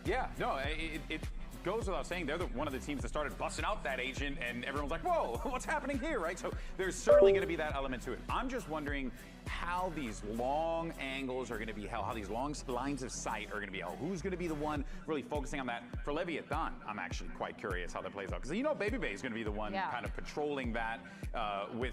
Yeah, no, it goes without saying they're one of the teams that started busting out that agent, and everyone's like, whoa, what's happening here, right? So there's certainly going to be that element to it. I'm just wondering how these long angles are going to be held, how these long lines of sight are going to be held. Who's going to be the one really focusing on that? For Leviatán, I'm actually quite curious how that plays out. Because you know Baby Bay is going to be the one kind of patrolling that with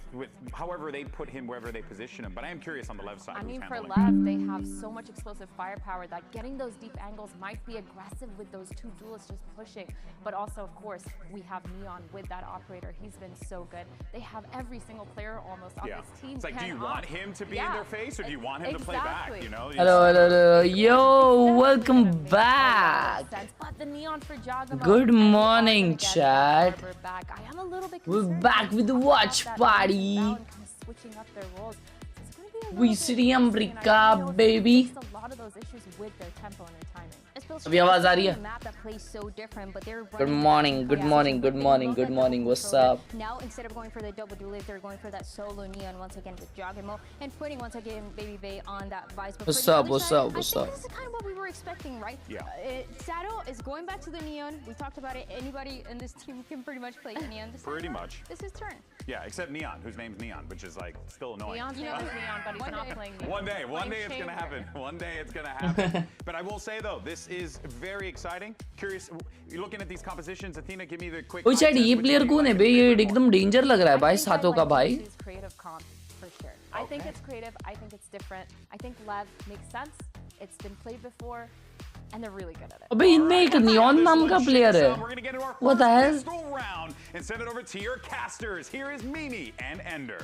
however they put him, wherever they position him. But I am curious on the LEV side. I mean, for LEV, they have so much explosive firepower that getting those deep angles might be aggressive with those two duelists just pushing. But also, of course, we have Neon with that operator. He's been so good. They have every single player almost on this team. It's like, do you want him to be in their face, or do you want him to play back? You know. Hello, yo, welcome back. But the Neon for Jagamo, Good morning, chat. We're back with the watch party. VCT America, baby. अभी आवाज आ रही है? Good morning, good morning, good morning, good morning. What's up? Now instead of going for the double duelist, they're going for that solo Neon once again with Jagamo and putting once again Baby Bay on that vice. What's up? What's up? What's up? This is kind of what we were expecting, right? Yeah. Sato is going back to the Neon. We talked about it. Anybody in this team can pretty much play Neon. Pretty much. This is his turn. Yeah, except Neon, whose name's Neon, which is like still annoying. Neon's Neon, but he's not playing Neon. One day it's gonna happen. One day it's gonna happen. But I will say though, this is very exciting. Curious, you're looking at these compositions. Athena, give me the quick. Oh chat ये player कौन है बे? ये एकदम danger लग रहा है भाई सातों का भाई. I think it's creative. I think it's different. I think LEV makes sense. It's been played before, and they're really good at it. अबे इनमें एक नियॉन नाम का प्लेयर है. What the hell? And send it over to your casters. Here is Mimi and Ender.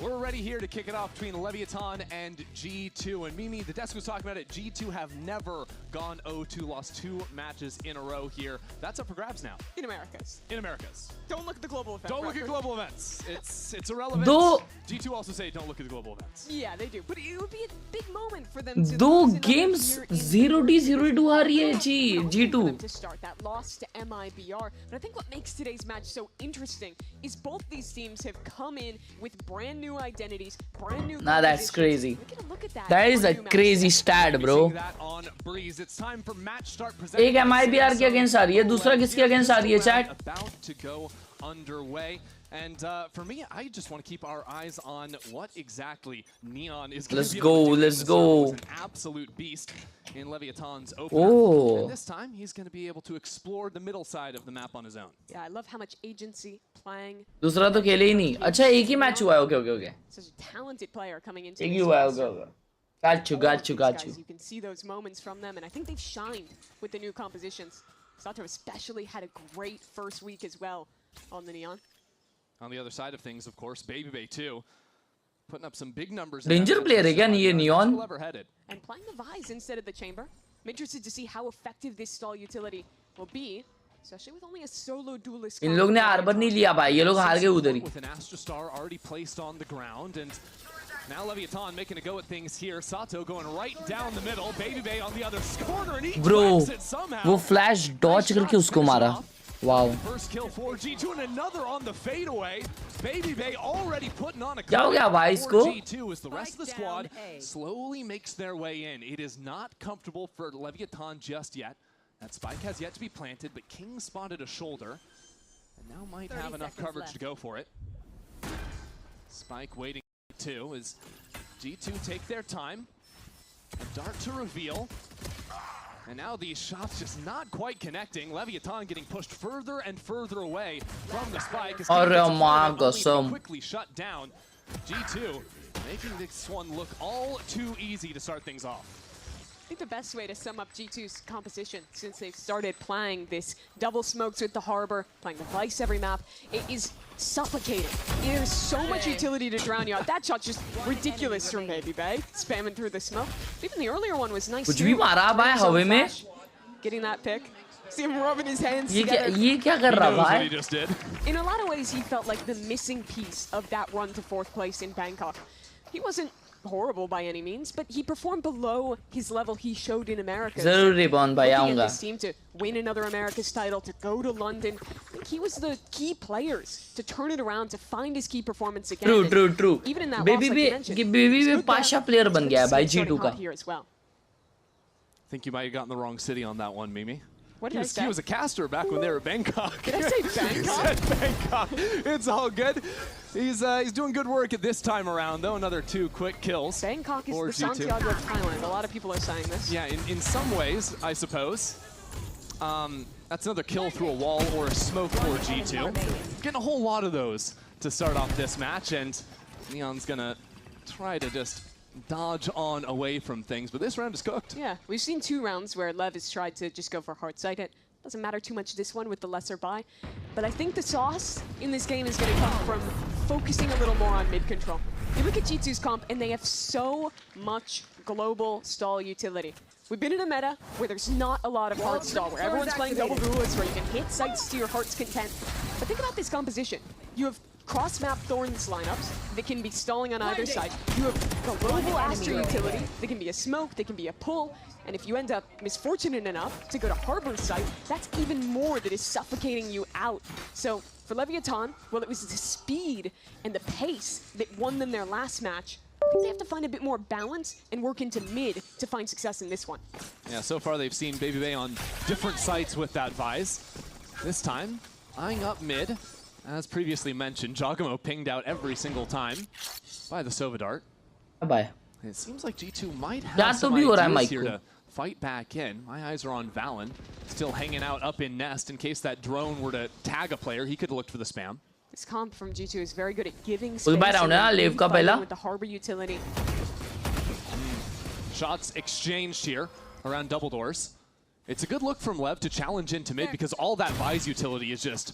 We're ready here to kick it off between Leviatán and G2. And Mimi, the desk was talking about it. G2 have never gone 0-2, lost 2 matches in a row here. That's up for grabs now. In Americas. In Americas. Don't look at the global events. Don't look at global events. It's irrelevant. G2 also say don't look at the global events. Yeah, they do. But it would be a big moment for them to दो games 0D 0-2 आ रही है G2. To start that loss to MIBR. But I think what makes today's match so interesting is both these teams have come in with brand new identities, brand new. Nah, that's crazy. Look at that. That is a crazy stat, bro. It's time for match start. एक MIBR के against आ रही है, दूसरा किसके against आ रही है chat? About to go underway. And for me, I just want to keep our eyes on what exactly Neon is going to be able to do. Let's go. He's an absolute beast in Leviatán's opener. Oh. And this time, he's going to be able to explore the middle side of the map on his own. Yeah, I love how much agency playing. दूसरा तो खेले ही नहीं. अच्छा एक ही match हुआ है. Okay. Such a talented player coming into एक ही हुआ है. Okay. Got you. You can see those moments from them, and I think they've shined with the new compositions. Sato especially had a great first week as well on the Neon. On the other side of things, of course, Baby Bay too, putting up some big numbers. Danger player again, ये Neon. And playing the Vise instead of the Chamber. I'm interested to see how effective this stall utility will be, especially with only a solo duelist. इन लोग ने arbor नहीं लिया भाई, ये लोग हार गए उधर ही. With an Astra Star already placed on the ground, and now Leviatán making a go at things here. Sato going right down the middle. Baby Bay on the other corner, and he Bro, it somehow. वो flash dodge करके उसको मारा. Wow. First kill for G2 and another on the fadeaway. Baby Bay already putting on a क्या हो गया भाई इसको? G2 as the rest of the squad slowly makes their way in. It is not comfortable for Leviatán just yet. That spike has yet to be planted, but King spotted a shoulder and now might have enough coverage to go for it. Spike waiting too as G2 take their time. A dart to reveal. And now these shots just not quite connecting. Leviatán getting pushed further and further away from the spike. Quickly shut down. G2 making this one look all too easy to start things off. I think the best way to sum up G2's composition since they've started playing this double smokes with the Harbor, playing the Vice every map, it is suffocating. There's so much utility to drown you out. That shot's just ridiculous from Baby Bay, spamming through the smoke. Even the earlier one was nice कुछ भी मारा भाई हवा में. Getting that pick. See him rubbing his hands together. ये क्या कर रहा भाई? In a lot of ways, he felt like the missing piece of that run to 4th place in Bangkok. He wasn't horrible by any means, but he performed below his level he showed in America. ज़रूर rebound भाई आऊँगा. This team to win another America's title, to go to London. I think he was the key players to turn it around, to find his key performance again. True. Even in that Baby Bay Pasha player बन गया है भाई G2 का. think you might have gotten the wrong city on that one, Mimi. What did I say? He was a caster back when they were Bangkok. Did I say Bangkok? He said Bangkok. It's all good. He's doing good work at this time around, though. Another 2 quick kills. Bangkok is for the G2. Santiago of Thailand. A lot of people are saying this. Yeah, in some ways, I suppose. That's another kill through a wall or a smoke for G2. Getting a whole lot of those to start off this match, and Neon's gonna try to just dodge on away from things, but this round is cooked. Yeah, we've seen 2 rounds where Lev has tried to just go for hard sight. It doesn't matter too much this one with the lesser buy, but I think the sauce in this game is going to come from focusing a little more on mid control. You look at G2's comp, and they have so much global stall utility. We've been in a meta where there's not a lot of hard stall, where everyone's playing double duelists, where you can hit sites to your heart's content. But think about this composition. You have cross-map Thorns lineups that can be stalling on either side. You have global Astra utility that can be a smoke, that can be a pull, and if you end up misfortunate enough to go to Harbor site, that's even more that is suffocating you out. So for Leviatán, well, it was the speed and the pace that won them their last match. I think they have to find a bit more balance and work into mid to find success in this one. Yeah, so far they've seen Baby Bay on different sites with that Vise. This time, eyeing up mid. As previously mentioned, Giacomo pinged out every single time by the Sova Dart. Bye. It seems like G2 might have some ideas here to fight back in. My eyes are on Valen, still hanging out up in Nest in case that drone were to tag a player. He could have looked for the spam. This comp from G2 is very good at giving space LEV ka pehla with the Harbor utility. Shots exchanged here around double doors. It's a good look from Lev to challenge into mid because all that Vise utility is just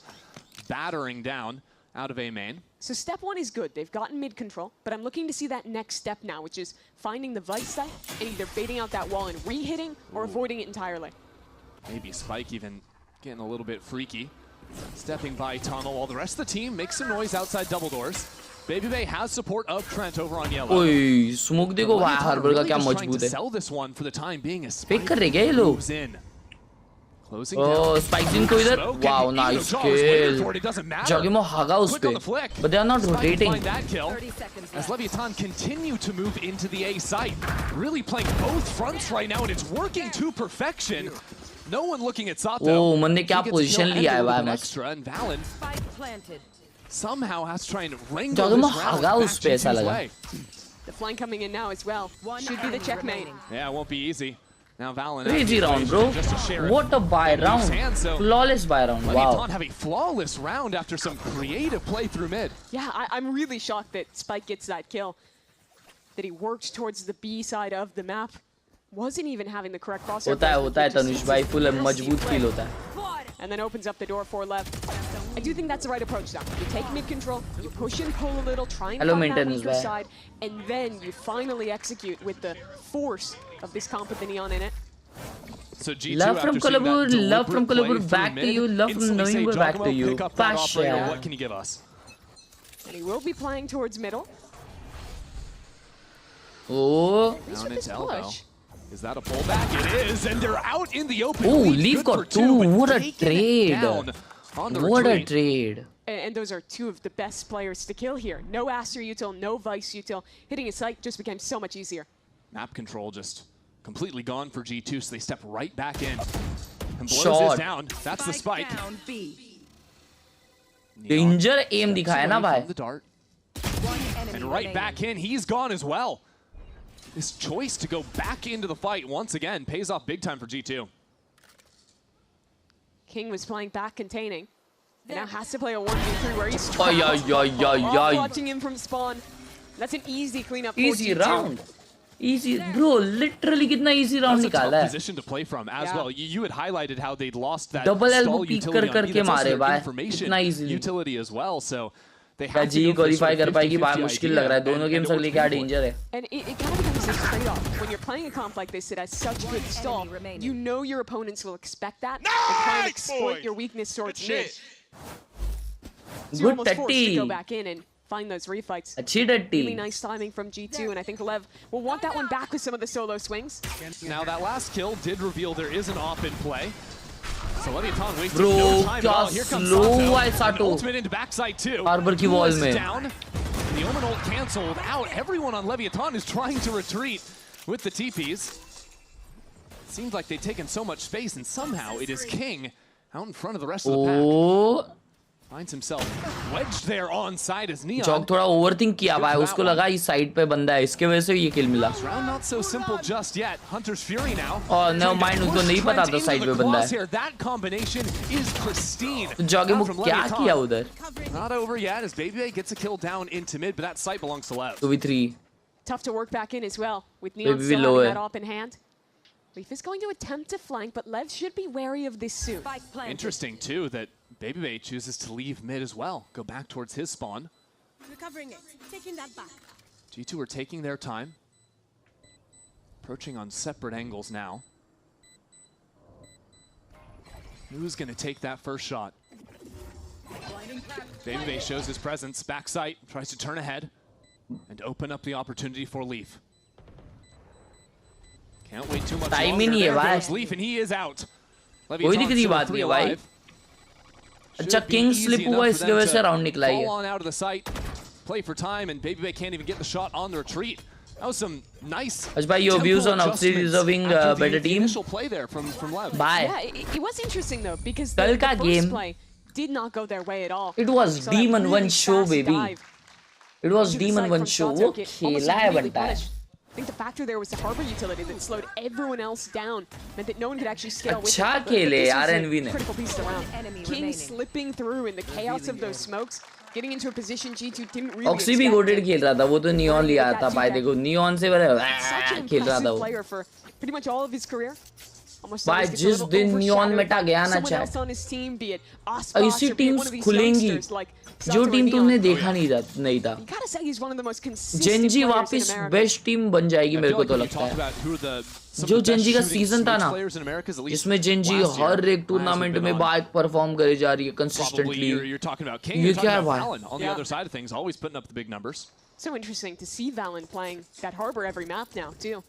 battering down out of A main. So step 1 is good. They've gotten mid control, but I'm looking to see that next step now, which is finding the Vice site and either baiting out that wall and re-hitting or avoiding it entirely. Maybe Spike even getting a little bit freaky. Stepping by tunnel while the rest of the team makes some noise outside double doors. Baby Bay has support of Trent over on yellow. ओए smoke देखो वहाँ harbour का क्या मजबूत है. Sell this one for the time being as Pick कर रहे क्या ये लोग? moves in. Closing Oh, down. Spike जिनको इधर. Wow, nice kill. Giacomo haga उस पे. But they are not rotating. Find that kill as Leviatán continue to move into the A site. Really playing both fronts right now, and it's working to perfection. No one looking at Sato. Oh, मन ने क्या position लिया है भाई मस्त. Extra and Valen somehow has to try and wrangle Giacomo this round haga back उस पे ऐसा G2's लगा. way. The flank coming in now as well. Should be the checkmate. Yeah, it won't be easy. Now Valen. Crazy round, bro. What a buy round. Flawless buy round. Wow. Leviatán have a flawless round after some creative play through mid. Yeah, I'm really shocked that Spike gets that kill. That he worked towards the B side of the map. Wasn't even having the correct crosshair. होता है तनुष भाई full मजबूत feel होता है. And then opens up the door for Lev. I do think that's the right approach now. You take mid control, you push and pull a little, try and find that weaker side, and then you finally execute with the force of this comp with the Neon in it. So G2 love from Kolhapur back to you, love from November back to you. Pasha. What can you give us? And he will be playing towards middle. Oh. Down into elbow. Is that a pullback? It is, and they're out in the open. Oh, Leaf got 2. What a trade. What a trade. And those are 2 of the best players to kill here. No Astra util, no Vice util. Hitting a site just became so much easier. Map control just completely gone for G2, so they step right back in. And blows it down. That's the spike. Danger aim दिखाया ना भाई. The dart. And right back in, he's gone as well. This choice to go back into the fight once again pays off big time for G2. King was playing back containing. And now has to play a 1v3 where he's watching him from spawn. That's an easy cleanup for Easy G2. round. Easy, bro. Literally कितना easy round That's a निकाला tough है. position to play from as well. You had highlighted how they'd lost that Double elbow stall peek utility कर on B. करके That's also मारे their भाई. information कितना easily. utility as well. So they क्या have ji to go for this qualify sort कर of पाएगी 50-50 भाई मुश्किल लग रहा है. दोनों गेम्स अगले क्या danger है. And it kind of becomes this trade-off. When you're playing a comp like this that has such good stall, you know your opponents will expect that and try and exploit your weakness towards mid. So you're almost forced to go back in and find those refights. अच्छी डट्टी. Really nice timing from G2, and I think Lev will want that one back with some of the solo swings. Now that last kill did reveal there is an op in play. So Leviatán wasting Bro, no time at all. क्या Here comes slow है Sato. Sato. Ultimate into backside too. Harbor की wall में. Down. The Omen ult cancelled out. Everyone on Leviatán is trying to retreat with the TPs. seems like they've taken so much space, and somehow it is King out in front of the rest of the pack. Oh, Finds himself wedged there on side as Neon. चौक थोड़ा overthink किया भाई, उसको लगा इस side पे बंदा है, इसके वजह से ये किल मिला. Round not so simple just yet. Hunter's Fury now. Oh, never mind, उसको नहीं पता था साइड पे बंदा है. That combination is pristine. तो जॉगिंग को क्या किया उधर? Not over yet as BabyBay gets a kill down into mid, but that site belongs to Lev. 2v3. Tough to work back in as well with Neon BabyBay still low having है. that op in hand. Leaf is going to attempt to flank, but Lev should be wary of this soon. Interesting too that BabyBay chooses to leave mid as well, go back towards his spawn. Recovering it, taking that back. G2 are taking their time, approaching on separate angles now. Who's going to take that first shot? BabyBay shows his presence, backside, tries to turn ahead and open up the opportunity for Leaf. Can't wait too much Time longer. ही नहीं है There भाई. goes Leaf and he is out. कोई दिक्कत की बात नहीं है भाई. अच्छा किंग स्लिप हुआ, इसके वजह से राउंड निकला ही है. Fall on out of the site, play for time, and BabyBay can't even get the shot on the retreat. That was some nice. Ajbhai, your views on Oxy deserving better team? Initial play there from Lev. Bye. Yeah, it was interesting though because कल the का first game, play did not go their way at all. it was So that Demon really One show, fast baby. dive It was into the Demon site One from show. shot वो took it, almost खेला है completely बनता है. punished. I think the factor there was the harbor utility that slowed everyone else down, meant that no one could actually scale with it. अच्छा But खेले this यार was a NV ने. critical piece around. King slipping through in the chaos of those smokes, getting into a position G2 didn't really Oxy भी expect GOATed it. खेल रहा था, वो तो नियॉन लिया था भाई. देखो नियॉन से बड़े Such an खेल रहा था impressive वो. player for pretty much all of his career. Almost भाई always gets a जिस little दिन नियॉन overshadowed मेटा गया ना someone chat, else on his team, be it Osbox ऐसी or be it one teams of these खुलेंगी youngsters like जो Sato or team Neon. तुमने देखा नहीं था. You gotta say he's one of the most consistent Gen Z players in वापस America. Best team बन जाएगी I मेरे feel को like तो when you लगता talk है. about who are the जो best जेनजी का shooting सीजन था Smokes ना, players in America, at least जिसमें जेनजी last year, हर एक has टूर्नामेंट been में on. बाइक परफॉर्म करे जा रही है Probably consistently. you're talking about King, ये you're क्या talking है about भाई? Valorant on the other side of things, always putting up the big numbers. So interesting to see Valorant playing that harbor every map now too.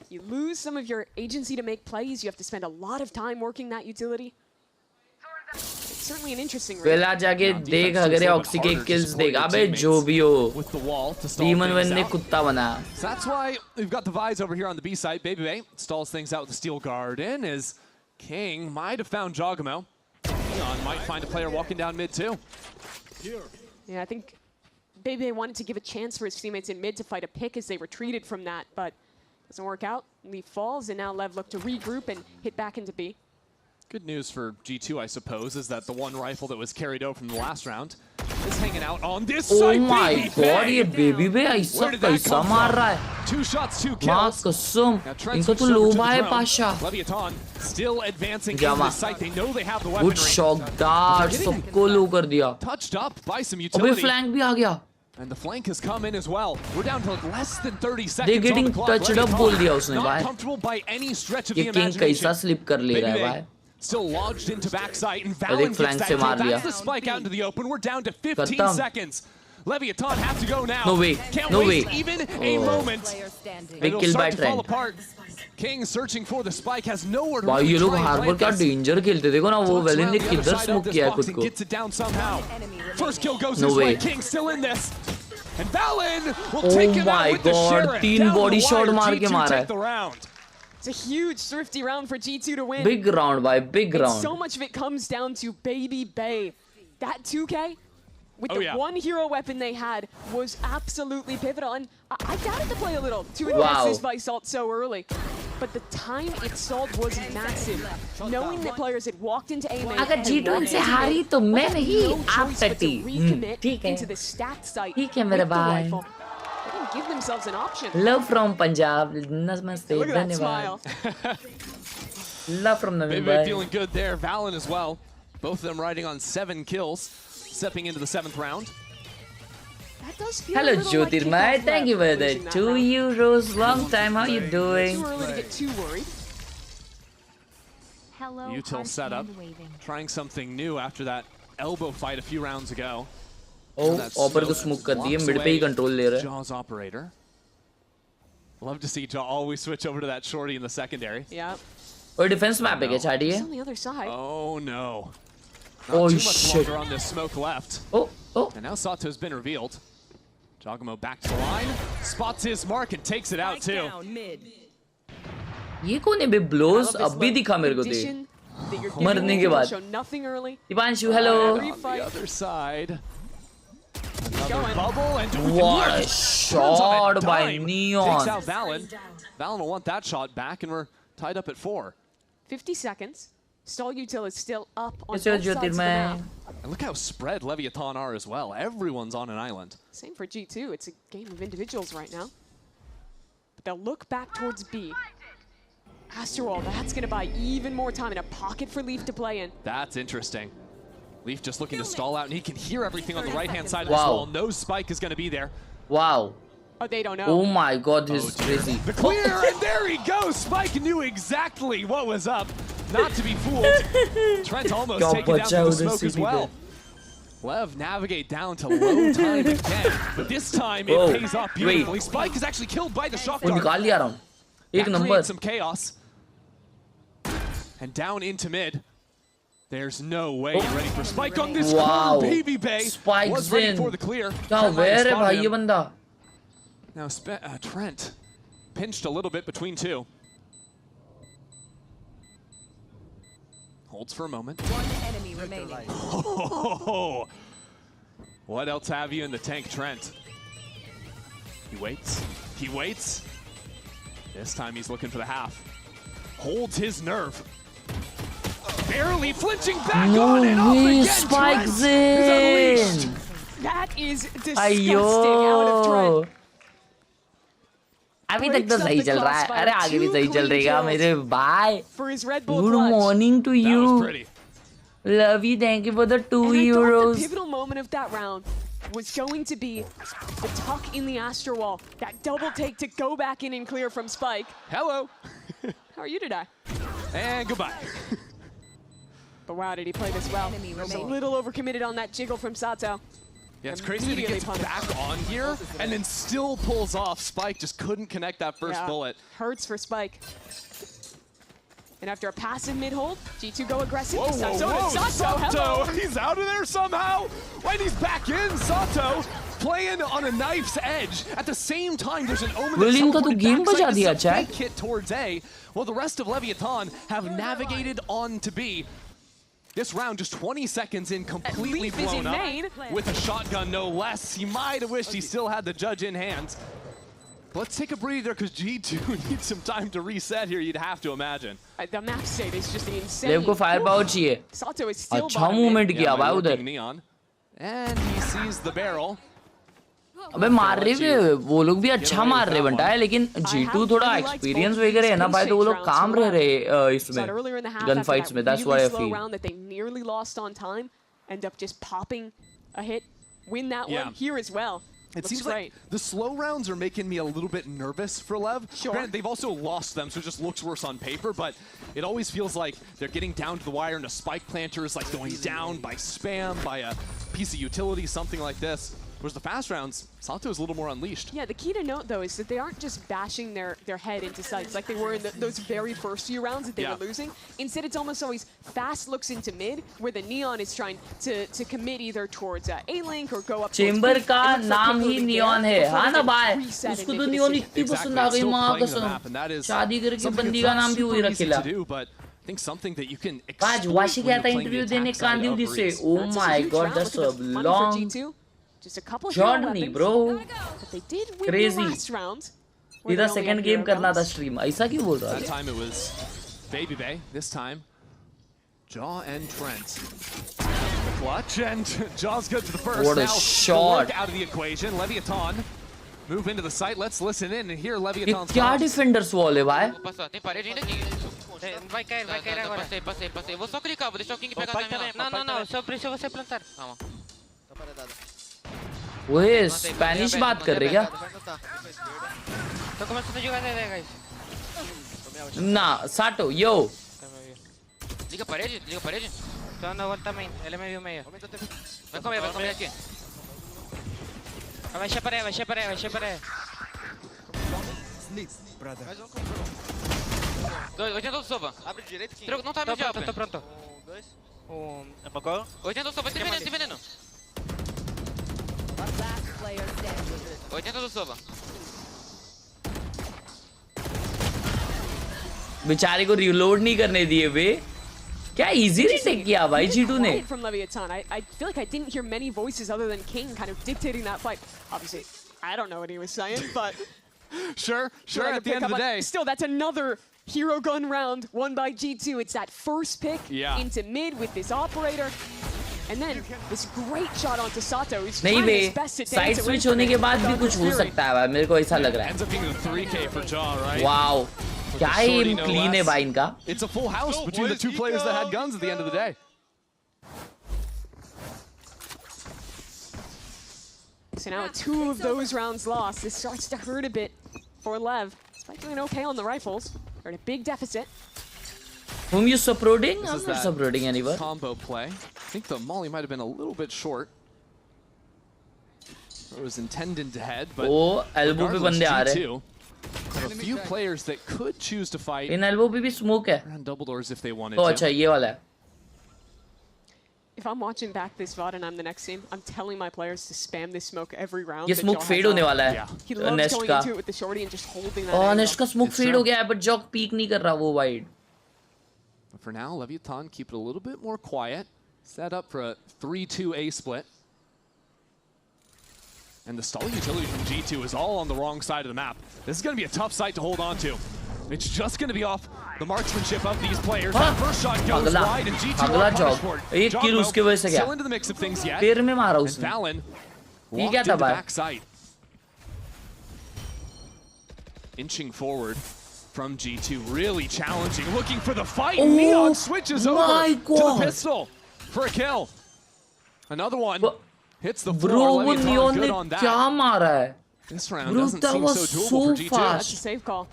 You lose some of your agency to make plays. You have to spend a lot of time working that utility. It's certainly an interesting read. पहला जाके देख अगर ये oxy के kills देख. अबे जो भी हो, With the wall to stall demon one things ने out. कुत्ता बनाया. So that's why we've got the Vise over here on the B side. BabyBay stalls things out with the Steel Garden as King might have found Jogamo. Neon might find a player walking down mid too. Yeah, I think BabyBay wanted to give a chance for his teammates in mid to fight a pick as they retreated from that, but doesn't work out. Leaf falls, and now Lev look to regroup and hit back into B. Good news for G2, I suppose, is that the one rifle that was carried over from the last round is hanging out on this Oh side. my god, ये BabyBay! Baby बे ऐसा Where did that कैसा come मार from? रहा है? 2 shots, 2 माँ kills. कसम, Now Trent इनको तो switched over to लोभा the है drone. Pasha. Leviatán still advancing Jama. into the site. They know they have the good weaponry. Shot dart सबको लो कर दिया. Touched up by some अबे utility. फ्लैंक भी आ गया. And the flank has come in as well. We're down to less than 30 seconds They're on getting the clock. touched up Leviatán बोल दिया उसने not भाई. comfortable by any stretch of ये the king imagination. कैसा slip कर ले रहा है BabyBay भाई. still lodged into backside, and एक Valorant flank gets से that मार kill. दिया. That's the spike out into the open. We're down to 15 खत्म. seconds. Leviatán has to go now. No way. Can't No waste way. even a Oh. moment. Big It'll kill by start to fall Trent. apart. King searching for the spike, has nowhere to भाई really ये लोग try and harbour plant क्या this. Danger खेलते. देखो ना वो Looks valine around ने the other किधर side of स्मोक this किया है box खुद and को. gets it down somehow. First kill goes No his way. way. King still in this. And Valin will Oh take him my out with the God, Sheriff. तीन Down the body shot wire, मार के G2 मारा take है. the round. It's a huge, thrifty round for G2 to win. Big round भाई, big And round. so much of it comes down to BabyBay. That 2K, with Oh, the yeah. one hero weapon they had, was absolutely pivotal. And I doubted the play a little to invest Wow. this Vice ult so early. But the time it sold was massive. Knowing that players had walked into A main अगर and G2 walked से into हारी mid, तो मैं had नहीं, no आप choice but to सटी. recommit ठीक है. into the stacked site ठीक है with मेरे the भाई. rifle. They didn't give themselves an option. Love from Punjab. Namaste. Look at that धन्यवाद. smile. Love from Navi BabyBay bhai. feeling good there. Valin as well. Both of them riding on 7 kills, stepping into the 7th round. That does feel Hello a little like Jyotirmay, kickoff thank you for left, the losing that 2 round. euros. Long time, how you doing? Too early to get too worried. Hello, Util set up, trying something new after that elbow fight a few rounds ago. Oh, That ऑपर को smoke smoke कर दिए, blocks mid पे ही away control ले रहा है. Jaws operator. Love to see Jaw always switch over to that shorty in the secondary. Yeah. और defence map है क्या चाटी He's है? on the other side. Oh no. Oh, Not too much shit. longer on this smoke left. Oh, oh. And now Sato's been revealed. Jogamo back to the line, spots his mark and takes it out too. ये कौन है बे? Blows अब भी दिखा मेरे को दे मरने के बाद. Dipanshu, hello. On the other side. Another bubble and What a shot by Neon. Takes out Valen. Valen will want that shot back, and we're tied up at 4. 50 seconds. Stall util is still up on both Yes, sides of the map. And look how spread Leviatán are as well. Everyone's on an island. Same for G2. It's a game of individuals right now. But they'll look back towards B. Asterwall, that's going to buy even more time and a pocket for Leaf to play in. That's interesting. Leaf just looking to stall out, and he can hear everything on the right-hand side of the Wow. wall. No Spike is going to be there. Wow. Oh, they don't know. Oh my god, this is crazy. The clear, and there he goes. Spike knew exactly what was up. Not to be fooled. Trent almost taken down to the smoke as well. Lev navigate down to low time again, but this time it pays off beautifully. Spike is actually killed by the shock वो dart. निकाल लिया रहा हूँ. एक That number. creates some chaos. And down into mid. There's no way you're ready for Spike on this Wow. corner. Baby Bay Spike's was ready in. for the clear. क्या where है भाई ये बंदा? Now Trent pinched a little bit between two. Holds for a moment. One enemy remaining. Oh, what else have you in the tank, Trent? He waits. He waits. This time he's looking for the half. Holds his nerve. Barely flinching back on and off again. Spike's Trent is unleashed. in. That is disgusting out of Trent. अभी तक तो सही चल रहा है. अरे आगे भी सही चल रहेगा मेरे भाई. For his Red Bull Good clutch. morning to That was you. pretty. Love you. Thank you for the 2 And I thought euros. the pivotal moment of that round was going to be the tuck in the Astra wall. That double take to go back in and clear from Spike. Hello. How are you today? And goodbye. But wow, did he play this well. He was a little overcommitted on that jiggle from Sato. Yeah, it's crazy that he gets back on here and then still pulls off. Spike just couldn't connect that first bullet. Hurts for Spike. And after a passive mid-hold, G2 go aggressive. Whoa, So whoa, did whoa, Sato. Hello. He's out of there somehow. Wait, he's back in. Sato playing on a knife's edge. At the same time, there's an Omen that's William का तो teleported game backside बजा with दिया, some chat. fake hit towards A. Well, the rest of Leviatán have navigated on to B. This round, just 20 seconds in, completely Leaf is blown in up main. with a shotgun, no less. He might have wished he still had the judge in hand. Let's take a breather because G2 needs some time to reset here, you'd have to imagine. The map state is just insane. लेव को fire power चाहिए. Sato is still अच्छा bottom mid. Movement किया भाई lurking उधर. Neon. And he sees the barrel. अबे मार रहे भी वो लोग भी अच्छा मार रहे बनता है लेकिन G2 थोड़ा एक्सपीरियंस वगैरह है ना भाई तो वो लोग काम रह रहे इसमें गन फाइट्स में. That's what I feel. Round that they nearly lost on time, end up just popping a hit, win that Yeah. one here as well. It Looks seems great. like the slow rounds are making me a little bit nervous for Lev. Sure. Granted, they've also lost them, so it just looks worse on paper, but it always feels like they're getting down to the wire and a spike planter is like going down by spam, by a piece of utility, something like this. Whereas the fast rounds, Sato is a little more unleashed. Yeah, the key to note though is that they aren't just bashing their head into sights like they were in those very first few rounds that they were losing. Instead, it's almost always fast looks into mid, where the Neon is trying to commit either towards A-Link or go up towards chamber B. का It looks like नाम they're he moving neon there है. before हाँ they ना can भाई. reset and उसको make तो a neon decision. इतनी पसंद आ It's गई still माँ playing the कसम. map, and that is शादी करके something बंदी that's का not नाम भी super वही easy रखेला. to do, but I think something that you can आज exploit वाशी when गया you're था playing the इंटरव्यू देने attack side कांदी of उदी से. Breeze. Oh That's a my huge god, round. that's Look a at the money for long G2. Just a couple hero journey, weapons. bro. But they did win Crazy. the last round. where इधर they only second had game hero करना था guns. Stream. ऐसा क्यों बोल रहा That है? time it was Baby Bay. This time, Jaw and Trent. The clutch, and Jaw's good for the first. What a now, shot. Lurk out of the equation. Leviatán move into the site. Let's listen in and hear ये Leviatán's क्या thoughts. Defenders wall है भाई? Passou, tem parede ainda aqui. Vai cair agora. Passei. Vou só clicar, vou deixar o King pegar também. Não, só precisa você plantar. Calma. वो ये Spanish बात कर रहे क्या? Tô começando a jogar DD, guys. ना साटो यो. Liga a parede. Tô no wall também, ele me viu meio. Vai comer aqui. Vai cheparé. Dois, 80 do soba. Abre direito, King. Não tá me já, Tô pronto. Apagou? 80 do soba, tem veneno. Last player standing. 80 do soba. बेचारे को reload नहीं करने दिए वे क्या easy retake किया भाई G2 ने from Leviatán. I feel like I didn't hear many voices other than King kind of dictating that fight. Obviously, I don't know what he was saying, but sure. At the end of the day, still, that's another hero gun round won by G2. It's that first pick into mid with this operator. And then this great shot onto Sato. He's नहीं trying बे his best to side switch होने के बाद भी कुछ हो सकता है भाई मेरे को ऐसा लग रहा ends up being the 3K for Jaw, right? Wow क्या एम क्लीन है भाई इनका It's a full house between the two players that had guns at the end of the day. So now 2 of those rounds lost. This starts to hurt a bit for Lev. Despite doing okay on the rifles, they're in a big deficit. Whom you supporting? This I'm is not that supporting anyone. Combo play. I think the molly might have been a little bit short. It was intended to head, but Oh, elbow पे बंदे आ रहे हैं. have a few players that could choose to fight. In elbow पे भी smoke है. Around double doors if they wanted Oh to. अच्छा ये वाला है. If I'm watching back this VOD and I'm the next team, I'm telling my players to spam this smoke every round. ये smoke fade होने वाला है. He loves Nest going का. into it with the shorty and just holding that. Oh angle. Nest का smoke fade हो गया है, but Jog peek नहीं कर रहा वो wide. But for now, Leviatán keep it a little bit more quiet. Set up for a 3-2 A split. And the stall utility from G2 is all on the wrong side of the map. This is going to be a tough site to hold on to. It's just going to be off the marksmanship of these players. That first shot goes wide, and G2 अगला are Jog. punished for it. एक kill उसके वजह से Still गया. into the mix of things yet. पैर में मारा And उसने. Valen ये walked क्या into था भाई? backside. Inching forward from G2, really challenging, looking for the fight. Oh, Neon switches over my to the God. pistol for a kill. Another one hits the Bro floor. वो Leviatán Neon good ने on that. क्या मारा है? This round Bro, doesn't that seem was so doable so for G2. fast. That's a save call.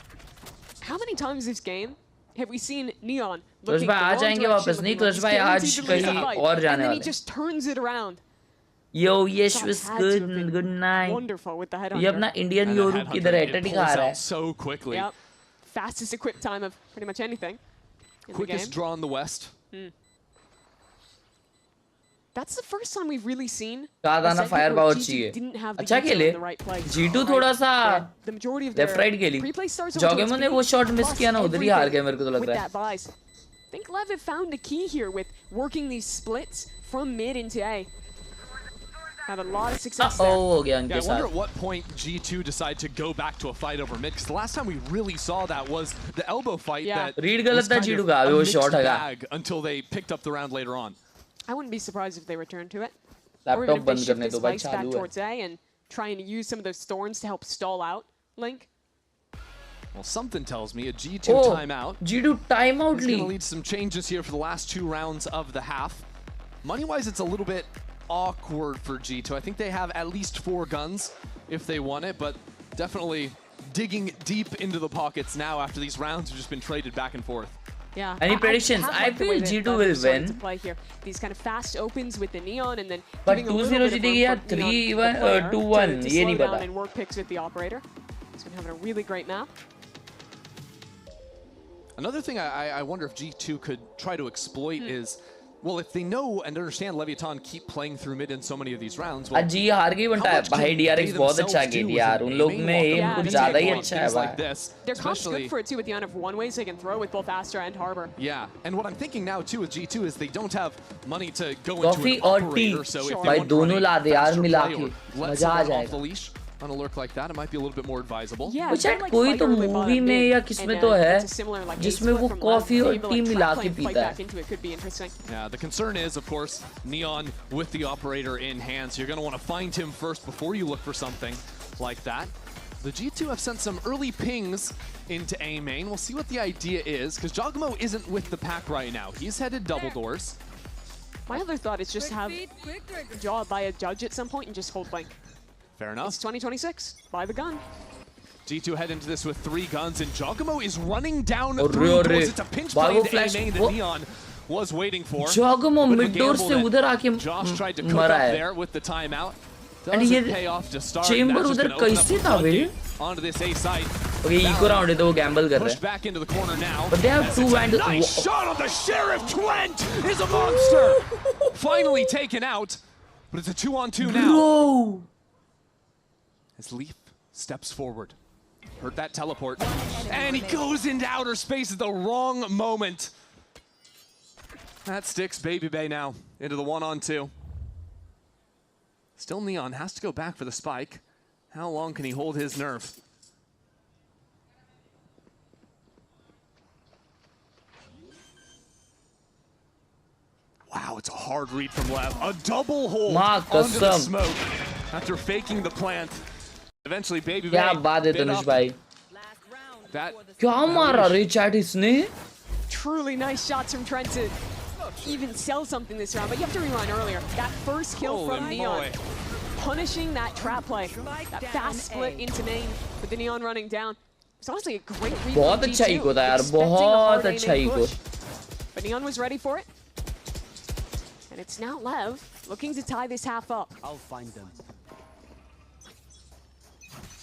How many times this game have we seen Neon Clutch looking भाई आ the wrong जाएंगे direction, वापस नहीं looking like Clutch he's भाई आज guaranteed to lose the कहीं fight, और and जाने then he वाले. just turns it around. Yo yes Shot was had to good have been good night. Wonderful with the headhunter. ये अपना Indian And the Europe की तरह headhunter, Etah it दिखा pulls रहा out है. so quickly. Yep. Fastest equip time of pretty much anything in Quickest the game. draw in the West. That's the first time we've really seen कहा था a ना segment fire where power G2 चाहिए. didn't have the अच्छा util खेले. in the right place. G2 थोड़ा सा The majority of their left right खेली. pre-play starts over जॉगेमो ने towards वो B, शॉट मिस plus किया ना उधर ही हार everything गया मेरे को तो लग with रहा है. that buys. I think Lev have found a key here with working these splits from mid into A. Had a lot of success there. हो गया Yeah, इनके I wonder साथ. at what point G2 decide to go back to a fight over mid. Because the last time we really saw that was the elbow fight. Yeah. That Read was गलत था kind G2 of का, a वो mixed shot हैगा. bag until they picked up the round later on. I wouldn't be surprised if they return to it. Laptop Or even if they बंद shift करने this दो भाई vice back चालू है. towards A and trying to use some of those thorns to help stall out Link. Well, something tells me a G2 Oh, timeout G2 timeout is going to Lee. lead to some changes here for the last 2 rounds of the half. Money-wise, it's a little bit awkward for G2. I think they have at least 4 guns if they want it, but definitely digging deep into the pockets now after these rounds have just been traded back and forth. Yeah. Any predictions? have I liked the way feel that G2 Lev will have started win. to play here. These kind of fast opens with the Neon and then But giving a little 2-0 bit of जीतेगी या room for Neon, 3-1 the player, 2-1 to ये slow नहीं down पता. and work picks with the operator. He's going to have a really great map. Another thing I wonder if G2 could try to exploit is, well, if they know and understand Leviatán keep playing through mid in so many of these rounds, well, आज जी हार गई बनता है भाई DRX बहुत अच्छा खेल यार उन लोग में एम कुछ ज़्यादा ही अच्छा है भाई. Their comp's good for it too with the amount of one-ways they can throw with both Astra and Harbor. Yeah, and what I'm thinking now too with G2 is they don't have money to go Coffee into an और operator, tea. so if they भाई want to दोनों run La a दे यार faster मिला play के. or let मजा आ someone off जाएगा. the leash on a lurk like that, it might be a little bit more advisable. Yeah, वो it's शायद like कोई fight तो early मूवी bottom में mid, या किस में and तो then है it's a similar, like, जिसमें A वो split from कॉफी Lev, और able to, टी like, मिला trap के play and fight पीता back है. into it could be interesting. Yeah, the concern is, of course, Neon with the operator in hand, so you're going to want to find him first before you look for something like that. The G2 have sent some early pings into A main. We'll see what the idea is, because Jogmo isn't with the pack right now. He's headed double doors. My other thought is just have Jaw by a judge at some point and just hold Link. Fair enough. It's 2026. Buy the gun. G2 head into this with 3 guns, and Jogmo is running down और through रे doors. It's a pinch play भागो into A flash main that वो Neon was waiting for. Jogmo Bit of a mid door gamble से that उधर आके Josh tried to cook मरा up है. there with the timeout. And Doesn't ये pay off to start. chamber That's just उधर gonna open up कैसे the था बे? floodgate onto this A site. Okay, eco round है तो वो gamble कर रहे Pushed हैं. back into the corner now. But they have As two it's a vandals. Nice shot on the Sheriff. Twent is a monster. Finally taken out, but it's a 2-on-2 now. Bro. As Leaf steps forward. Heard that teleport. And he goes into outer space at the wrong moment. That sticks Baby Bay now into the 1-on-2. Still Neon has to go back for the spike. How long can he hold his nerve? Wow, it's a hard read from Lev. A double hold under the smoke after faking the plant. Eventually, Baby Bay. क्या बात है तनुष भाई? क्या मारा रे chat इसने? Truly nice shots from Trent to even sell something this round, but you have to rewind earlier. That first kill from Neon, punishing that trap play, that fast split into main with the Neon running down. It's honestly a great read. बहुत अच्छा eco था यार, बहुत अच्छा eco. But Neon was ready for it. And it's now Lev looking to tie this half up. I'll find them.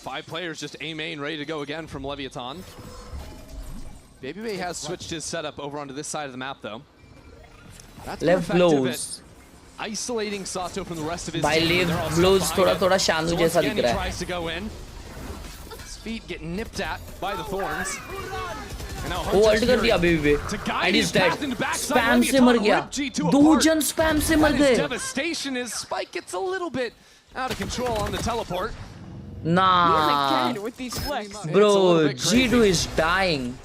5 players just A main ready to go again from Leviatán. Baby Bay has switched his setup over onto this side of the map though. That's Lev blows. Isolating Sato from the rest of his By team. Lev blows थोड़ा शानू जैसा दिख रहा है. Tries to go in. His feet get nipped at by the thorns. वो alt कर दिया Baby Bay. And he's dead. Spam से मर गया. 2 जन spam से मर गए. Devastation is Spike gets a little bit out of control on the teleport. Nah. With these flicks. Bro, G2 is dying.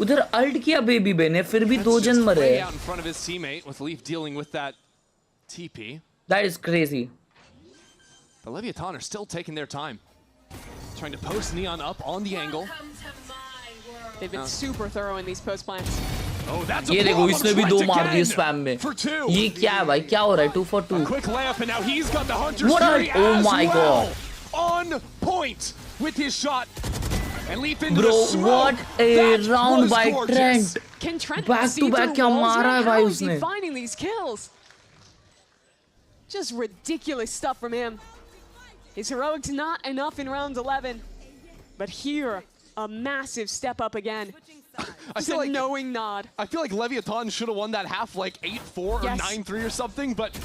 उधर अल्ट किया Baby Bay ने, फिर भी 2 जन मरे. Out in front of his teammate with Leaf dealing with that TP. That is crazy. The Leviatán are still taking their time. Trying to post Neon up on the angle. They've been super thorough in these post plants. Oh, that's a ये देखो इसने भी 2 मार दिए spam spam में. ये क्या है भाई? क्या हो रहा है? 2 for 2. Quick layup and now he's got the Hunter's What Fury oh my god. On point with his shot. And Leaf into Bro, the smoke. what a round by gorgeous. Trent. Can Trent Back to back क्या मारा है भाई How is he उसने? finding these kills? Just ridiculous stuff from him. His heroics not enough in round 11. But here, a massive step up again. I feel like knowing nod. I feel like Leviatán should have won that half like 8-4 or 9-3 or something, but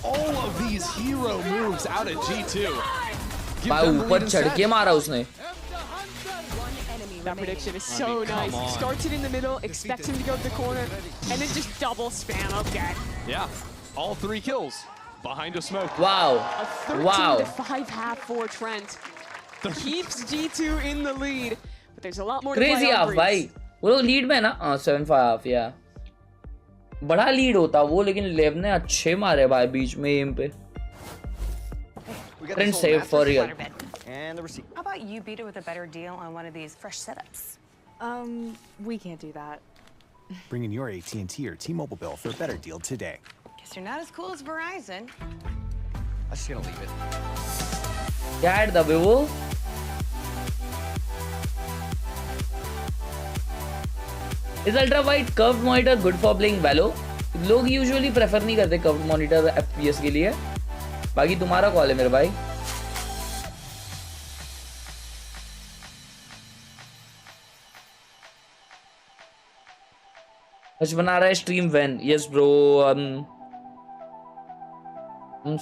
all of these hero moves out of G2. भाई ऊपर चढ़ के मारा उसने. That prediction is so nice. Starts it in the middle, expects him to go to the corner, and then just double spam. Okay. Yeah, all 3 kills behind a smoke. Wow. A 13-5 half for Trent. Keeps G2 in the lead, but there's a lot more to play on. Crazy half भाई. वो लोग lead में है ना? 7-5 half या. बड़ा lead होता वो, लेकिन लेव ने अच्छे मारे भाई बीच में एम पे. Trent save for real. And the receipt. How about you beat it with a better deal on one of these fresh setups? We can't do that. Bring in your AT&T or T-Mobile bill for a better deal today. Guess you're not as cool as Verizon. I'm just gonna leave it. क्या add दबे वो? Is ultra wide curved monitor good for playing Valo? लोग usually prefer नहीं करते curved monitor FPS के लिए. बाकी तुम्हारा कॉल है मेरे भाई. आज बना रहा है स्ट्रीम वैन. यस ब्रो,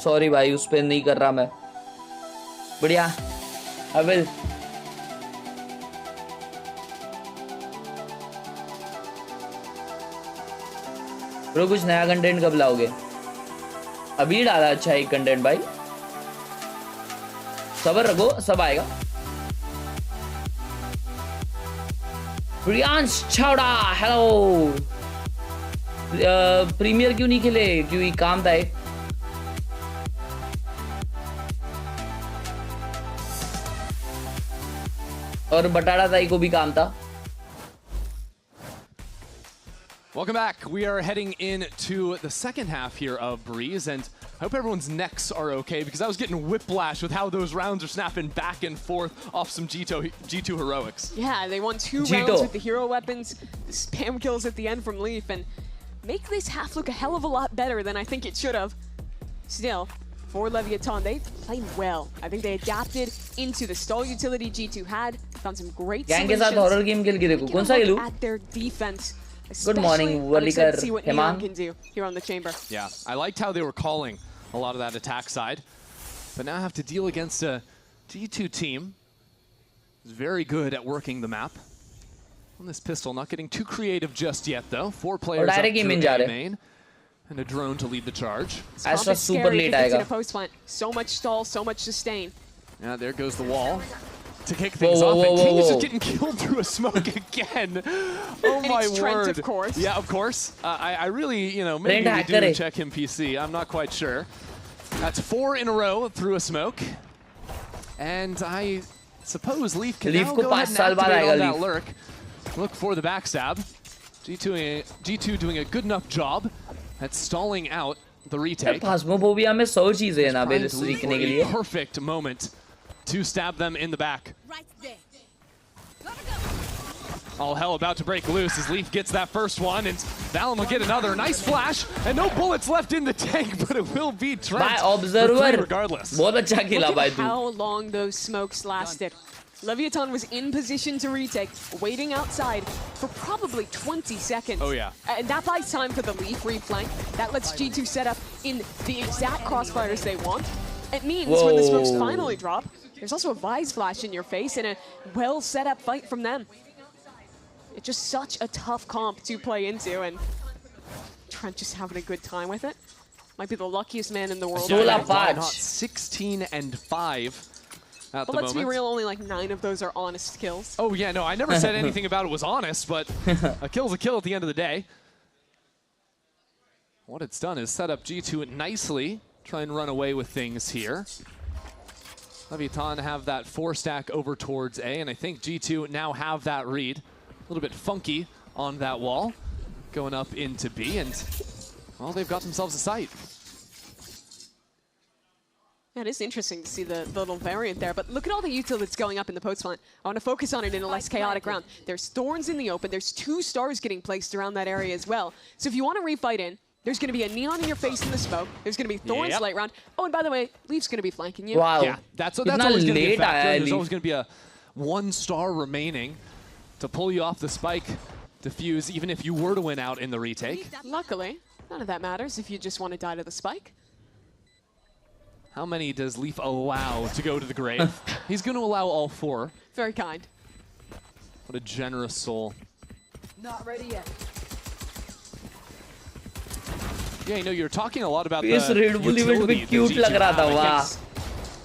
सॉरी भाई, उस पे नहीं कर रहा मैं. बढ़िया, आई विल. ब्रो कुछ नया कंटेंट कब लाओगे? अभी डाला अच्छा एक कंटेंट भाई, सब्र रखो, सब आएगा. प्रियांश छावड़ा, हेलो. प्रीमियर क्यों नहीं खेले? क्यों काम था एक. और बटाड़ा दाई को भी काम था. Welcome back. We are heading into the second half here of Breeze, and I hope everyone's necks are okay, because I was getting whiplash with how those rounds are snapping back and forth off some G2 heroics. Yeah, they won 2 rounds with the hero weapons, the spam kills at the end from Leaf, and make this half look a hell of a lot better than I think it should have. Still, for Leviatán, they played well. I think they adapted into the stall utility G2 had, found some great solutions. के साथ horror game खेल के देखो. कौन सा खेलूं? At their defense. Good morning, Walikar. See what Neon can do here on the chamber. Yeah, I liked how they were calling a lot of that attack side, but now I have to deal against a G2 team. He's very good at working the map. On this pistol, not getting too creative just yet, though. 4 players up through A main. And a drone to lead the charge. Astra super late in a post plant. So much stall, so much sustain. Yeah, there goes the wall to kick things off. And King is just getting killed through a smoke again. Oh my word! Trent, of course. Yeah, of course. I really, you know, maybe we do check him PC. I'm not quite sure. That's 4 in a row through a smoke. And I suppose Leaf can now go ahead and activate on that lurk. Look for the backstab. G2 doing a good enough job at stalling out the retake. Phasmophobia में 100 चीजें हैं ना bell सीखने के लिए. Perfect moment to stab them in the back. All hell about to break loose as Leaf gets that first one, and Valen will get another. Nice flash, and no bullets left in the tank, but it will be Trent. By observer, regardless. बहुत अच्छा खेला भाई तू. How long those smokes lasted. Leviatán was in position to retake, waiting outside for probably 20 seconds. Oh, yeah. And that buys time for the Leaf reflank. That lets G2 set up in the exact crossfires they want. It means when the smokes finally drop, there's also a Vise flash in your face and a well set up fight from them. It's just such a tough comp to play into, and Trent just having a good time with it. Might be the luckiest man in the world. 16 and 5. But let's be real, only like 9 of those are honest kills. Oh yeah, no, I never said anything about it was honest, but a kill's a kill at the end of the day. What it's done is set up G2 nicely, try and run away with things here. Leviatán have that 4-stack over towards A, and I think G2 now have that read. A little bit funky on that wall, going up into B, and well, they've got themselves a site. Yeah, it is interesting to see the little variant there, but look at all the util that's going up in the post plant. I want to focus on it in a less chaotic round. There's thorns in the open. There's 2 stars getting placed around that area as well. So if you want to refight in, there's going to be a neon in your face in the smoke. There's going to be thorns late round. Oh, and by the way, Leaf's going to be flanking you. Wow. Yeah, that's always going to be a factor. There's always going to be a 1 star remaining to pull you off the spike defuse, even if you were to win out in the retake. Luckily, none of that matters if you just want to die to the spike. How many does Leaf allow to go to the grave? He's going to allow all 4. Very kind. What a generous soul. Not ready yet. Yeah, you know, you're talking a lot about the utility cute lag raha tha, wow.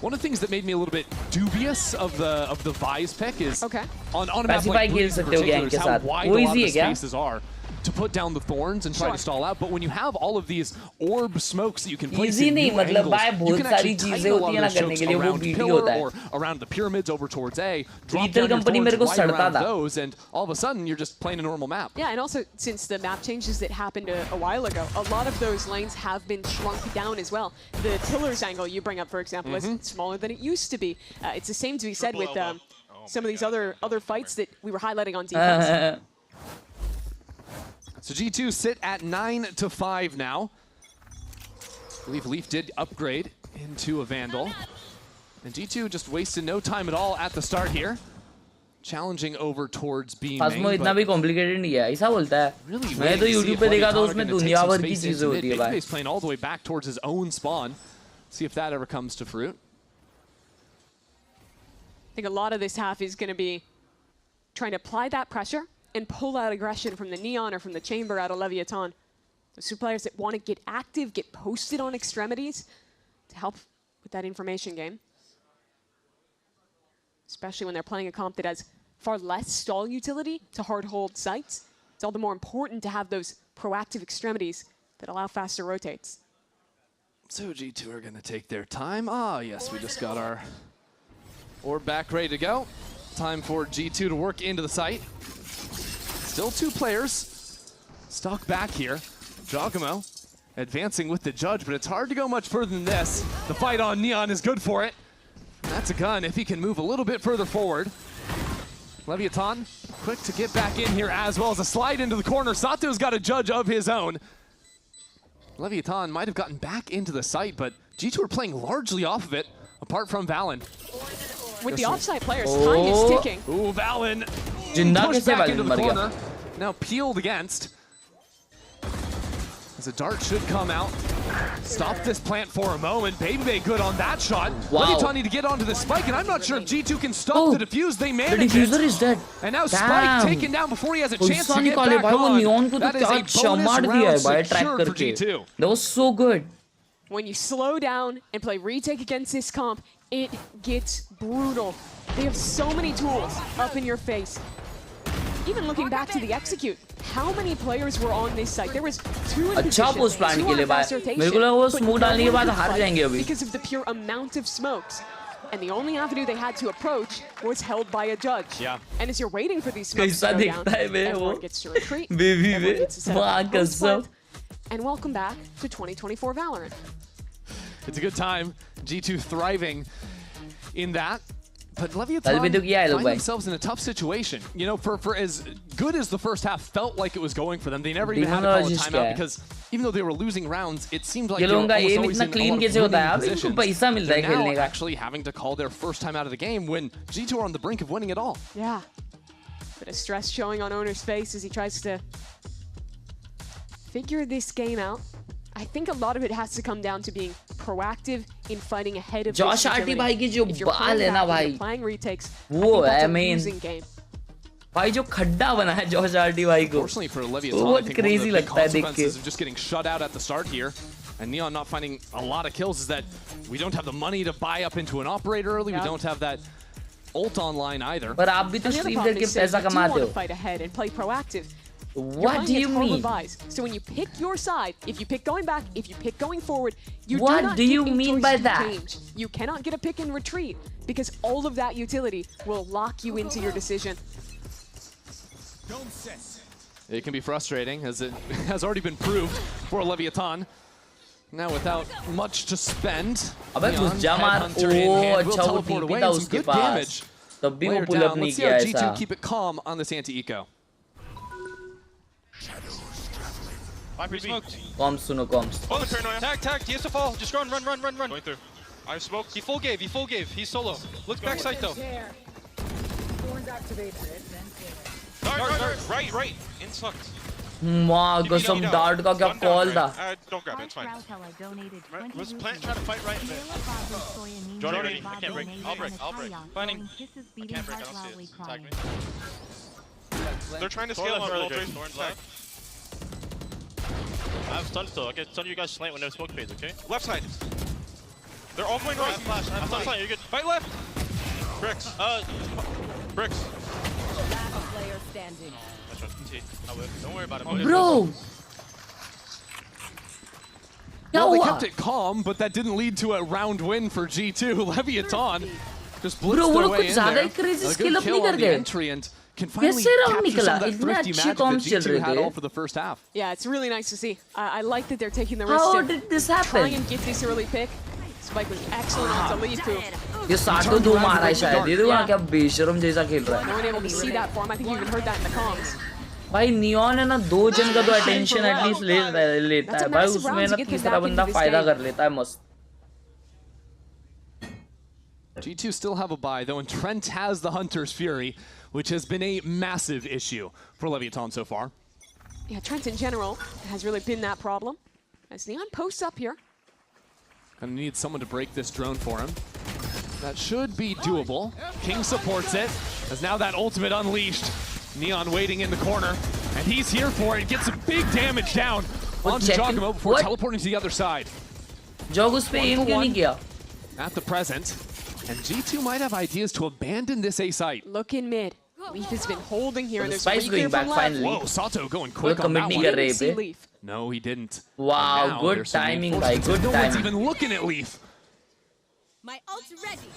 One of the things that made me a little bit dubious of the Vise pick is on a map like Breeze in particular is how wide a lot of the spaces are to put down the thorns and try to stall out. But when you have all of these orb smokes that you can place in new angles, you can actually tighten a lot of those chokes around pillar or around the pyramids over towards A, drop down your thorns right around those, and all of a sudden you're just playing a normal map. Yeah, and also since the map changes that happened a while ago, a lot of those lanes have been shrunk down as well. The pillars angle you bring up, for example, is smaller than it used to be. It's the same to be said with some of these other fights that we were highlighting on defense. So G2 sit at 9-5 now. I believe Leaf did upgrade into a Vandal. And G2 just wasted no time at all at the start here. Challenging over towards B main. Phasmo इतना भी complicated नहीं है, ऐसा बोलता है. मैं तो YouTube पे देखा तो उसमें दुनिया भर की चीजें होती है भाई. He's playing all the way back towards his own spawn. See if that ever comes to fruit. I think a lot of this half is going to be trying to apply that pressure and pull out aggression from the Neon or from the Chamber out of Leviatán. Those 2 players that want to get active, get posted on extremities to help with that information game. Especially when they're playing a comp that has far less stall utility to hard hold sites. It's all the more important to have those proactive extremities that allow faster rotates. So G2 are going to take their time. Ah, yes, we just got our orb back ready to go. Time for G2 to work into the site. Still 2 players stuck back here. Giacomo advancing with the judge, but it's hard to go much further than this. The fight on Neon is good for it. That's a gun if he can move a little bit further forward. Leviatán quick to get back in here as well as a slide into the corner. Sato's got a judge of his own. Leviatán might have gotten back into the site, but G2 are playing largely off of it, apart from Valen. With the offside players, time is ticking. Ooh, Valen pushed back into the corner. Now peeled against. As a dart should come out. Stop this plant for a moment. Baby good on that shot. Wow. Leviatán need to get onto the spike, and I'm not sure if G2 can stop the defuse. They The manage diffuser it. is dead. And now Damn. Spike taken down before he has a chance to get निकाले back भाई वो on. Neon को तो That is क्या a bonus चमाड़ दिया है round भाई track secured for करके. G2. That was so good. When you slow down and play retake against this comp, it gets brutal. They have so many tools up in your face. Even looking back to the execute, how many players were on this site? There was 2 in अच्छा position, post plan 2 के on लिए भाई. fast rotation, मेरे को लगा वो but smoke no डालने के one बाद could हार fight जाएंगे अभी. because of the pure amount of smokes. And the only avenue they had to approach was held by a judge. Yeah. And as you're waiting for these smokes कैसा to go दिखता है down, बे वो. everyone gets to retreat, baby everyone बे. gets to set up वाह a post कसम. plant, and welcome back to 2024 Valorant. It's a good time. G2 thriving in that. But Leviatán find themselves in a tough situation. You know, for as good as the first half felt like it was going for them, they never even had to call a timeout because even though they were losing rounds, it seemed like they were almost always in a lot of winning positions. They're now actually having to call their first time out of the game when G2 are on the brink of winning it all. Yeah. Bit of stress showing on Owner's face as he tries to figure this game out. I think a lot of it has to come down to being proactive in fighting ahead of Josh RT भाई की जो बाल है ना भाई, playing retakes, वो है main. game. भाई जो खड्डा बना है जॉश आरटी भाई को, Fortunately for Leviatán, बहुत crazy लगता है देख के. of just getting shut out at the start here, and Neon not finding a lot of kills is that we don't have the money to buy up into an operator early. We don't have that ult online either. पर आप भी तो stream करके पैसा कमाते हो. Fight ahead and play proactive. What do you mean? So when you pick your side, if you pick going back, if you pick going forward, you what do not do you get mean by that? Change. You cannot get a pick and retreat because all of that utility will lock you into your decision. It can be frustrating, as it has already been proved for Leviatán. Now without much to spend, Neon, headhunter in hand, will teleport away and some good damage. Layer down. Let's see how G2 keep it calm on this anti-eco. Comms suno comms. Tag, he has to fall. Just run. Going through. I smoke. He full gave. He's solo. Looks backside though. Right. In sucks. माँ कसम dart का क्या call था. Don't grab it, it's fine. Let's plant, try to fight right a bit. Jordan ready. I can't break. I'll break. Planning. I can't break, I don't see it. Tag me. They're trying to scale on Walters. Left. I have stun still. Okay, stun you guys slant when no smoke fades, okay? Left side. They're all going right. I'm stun slant, you're good. Fight left. Bricks. Bricks. Last player standing. Don't worry about it. Bro. Well, they kept it calm, but that didn't lead to a round win for G2. Leviatán just blitzed their way in there. A good kill on the entry and can finally capture some of that thrifty magic that G2 had all for the first half. Yeah, it's really nice to see. I like that they're taking the risk How to did this happen? try and get this early pick. Spike was excellent on the lead coup. ये 7-2 मारा है शायद. ये देखो ना क्या बेशरम जैसा खेल रहा है. No one able to see that for him. I think you even heard that in the comms. भाई नियॉन है ना, 2 जन का तो अटेंशन एटलीस्ट लेता है भाई, उसमें ना तीसरा बंदा फायदा कर लेता है मस्त. G2 still have a buy, though, and Trent has the Hunter's Fury, which has been a massive issue for Leviatán so far. Yeah, Trent in general has really been that problem. As Neon posts up here. Gonna need someone to break this drone for him. That should be doable. King supports it, as now that ultimate unleashed. Neon waiting in the corner, and he's here for it. Gets some big damage down onto Giacomo before teleporting to the other side. Jogus पे aim क्यों नहीं किया? At the present, and G2 might have ideas to abandon this A site. Look in mid. Leaf has been holding here, and there's Spice going back finally. Whoa, Sato going quick on that one. No, he didn't. Wow, good timing, guy. Good timing. No one's even looking at Leaf. My ult ready.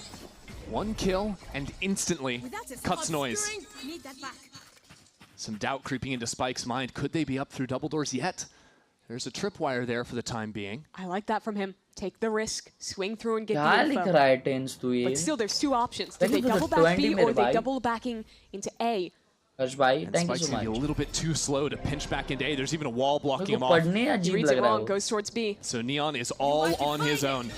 One kill and instantly cuts noise. Need that back. Some doubt creeping into Spike's mind. Could they be up through double doors yet? There's a tripwire there for the time being. I like that from him. Take the risk, swing through and get the info. But still, there's 2 options. Do they double back B or they double backing into A? Harsh bhai, thank you Spike's so much. gonna be a little bit too slow to pinch back into A. There's even a wall blocking him off. He reads it wrong, goes towards B. So Neon is all on his own.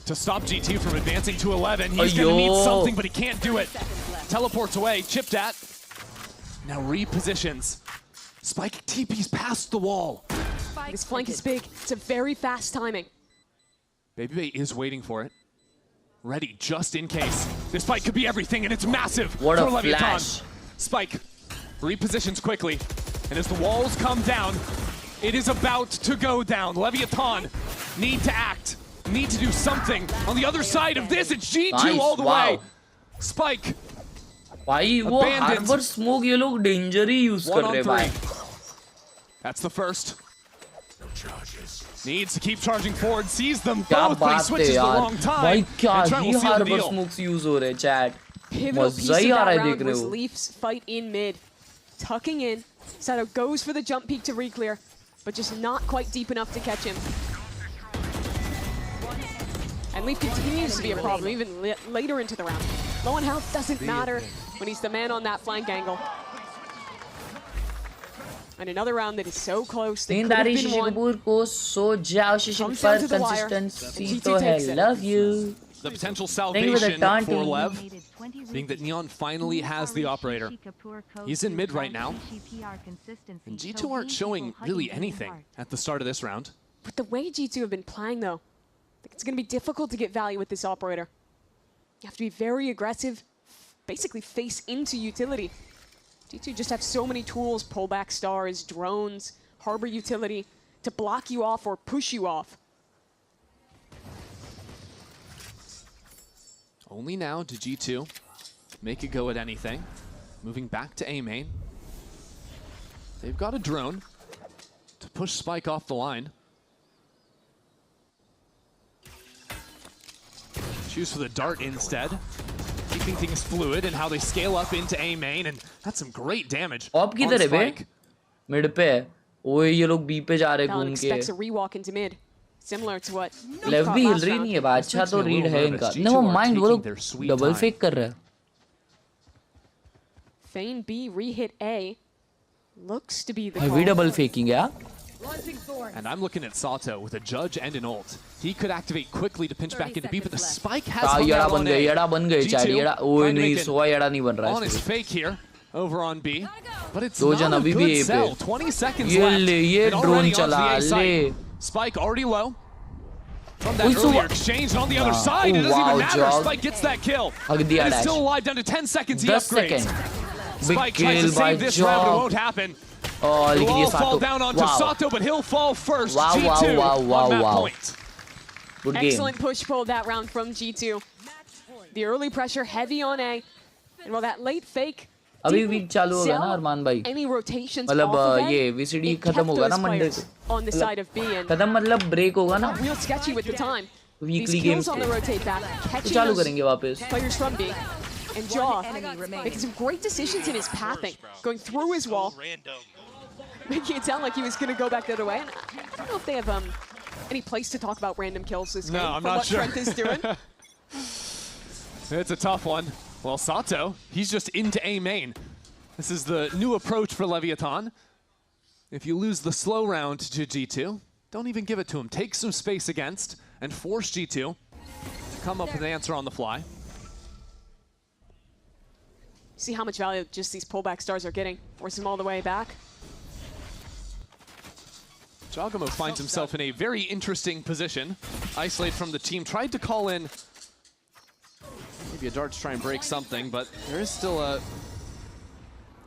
To stop G2 from advancing to 11, he's gonna need something, but he can't do it. Teleports away, chipped at. Now repositions. Spike TP's past the wall. This flank is big. It's a very fast timing. Baby is waiting for it. Ready just in case. This fight could be everything, and it's massive. What for a Leviatán. flash. Spike repositions quickly, and as the walls come down, it is about to go down. Leviatán need to act, need to do something. On the other side of this, it's G2 Nice, all the wow. way. Spike. भाई वो harbour smoke ये लोग danger ही use कर रहे भाई. That's the first. Needs to keep charging forward, sees them क्या both, but he बात है switches the यार. wrong time. भाई क्या And Trent ही will seal the harbour deal. Smokes use हो रहे हैं चैट. Pivotal piece मजा ही of आ रहा that है round देखने was को. Leaf's fight in mid. Tucking in. Sato goes for the jump peek to re-clear, but just not quite deep enough to catch him. And Leaf continues to be a problem, even later into the round. Low on health doesn't matter when he's the man on that flank angle. And another round that is so close, that could have been won. Kapoor को सो जाओ शिशिर पर consistency तो है. Love you. The potential salvation for Lev, being that Neon finally has the operator. He's in mid right now, and G2 aren't showing really anything at the start of this round. With the way G2 have been playing, though, it's going to be difficult to get value with this operator. You have to be very aggressive, basically face into utility. G2 just have so many tools, pullback stars, drones, harbor utility, to block you off or push you off. Only now do G2 make a go at anything. Moving back to A main. They've got a drone to push Spike off the line. Choose for the dart instead. Keeping things fluid and how they scale up into A main, and that's some great damage Op on किधर है बे? Spike. Mid पे. ओए ये लोग B पे जा रहे Valorant घूम expects के. a rewalk into mid, similar to what लेव भी हिल रही नहीं है भाई. अच्छा तो रीड है इनका. No mind वो लोग डबल फेक कर रहे हैं. Feign B re-hit A. Looks to be the We double faking है. And I'm looking at Sato with a judge and an ult. He could activate quickly to pinch back into B, but the spike has hung येड़ा out बन on गए. A. येड़ा बन गए chat. G2 येड़ा ओए trying to नहीं make an सोआ येड़ा नहीं बन रहा है. honest fake here over on B, but it's दो not जन a अभी भी good A sell. पे. 20 seconds ये left. ले ये and ड्रोन already onto चला the A site. ले. Spike already low. From that earlier exchange, and on the other side, it doesn't even matter. Spike gets that kill. हक And दिया it's dash. still alive down to 10 seconds. He 10 upgrades. second. Big Spike tries kill to by save this round, but it Job. won't happen. Oh, It'll लेकिन ये all fall Sato. down onto Wow. Sato, but he'll fall first. Wow, wow, G2 wow, wow, on that wow. point. Good game. Excellent push pull that round from G2. The early pressure heavy on A. And while that late fake अभी भी चालू होगा ना अरमान भाई. any rotations मतलब off of ये it, VCT it खत्म kept होगा ना those मंडे players को. on the side of B, and खत्म मतलब ब्रेक होगा ना. real sketchy with the time. Weekly These games kills on the rotate back, तो catching चालू those करेंगे वापस. players from B. And Jaw making some great decisions in his pathing, going through his wall, making it sound like he was going to go back the other way. And I don't know if they have any place to talk about random kills this game. No, I'm for not what sure. Trent is doing. It's a tough one. Well, Sato, he's just into A main. This is the new approach for Leviatán. If you lose the slow round to G2, don't even give it to him. Take some space against and force G2 to come up with an answer on the fly. See how much value just these pullback stars are getting. Force him all the way back. Jogamo finds himself in a very interesting position. Isolated from the team, tried to call in maybe a dart to try and break something, but there is still a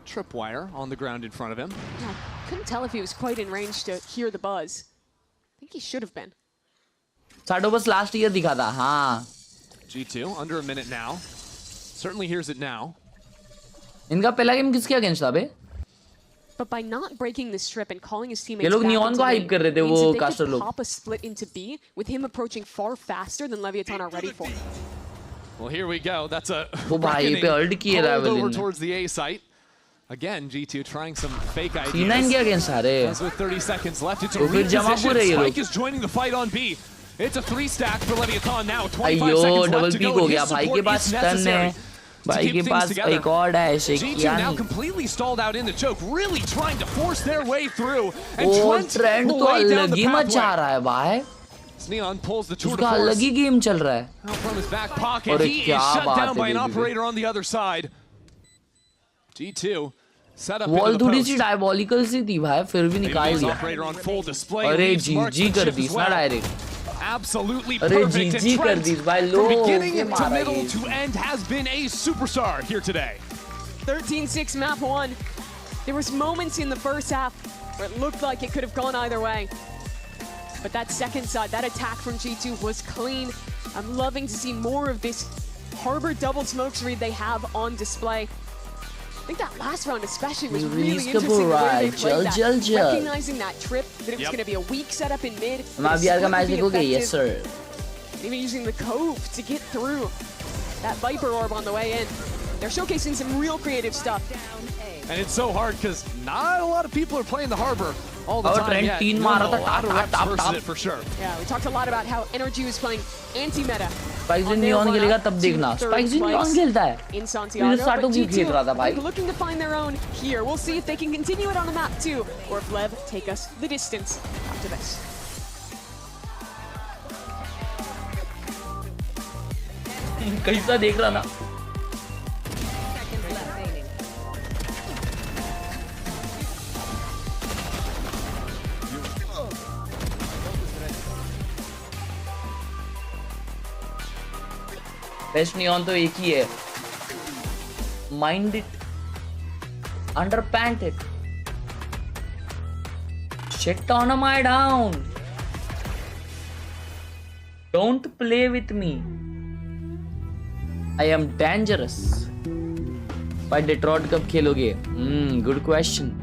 tripwire on the ground in front of him. Yeah, couldn't tell if he was quite in range to hear the buzz. I think he should have been. साडो बस last year दिखा था. हाँ. G2 under a minute now. Certainly hears it now. इनका पहला game किसके against था बे? But by not breaking the strip and calling his teammates ये लोग back Neon into को B, hype कर रहे थे, means वो that they caster could लोग. pop a split into B with him approaching far faster than Leviatán are ready for. Well, here we go. That's a वो भाई पे alt किए hold रावल over ने. towards the A site. Again, G2 trying some fake ideas. C9 के against आ रहे. As with 30 seconds left, it's a तो फिर जमापुर है ये Spike लोग. is joining the fight on B. It's a 3-stack for Leviatán now. 25 अयो seconds double left to peak go. हो and गया. his भाई support के पास is टन necessary है. to भाई keep के things पास together. एक और है. G2 शेकिया now नहीं. completely stalled out in the choke, really trying to force their way through. And वो ट्रेंड तो way down अलग the ही मचा pathway. रहा है भाई. Neon pulls the tour de उसका अलग force ही गेम चल रहा है. out from his back pocket. अरे He is क्या shut बात down है by an baby. operator on the other side. G2 Setup wall into the थोड़ी post. सी डायबॉलिकल सी थी भाई, फिर भी निकाल दिया। Operator on full display. अरे Leaves marks जी for कर chip दी as ना well. डायरेक्ट। Absolutely अरे perfect. And जी कर Trent, दी भाई, लो from beginning के to मारा middle ये। to end, has been a superstar here today. 13-6 map one. There was moments in the first half where it looked like it could have gone either way. But that second side, that attack from G2 was clean. I'm loving to see more of this Harbor double smokes read they have on display. I think that last round especially was really interesting the way they played that. Recognizing that trip, that it was going to be a weak setup in mid. MIBR का match देखोगे? Yes sir. Even using the cove to get through that Viper orb on the way in. They're showcasing some real creative stuff. And it's so hard because not a lot of people are playing the Harbor all the time Trent yet. तीन No, मारा a था, lot of reps tap, versus tap. it for sure. Yeah, we talked a lot about how Energy was playing anti-meta. Spikes in neon खेलेगा तब देखना। Spikes इन neon खेलता है। In Santiago, फिर साटो but क्यों खेल रहा था G2 भाई? looking to find their own here. We'll see if they can continue it on the map too, or if LEV take us the distance after this. कैसा देख रहा ना? बेस्ट नियॉन तो एक ही है, mind it, under pant it, shit on my down, don't play with me, I am dangerous. भाई Detroit कब खेलोगे? Good question.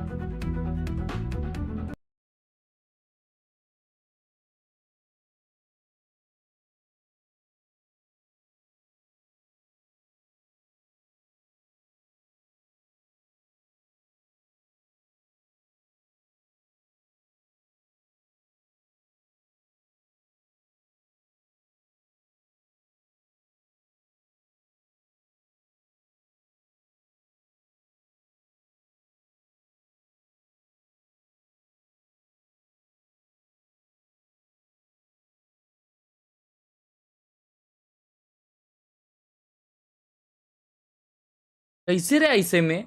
कैसे रे ऐसे में?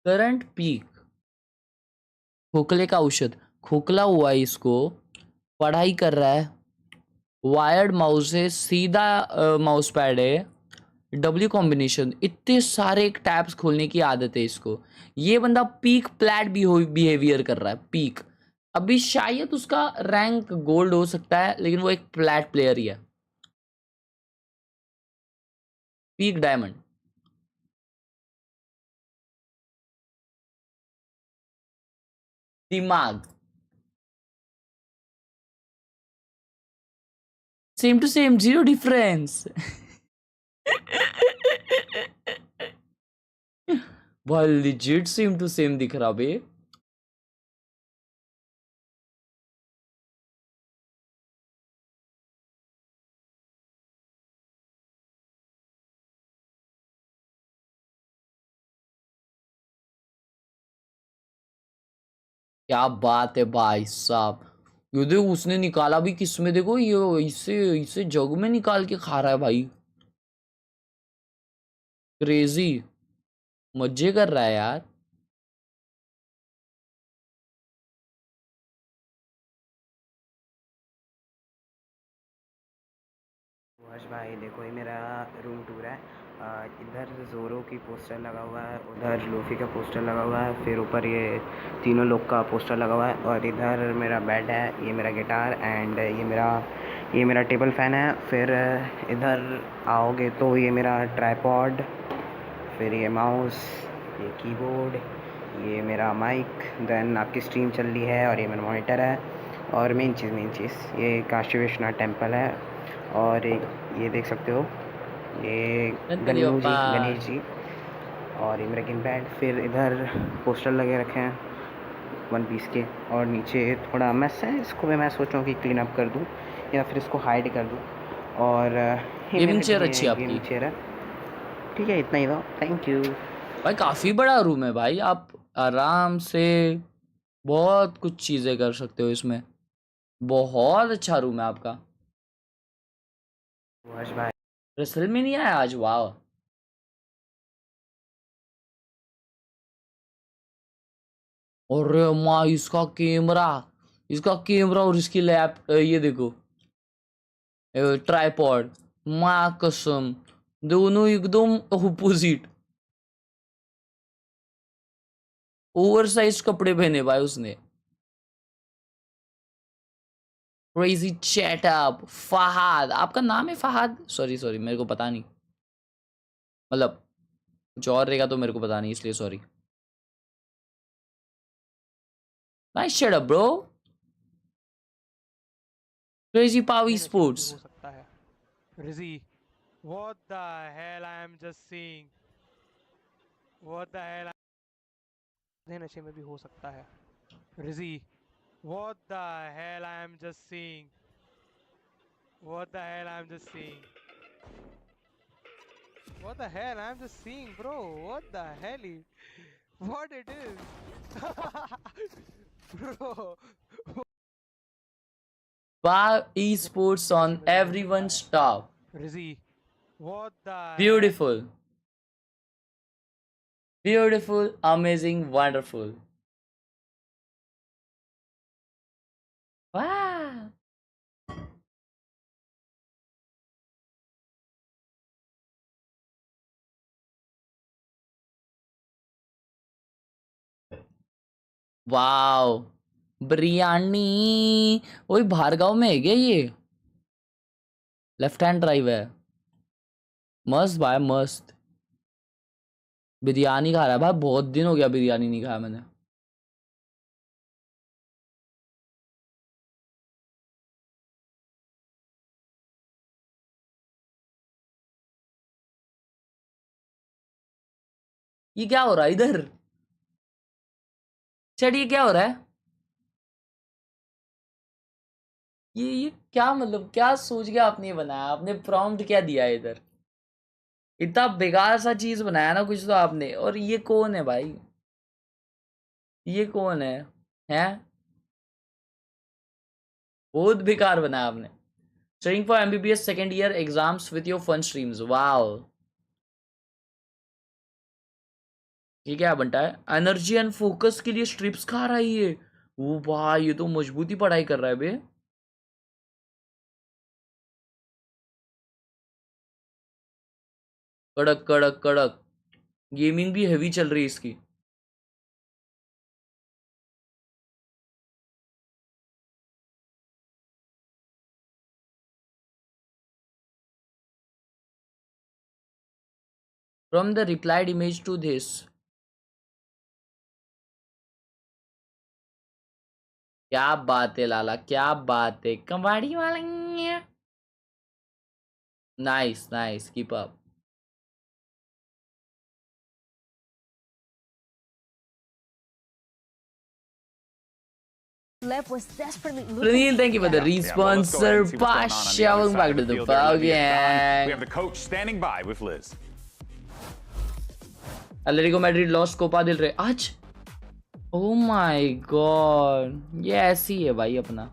करंट पीक, खोखले का औषध, खोखला हुआ है इसको, पढ़ाई कर रहा है, वायर्ड माउस है, सीधा माउस पैड है, डब्ल्यू कॉम्बिनेशन, इतने सारे टैब्स खोलने की आदत है इसको। ये बंदा पीक प्लैट बिहेवियर कर रहा है, पीक। अभी शायद उसका रैंक गोल्ड हो सकता है, लेकिन वो एक प्लैट प्लेयर ही है। Peak diamond. दिमाग same to same, zero difference. भाई लिजिट सेम टू सेम दिख रहा बे। क्या बात है भाई साहब। ये देखो उसने निकाला भी किसमें, देखो ये इसे इसे जग में निकाल के खा रहा है भाई। क्रेजी, मजे कर रहा है यार। भाई देखो ये मेरा रूम टूर है। इधर जोरो की पोस्टर लगा हुआ है, उधर लोफी का पोस्टर लगा हुआ है, फिर ऊपर ये तीनों लोग का पोस्टर लगा हुआ है, और इधर मेरा बेड है, ये मेरा गिटार एंड ये मेरा टेबल फैन है। फिर इधर आओगे तो ये मेरा ट्राइपॉड, फिर ये माउस, ये कीबोर्ड, ये मेरा माइक, देन आपकी स्ट्रीम चल रही है, और ये मेरा मॉनिटर है, और मेन चीज़ ये काशी विश्वनाथ टेम्पल है, और ये देख सकते हो ये गणेश जी, और ये मेरा गेम पैड। फिर इधर पोस्टर लगे रखे हैं वन पीस के, और नीचे थोड़ा मैस है, इसको मैं सोच रहा हूँ कि क्लीन अप कर दूँ या फिर इसको हाइड कर दूँ। और गेमिंग चेयर अच्छी है आपकी? गेमिंग चेयर है, ठीक है, इतना ही था, थैंक यू। भाई काफ़ी बड़ा रूम है भाई, आप आराम से बहुत कुछ चीजें कर सकते हो इसमें। बहुत अच्छा रूम है आपका। रसल में नहीं आया आज, वाह। अरे माँ, इसका कैमरा और इसकी लैप ये देखो ट्राइपॉड, माँ कसम दोनों एकदम ऑपोजिट। ओवरसाइज कपड़े पहने भाई उसने। क्रेजी चैटअप। फहाद, आपका नाम है फहाद? सॉरी मेरे को पता नहीं, मतलब कुछ और रहेगा तो मेरे को पता नहीं, इसलिए sorry. Nice shut up bro. Crazy पावी sports. Rizzy, what the hell I am just seeing? What the hell? नशे में भी हो सकता है। Rizzy, what the hell I am just seeing? What the hell I am just seeing? What the hell I am just seeing, bro? What the hell? What it is? Bro. Wow, esports on everyone's top. Rizzy, what the Beautiful. Beautiful, amazing, wonderful. Wow. Wow, biryani. वही भार्गाव में है क्या ये? Left hand drive है। मस्त भाई मस्त। बिरयानी खा रहा है भाई, बहुत दिन हो गया बिरयानी नहीं खाया मैंने। ये क्या हो रहा है इधर? चैट ये क्या हो रहा है? ये क्या मतलब, क्या सोच के आपने ये बनाया? आपने प्रॉम्प्ट क्या दिया है इधर? इतना बेकार सा चीज बनाया ना कुछ तो आपने। और ये कौन है भाई? ये कौन है? हैं? बहुत बेकार बनाया आपने। Studying for MBBS second year exams with your fun streams. Wow, ये क्या बनता है? एनर्जी एंड फोकस के लिए स्ट्रिप्स खा रहा है ये। वो भाई, ये तो मजबूती पढ़ाई कर रहा है बे। कड़क कड़क कड़क। गेमिंग भी हेवी चल रही है इसकी। From the replied image to this. क्या बात है लाला, क्या बात है, कबाड़ी वाला। Nice nice, keep up. LEV was desperately Pranil, thank you for the responsor. Pasha, welcome back to the gang. We have the coach standing by with Liz. Atletico Madrid lost Copa del Rey आज। Oh my god, ये ऐसी है भाई अपना।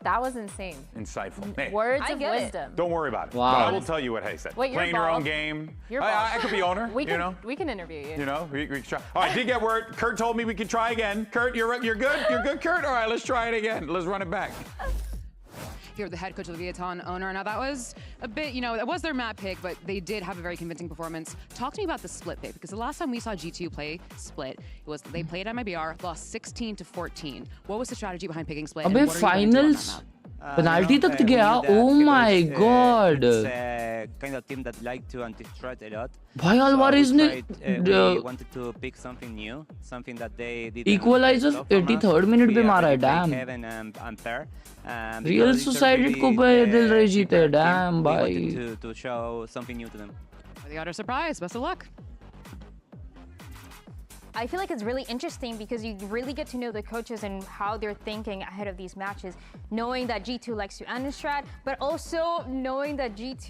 That was insane. Insightful. Hey, Words I of get it. wisdom. don't worry about it. Wow. But I will tell you what Hay said. Wait, you're Playing your own boss. game. You're I boss. could be owner. We you can know. we can interview you. You know, we can try. All right, did get word. Kurt told me we could try again. Kurt, you're good. You're good, Kurt. All right, let's try it again. Let's run it back. You're the head coach of the Leviatán owner. Now that was a bit, that was their map pick, but they did have a very convincing performance. Talk to me about the split pick, because the last time we saw G2 play split, they played at MIBR, lost 16-14. What was the strategy behind picking split? अबे finals penalty तक गया। Oh my god. Kind of team that like to anti-strat a lot. भाई Alvarez ने we wanted to pick something new, something that they did. Equalizer 83rd minute पे मारा है। Dam, real society को दिल रही जीते। डैम भाई, to show something new to them. The utter surprise. Best of luck. I feel like it's really interesting because you really get to know the coaches and how they're thinking ahead of these matches, knowing that G2 likes to understrat, but also knowing that G2,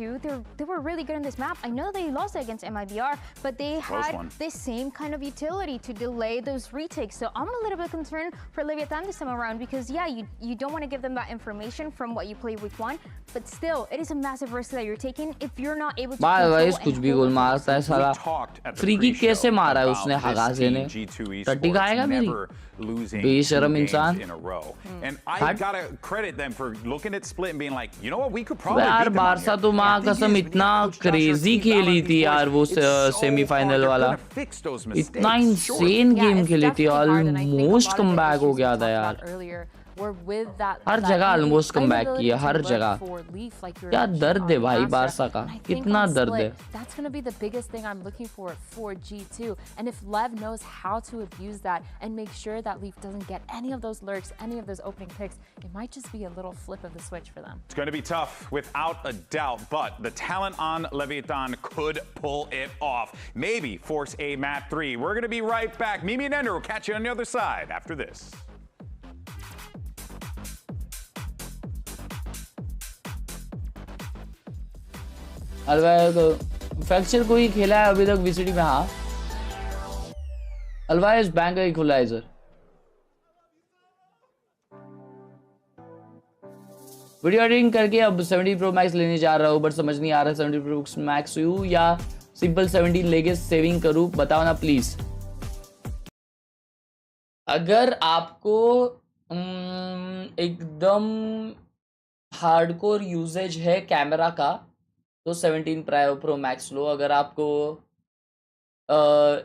they were really good in this map. I know they lost against MIBR, but they had the same kind of utility to delay those retakes. So I'm a little bit concerned for Leviatán this time around because, yeah, you don't want to give them that information from what you play week 1, but still, it is a massive risk that you're taking if you're not able to भाई कुछ भी गोल मारता है साला free की कैसे मारा है उसने हगासे ने टट्टी खाएगा मेरी बेशरम इंसान And I gotta credit them for looking at split and being like, you know what, we could probably यार बारसा तो माँ कसम इतना क्रेजी खेली थी यार वो सेमीफाइनल वाला इतना इंसेन गेम खेली थी ऑलमोस्ट कमबैक हो गया था यार हर जगह ऑलमोस्ट कमबैक किया हर जगह क्या दर्द है भाई बारसा का कितना दर्द है That's going to be the biggest thing I'm looking for G2, and if LEV knows how to abuse that and make sure that LEV doesn't get any of those lurks, any of those opening picks, it might just be a little flip of the switch for them. It's going to be tough without a doubt, but the talent on Leviatán could pull it off. Maybe force a map 3. We're going to be right back. Mimi and Ender will catch you on the other side after this. Fracture कोई खेला है अभी तक VCT में हाँ always bank का ही खुला है सर वीडियो एडिटिंग करके अब 17 प्रो मैक्स लेने जा रहा हूँ बट समझ नहीं आ रहा 17 प्रो मैक्स यू या सिंपल 17 लेके सेविंग करूँ बताओ ना प्लीज अगर आपको एकदम हार्डकोर यूजेज है कैमरा का तो 17 प्रो मैक्स लो अगर आपको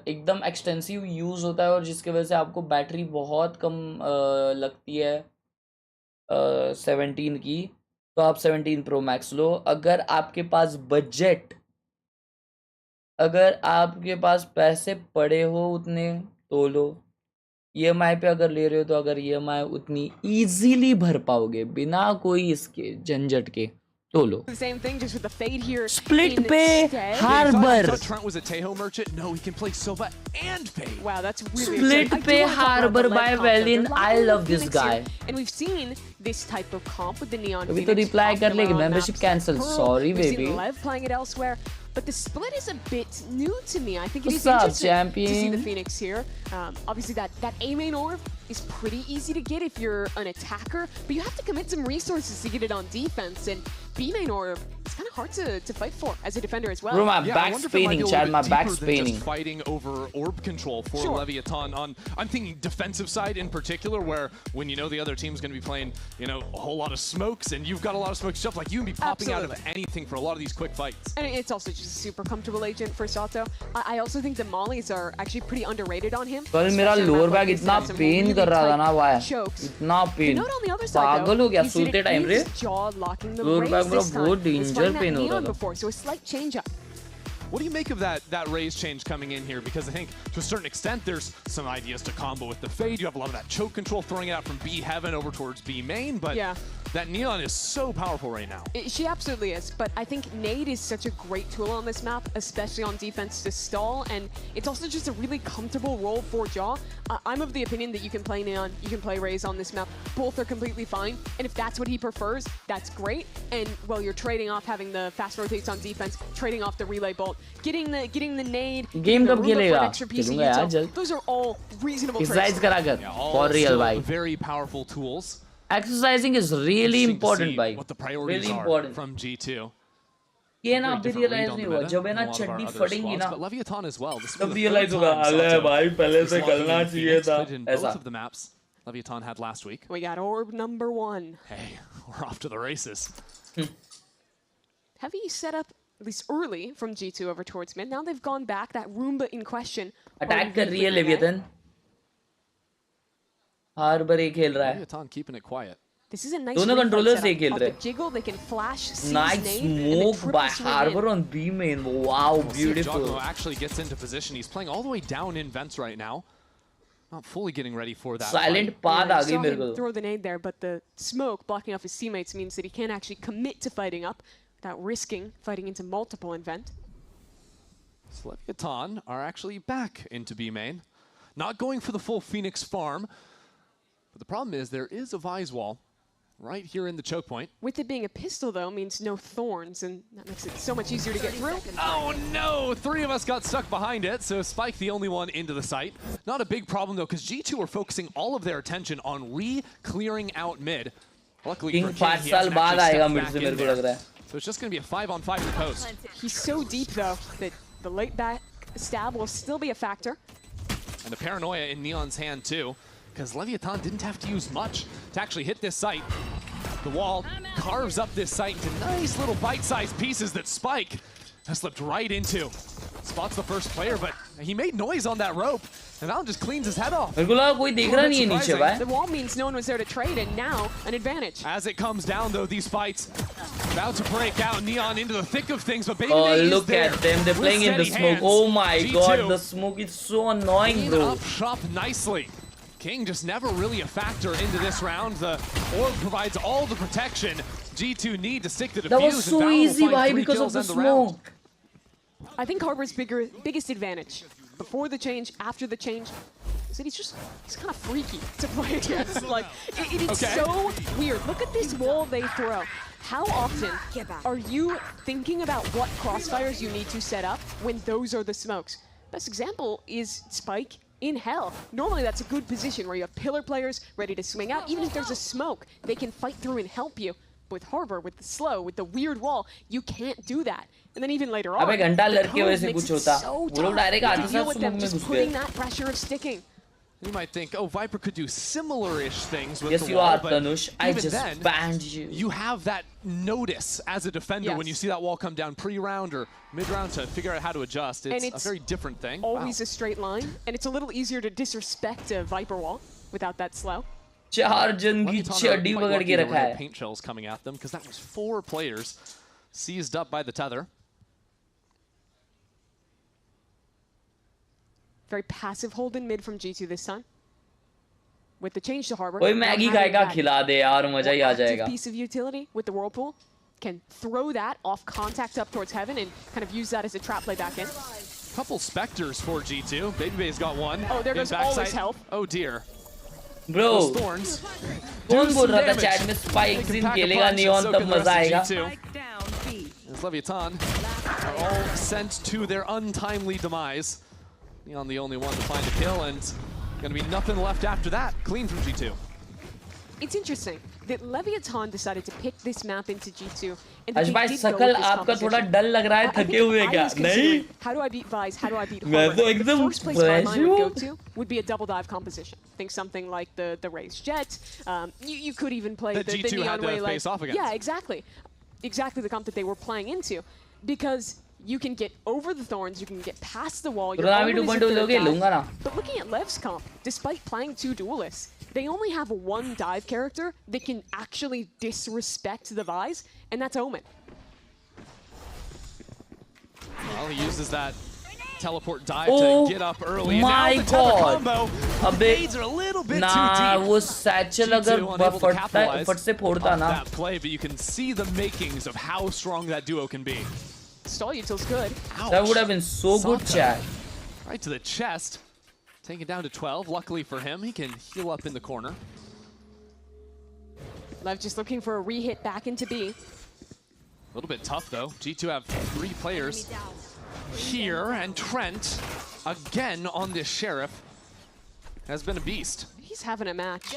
एकदम एक्सटेंसिव यूज़ होता है और जिसकी वजह से आपको बैटरी बहुत कम लगती है 17 की तो आप 17 प्रो मैक्स लो अगर आपके पास बजट अगर आपके पास पैसे पड़े हो उतने तो लो EMI पे अगर ले रहे हो तो अगर EMI उतनी इजीली भर पाओगे बिना कोई इसके झंझट के The same thing, just with the fade here. Split pay Harbor. Trent was a Tejo merchant. No, he can play Silva and pay. Wow, that's really Split pay Harbor by Valiant. I love this guy. And we've seen this type of comp with the Neon. अभी तो reply कर लेगी membership cancel. Sorry baby. We've seen LEV playing it elsewhere. But the split is a bit new to me. I think it is What's up, interesting champion? to see the Phoenix here. Obviously, that A main orb is pretty easy to get if you're an attacker, but you have to commit some resources to get it on defense. And B main orb, it's kind of hard to fight for as a defender as well. Bro, my back's paining, Chad. My back's paining. Fighting over orb control for Leviatán on, I'm thinking defensive side in particular, where when you know the other team's going to be playing, you know, a whole lot of smokes, and you've got a lot of smoke stuff, like you can be popping out of anything for a lot of these quick fights. And it's also just a super comfortable agent for Sato. I also think the mollies are actually pretty underrated on him. कल मेरा lower back इतना pain कर रहा था ना भाई इतना pain पागल हो गया सोते टाइम रे lower back मेरा बहुत danger pain हो रहा था so a slight change up. What do you make of that raise change coming in here? Because I think to a certain extent there's some ideas to combo with the fade. You have a lot of that choke control throwing it out from B heaven over towards B main, but that Neon is so powerful right now. She absolutely is, but I think nade is such a great tool on this map, especially on defense to stall, and it's also just a really comfortable role for Jaw. I'm of the opinion that you can play Neon, you can play Raze on this map. Both are completely fine, and if that's what he prefers, that's great. And while you're trading off having the fast rotates on defense, trading off the relay bolt, getting the nade, game कब खेलेगा? Those are all reasonable trades. For real, bhai. Very powerful tools. Exercising is really important, bhai. What the priorities really are important from G2. ये ना अभी realize नहीं हुआ जब है ना चड्डी फटेंगी ना Leviatán as well. तब realize होगा अले भाई पहले से करना चाहिए था ऐसा. Both of the maps Leviatán had last week. We got orb number 1. Hey, we're off to the races. Heavy setup at least early from G2 over towards mid. Now they've gone back. That Roomba in question. Attack कर रही है Leviatán. Harbor ही खेल रहा है. Leviatán keeping it quiet. This is a nice दोनों controllers से खेल रहे हैं. Jiggle, they can flash, nice smoke by Harbor on B main. Wow, beautiful. Jogno actually gets into position. He's playing all the way down in vents right now. Not fully getting ready for that. Silent path आ गई मेरे को. Throw the nade there, but the smoke blocking off his teammates means that he can't actually commit to fighting up without risking fighting into multiple in vent. So Leviatán are actually back into B main. Not going for the full Phoenix farm. But the problem is there is a Vise wall right here in the choke point. With it being a pistol, though, means no thorns, and that makes it so much easier to get through. Oh no! 3 of us got stuck behind it, so Spike the only one into the site. Not a big problem, though, because G2 are focusing all of their attention on re-clearing out mid. Luckily King for King, 5 he साल hasn't बाद actually आएगा stepped mid back से in मेरे को there. लग रहा है. So it's just going to be a 5-on-5 in the post. He's so deep, though, that the late back stab will still be a factor. And the paranoia in Neon's hand, too, because Leviatán didn't have to use much to actually hit this site. The wall carves up this site into nice little bite-sized pieces that Spike has slipped right into. Spots the first player, but he made noise on that rope, and Valorant just cleans his head off. The wall means no one was there to trade, and now an advantage. As it comes down, though, these fights about to break out. Neon into the thick of things, but Baby Oh, Bay look is at them. They're with playing in the steady smoke. hands. Oh my G2 god, the smoke is so annoying, clean bro. up shop nicely. King just never really a factor into this round. The orb provides all the protection G2 need to stick to the That defuse. was so easy, why? Because of the smoke. I think Harbor's biggest advantage before the change, after the change, is that he's kind of freaky to play against. Like, it is so weird. Look at this wall they throw. How often are you thinking about what crossfires you need to set up when those are the smokes? Best example is Spike in Hell. Normally that's a good position where you have pillar players ready to swing out. Even if there's a smoke, they can fight through and help you. But with Harbor, with the slow, with the weird wall, you can't do that. And then even later on, अबे घंटा the लड़के code वैसे makes कुछ it होता. so वो लोग tough direct to आते deal साथ with smoke them में just घुस putting गए. that pressure of sticking. You might think, oh, Viper could do similar-ish things with Yes, the you wall, are, but Tanush. I even just then, banned you. You have that notice as a defender when you see that wall come down pre-round or mid-round to figure out how to adjust. It's a very different thing. Always a straight line, and it's a little easier to disrespect a Viper wall without that slow. 4 जन की चड्डी पकड़ के रखा है. Paint shells coming at them because that was 4 players seized up by the tether. Very passive hold in mid from G2 this time. With the change to Harbor. कोई Maggi खाएगा खिला दे यार मजा ही आ जाएगा. Piece of utility with the Whirlpool can throw that off contact up towards heaven and kind of use that as a trap play back in. Couple Spectres for G2. Baby Bay's got one. Oh, there goes all his health. Oh dear. Bro, those thorns. कौन बोल रहा था chat में spike जिन खेलेगा neon तब मजा आएगा. As Leviatán are all sent to their untimely demise. Neon the only one to find a kill, and gonna be nothing left after that. Clean from G2. It's interesting that Leviatán decided to pick this map into G2. And आज भाई सकल आपका थोड़ा डल लग रहा है थके हुए क्या? नहीं. How do I beat Vise? How do I beat मैं Harbor? तो एकदम The first place my mind would go to would be a double dive composition. Think something like the Raze Jet. You could even play the G2 Neon had to way like face off against. Yeah, exactly. Exactly the comp that they were playing into, because you can get over the thorns, you can get past the wall. You're always a third guy. But looking at Lev's comp, despite playing 2 duelists, they only have one dive character that can actually disrespect the Vise, and that's Omen. Well, he uses that teleport dive to get up early. My and now the God. combo. अबे Blades are a little bit too deep. वो satchel अगर फट से फोड़ता ना. That play, but you can see the makings of how strong that duo can be. Stall util's good. Ouch. That would have been so good, chat. Right to the chest. Take it down to 12. Luckily for him, he can heal up in the corner. Lev just looking for a re-hit back into B. A little bit tough, though. G2 have 3 players here, and Trent, again on this Sheriff, has been a beast. He's having a match.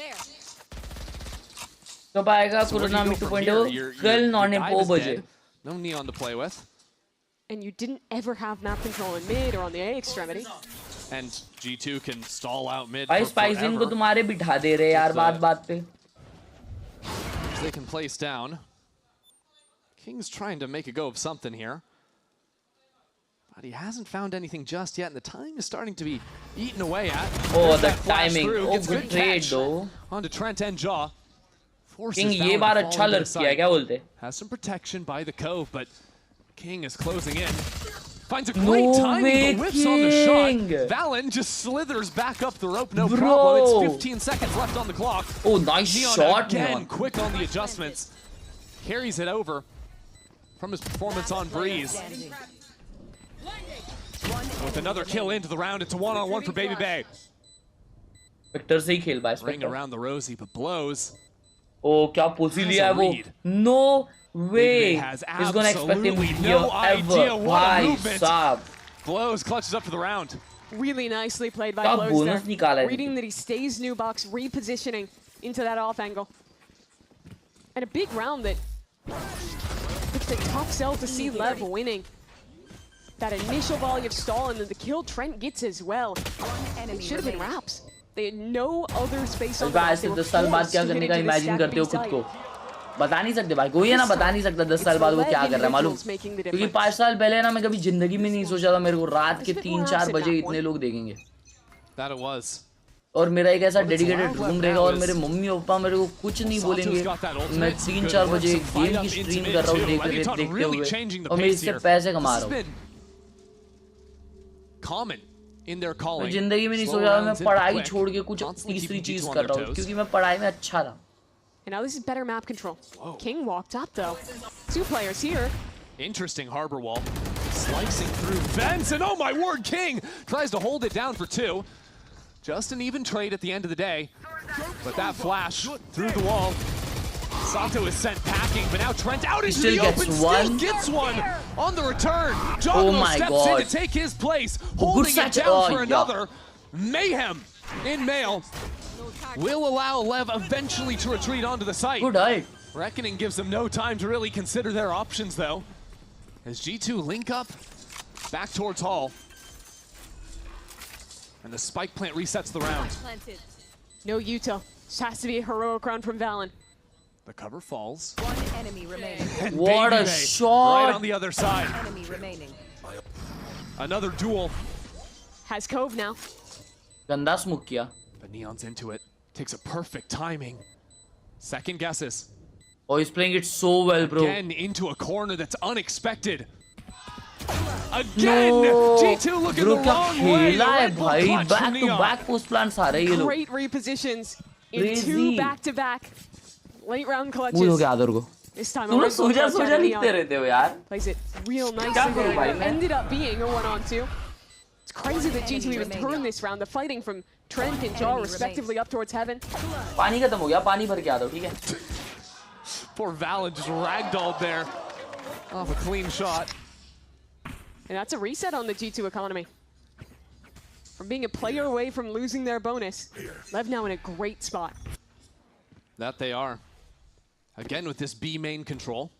तो पाएगा corona में 2.0 कल 9 बजे. No Neon to play with. And you didn't ever have map control in mid or on the A extremity. And G2 can stall out mid भाई for spicing को forever. तुम्हारे बिठा दे रहे यार बात पे. They can place down. King's trying to make a go of something here. But he hasn't found anything just yet, and the time is starting to be eaten away at. Oh, There's the that flash timing. through, Oh, gets good trade catch. though. On to Trent and Jaw. Forces King ये Valorant bar to fall अच्छा into लग the किया site. क्या बोलते? Has some protection by the Cove, but King is closing in. Finds a No great timing, way, but whiffs on the shot. King. Valen just slithers back up the rope, no Bro. problem. It's 15 seconds left on the clock. Oh, nice Neon shot, again, Neon. quick on the adjustments. Carries it over from his performance on Breeze. With another kill into the round, it's a one-on-one for Baby Bay. Spectre से ही खेल भाई Ring Spectre. around the rosy, but blows. Oh, क्या पोसी लिया है वो? No way. He's gonna expect him here ever. भाई साहब. Blows clutches up for the round. Really nicely played by क्या Blows bonus there. निकाला है? Reading that he stays new box, repositioning into that off angle. And a big round that it's a tough sell to see LEV winning. That initial volley of stall and then the kill Trent gets as well. It should have been wraps. They had no other space on the map. They were 10 साल बाद क्या करने का imagine करते हो खुद को? बता नहीं सकते भाई, कोई है ना बता नहीं सकता 10 साल बाद वो क्या कर रहा है मालूम? क्योंकि 5 साल पहले ना मैं कभी जिंदगी में नहीं सोचा था मेरे को रात के 3-4 बजे इतने लोग देखेंगे। That it was. और मेरा एक ऐसा डेडिकेटेड रूम रहेगा और मेरे मम्मी पापा मेरे को कुछ नहीं बोलेंगे। मैं 3-4 बजे गेम की स्ट्रीम कर रहा हूँ देखते हुए और मैं इससे पैसे कमा रहा हूँ। Common in their calling. जिंदगी में नहीं सोचा था मैं पढ़ाई छोड़ के कुछ तीसरी चीज कर रहा हूँ क्योंकि मैं पढ़ाई में अच्छा था। And now this is better map control. King walked up though. 2 players here. Interesting harbor wall. Slicing through vents and oh my word, King tries to hold it down for 2. Just an even trade at the end of the day. But that flash through the wall. Sato is sent packing, but now Trent out into the open, still gets one on the return. Joglo steps in to take his place, holding it down for another. Mayhem in male will allow LEV eventually to retreat onto the site. Good eye. Reckoning gives them no time to really consider their options though. As G2 link up back towards Hall. And the spike plant resets the round. No Yuta. This has to be a heroic round from Valen. The cover falls. 1 enemy remaining. What a shot! Right on the other side. Enemy remaining. Another duel. Has Cove now. गंदा smoke किया. But Neon's into it. Takes a perfect timing. Second guesses. Oh, he's playing it so well, bro. Again into a corner that's unexpected. Again, G2 looking the wrong way. भाई back to back post plants आ रहे हैं ये लोग. Great repositions in 2 back-to-back late round clutches. हो गया आदर को. This time तुम लोग सोजा लिखते रहते हो यार. Plays it real nicely there. Ended up being a 1-on-2. It's crazy that G2 even turned this round. The fighting from Trent and Jaw respectively up towards heaven. पानी खत्म हो गया, पानी भर के आ दो, ठीक है? Poor Valen just ragdolled there off a clean shot. And that's a reset on the G2 economy. From being a player away from losing their bonus, LEV now in a great spot. That they are. Again with this B main control.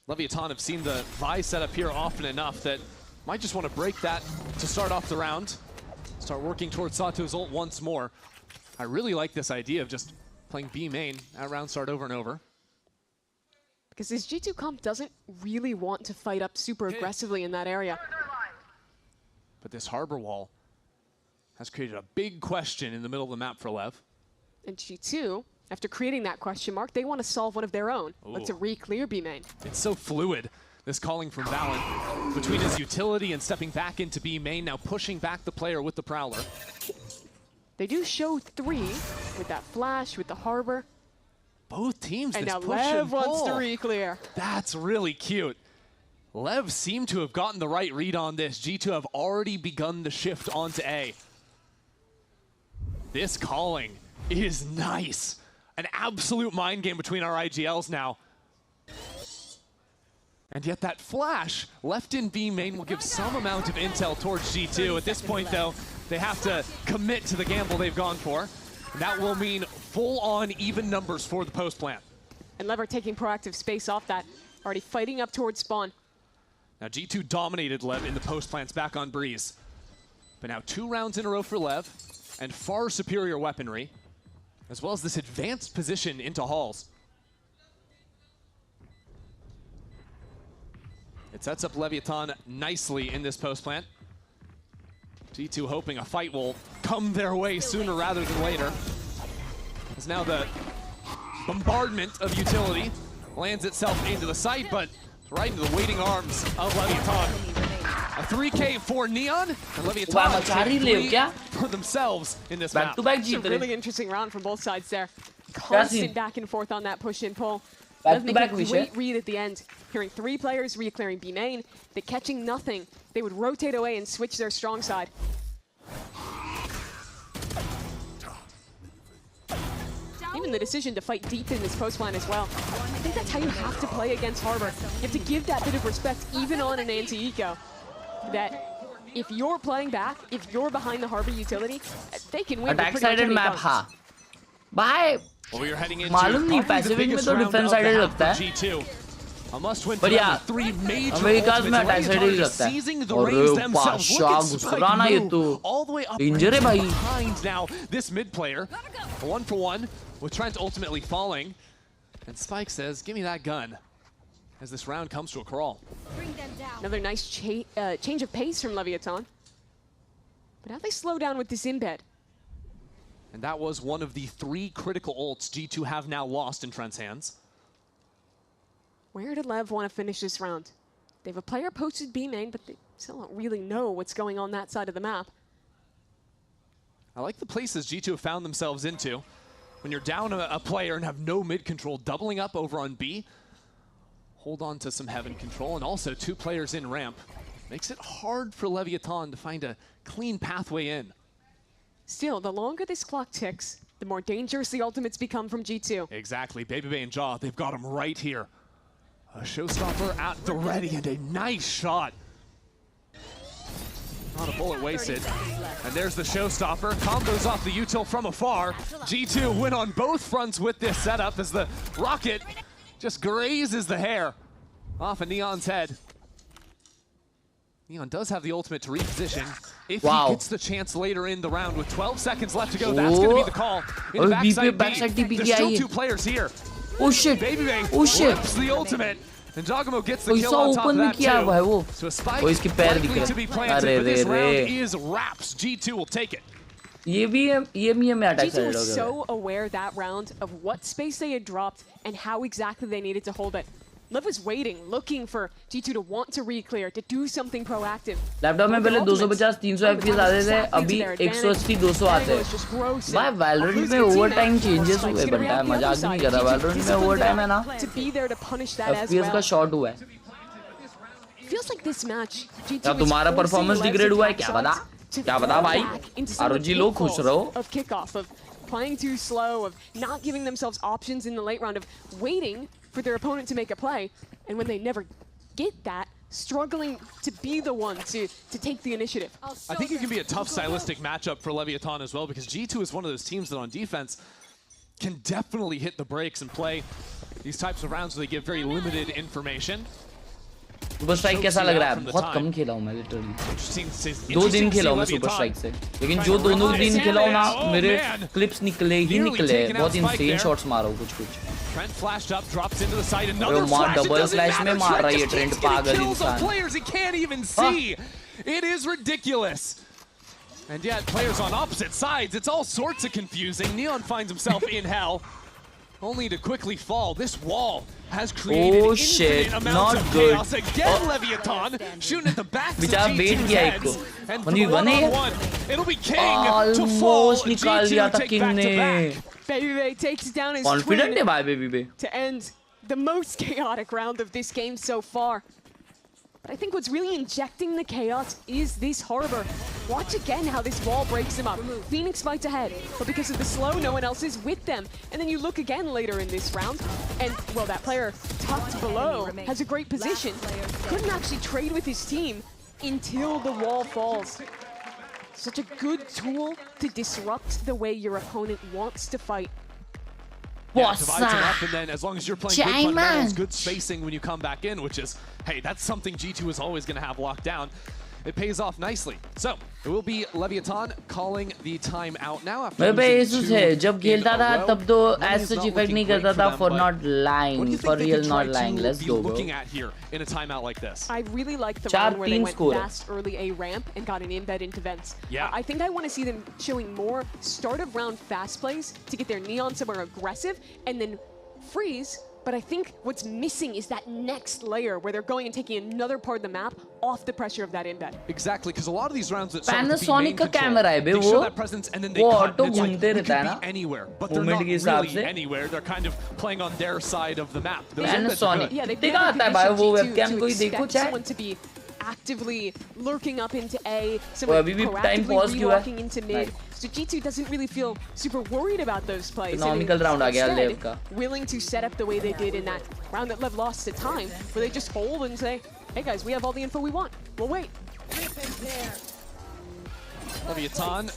Leviatán have seen the Vi setup here often enough that might just want to break that to start off the round. Start working towards Sato's ult once more. I really like this idea of just playing B main at round start over and over. Because this G2 comp doesn't really want to fight up super aggressively in that area. But this harbor wall has created a big question in the middle of the map for LEV. And G2, after creating that question mark, they want to solve one of their own. Let's re-clear B main. It's so fluid, this calling from Valen. Between his utility and stepping back into B main, now pushing back the player with the Prowler. They do show 3 with that flash, with the harbor. Both teams and this now push LEV and wants pull. to re-clear. That's really cute. LEV seem to have gotten the right read on this. G2 have already begun the shift onto A. This calling is nice. An absolute mind game between our IGLs now. And yet that flash left in B main will give some amount of intel towards G2. At this point though, they have to commit to the gamble they've gone for. And that will mean full-on even numbers for the post plant. And LEV are taking proactive space off that. Already fighting up towards spawn. Now G2 dominated LEV in the post plants back on Breeze. But now 2 rounds in a row for LEV and far superior weaponry, as well as this advanced position into halls. It sets up Leviatán nicely in this post plant. G2 hoping a fight will come their way sooner rather than later. As now the bombardment of utility lands itself into the site, but right into the waiting arms of Leviatán. A 3K for Neon, and Leviatán for themselves in this map. It's a really interesting round from both sides there. Constant back and forth on that push and pull. LEV making a great read at the end. Hearing 3 players re-clearing B main, they catching nothing. They would rotate away and switch their strong side. even the decision to fight deep in this post plan as well. I think that's how you have to play against Harbor. You have to give that bit of respect even on an anti-eco. That if you're playing back, if you're behind the Harbor utility, they can win. Attack sided map, हाँ. Bye. मालूम नहीं Pacific में तो defence sided लगता है. But yeah, America's में attack side ही लगता है. अरे बादशाह घुसराना ये तो डेंजर है भाई. Now this mid player, 1-for-1 with Trent ultimately falling, and Spike says, "Give me that gun." As this round comes to a crawl. Another nice change of pace from Leviatán. But now they slow down with this embed. And that was one of the 3 critical ults G2 have now lost in Trent's hands. Where did Lev want to finish this round? They have a player posted B main, but they still don't really know what's going on that side of the map. I like the places G2 have found themselves into. When you're down a player and have no mid control, doubling up over on B, hold on to some heaven control, and also 2 players in ramp. Makes it hard for Leviatán to find a clean pathway in. Still, the longer this clock ticks, the more dangerous the ultimates become from G2. Exactly. Baby and Jaw, they've got him right here. A showstopper at the ready, and a nice shot. Not a bullet wasted. And there's the showstopper. Combos off the util from afar. G2 win on both fronts with this setup as the rocket just grazes the hair off of Neon's head. Neon does have the ultimate to reposition. If he gets the chance later in the round with 12 seconds left to go, that's going to be the call. In the backside B. There's still 2 players here. Oh shit. Baby Oh shit. whips the ultimate. And Jogamo gets the kill on top of that too. So a spike likely to be planted, but this round is wraps. G2 will take it. G2 was so aware that round of what space they had dropped and how exactly they needed to hold it. Lev was waiting, looking for G2 to want to re-clear, to do something proactive. Laptop में पहले 250 300 FPS आते थे, अभी 180 200 आते हैं. भाई Valorant में overtime changes हुए बनता है, मजाक नहीं कर रहा. Valorant में ओवरटाइम है ना, FPS का शॉर्ट हुआ है. Feels like this match, G2 क्या तुम्हारा परफॉर्मेंस डिग्रेड हुआ है? क्या बता भाई? आरोजी लोग खुश रहो. Of kickoff, of playing too slow, of not giving themselves options in the late round, of waiting for their opponent to make a play, and when they never get that, struggling to be the one to take the initiative. I think it can be a tough stylistic matchup for Leviatán as well, because G2 is one of those teams that on defense can definitely hit the brakes and play these types of rounds where they give very limited information. Super strike कैसा लग रहा है? बहुत कम खेला हूँ मैं literally. 2 दिन खेला हूँ मैं सुपर स्ट्राइक से, लेकिन जो दोनों दिन खेला हूँ ना, मेरे क्लिप्स निकले ही निकले. बहुत इंसेन शॉट्स मारा हूँ कुछ. Trent flashed up, drops into the side, another flash. Double slash में मार रहा है ये Trent पागल इंसान. Players he can't even see. It is ridiculous. And yet players on opposite sides, it's all sorts of confusing. Neon finds himself in hell, only to quickly fall. This wall has created infinite amounts of chaos. Again, Leviatán shooting at the backs of G2's heads. And 1-on-1, it'll be King to fall. G2 take back-to-back. Baby takes down his Confident है भाई Baby to end the most chaotic round of this game so far. But I think what's really injecting the chaos is this Harbor. Watch again how this wall breaks him up. Phoenix fights ahead, but because of the slow, no one else is with them. And then you look again later in this round, and, well, that player tucked below has a great position. Couldn't actually trade with his team until the wall falls. Such a good tool to disrupt the way your opponent wants to fight. Yeah, divides it up, and then as long as you're playing good fundamentals, good spacing when you come back in, which is, hey, that's something G2 is always going to have locked down. It pays off nicely. So it will be Leviatán calling the timeout now. जब खेलता था तब तो as such effect नहीं करता था for not lying, for real not lying. Let's go, bro. Looking at here in a timeout like this. I really like the run where they went fast early A ramp and got an embed into vents. Yeah. I think I want to see them showing more start of round fast plays to get their Neon somewhere aggressive and then freeze. But I think what's missing is that next layer where they're going and taking another part of the map off the pressure of that embed. Exactly, because a lot of these rounds that Panasonic का camera है बे, they show that presence and then they cut. Auto It's like, घूमते we रहता है could ना, be anywhere, but they're not really anywhere. They're kind of playing on their side of the map. Panasonic. Yeah, they देखा आता है भाई वो webcam कोई देखो चाहे. Someone to be actively lurking up into A, someone अभी भी time pause क्यों है? walking into mid. So G2 doesn't really feel super worried about those plays. Economical round आ गया LEV का. Willing to set up the way they did in that round that LEV lost to time, where they just hold and say, hey guys, we have all the info we want. We'll wait. Leviatán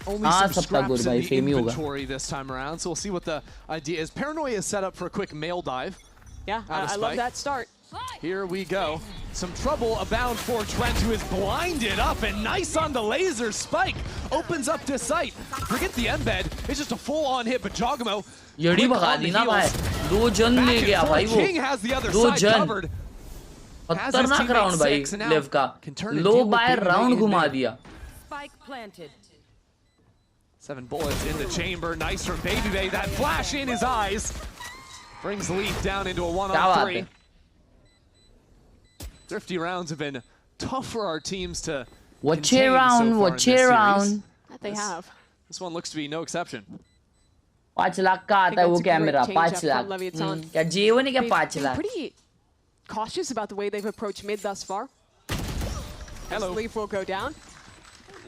only some scraps in the inventory this time around, so we'll see what the idea is. Paranoia is set up for a quick mail dive. Yeah, I love that start. Here we go. Some trouble abound for Trent, who is blinded up, and nice on the laser. Spike opens up to sight. Forget the embed, it's just a full-on hit, but Jogamo यड़ी भगा दी ना भाई. 2 जन ले गया भाई वो. King has the other 2 side जन. covered. खतरनाक राउंड भाई LEV का. लो बाय राउंड घुमा दिया. Spike planted. 7 bullets in the chamber. Nice from Baby Bay. That flash in his eyes brings Leaf down into a 1-on-3. Thrifty rounds have been tough for our teams to watch it round. That they have. This one looks to be no exception. 5 lakh का आता है वो camera. 5 lakh. क्या J1 है क्या 5 lakh? Pretty cautious about the way they've approached mid thus far. Hello. Leaf will go down.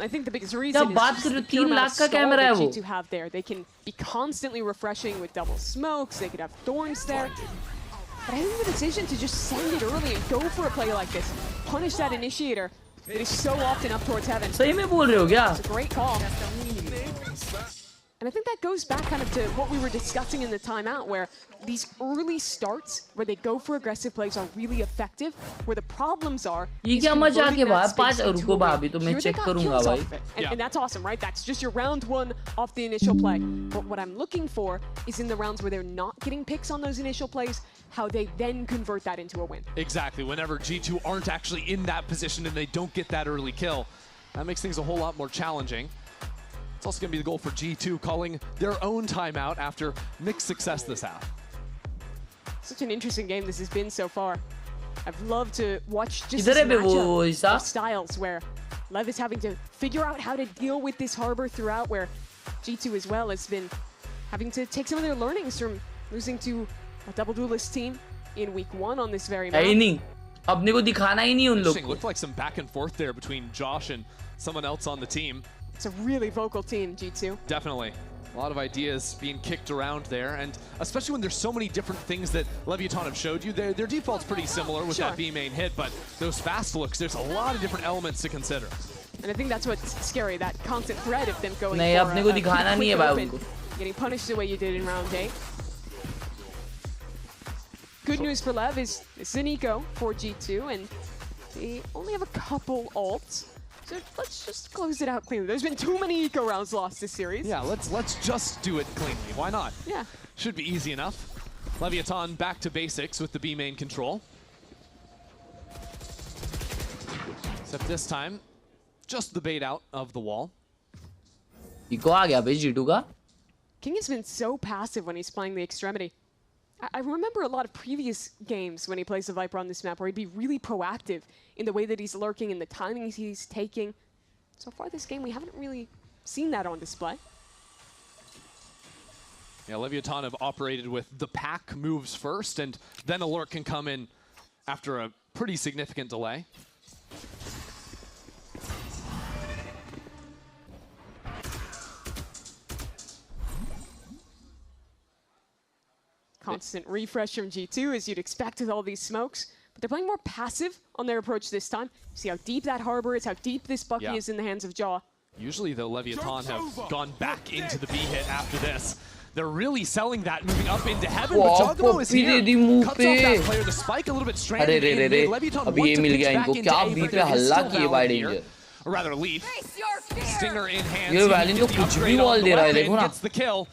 I think the biggest reason is बात करो 3 लाख का कैमरा है वो. G2 have there. They can be constantly refreshing with double smokes. They could have thorns there. But I think the decision to just send it early and go for a play like this, punish that initiator that is so often up towards heaven. सही में बोल रहे हो क्या? It's a great call. And I think that goes back kind of to what we were discussing in the timeout, where these early starts where they go for aggressive plays are really effective. Where the problems are, ये क्या मजाक है भाई? 5 रुको भाभी तो मैं check करूंगा भाई. And that's awesome, right? That's just your round 1 off the initial play. But what I'm looking for is in the rounds where they're not getting picks on those initial plays, how they then convert that into a win. Exactly. Whenever G2 aren't actually in that position and they don't get that early kill, that makes things a whole lot more challenging. It's also going to be the goal for G2, calling their own timeout after mixed success this half. Such an interesting game this has been so far. I've loved to watch just इधर this है बे वो matchup ऐसा. of styles where LEV is having to figure out how to deal with this harbor throughout, where G2 as well has been having to take some of their learnings from losing to a double duelist team in week 1 on this very map. है ही नहीं. अपने को दिखाना ही नहीं उन लोग को. Looked like some back and forth there between Josh and someone else on the team. It's a really vocal team, G2. Definitely. A lot of ideas being kicked around there, and especially when there's so many different things that Leviatán have showed you, their default's pretty similar with that B main hit, but those fast looks, there's a lot of different elements to consider. And I think that's what's scary, that constant threat of them going नहीं, for अपने को दिखाना नहीं है भाई उनको. Getting punished the way you did in round 8. Good news for LEV is this is an eco for G2, and they only have a couple ults. So let's just close it out cleanly. There's been too many eco rounds lost this series. Yeah, let's just do it cleanly. Why not? Yeah. Should be easy enough. Leviatán back to basics with the B main control. Except this time, just the bait out of the wall. Eco आ गया भाई G2 का. King has been so passive when he's playing the extremity. I remember a lot of previous games when he plays the Viper on this map where he'd be really proactive in the way that he's lurking and the timings he's taking. So far this game, we haven't really seen that on display. Yeah, Leviatán have operated with the pack moves first, and then alert can come in after a pretty significant delay. Constant refresh from G2, as you'd expect with all these smokes. But they're playing more passive on their approach this time. See how deep that harbor is, how deep this Bucky is in the hands of Jaw. Usually, though, Leviatán have gone back into the B hit after this. They're really selling that, moving up into heaven, but Jogamo is here. Cuts off that player, the spike a little bit stranded in mid. Leviatán want to pitch back into A, but it is still Valorant here. Or rather, Leaf. Stinger in hand. ये Valorant तो कुछ भी ball दे रहा है देखो ना. Gets the kill.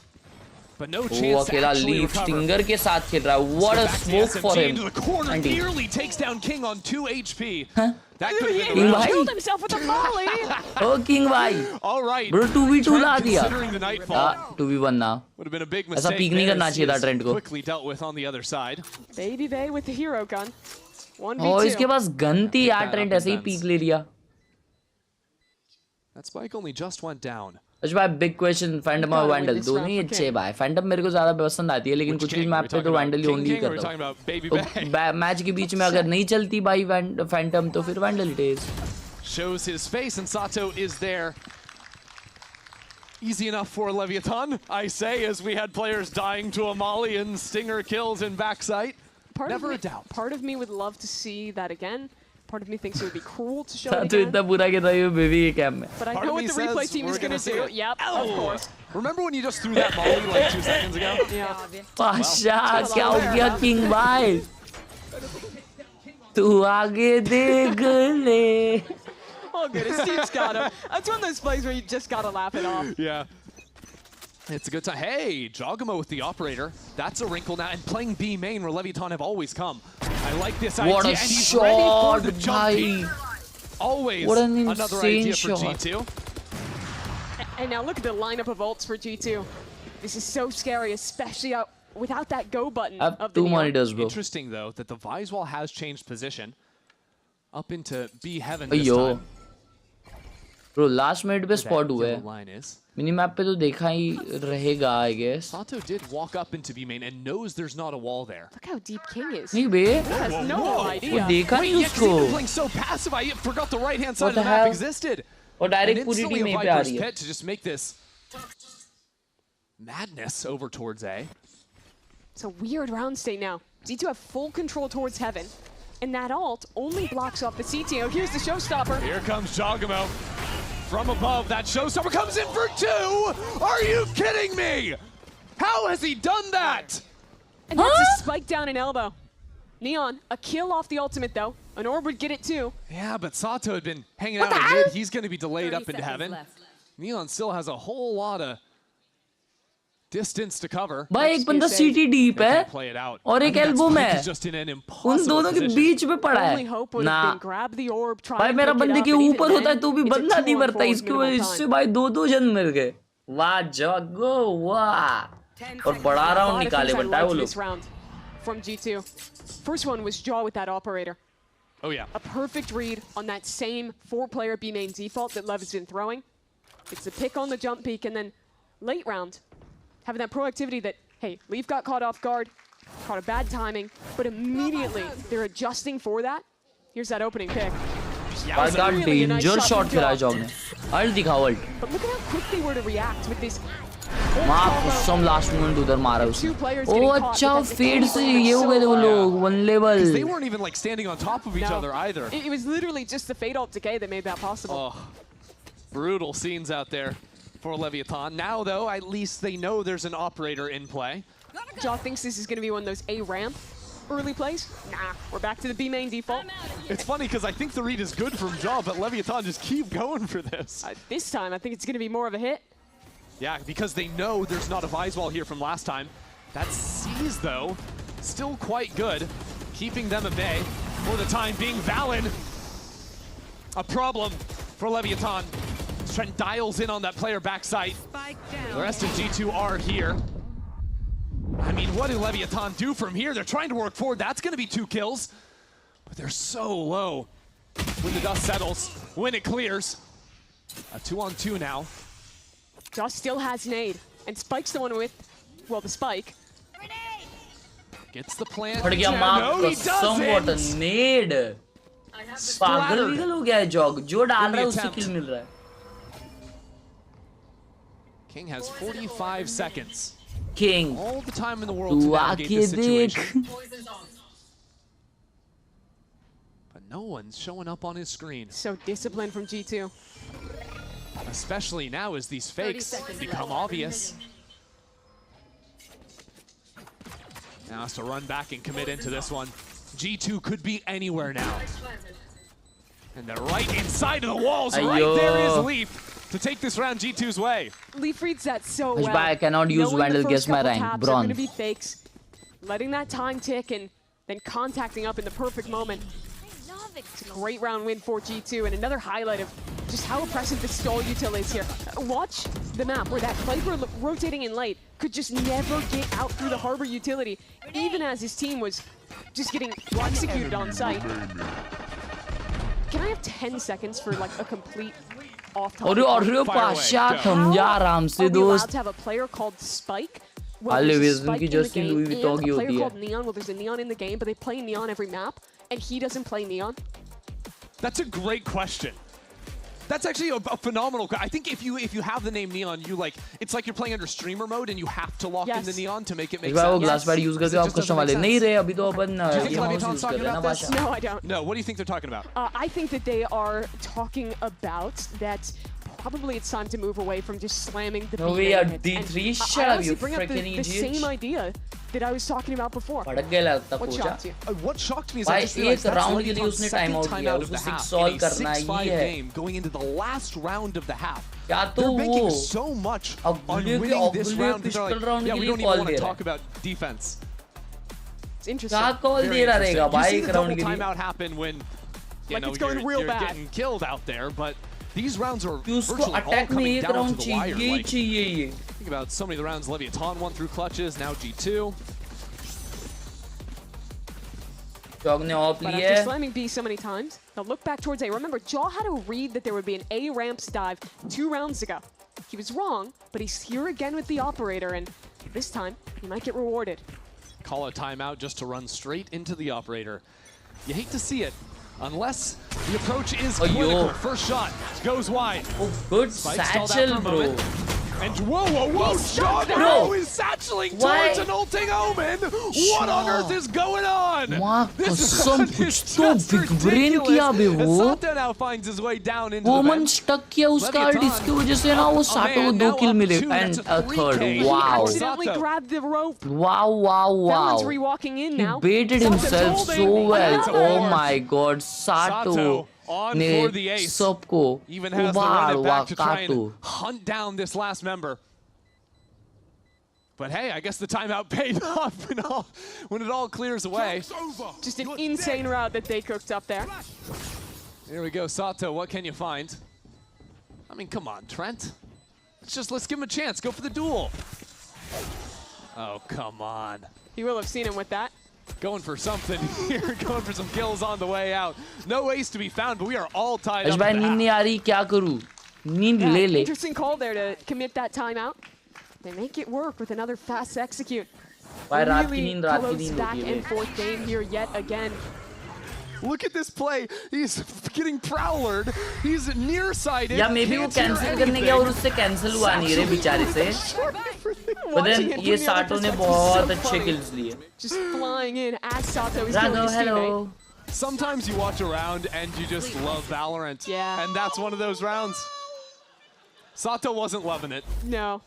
But no वो chance to अकेला actually लीफ recover. स्टिंगर के साथ खेल रहा है. What a smoke for him. Into the corner, nearly takes down King on 2 HP. Huh? That could have been King the भाई. Killed himself with a volley. Oh King भाई. All right. Bro 2v2 ला दिया. Considering the nightfall. 2v1 ना. Would have been a big ऐसा mistake. Peak नहीं करना चाहिए था trend को. Quickly dealt with on the other side. Baby Bay with the hero gun. 1v2. और इसके पास गन थी यार ट्रेंड ऐसे ही पीक ले लिया. That spike only just went down. अच्छा भाई बिग क्वेश्चन फैंटम और वैंडल दोनों ही अच्छे भाई. फैंटम मेरे को ज्यादा पसंद आती है लेकिन कुछ भी मैप पे तो वैंडल ही ओनली करता हूं. तो मैच के बीच में अगर नहीं चलती भाई फैंटम तो फिर vandal it is. Shows his face and Sato is there. Easy enough for Leviatán, I say, as we had players dying to a molly and stinger kills in backside. Never a doubt. Part of me would love to see that again. Part of me thinks it would be cruel to show it तो again. इतना बुरा खेल रहा है baby के cam में. But I know what the replay team is going to do. Yep, of course. Remember when you just threw that molly like 2 seconds ago? Yeah. Pasha क्या हो गया किंग भाई? तू आगे देख ले. Oh, good. His team's got him. That's one of those plays where you just got to laugh it off. Yeah. It's a good time. Hey, Jogamo with the operator. That's a wrinkle now. And playing B main where Leviatán have always come. I like this idea. What a and he's shot, ready for the jump bhai. peek. Always What an another insane idea shot. for G2. And now look at the lineup of ults for G2. This is so scary, especially without that go button. I have of the 2 Neon. monitors, bro. Interesting, though, that the Viswall has changed position. Up into B heaven this अयो time. Bro last minute पे spot हुआ है. Line is. Mini map पे तो देखा ही रहेगा I guess. Sato did walk up into B main and knows there's not a wall there. Look how deep King is. नहीं बे. He has no idea. वो देखा नहीं Wait, yeah, 'cause he's been उसको. playing so passive, I forgot the right-hand side What of the the map hell? existed. और And direct पूरी instantly team a यहीं पे आ Viper's रही है. pit to just make this madness over towards A. It's a weird round state now. G2 have full control towards heaven. And that ult only blocks off the CT. Oh, here's the showstopper. Here comes Jogamo. From above, that showstopper comes in for 2! Are you kidding me? How has he done that? And that's a spike down an elbow. Neon, a kill off the ultimate though. An orb would get it too. Yeah, but Sato had been hanging out in mid. He's going to be delayed up into heaven. Neon still has a whole lot of distance to cover. भाई एक बंदा सीटी deep है और एक elbow में है. उन दोनों के बीच में पड़ा है. ना भाई मेरा बंदे के ऊपर होता है तो भी बंदा नहीं मरता. इसकी वजह से भाई 2 जन मिल गए. वाह जगो वाह. और बड़ा राउंड निकाले बनता है वो लोग. From G2. First one was Jaw with that operator. Oh yeah. A perfect read on that same 4-player B main default that Lev has been throwing. It's a pick on the jump peak, and then late round, having that proactivity that, hey, Leaf got caught off guard, caught a bad timing, but immediately they're adjusting for that. Here's that opening pick. भाई का danger shot खेला jog ने. Alt दिखाओ alt. But look at how quick they were to react with this. मां कसम last moment उधर मारा उसने. ओ अच्छा फेड से ये हो गए थे वो लोग 1 level. They weren't even like standing on top of each other either. It was literally just the fade ult decay that made that possible. Oh, brutal scenes out there for Leviatán. Now though, at least they know there's an operator in play. Jaw thinks this is going to be one of those A ramp early plays. Nah, we're back to the B main default. It's funny because I think the read is good from Jaw, but Leviatán just keep going for this. This time, I think it's going to be more of a hit. Yeah, because they know there's not a Viswall here from last time. That C's, though, still quite good, keeping them at bay for the time being. Valen, a problem for Leviatán. Trent dials in on that player backside. The rest of G2 are here. I mean, what do Leviatán do from here? They're trying to work forward. That's going to be 2 kills. But they're so low when the dust settles, when it clears. A 2-on-2 now. Josh still has nade, and Spike's the one with, well, the spike. Gets the plant. फट गया मां कसम what a nade. पागल wiggle हो गया है jog. जो डाल रहा है उससे किल मिल रहा है. King has 45 seconds. King. All the time in the world to navigate this situation. But no one's showing up on his screen. So disciplined from G2. Especially now as these fakes become obvious. Now has to run back and commit into this one. G2 could be anywhere now. And they're right inside of the walls. Right there is Leaf to take this round G2's way. Leaf reads that so well. I cannot use Vandal, guess my rank, bronze. Going to be fakes, letting that time tick and then contacting up in the perfect moment. It's a great round win for G2 and another highlight of just how oppressive the stall util is here. Watch the map where that Viper rotating in late could just never get out through the harbor utility, even as his team was just getting executed on site. Can I have 10 seconds for like a complete off-topic? Are we allowed to have a player called Spike? Well, there's a Spike in the game, and a player called Neon. Well, there's a Neon in the game, but they play Neon every map, and he doesn't play Neon. That's a great question. That's actually a phenomenal. I think if you have the name Neon, it's like you're playing under streamer mode and you have to lock in the Neon to make it make sense. वो glass pad use करके आप custom वाले नहीं रहे अभी तो अपन ये mouse use कर रहे हैं ना भाषा. No, I don't. No, what do you think they're talking about? I think that they are talking about that. Probably it's time to move away from just slamming the No, we are D3. Shut up, you freaking idiot. The same idea that I was talking about before. What shocked you? What shocked me is I just realized that's Leviatan's second timeout of the half in a 6-5 game going into the last round of the half. They're banking so much on winning this round. They're like, yeah, we don't even want to talk about defense. It's interesting. Very interesting. You see the double timeout happen when it's going real bad. Getting killed out there, but these rounds are virtually all coming down to the wire. Think about so many of the rounds Leviatán won through clutches, now G2. But after slamming B so many times, they'll look back towards A. Remember, Jaw had a read that there would be an A ramps dive 2 rounds ago. He was wrong, but he's here again with the operator, and this time, he might get rewarded. Call a timeout just to run straight into the operator. You hate to see it. Unless the approach is clinical. First shot goes wide. Oh, good satchel, bro. And whoa, Shadow is satcheling towards an ulting Omen. What on earth is going on? This is just ridiculous. As Sato now finds his way down into the Omen stuck किया उसका जिसकी वजह से ना वो Sato को 2 kill मिले and a third. Wow. He accidentally grabbed the rope. Wow. Valorant's re-walking in now. He baited himself so well. Oh my God, Sato. On for the ace. सबको even has to run it back to try and hunt down this last member. But hey, I guess the timeout paid off when it all clears away. Just an insane route that they cooked up there. Here we go, Sato. What can you find? I mean, come on, Trent. Let's give him a chance. Go for the duel. Oh, come on. He will have seen him with that. Going for something here, going for some kills on the way out. No ace to be found, but we are all tied up. Interesting call there to commit that timeout. They make it work with another fast execute. Really close back and forth game here yet again. Look at this play. He's getting prowlered. He's nearsighted. Yeah, maybe वो cancel करने गया और उससे cancel हुआ नहीं रे बेचारे से. But then ये Sato ने बहुत अच्छे kills लिए. Just flying in as Sato is killing his teammate. Sometimes you watch a round and you just love Valorant. Yeah. And that's one of those rounds. Sato wasn't loving it. No.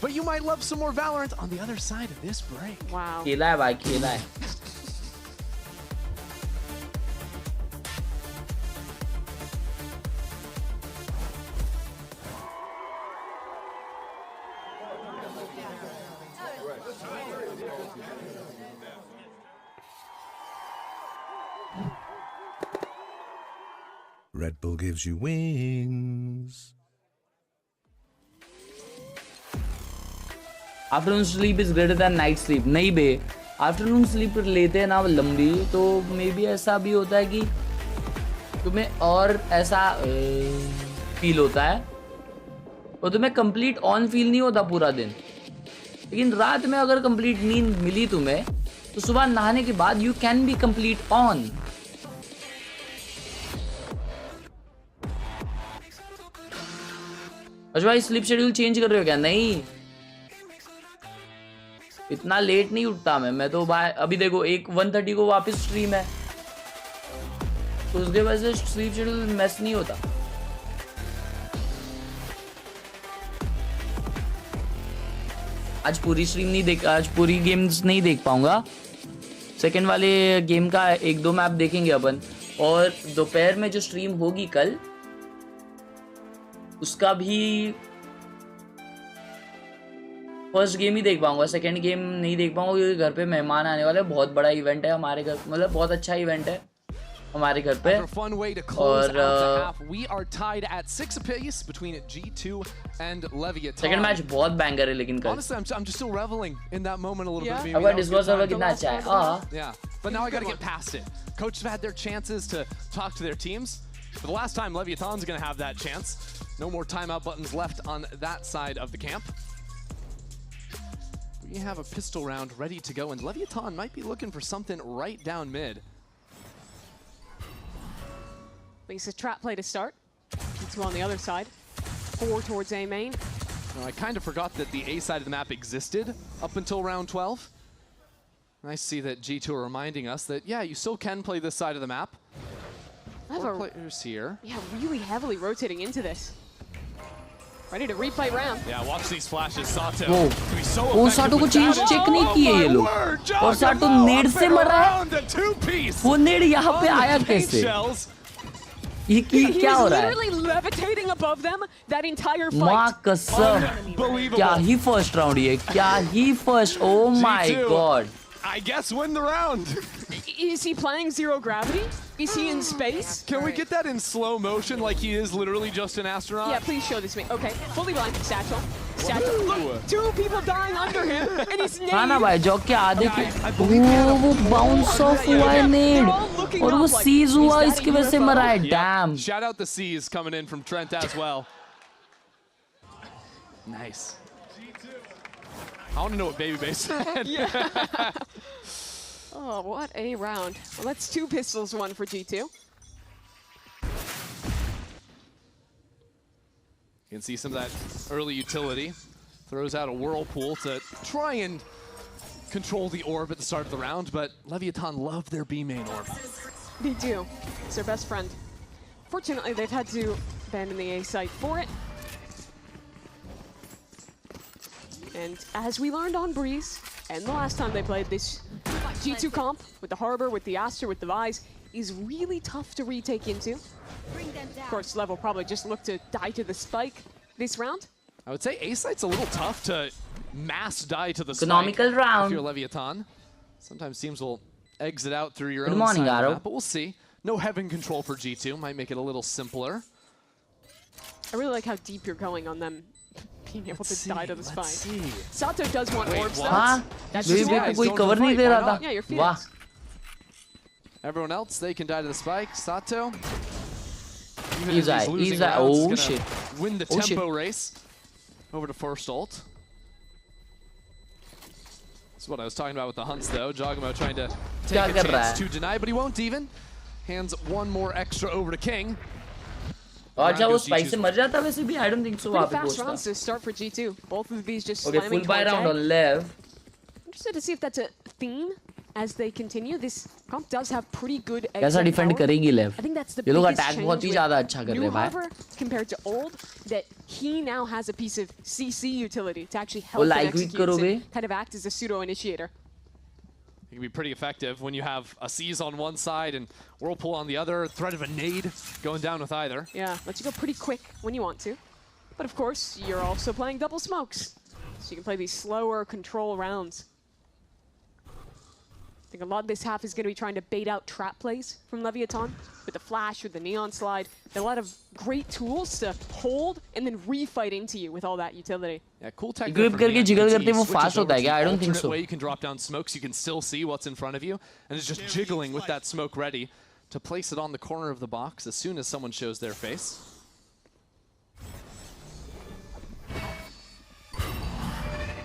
But you might love some more Valorant on the other side of this break. Wow. खेला है भाई, खेला है. Red Bull gives you wings. Afternoon sleep is greater than night sleep. नहीं बे, afternoon sleep लेते हैं ना लंबी तो maybe ऐसा भी होता है कि तुम्हें और ऐसा फील होता है और तुम्हें complete on फील नहीं होता पूरा दिन. लेकिन रात में अगर complete नींद मिली तुम्हें तो सुबह नहाने के बाद you can be complete on. अच्छा भाई स्लीप शेड्यूल चेंज कर रहे हो क्या? नहीं, इतना लेट नहीं उठता मैं तो भाई. अभी देखो 1:30 को वापस स्ट्रीम है तो उसके वजह से स्लीप शेड्यूल मैस नहीं होता. आज पूरी स्ट्रीम नहीं देख, आज पूरी गेम्स नहीं देख पाऊंगा. सेकंड वाले गेम का 1-2 मैप देखेंगे अपन और दोपहर में जो स्ट्रीम होगी कल उसका भी फर्स्ट गेम ही देख पाऊंगा, सेकंड गेम नहीं देख पाऊंगा क्योंकि घर पे मेहमान आने वाले. बहुत बड़ा इवेंट है हमारे घर, मतलब बहुत अच्छा इवेंट है हमारे घर पे. और सेकंड मैच बहुत बैंगर है लेकिन कल. अब डिस्कॉर्ड सर्वर कितना अच्छा है. But now I got to get past it. Coaches have had their chances to talk to their teams. For the last time, Leviatán's going to have that chance. No more timeout buttons left on that side of the camp. We have a pistol round ready to go, and Leviatán might be looking for something right down mid. At least a trap play to start. 2 on the other side. 4 towards A main. Now, I kind of forgot that the A side of the map existed up until round 12. Nice to see that G2 are reminding us that, yeah, you still can play this side of the map. Four players here. Yeah, really heavily rotating into this. Ready to replay round. Yeah, watch these flashes, Sato. वो वो साटो को change check नहीं किए ये लोग और साटो नेड से मर रहा है वो नेड यहाँ पे आया कैसे ये क्या हो रहा है literally levitating above them that entire fight. माँ कसम क्या ही फर्स्ट राउंड ये क्या ही first oh my god I guess win the round. Is he playing zero gravity? Is he in space? Can we get that in slow motion like he is literally just an astronaut? Yeah, please show this to me. Okay, fully blind. Satchel. Satchel. Look, 2 people dying under him, and he's named. हाँ ना भाई Jacques के आधे के वो bounce off हुआ है नेड और वो सीज हुआ इसकी वजह से मरा है dam Shout out the C's coming in from Trent as well. Nice. I want to know what Baby said. Yeah. Oh, what a round. Well, that's 2 pistols, 1 for G2. You can see some of that early utility. Throws out a whirlpool to try and control the orb at the start of the round, but Leviatán love their B main orb. They do. It's their best friend. Fortunately, they've had to abandon the A site for it. And as we learned on Breeze, and the last time they played this G2 comp, with the Harbor, with the Aster, with the Vise, is really tough to retake into. Of course, LEV will probably just look to die to the spike this round. I would say A site's a little tough to mass die to the Economical spike round. if you're Leviatán. Sometimes teams will exit out through your Good own morning, side of the Arrow. map, but we'll see. No heaven control for G2, might make it a little simpler. I really like how deep you're going on them being able to die to the spike. See. Sato does want orbs though. हाँ That's baby just को wise. कोई cover नहीं दे रहा Yeah, you're था feeling वाह Everyone else, they can die to the spike. Sato. He's out. He's out. Oh shit. Win the Oh, tempo shit. race. Over to first ult. That's what I was talking about with the hunts though. Jogamo trying to take a chance to deny, but he won't even. Hands one more extra over to King. और जब वो spike से मर जाता वैसे भी I don't think so वहाँ Pretty पे fast rounds पहुँचता to start for G2. Both of these just okay slamming full buy towards round A. on LEV Interested to see if that's a theme as they continue. This comp does have pretty good कैसा exit defend power. करेगी LEV I think that's the ये लोग biggest attack change बहुत ही with ज़्यादा अच्छा कर new रहे हैं भाई Harbor compared to old, that he now has a piece of CC utility to actually help वो him like execute week करोगे and kind of act as a pseudo-initiator. It can be pretty effective when you have a Seize on one side and Whirlpool on the other, threat of a nade going down with either. Yeah, lets you go pretty quick when you want to. But of course, you're also playing double smokes. So you can play these slower control rounds. I think a lot of this half is going to be trying to bait out trap plays from Leviatán with the flash, with the neon slide. There are a lot of great tools to hold and then refight into you with all that utility. Yeah, cool tech. Equip करके jiggle करते वो fast होता है क्या? I don't think so. Way you can drop down smokes, you can still see what's in front of you, and it's just jiggling with that smoke ready to place it on the corner of the box as soon as someone shows their face.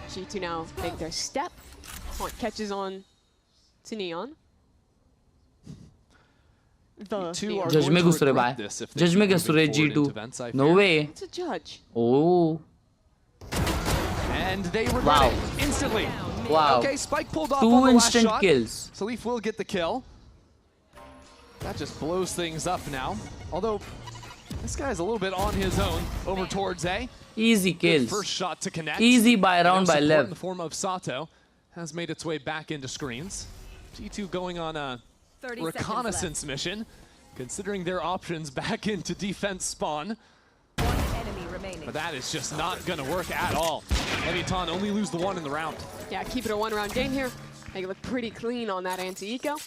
G2 now make their step. Haunt catches on to Neon. Judge में घुस रहे भाई Judge में घुस रहे G2 no way It's a judge. oh and they regret it instantly. Wow. Okay, Spike pulled off 2 on the instant last shot. kills. Salif will get the kill. That just blows things up now. Although this guy's a little bit on his own over towards A. Easy kills. Good first shot to connect. Easy by round by LEV. LEV. In the form of Sato has made its way back into screens. G2 going on a reconnaissance mission, considering their options back into defense spawn. But that is just not going to work at all. Leviatán only lose the one in the round. Yeah, keep it a one-round game here. Make it look pretty clean on that anti-eco.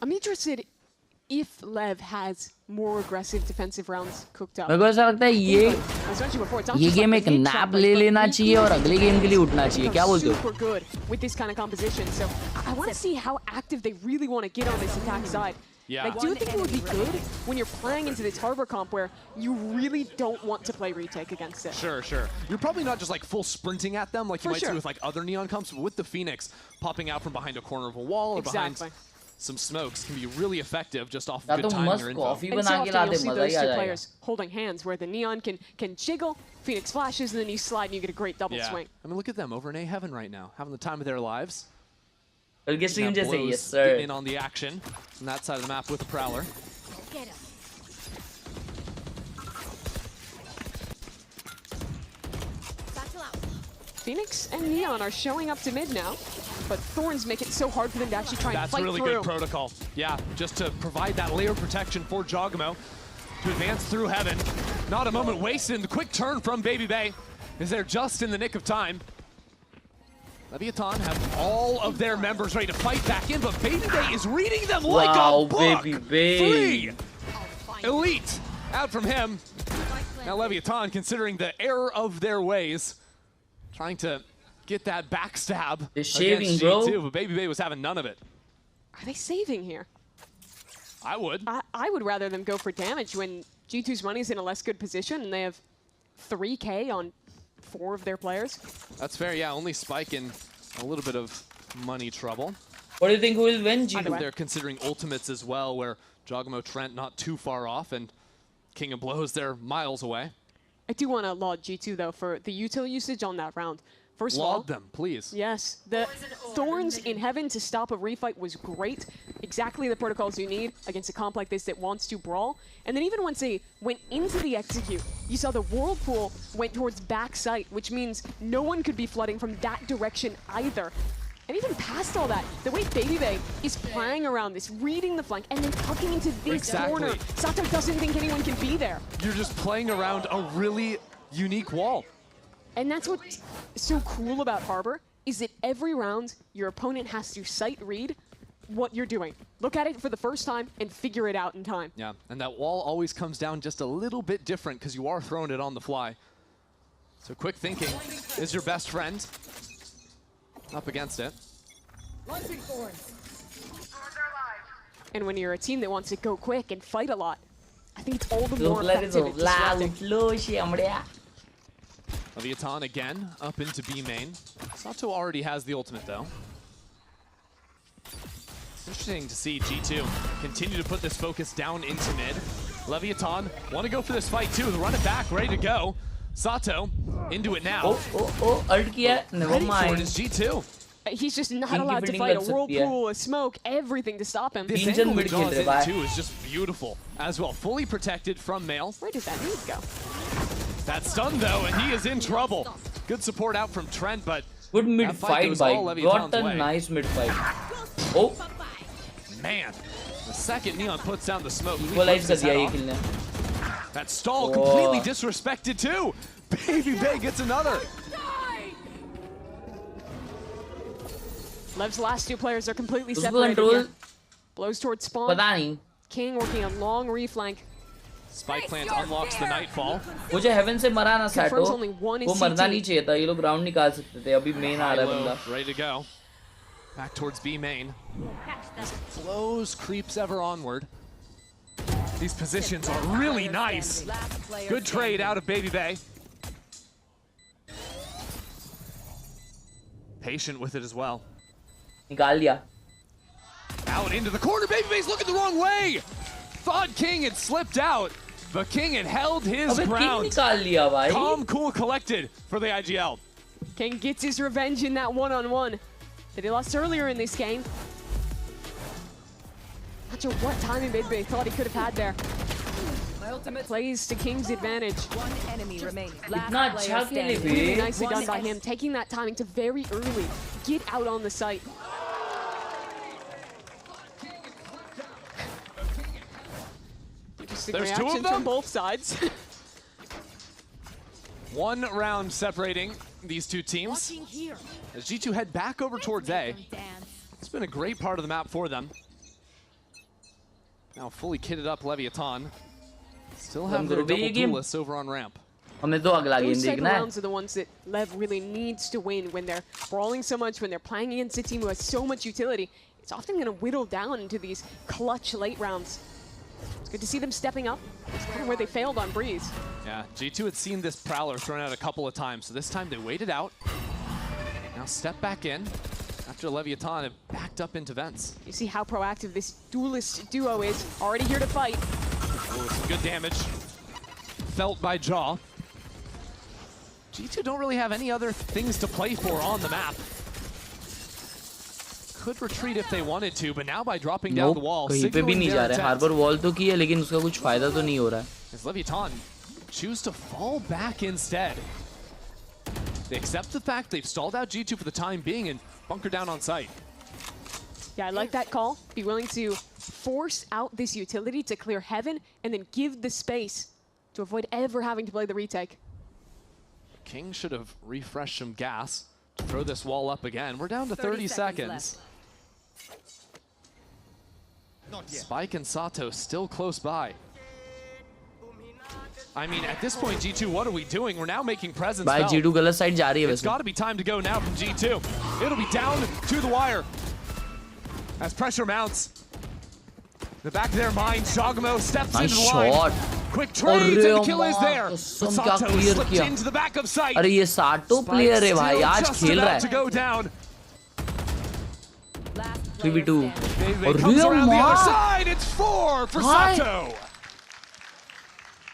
I'm interested if LEV has more aggressive defensive rounds cooked up. मेरे को ऐसा लगता है ये game एक nap ले लेना चाहिए और अगले गेम के लिए उठना चाहिए क्या बोलते हो? Super good with this kind of composition. So I want to see how active they really want to get on this attack side. Yeah. Like, do you think it would be good when you're playing into this Harbor comp where you really don't want to play retake against it? Sure, sure. You're probably not just like full sprinting at them like you For might sure. see with like other Neon comps, but with the Phoenix popping out from behind a corner of a wall or behind some smokes can be really effective just off या of तो good timing मस्त or info. Coffee And so बना often के you'll लाते see मजा those he uh two जाएगा players holding hands where the Neon can jiggle, Phoenix flashes, and then you slide and you get a great double swing. I mean, look at them over in A Heaven right now, having the time of their lives. बल्कि stream That जैसे Blows yes sir getting in on the action on that side of the map with the Prowler. Get him. Battle out. Phoenix and Neon are showing up to mid now, but Thorns make it so hard for them to actually try and That's fight really through. good protocol. Yeah, just to provide that layer of protection for Jogamo to advance through Heaven. Not a moment wasted. The quick turn from Baby Bay is there just in the nick of time. Leviatán have all of their members ready to fight back in, but Baby Bay is reading them like a book. Baby Bay. Free. Elite out from him. Now Leviatán, considering the error of their ways, trying to get that backstab shaving, against bro. G2, but Baby Bay was having none of it. Are they saving here? I would. I would rather them go for damage when G2's money's in a less good position and they have 3K on 4 of their players. That's fair, yeah. Only Spike in a little bit of money trouble. What do you think will win G2? They're considering ultimates as well, where Jogamo Trent not too far off, and King of Blows, they're miles away. I do want to laud G2 though for the util usage on that round. First of all, Laud them, please. Yes, the Thorns in Heaven to stop a refight was great. Exactly the protocols you need against a comp like this that wants to brawl. And then even once they went into the execute, you saw the Whirlpool went towards backside, which means no one could be flooding from that direction either. And even past all that, the way Baby Bay is playing around this, reading the flank, and then tucking into this corner. Sato doesn't think anyone can be there. You're just playing around a really unique wall. And that's what's so cool about Harbor, is that every round, your opponent has to sight read what you're doing. Look at it for the first time and figure it out in time. Yeah, and that wall always comes down just a little bit different because you are throwing it on the fly. So quick thinking is your best friend. Up against it. And when you're a team that wants to go quick and fight a lot, I think it's all the more effective at disrupting. Leviatán again up into B main. Sato already has the ultimate though. Interesting to see G2 continue to put this focus down into mid. Leviatán want to go for this fight too. They run it back, ready to go. Sato into it now. Ult kiya. Never Ready for it mind. is G2. He's just not allowed to fight a whirlpool, a smoke, everything to stop him. This angle he draws into is just beautiful as well. Fully protected from Male. Where did that need go? That's stunned though, and he is in trouble. Good support out from Trent, but good mid fight by. Got a nice mid fight. Oh man, the second Neon puts down the smoke. Equalize कर दिया ये kill ने. That stall completely disrespected too. Baby Bay gets another. Lev's last 2 players are completely separated here. Blows towards spawn. पता नहीं. King working on long reflank. Spike plant unlocks the Nightfall. वो जो heaven से मरा ना Sato, वो मरना नहीं चाहिए था. ये लोग round निकाल सकते थे. अभी main आ रहा है बंदा. Ready to go. Back towards B main. As it flows, creeps ever onward. These positions are really nice. Good trade out of Baby Bay. Patient with it as well. निकाल दिया. Out into the corner. Baby Bay's looking the wrong way. Thought King had slipped out, but King had held his ground. Calm, cool, collected for the IGL. King gets his revenge in that one-on-one that he lost earlier in this game. Not sure what timing Baby Bay thought he could have had there. My ultimate plays to King's advantage. One enemy remaining. Really nicely done by him, taking that timing to very early get out on the site. There's 2 of them from both sides. One round separating these 2 teams. As G2 head back over towards A. It's been a great part of the map for them. Now fully kitted up Leviatán. Still have their double duelists over on ramp. Those type of rounds are the ones that Lev really needs to win when they're brawling so much, when they're playing against a team who has so much utility. It's often going to whittle down into these clutch late rounds. It's good to see them stepping up. It's kind of where they failed on Breeze. Yeah, G2 had seen this Prowler thrown out a couple of times, so this time they waited out. Now step back in. after Leviatán have backed up into vents. You see how proactive this duelist duo is. Already here to fight. Oh, some good damage felt by Jaw. G2 don't really have any other things to play for on the map. Could retreat if they wanted to, but now by dropping down the wall, कहीं पे भी नहीं जा रहे. Harbour wall तो की है, लेकिन उसका कुछ फायदा तो नहीं हो रहा है. As Leviatán choose to fall back instead. They accept the fact they've stalled out G2 for the time being and bunker down on site. Yeah, I like that call. Be willing to force out this utility to clear heaven and then give the space to avoid ever having to play the retake. King should have refreshed some gas to throw this wall up again. We're down to 30 seconds. Spike and Sato still close by. I mean, at this point, G2, what are we doing? We're now making presence felt. G2 गलत side जा रही है वैसे. It's got to be time to go now from G2. It'll be down to the wire as pressure mounts. The back of their mind, Shogamo steps into the line. Quick trade, and the kill is there. But Sato slipped into the back of sight. अरे ये साटो player है भाई, आज खेल रहा है. To go down. 3v2. Comes around the other side. It's 4 for Sato.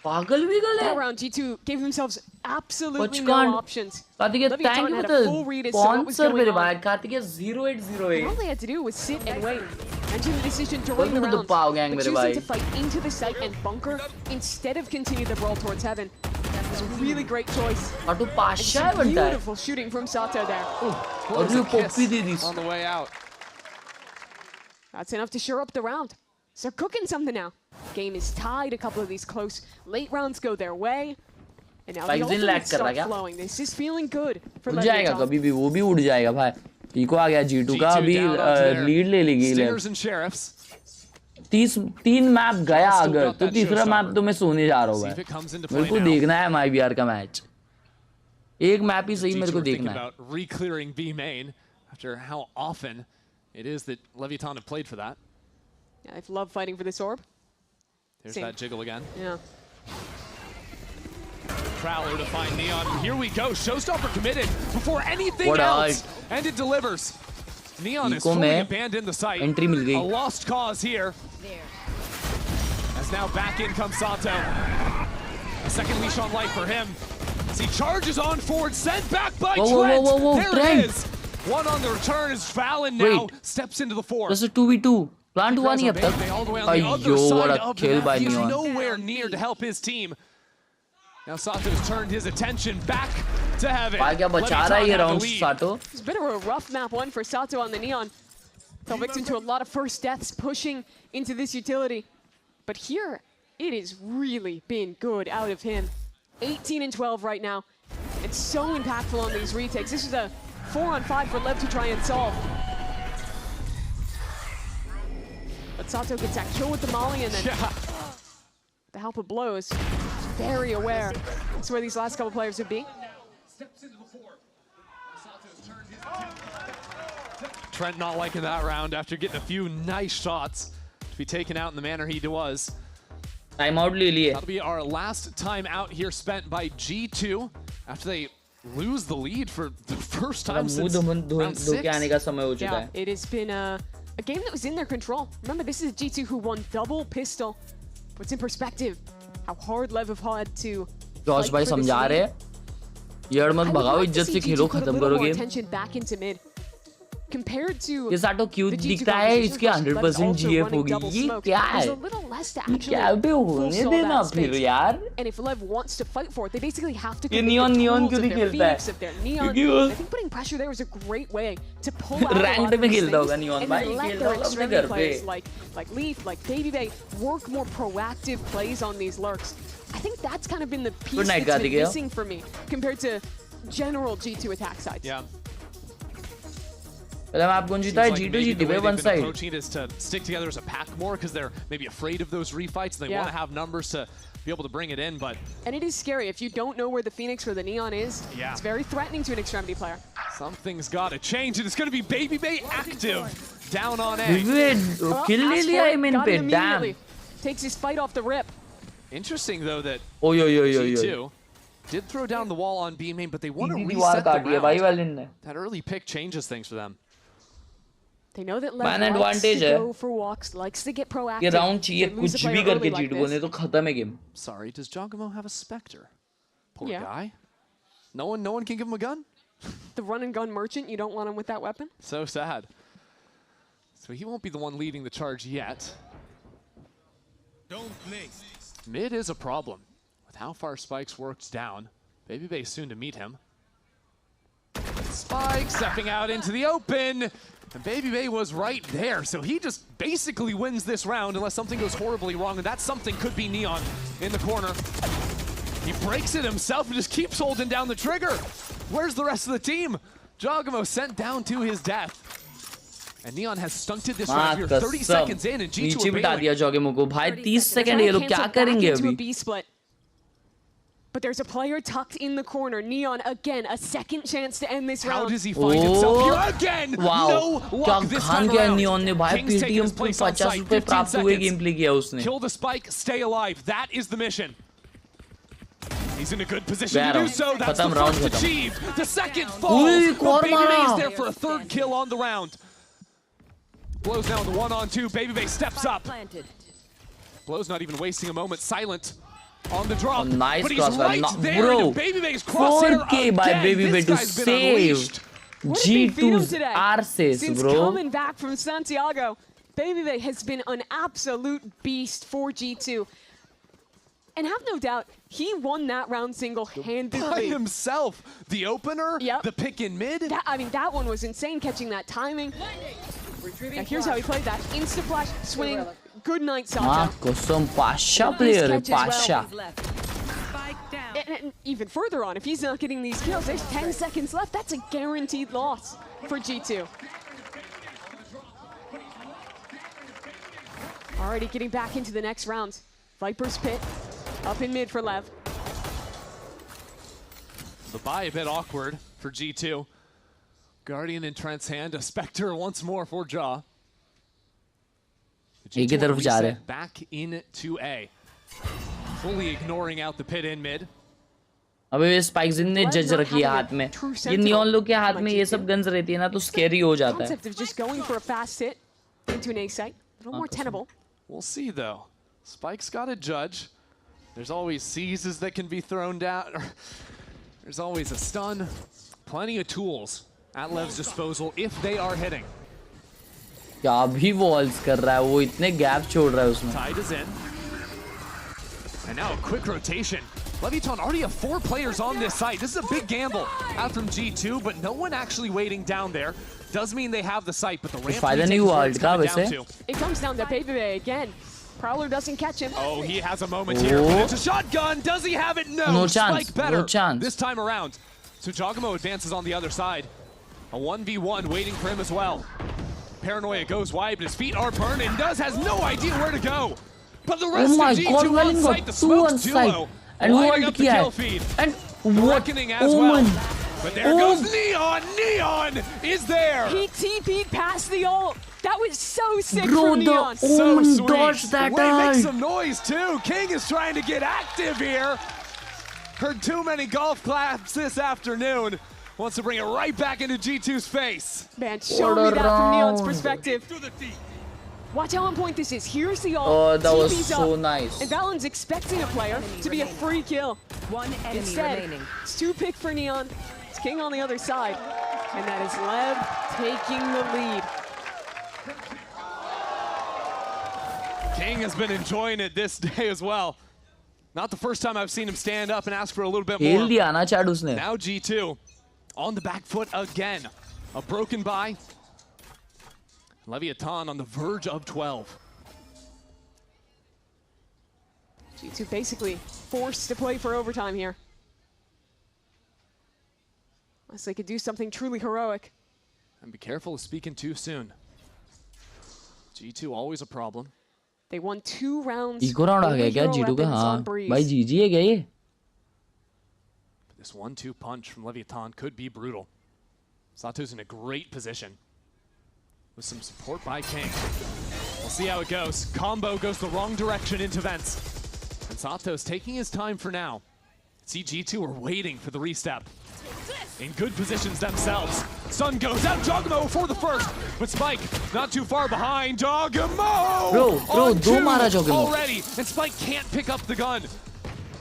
पागल भी गल है. That round G2 gave themselves absolutely no options. Kartikeya thank you for the sponsor मेरे भाई. Kartikeya 0808. All they had to do was sit and wait. And the decision to run the round, but choosing to fight into the site and bunker instead of continue the brawl towards heaven. That was a really great choice. Beautiful shooting from Sato there. On the way out. That's enough to shore up the round. So they're cooking something now. Game is tied. A couple of these close late rounds go their way. And now the ultimates start flowing. This is feeling good for Leviatán. जाएगा कभी भी, वो भी उड़ जाएगा भाई. Eco आ गया G2 का, अभी लीड ले लेगी. 3 मैप गया अगर तो तीसरा मैप तो मैं सोने जा रहा हूँ भाई. मेरे को देखना है MIBR का मैच. एक मैप ही सही मेरे को देखना है. Reclearing B main after how often it is that Leviatán have played for that. Yeah, they've loved fighting for this orb. There's that jiggle again. Yeah. Prowler to find Neon. Here we go. Showstopper committed before anything else. And it delivers. Neon is fully abandoned the site. A lost cause here. As now back in comes Sato. A second leash on life for him. As he charges on forward, sent back by Trent. There it is. One on the return is Fallon now. Steps into the 4. That's a 2v2. Plant हुआ नहीं अब तक. Ayyo, what a kill by Neon. He's nowhere near to help his team. Now Sato's turned his attention back to heaven. क्या बचा रहा है ये round Sato? It's a bit of a rough map one for Sato on the Neon. Fell victim to a lot of first deaths pushing into this utility. But here, it has really been good out of him. 18 and 12 right now. It's so impactful on these retakes. This is a 4-on-5 for Lev to try and solve. But Sato gets that kill with the Molly and then the help of blows. Very aware. That's where these last couple players would be. Trent not liking that round after getting a few nice shots to be taken out in the manner he was. Timeout ले लिए. That'll be our last time out here spent by G2 after they lose the lead for the first time since round 6. Yeah, it has been a game that was in their control. Remember, this is G2 who won double pistol. Puts in perspective how hard Lev have had to George भाई समझा रहे हैं. यार मत भगाओ, इज्जत से खेलो, खत्म करो गेम. ये साटो क्यूट दिखता है, इसके 100% GF होगी. ये क्या है? ये क्या बे होने देना फिर यार. ये नियॉन क्यों नहीं खेलता है? क्योंकि वो रैंक्ड में खेलता होगा नियॉन भाई. खेलता होगा अपने घर पे. Like Leaf, like Baby Bay, work more proactive plays on these lurks. I think that's kind of been the piece that's been missing for me compared to general G2 attack sides. Yeah. पहले map कौन जीता है? G2 जीती है one side. Approaching is to stick together as a pack more because they're maybe afraid of those refights and they want to have numbers to be able to bring it in, but and it is scary if you don't know where the Phoenix or the Neon is. It's very threatening to an Extremity player. Something's got to change, and it's going to be Baby Bay active down on A. Kill ले लिया है इन पे. Damn. Takes his fight off the rip. Interesting though that G2 did throw down the wall on B main, but they want to reset the round. That early pick changes things for them. They know that Man Lev likes to advantage है go for walks, likes to get proactive. ये round चाहिए They lose a कुछ भी player करके early like जीत को नहीं this. तो खत्म है game Sorry, does Giacomo have a Spectre? Poor Yeah. guy. No one can give him a gun? The run and gun merchant, you don't want him with that weapon? So sad. So he won't be the one leading the charge yet. Don't place. Mid is a problem. With how far Spikes works down, Baby Bay soon to meet him. Spike stepping out into the open. And Baby Bay was right there, so he just basically wins this round unless something goes horribly wrong, and that something could be Neon in the corner. He breaks it himself and just keeps holding down the trigger. Where's the rest of the team? Giacomo sent down to his death. And Neon has stunted this round here 30 seconds in, and G2 नीचे are बिठा bailing. दिया Giacomo को भाई 30 second ये लोग क्या करेंगे अभी B split. But there's a player tucked in the corner. Neon, again, a second chance to end this round. How does he find himself here again? Wow. No क्या luck this Khan time क्या around. Neon ने भाई King's taking PTM his पे place on 50 site. रुपए 15 प्राप्त हुए seconds. Game play किया उसने Kill the spike, stay alive. That is the mission. He's in a good position to do so. That's the first achieved. The second falls. But Baby Bay is there for a third kill on the round. Blows now in the 1-on-2. Baby Bay steps up. Blow's not even wasting a moment. Silent on the drop. Oh, nice but he's crossfire. right there. Bro, into Baby Bay's crosshair 4K by again. Baby Bay This to guy's been save unleashed. What did they feed him G2's today? arses, Since bro. coming back from Santiago, Baby Bay has been an absolute beast for G2. And have no doubt, he won that round single-handedly. By himself. The opener, the pick in mid. That one was insane, catching that timing. Now here's how he played that. Insta-flash, swing, good night, Sato. कसम Pasha player है Pasha And even further on, if he's not getting these kills, there's 10 seconds left. That's a guaranteed loss for G2. Already getting back into the next round. Viper's Pit, up in mid for Lev. The buy a bit awkward for G2. Guardian in Trent's hand, a Spectre once more for Jaw. एक ही तरफ जा रहे हैं Back into A. Fully ignoring out the pit in mid. अबे ये spikes इनने जज रखी है हाथ में ये नियॉन लोग के हाथ में ये सब गन्स रहती है ना तो स्कैरी हो जाता है Concept of just going for a fast hit into an A site, a little more tenable. We'll see though. Spike's got a judge. There's always seizes that can be thrown down. There's always a stun. Plenty of tools at Lev's disposal if they are hitting. क्या भी walls कर रहा है वो इतने gap छोड़ रहा है उसमें Tide is in. And now a quick rotation. Leviatán already have 4 players on this site. This is a big gamble out from G2, but no one actually waiting down there. Does mean they have the site, but the ramp It comes down to Baby Bay again. Prowler doesn't catch him. Oh, he has a moment here. But it's a shotgun. Does he have it? No. No Spike chance. better No chance. this time around. So Giacomo advances on the other side. A 1v1 waiting for him as well. Paranoia goes wide, but his feet are burned and has no idea where to go. But the rest of G2 on site, the smokes duo, lining up the kill feed. And reckoning as well. But there goes Neon. Neon is there. He TP'd past the ult. That was so sick Bro, from Neon. So sweet. dodged that Wait, ult. make some noise too. King is trying to get active here. Heard too many golf claps this afternoon. Wants to bring it right back into G2's face. Man, show me that from Neon's perspective. Watch how on point this is. Here's the ult. Oh, that was TP's so up. nice. And Valorant's expecting a player to be a free kill. One enemy Instead, remaining. it's 2 pick for Neon. It's King on the other side. And that is Lev taking the lead. King has been enjoying it this day as well. Not the first time I've seen him stand up and ask for a little bit more. Now G2 on the back foot again. A broken buy. Leviatán on the verge of 12. G2 basically forced to play for overtime here. Unless they could do something truly heroic. And be careful of speaking too soon. G2 always a problem. They won 2 rounds. Eco round आ गया क्या G2 का हाँ भाई GG है क्या ये This 1-2 punch from Leviatán could be brutal. Sato's in a great position with some support by King. We'll see how it goes. Combo goes the wrong direction into vents. And Sato's taking his time for now. CG2 are waiting for the restep. in good positions themselves. Sun goes out, Jogamo for the first, but Spike not too far behind. Jogamo! Bro, do mara Jogamo. Already, and Spike can't pick up the gun.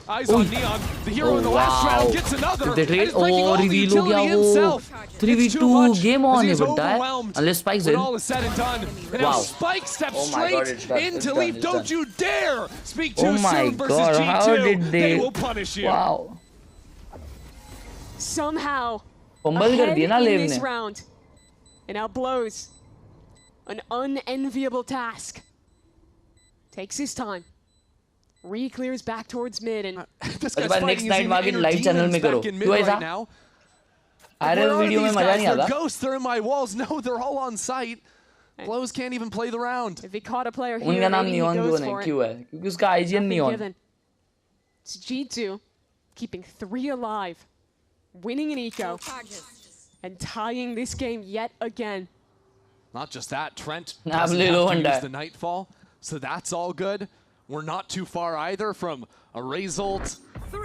Eyes on Neon, the hero in the last round gets another. The trade reveal ho gaya wo. 3v2 game on hai banta hai. Unless Spike's in. All is said and done. And now Spike steps straight into Leaf. Don't you dare speak too soon versus G2. How did they will punish you. Wow. Somehow Fumble kar diya na in Lev this ne. round. And now blows. An unenviable task. Takes his time. Re-clears back towards mid and this guy's next night market live channel में करो तो ऐसा आयरल video में मजा नहीं आता ghosts, they're in my walls. No, they're all on site. Blows can't even play the round. If he caught a player here, उनका नाम maybe he Neon goes क्यों for है it. क्यों है क्योंकि उसका IGN Neon Given. It's G2 keeping 3 alive, winning an eco, and tying this game yet again. Not just that, Trent Nah, doesn't have low to on use that. the Nightfall, so that's all good. We're not too far either from a Razult,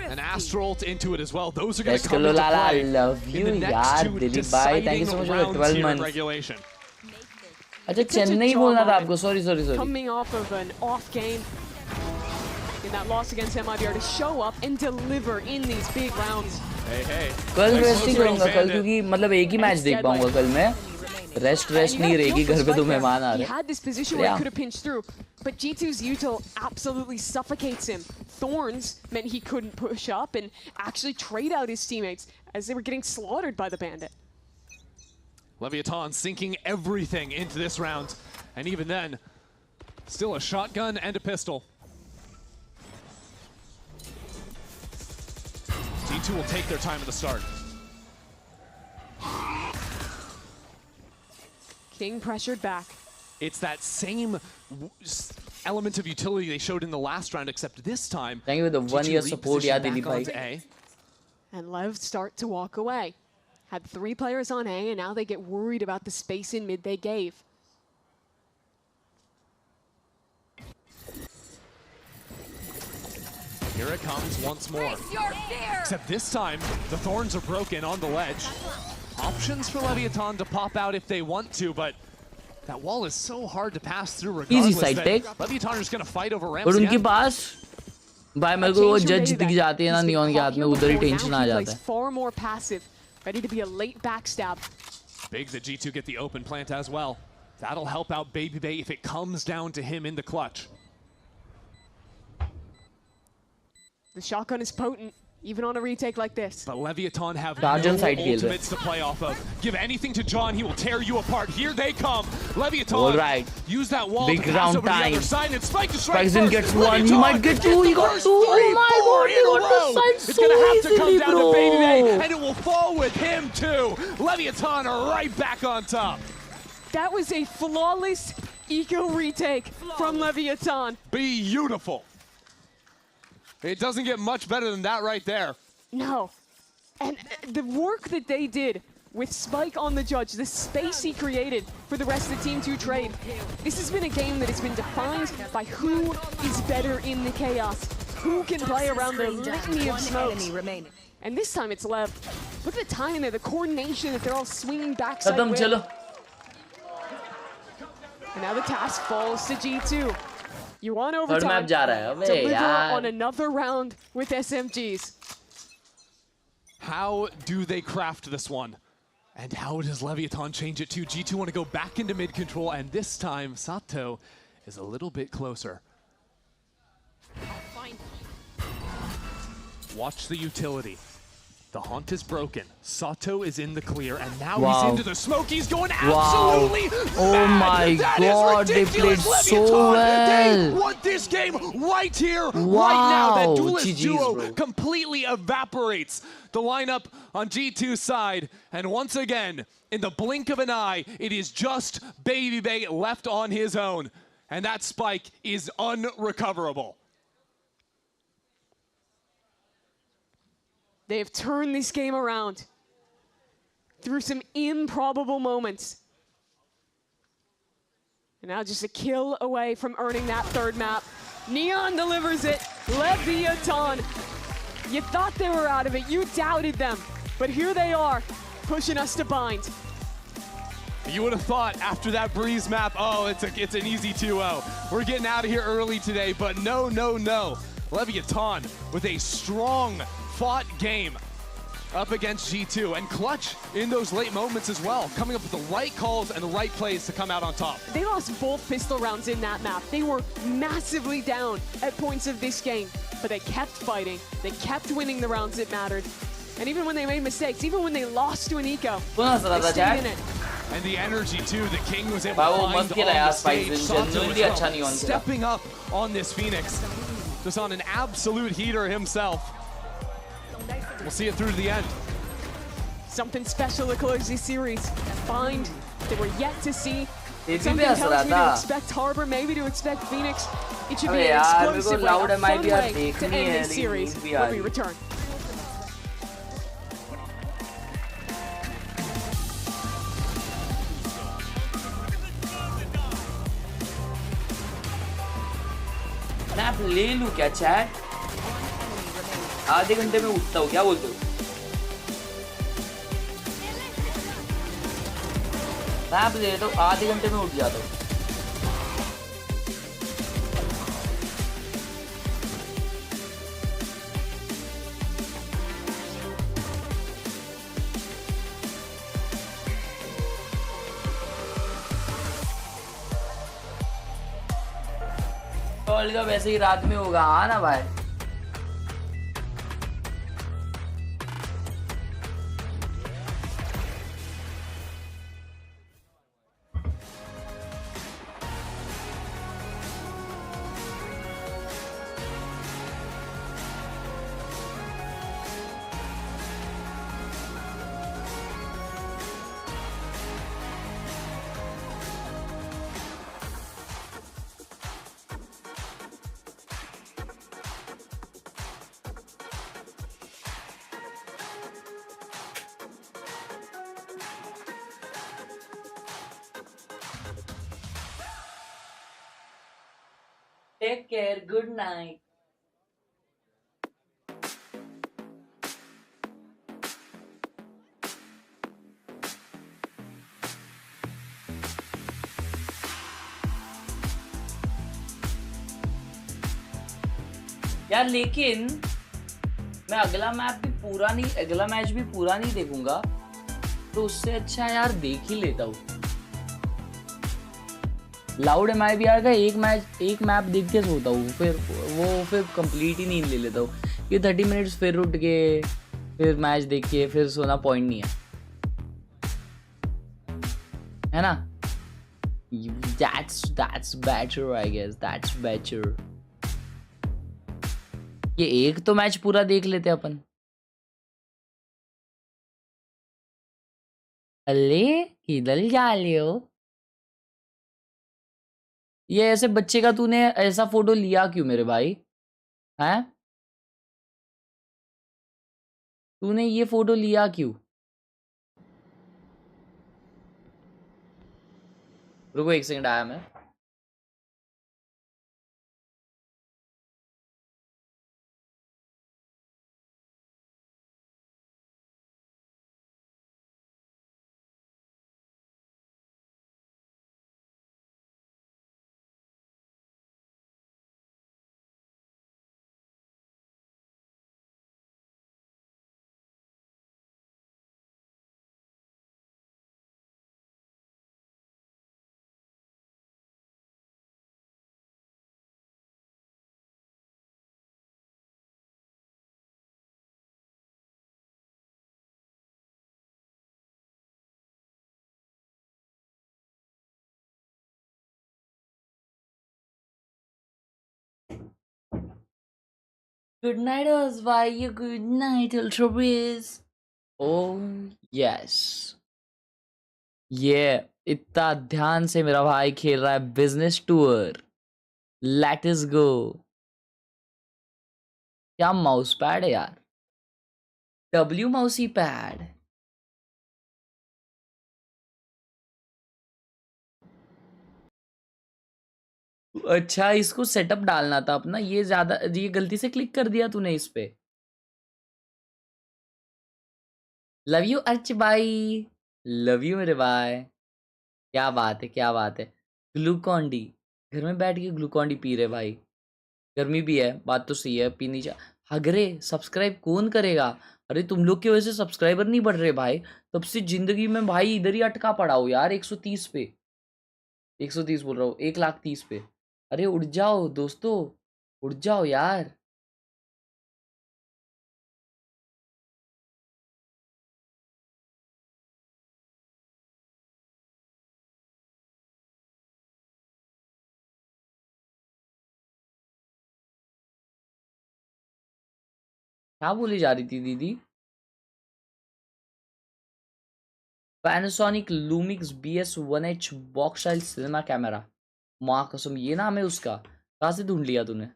an Astralt into it as well. Those are going to come into play love you, in the next two bye. Thank you so much for the 12 months. Regulation. अच्छा चेन्नई बोलना था आपको sorry Coming off of an off game in that loss against MIBR to show up and deliver in these big rounds. Hey. कल rest नहीं करूँगा कल क्योंकि मतलब एक ही मैच देख पाऊँगा कल मैं रेस्ट नहीं रहेगी घर पे तो मेहमान आ रहे He had this position where he could have pinched through, but G2's util absolutely suffocates him. Thorns meant he couldn't push up and actually trade out his teammates as they were getting slaughtered by the Bandit. Leviatán sinking everything into this round, and even then, still a shotgun and a pistol. G2 will take their time at the start. King pressured back. It's that same element of utility they showed in the last round, except this time. Thank you for the 1 year support, yeah, Dilip bhai. And Lev start to walk away. Had 3 players on A, and now they get worried about the space in mid they gave. Here it comes once more. Except this time, the Thorns are broken on the ledge. Options for Leviatán to pop out if they want to, but that wall is so hard to pass through regardless. Easy side take. Leviatán are just going to fight over ramps. और उनके पास भाई मेरे को वो जज दिख जाते हैं ना नियॉन के हाथ में उधर ही टेंशन आ जाता है. Far more passive, ready to be a late backstab. Big that G2 get the open plant as well. That'll help out Baby Bay if it comes down to him in the clutch. The shotgun is potent, even on a retake like this. But Leviatán have Sergeant no side kill ultimates to play off of. Give anything to John, he will tear you apart. Here they come. Leviatán use that wall Big to pass round over the time. other side. And Spike to strike Spike's in gets one. He Leviatán might get 2. He got 2. Oh my god, he got the side It's so gonna have to come easily, down to Baby Bay, bro. and it will fall with him too. Leviatán are right back on top. That was a flawless eco retake from Leviatán. Beautiful. It doesn't get much better than that right there. No. And the work that they did with Spike on the judge, the space he created for the rest of the team to trade. This has been a game that has been defined by who is better in the chaos, who can play around the litany of smokes. And this time it's Lev. Look at the timing there, the coordination that they're all swinging backside with. And now the task falls to G2. You want overtime, deliver on another round with SMGs. How do they craft this one? And how does Leviatán change it to? G2 want to go back into mid control, and this time Sato is a little bit closer. Watch the utility. The haunt is broken. Sato is in the clear, and now he's into the smoke. He's going absolutely mad. Oh my god, they played so well. They won this game right here, right Wow. now. That duelist GG's, duo bro. completely evaporates the lineup on G2's side. And once again, in the blink of an eye, it is just Baby Bay left on his own. And that spike is unrecoverable. They have turned this game around through some improbable moments. And now just a kill away from earning that 3rd map. Neon delivers it. Leviatán. You thought they were out of it. You doubted them. But here they are, pushing us to bind. You would have thought after that Breeze map, oh, it's an easy 2-0. We're getting out of here early today, but no. Leviatán with a strong fought game up against G2, and clutch in those late moments as well, coming up with the right calls and the right plays to come out on top. They lost both pistol rounds in that map. They were massively down at points of this game, but they kept fighting. They kept winning the rounds that mattered. And even when they made mistakes, even when they lost to an eco, they stayed in it. And the energy too, the King was able to find on the stage. Sato as well, stepping up on this Phoenix, just on an absolute heater himself. We'll see it through to the end. Something special to close this series. Bind, they were yet to see. भी Something ऐसा tells me to था expect Harbor, maybe to expect Phoenix. It should be अबे an यार मेरे को explosive way, loud a fun MIBR way to देखनी end है this लेकिन series नींद भी आ when we रही है return. स्नैप ले लूं क्या चैट आधे घंटे में उठता हूँ क्या बोलते हो स्नैप ले लेता हूँ आधे घंटे में उठ जाता हूँ कॉल का वैसे ही रात में होगा हाँ ना भाई Take care. Good night. यार लेकिन मैं अगला मैच भी पूरा नहीं देखूंगा तो उससे अच्छा यार देख ही लेता हूँ लाउड MIBR का एक मैप देख के सोता हूँ फिर कंप्लीट ही नींद ले लेता हूँ ये 30 मिनट्स फिर उठ के फिर मैच देख के फिर सोना पॉइंट नहीं है ना that's better I guess that's better ये एक तो मैच पूरा देख लेते अपन अले किधर जा रहे हो ये ऐसे बच्चे का तूने ऐसा फोटो लिया क्यों मेरे भाई हैं तूने ये फोटो लिया क्यों रुको एक सेकंड आया मैं Good night, Osvai. Good night, Ultra Breeze. Oh, yes. Yeah, इतना ध्यान से मेरा भाई खेल रहा है बिजनेस टूर लेट अस गो क्या माउस पैड है यार W माउसी पैड अच्छा इसको सेटअप डालना था अपना ये गलती से क्लिक कर दिया तूने इस पे लव यू अर्च भाई, लव यू मेरे भाई। क्या बात है, क्या बात है। ग्लूकॉन डी, घर में बैठ के ग्लूकॉन डी पी रहे भाई। गर्मी भी है, बात तो सही है, पीनी हगरे सब्सक्राइब कौन करेगा? अरे तुम लोग की वजह से सब्सक्राइबर नहीं बढ़ रहे भाई। तब से जिंदगी में भाई इधर ही अटका पड़ा हो यार। 130 पे, 130 बोल रहा हूँ, 1,30,000 पे। अरे उठ जाओ दोस्तों, उठ जाओ यार। क्या बोली जा रही थी दीदी? Panasonic Lumix BS1H box style cinema camera. माँ कसम, ये नाम है उसका? कहाँ से ढूंढ लिया तूने?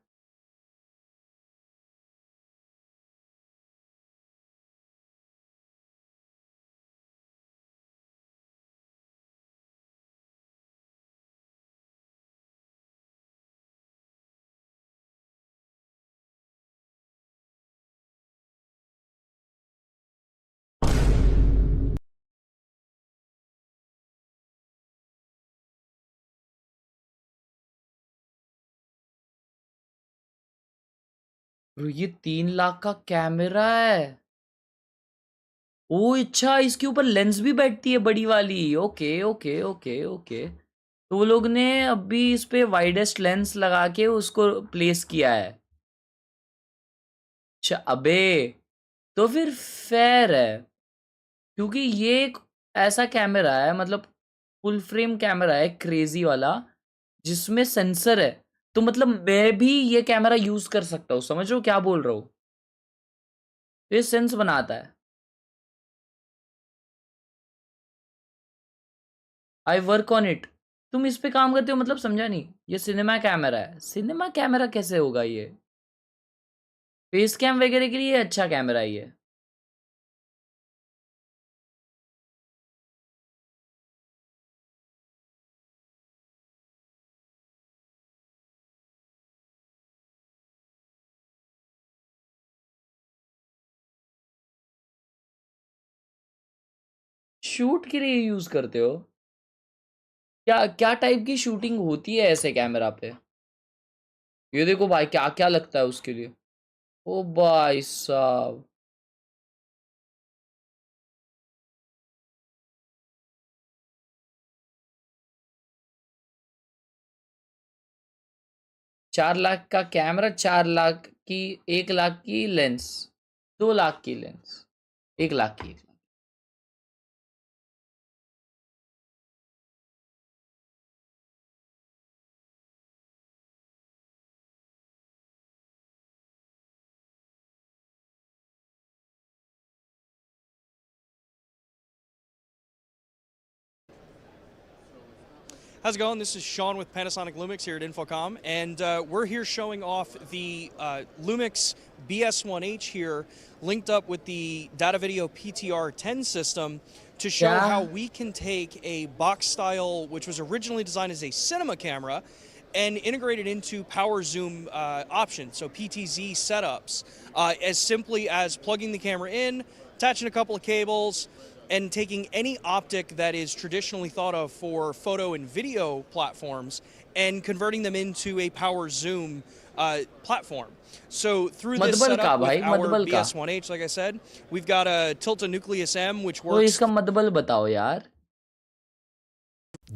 ब्रो ये 3 लाख का कैमरा है। ओ अच्छा, इसके ऊपर लेंस भी बैठती है बड़ी वाली। Okay okay okay okay. तो वो लोग ने अभी इस पे वाइडेस्ट लेंस लगा के उसको प्लेस किया है। अच्छा अबे, तो फिर फेयर है, क्योंकि ये एक ऐसा कैमरा है, मतलब फुल फ्रेम कैमरा है क्रेजी वाला, जिसमें सेंसर है। तो मतलब मैं भी ये कैमरा यूज कर सकता हूँ, समझ रहे हो क्या बोल रहा हूँ? ये सेंस बनाता है। I work on it. तुम इस पे काम करते हो मतलब, समझा नहीं। ये सिनेमा कैमरा है। सिनेमा कैमरा कैसे होगा ये? फेस कैम वगैरह के लिए अच्छा कैमरा है ये। शूट के लिए यूज करते हो? क्या क्या टाइप की शूटिंग होती है ऐसे कैमरा पे? ये देखो भाई, क्या क्या लगता है उसके लिए। ओ भाई साहब, 4 लाख का कैमरा, 4 लाख की, 1 लाख की लेंस, 2 लाख की लेंस, 1 लाख की। How's it going? This is Sean with Panasonic Lumix here at Infocom, and we're here showing off the Lumix BS1H here, linked up with the Data Video PTR10 system to show how we can take a box style, which was originally designed as a cinema camera, and integrate it into power zoom options, so PTZ setups, as simply as plugging the camera in, attaching a couple of cables, and taking any optic that is traditionally thought of for photo and video platforms and converting them into a power zoom platform. So through this setup with our BS1H, like I said, we've got a Tilta Nucleus M, which works... तो इसका मदबल बताओ यार।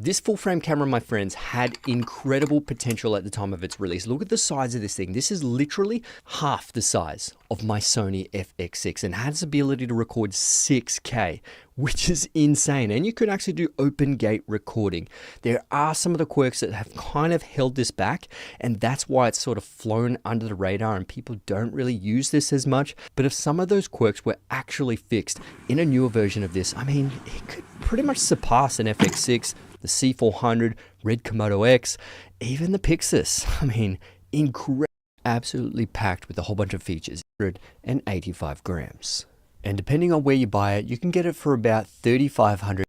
This full frame camera, my friends, had incredible potential at the time of its release. Look at the size of this thing. This is literally half the size of my Sony FX6 and has the ability to record 6K, which is insane. And you could actually do open gate recording. There are some of the quirks that have kind of held this back, and that's why it's sort of flown under the radar and people don't really use this as much. But if some of those quirks were actually fixed in a newer version of this, I mean, it could pretty much surpass an FX6, the C400, Red Komodo X, even the Pixis. I mean, incredible, absolutely packed with a whole bunch of features, 185 grams. And depending on where you buy it, you can get it for about 3,500.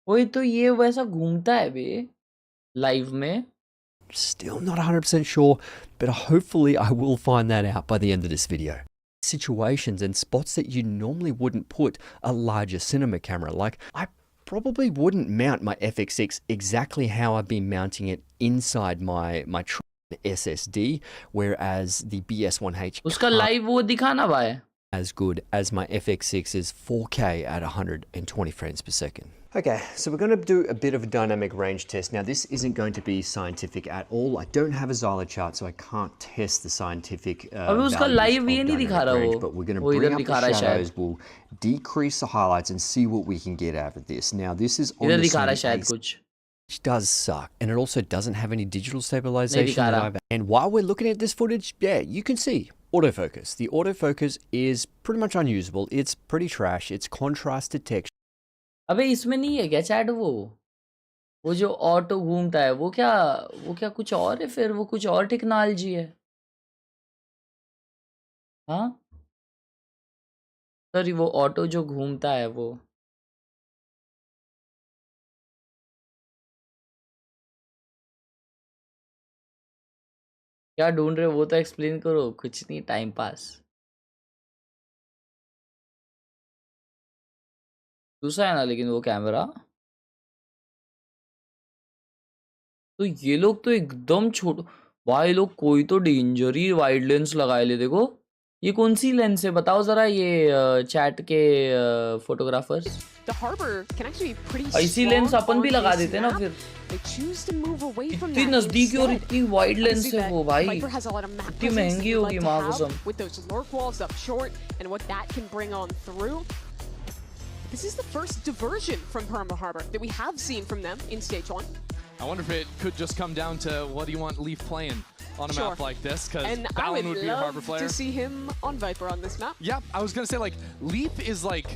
ओए तो ये वैसा घूमता है बे live में? Still not 100% sure, but hopefully I will find that out by the end of this video. situations and spots that you normally wouldn't put a larger cinema camera. Like, I probably wouldn't mount my FX6 exactly how I've been mounting it inside my SSD, whereas the BS1H उसका live वो दिखाना भाई as good as my FX6's 4K at 120 frames per second. Okay, so we're going to do a bit of a dynamic range test. Now, this isn't going to be scientific at all. I don't have a Xyla chart, so I can't test the scientific values of dynamic range, but we're going to bring up the shadows, we'll decrease the highlights and see what we can get out of this. Now, this is on the Sony which does suck, and it also doesn't have any digital stabilization. And while we're looking at this footage, yeah, you can see autofocus. The autofocus is pretty much unusable. It's pretty trash. It's contrast detection. अबे इसमें नहीं है क्या chat वो जो auto घूमता है वो क्या कुछ और है फिर वो कुछ और टेक्नोलॉजी है हाँ सॉरी वो ऑटो जो घूमता है वो क्या ढूंढ रहे हो वो तो एक्सप्लेन करो कुछ नहीं टाइम पास दूसरा है ना लेकिन वो कैमरा तो ये लोग तो एकदम छोटे भाई लोग कोई तो डेंजरी वाइड लेंस लगाए ले देखो ये कौन सी लेंस है बताओ जरा ये चैट के फोटोग्राफर्स ऐसी लेंस अपन भी लगा देते ना फिर इतनी नजदीक और इतनी वाइड लेंस है वो भाई इतनी महंगी होगी माँ कसम This is the first diversion from Pearl Harbor that we have seen from them in stage 1. I wonder if it could just come down to what do you want Leaf playing on a map like this, because Balin would be a Harbor player. To see him on Viper on this map. Yeah, I was gonna say like Leaf is like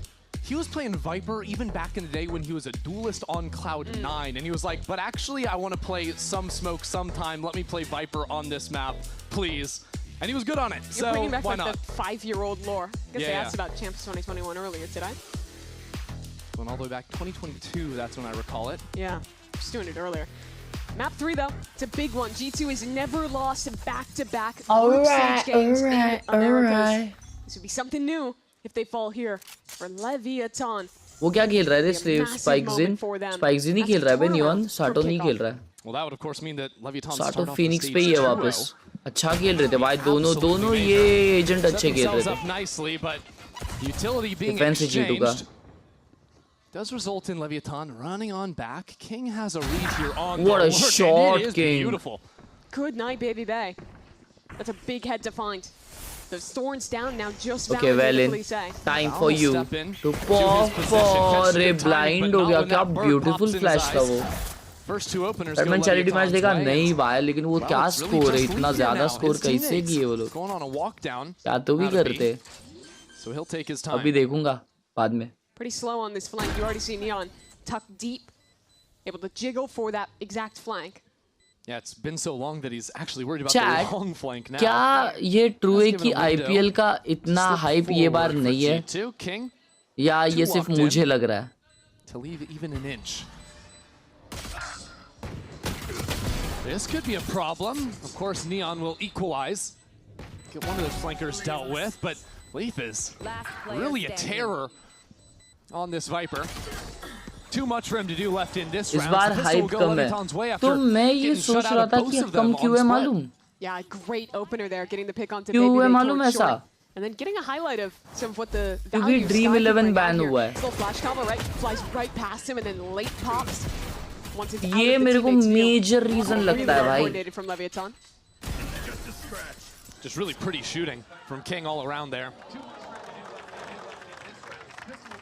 he was playing Viper even back in the day when he was a duelist on Cloud9, and he was like, but actually I want to play some smoke sometime. Let me play Viper on this map, please. And he was good on it. You're so bringing back why like not? the 5-year-old lore. I guess they asked about Champs 2021 earlier, did I? Going all the way back 2022, that's when I recall it. Yeah, just doing it earlier. Map 3 though, it's a big one. G2 has never lost back-to-back group stage games in Americas. This would be something new if they fall here for Leviatán. वो क्या खेल रहा है रे spikes नहीं खेल रहा है बे नियॉन साटो नहीं खेल रहा है Well, that would of course mean that Leviatán साटो फिनिक्स पे ही है वापस अच्छा खेल रहे थे भाई दोनों ये एजेंट अच्छे खेल रहे थे utility being exchanged does result in Leviatán running on back. King has a read here on what a shot, King. Beautiful. Good night, Baby Bay. That's a big head to find. Those thorns down now just okay, well in time for you to pop for a blind हो गया क्या beautiful flash था वो First two openers Batman charity match देखा नहीं भाई लेकिन वो क्या स्कोर है इतना ज्यादा स्कोर कैसे किए वो लोग क्या तो भी करते अभी देखूंगा बाद में pretty slow on this flank. You already see Neon tucked deep, able to jiggle for that exact flank. Yeah, it's been so long that he's actually worried about the long flank now. क्या ये true है कि IPL का इतना hype ये बार नहीं है या ये सिर्फ मुझे लग रहा है To leave even an inch. This could be a problem. Of course, Neon will equalize. Get one of those flankers dealt with, but Leaf is really a terror on this Viper. Too much for him to do left in this round. इस बार hype कम है तो मैं ये सोच रहा था कि कम क्यों है मालूम Yeah, great opener there, getting the pick onto क्यों है मालूम ऐसा and then getting a highlight of some of what the क्योंकि Dream 11 बैन हुआ है little flash combo right flies right past him and then late pops once it's ये मेरे को मेजर रीजन लगता है भाई from Leviatán. Just really pretty shooting from King all around there.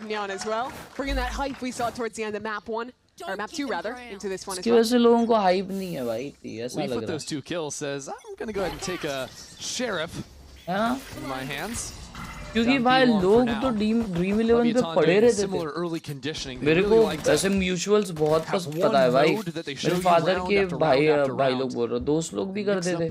Neon as well, bringing that hype we saw towards the end of map 1, or map 2 rather, into this one as well. वैसे लोगों को hype नहीं है भाई ऐसा लग रहा है. With those 2 kills says I'm going to go ahead and take a sheriff in my hands. क्योंकि भाई लोग तो ड्रीम 11 पे पड़े रहते थे मेरे को ऐसे म्यूचुअल्स बहुत पता है भाई मेरे फादर के भाई लोग बोल रहे दोस्त लोग भी करते थे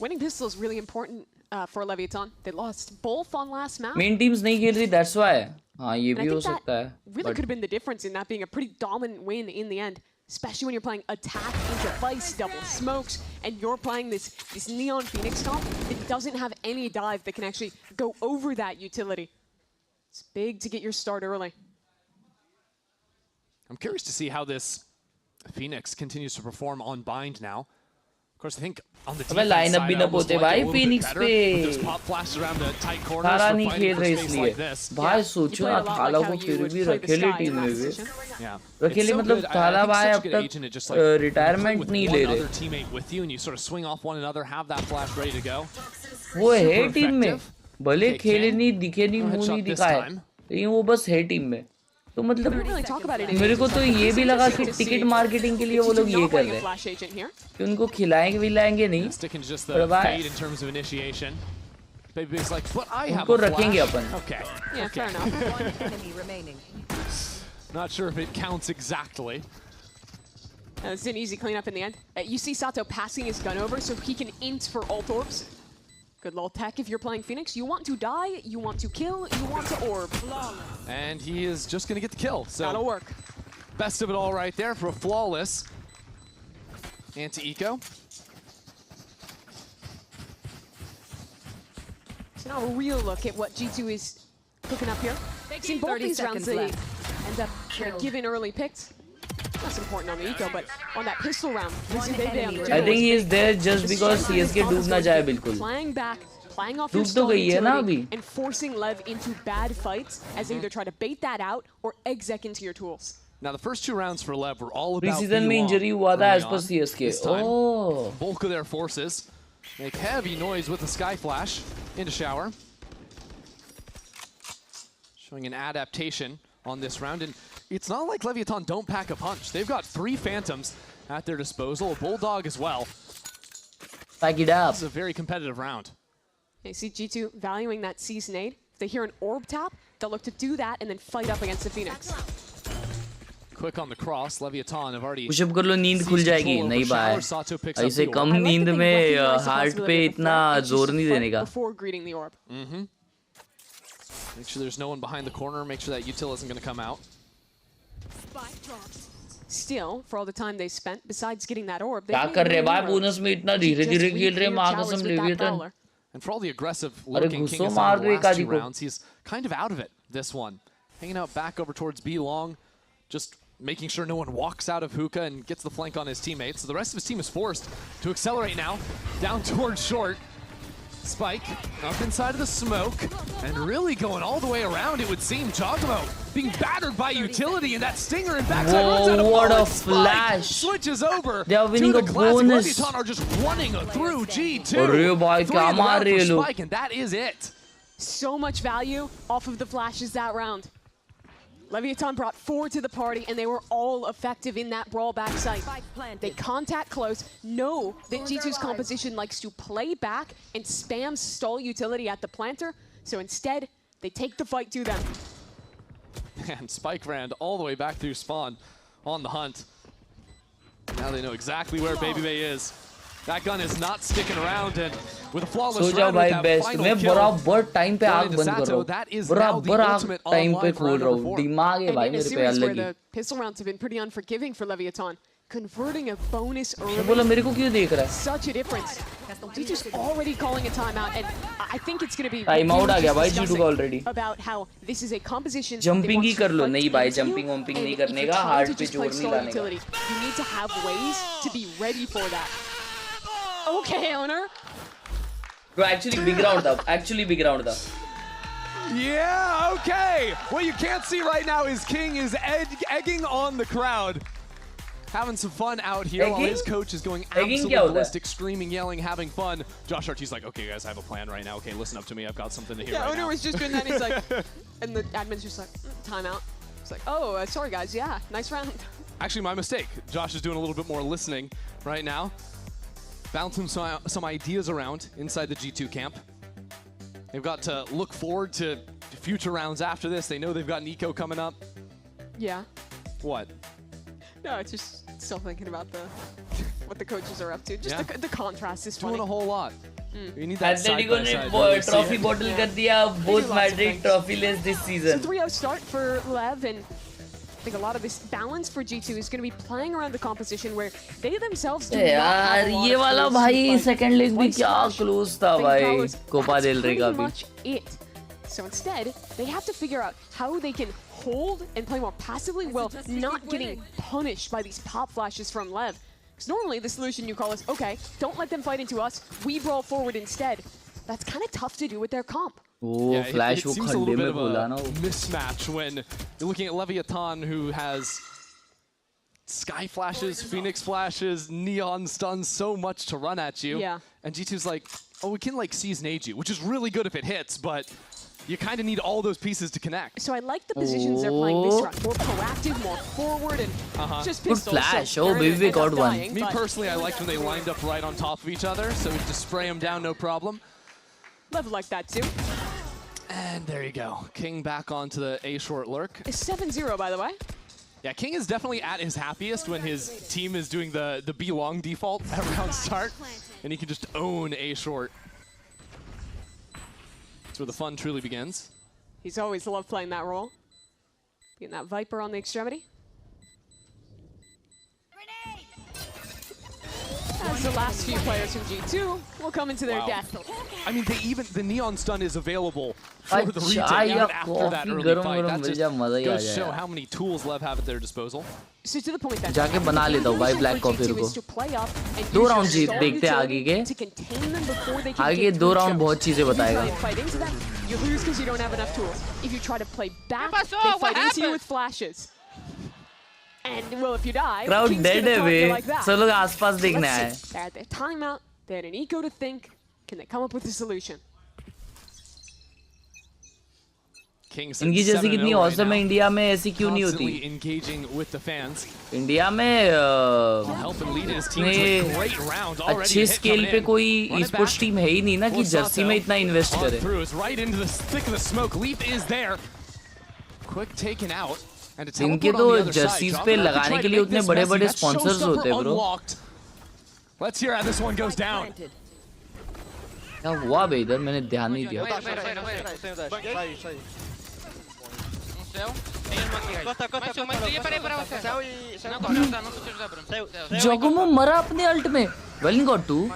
winning pistol is really important for Leviatán. They lost both on last map. Main teams नहीं खेल रही, that's why. हाँ ये भी हो सकता है. Really could have been the difference in that being a pretty dominant win in the end. especially when you're playing attack into Vice, double smokes, and you're playing this Neon Phoenix comp that doesn't have any dive that can actually go over that utility. It's big to get your start early. I'm curious to see how this Phoenix continues to perform on bind now. Of course, I think on the defense line up side, भी I ना almost पोते like it a भाई little bit Phoenix better पे with those pop flashes around the tight corners सारा for नहीं fighting खेल for रहे space इसलिए like this. भाई सोचो ना थाला को फिर भी रखेले टीम में भी रखेले मतलब थाला भाई अब तक रिटायरमेंट नहीं ले रहे teammate with you and you sort of swing off one another, have that flash ready to go. वो है टीम में भले खेले नहीं दिखे नहीं मुंह नहीं दिखाए लेकिन वो बस है टीम में तो मतलब मेरे को तो ये भी लगा कि टिकट मार्केटिंग के लिए वो लोग ये कर रहे हैं कि उनको खिलाएंगे विलाएंगे नहीं पर भाई उनको रखेंगे अपन Not sure if it counts exactly. It's an easy cleanup in the end. You see Sato passing his gun over so he can int for ult orbs. Good little tech if you're playing Phoenix. You want to die, you want to kill, you want to orb. And he is just going to get the kill. So that'll work. Best of it all right there for a flawless anti-eco. So now a real look at what G2 is cooking up here. See, both these rounds they end up giving early picks. That's important on the eco, but on that pistol round, I think he is there just because CSK डूब ना जाए बिल्कुल. Playing back, playing off your stall utility and forcing Lev into bad fights as they either try to bait that out or exec into your tools. Now the first two rounds for Lev were all about preseason में injury हुआ था as per CSK. Oh. Bulk of their forces make heavy noise with the sky flash into shower, showing an adaptation on this round. And it's not like Leviatán don't pack a punch. They've got 3 Phantoms at their disposal, a Bulldog as well. Pack it up. This is a very competitive round. You see G2 valuing that C's nade. If they hear an orb tap, they'll look to do that and then fight up against the Phoenix. Quick on the cross, Leviatán have already push up कर लो नींद खुल जाएगी नहीं भाई ऐसे कम नींद में हार्ट पे इतना जोर नहीं देने का before greeting the orb. Make sure there's no one behind the corner, make sure that util isn't going to come out. Still, for all the time they spent, besides getting that orb, they क्या कर रहे भाई bonus में इतना धीरे-धीरे खेल रहे मां कसम लेविएटन And for all the aggressive looking King in the last 2 rounds, he's kind of out of it this one. Hanging out back over towards B long, just making sure no one walks out of hookah and gets the flank on his teammates. So the rest of his team is forced to accelerate now, down towards short. Spike up inside of the smoke and really going all the way around, it would seem. Jogamo being battered by utility and that stinger in backside runs out of what a Spike flash. switches over They are winning to a the classic. bonus. Leviatán are just running through G2. अरे भाई क्या मार रहे हैं लोग Spike, and that is it. So much value off of the flashes that round. Leviatán brought 4 to the party, and they were all effective in that brawl backside. They contact close, know that G2's composition likes to play back and spam stall utility at the planter, so instead, they take the fight to them. And Spike ran all the way back through spawn on the hunt. Now they know exactly where Baby Bay is. That gun is not sticking around, and with a flawless round with that final kill, बराबर time पे आग बंद कर रहा हूँ बराबर आग time पे खोल रहा हूँ दिमाग है भाई मेरे पे अलग ही the pistol rounds have been pretty unforgiving for Leviatán. Converting a bonus early. बोला मेरे को क्यों देख रहा है Such a difference. G2's already calling a timeout, and I think it's going to be timeout आ गया भाई G2 का already. About how this is a composition. Jumping ही कर लो नहीं भाई jumping वम्पिंग नहीं करने का हार्ट पे जोर नहीं लाने का. You need to have ways to be ready for that. Okay, owner. Bro, actually big round था. Actually big round था. Yeah, okay. What you can't see right now is King is egging on the crowd. Having some fun out here while his coach is going absolutely ballistic, screaming, yelling, having fun. Josh RT's like, okay, guys, I have a plan right now. Okay, listen up to me. I've got something to hear right now. Yeah, owner was just doing that. And he's like, and the admin's just like, timeout. It's like, oh, sorry, guys. Yeah, nice round. Actually, my mistake. Josh is doing a little bit more listening right now. Bouncing some ideas around inside the G2 camp. They've got to look forward to future rounds after this. They know they've got an eco coming up. Yeah. What? No, it's just still thinking about what the coaches are up to. Just the contrast is funny. Doing a whole lot. You need that Atletico ने trophy bottle कर दिया both Madrid trophyless this season. So 3-0 start for Lev, and think a lot of this balance for G2 is going to be playing around the composition where they themselves do यार ये वाला भाई second leg भी क्या close था भाई Copa del Rey का भी. So instead, they have to figure out how they can hold and play more passively while not getting punished by these pop flashes from LEV. Because normally the solution you call is, okay, don't let them fight into us, we brawl forward instead. That's kind of tough to do with their comp. Oh, yeah, Flash it seems a little bit of a mismatch when you're looking at Leviatán, who has Sky Flashes, Phoenix Flashes, Neon Stuns, so much to run at you. Yeah. And G2's like, oh, we can like seize nade you, which is really good if it hits, but you kind of need all those pieces to connect. So I like the positions they're playing this round. More proactive, more forward, and just good pistols. Flash. So oh, baby, we got one. Me personally, I liked when they lined up right on top of each other, so we just spray them down, no problem. Level like that too. And there you go. King back onto the A short lurk. It's 7-0, by the way. Yeah, King is definitely at his happiest when his team is doing the B long default at round start, and he can just own A short. That's where the fun truly begins. He's always loved playing that role. Getting that Viper on the extremity. As the last few players from G2 will come into their death. I mean, the Neon Stun is available for the retake even after that early fight. That just goes to show how many tools LEV have at their disposal. So to the point that जाके बना लेता हूँ भाई black coffee को. 2 round जीत देखते हैं आगे के. आगे 2 राउंड बहुत चीजें बताएगा. You lose because you don't have enough tools. If you try to play back, they fight into you with flashes. And well, if you die, crowd dead है वे. like सब लोग आसपास देखने आए. They're at their timeout. They had an eco to think. Can they come up with a solution? इनकी जैसी कितनी awesome है इंडिया में ऐसी क्यों नहीं होती? इंडिया में अच्छे स्केल पे कोई स्पोर्ट्स टीम है ही नहीं ना कि जर्सी में इतना इन्वेस्ट करे. इनके तो जर्सीज पे लगाने के लिए उतने बड़े-बड़े स्पॉन्सर्स होते हैं ब्रो. क्या हुआ बे इधर मैंने ध्यान नहीं दिया. Jogumo मरा अपने अल्ट में. Well got 2.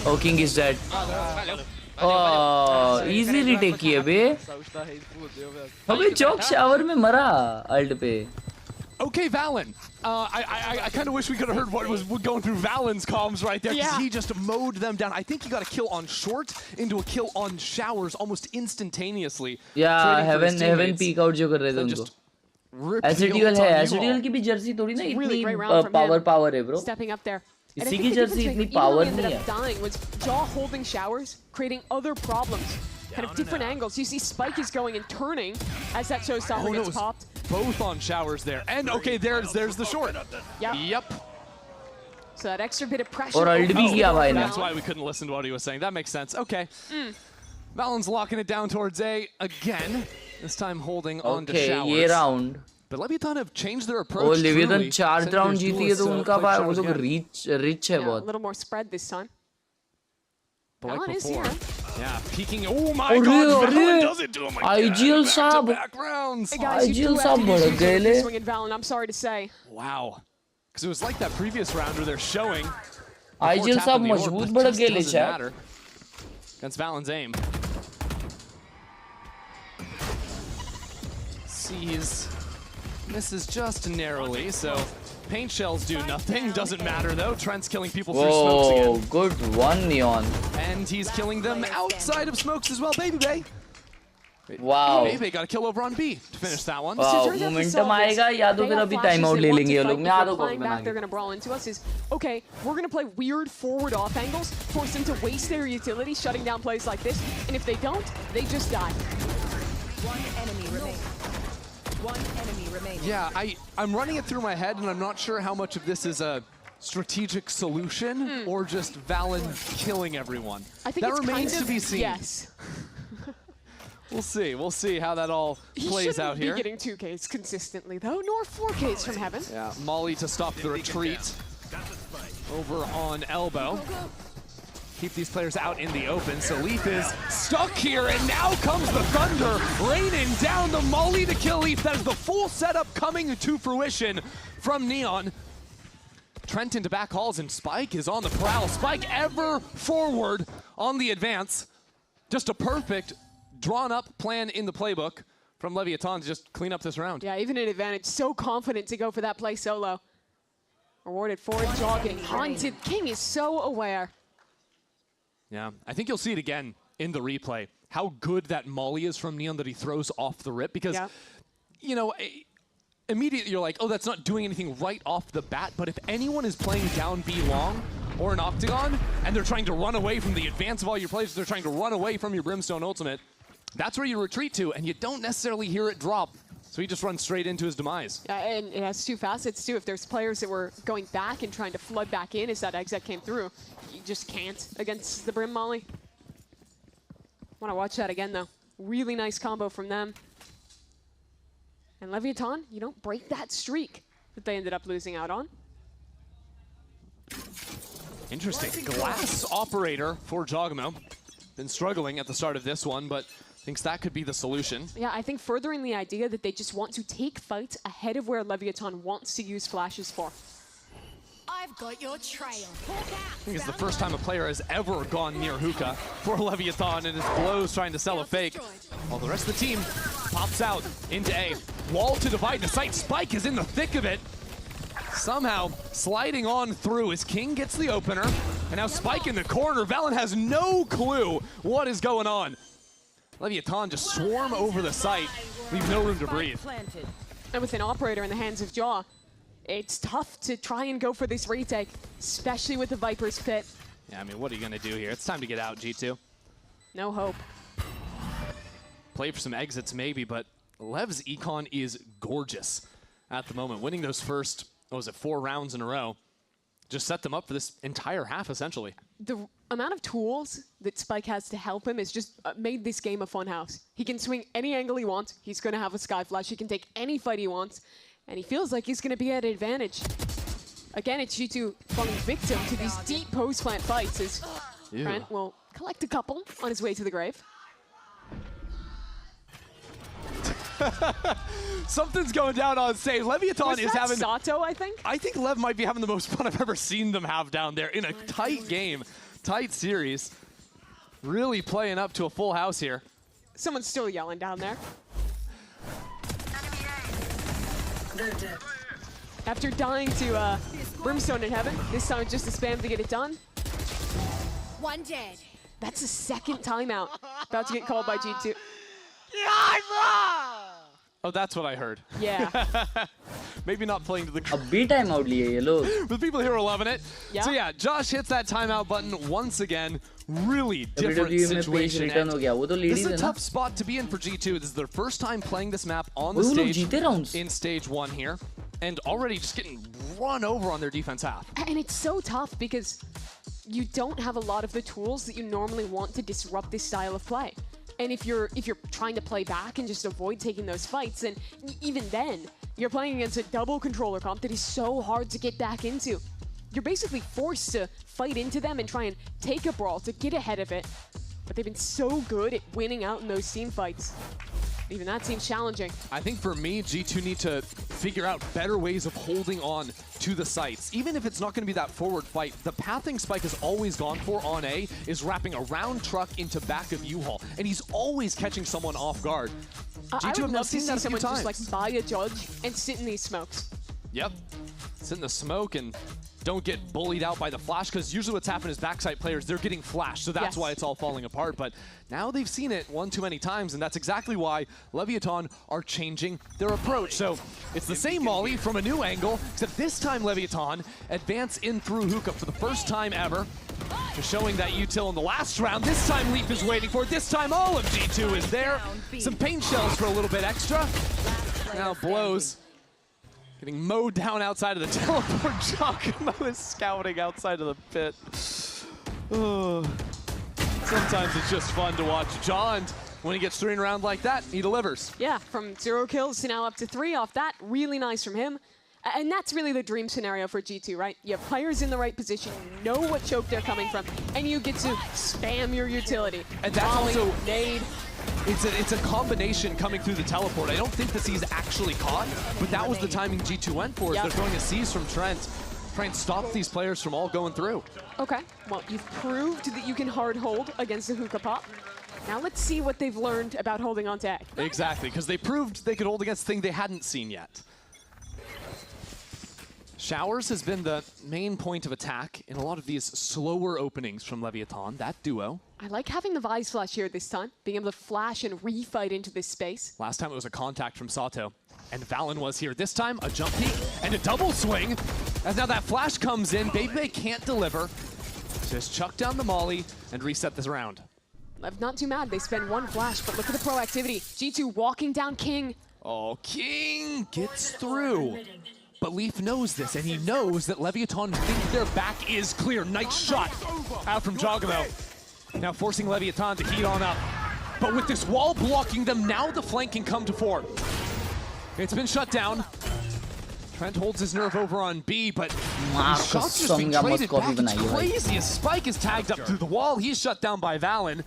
Oh, King is dead. Oh, easy retake किए बे. अबे Jog shower में मरा अल्ट पे. Okay, Valen. I kind of wish we could have heard what was going through Valen's comms right there, because he just mowed them down. I think he got a kill on short into a kill on showers almost instantaneously. Yeah, heaven peek out जो कर रहे थे उनको. SDL है, SDL की भी Jersey थोड़ी ना इतनी power है bro. Stepping up there. इसी की जर्सी इतनी power नहीं है. Dying was jaw holding showers, creating other problems. Kind of different angles. You see Spike is going and turning as that showstopper gets popped. Both on showers there. And okay, there's the short. Yep. So that extra bit of pressure. और alt भी किया भाई ने. That's why we couldn't listen to what he was saying. That makes sense. Okay. Valen's locking it down towards A again. This time holding on to showers. ये round. But Leviatán have changed their approach. और Leviatán 4 round जीती है तो उनका भाई वो लोग rich है बहुत. A little more spread this time. But like is here. Yeah, peeking. Oh my God! Valen does it to him again. IGL साहब. IGL साहब बढ़ गए ले. Valen, I'm sorry to say. Wow. Because it was like that previous round where they're showing. IGL साहब मजबूत बढ़ गए ले chat. Against Valen's aim. Sees. Misses just narrowly, so. Paint shells do nothing. Doesn't matter though. Trent's killing people through smokes again. Oh, good one, Neon. And he's killing them outside of smokes as well. Baby Bay. Wow. Baby got a kill over on B to finish that one. Wow. Momentum आएगा या तो फिर अभी time out ले लेंगे ये लोग. मैं आधा कॉल बना. They're gonna brawl into us. Is okay. We're gonna play weird forward off angles, force them to waste their utility, shutting down plays like this. And if they don't, they just die. One enemy remaining. One enemy remaining. Yeah, I'm running it through my head, and I'm not sure how much of this is a strategic solution or just Valen killing everyone. I think that it's remains kind of, to be seen. Yes. We'll see. We'll see how that all plays out here. He shouldn't be getting 2Ks consistently, though, nor 4Ks from heaven. Yeah, Molly to stop the retreat over on elbow. keep these players out in the open. So Leaf is stuck here, and now comes the Thunder, raining down the molly to kill Leaf. That is the full setup coming to fruition from Neon. Trent into back halls, and Spike is on the prowl. Spike ever forward on the advance. Just a perfect drawn-up plan in the playbook from Leviatán to just clean up this round. Yeah, even an advantage. So confident to go for that play solo. Rewarded for jogging. Haunted. King is so aware. Yeah, I think you'll see it again in the replay. How good that molly is from Neon that he throws off the rip. Because, you know, immediately you're like, oh, that's not doing anything right off the bat. But if anyone is playing down B long or an octagon, and they're trying to run away from the advance of all your plays, they're trying to run away from your Brimstone ultimate, that's where you retreat to, and you don't necessarily hear it drop. So he just runs straight into his demise. Yeah, and it has two facets too. If there's players that were going back and trying to flood back in as that exit came through, you just can't against the Brim Molly. Want to watch that again though. Really nice combo from them. And Leviatán, you don't break that streak that they ended up losing out on. Interesting. Glass operator for Jogamo. Been struggling at the start of this one, but thinks that could be the solution. Yeah, I think furthering the idea that they just want to take fights ahead of where Leviatán wants to use flashes for. I've got your trail. I think it's the first time a player has ever gone near hookah for Leviatán, and his blows trying to sell a fake. While the rest of the team pops out into A. Wall to divide the site. Spike is in the thick of it. Somehow sliding on through as King gets the opener. And now Spike in the corner. Valen has no clue what is going on. Leviatán just swarm over the site, leave no room to breathe. And with an operator in the hands of Jaw, it's tough to try and go for this retake, especially with the Viper's Pit. Yeah, I mean, what are you going to do here? It's time to get out, G2. No hope. Play for some exits maybe, but Lev's econ is gorgeous at the moment. Winning those first, what was it, 4 rounds in a row. Just set them up for this entire half, essentially. The amount of tools that Spike has to help him is just made this game a funhouse. He can swing any angle he wants. He's going to have a Sky Flash. He can take any fight he wants. And he feels like he's going to be at an advantage. Again, it's G2 falling victim to these deep post-plant fights as Trent will collect a couple on his way to the grave. Something's going down on stage. Leviatán is having Sato, I think. I think Lev might be having the most fun I've ever seen them have down there in a tight game, tight series. Really playing up to a full house here. Someone's still yelling down there. After dying to Brimstone in Heaven, this time just a spam to get it done. One dead. That's a second timeout. About to get called by G2. Oh, that's what I heard. Yeah. Maybe not playing to the B timeout liye ye log. The people here are loving it. Yeah. So yeah, Josh hits that timeout button once again. Really different WWE में situation. page return हो गया. वो तो This is ladies a है ना. tough spot to be in for G2. This is their first time playing this map on the वो लोग stage जीते rounds. in stage 1 here. And already just getting run over on their defense half. And it's so tough because you don't have a lot of the tools that you normally want to disrupt this style of play. And if you're trying to play back and just avoid taking those fights, then even then, you're playing against a double controller comp that is so hard to get back into. You're basically forced to fight into them and try and take a brawl to get ahead of it. But they've been so good at winning out in those team fights. Even that seems challenging. I think for me, G2 need to figure out better ways of holding on to the sites. Even if it's not going to be that forward fight, the pathing Spike has always gone for on A is wrapping a round truck into back of U-Haul. And he's always catching someone off guard. I would love to see that a few someone just times. like buy a judge and sit in these smokes. Yep. Sit in the smoke and don't get bullied out by the flash, because usually what's happened is backside players, they're getting flashed, so that's why it's all falling apart. But now they've seen it one too many times, and that's exactly why Leviatán are changing their approach. So it's the same molly from a new angle, except this time Leviatán advance in through hookah for the first time ever. Just showing that util in the last round. This time Leaf is waiting for it. This time all of G2 is there. Some paint shells for a little bit extra. Now blows. Getting mowed down outside of the teleport. Giacomo is scouting outside of the pit. Oh. Sometimes it's just fun to watch John. When he gets 3 in a round like that, he delivers. Yeah, from 0 kills to now up to 3 off that. Really nice from him. And that's really the dream scenario for G2, right? You have players in the right position, you know what choke they're coming from, and you get to spam your utility. And that's Molly, also nade. It's a combination coming through the teleport. I don't think the C's actually caught, but that was the timing G2 went for. They're throwing a C's from Trent, trying to stop these players from all going through. Okay, well, you've proved that you can hard hold against the hookah pop. Now let's see what they've learned about holding on to A. Exactly, because they proved they could hold against the thing they hadn't seen yet. Showers has been the main point of attack in a lot of these slower openings from Leviatán, that duo. I like having the Vise Flash here this time, being able to flash and refight into this space. Last time it was a contact from Sato, and Valen was here. This time, a jump peek and a double swing. As now that flash comes in, Baby can't deliver. Just chuck down the molly and reset this round. LEV not too mad, they spend one flash, but look at the proactivity. G2 walking down King. Oh, King gets through. But Leaf knows this, and he knows that Leviatán think their back is clear. Nice shot out from Jogamo. Now forcing Leviatán to heat on up. But with this wall blocking them, now the flank can come to fore. It's been shut down. Trent holds his nerve over on B, but shots just being traded back. It's crazy as Spike is tagged up through the wall. He's shut down by Valen.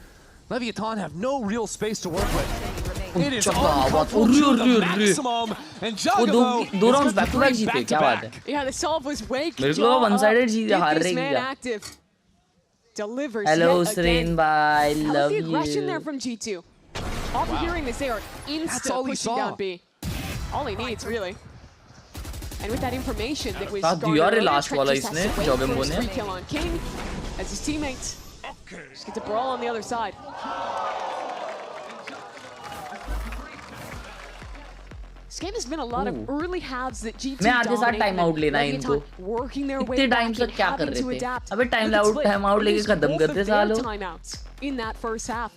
Leviatán have no real space to work with. It is uncomfortable to the maximum, and Jogamo दो rounds back to back जीते, क्या बात है? Yeah, the solve was wake. मेरे को one-sided जीत हार Get this रही man है. active. Delivers Hello, yet again. Serene, bye. Love Healthy you. aggression there from G2. After hearing this, they are insta pushing down B. All he needs, really. And with that information that was garnered, Trent just has to wait for his free kill on King as his teammates just get to brawl on the other side. This game has been a lot of early halves that G2 मैं आधे साथ time out लेना है इनको. working their way इतने back time से and क्या कर having रहे to थे? adapt. अबे टाइम आउट लेके खत्म करते सालों. Timeouts in that first half.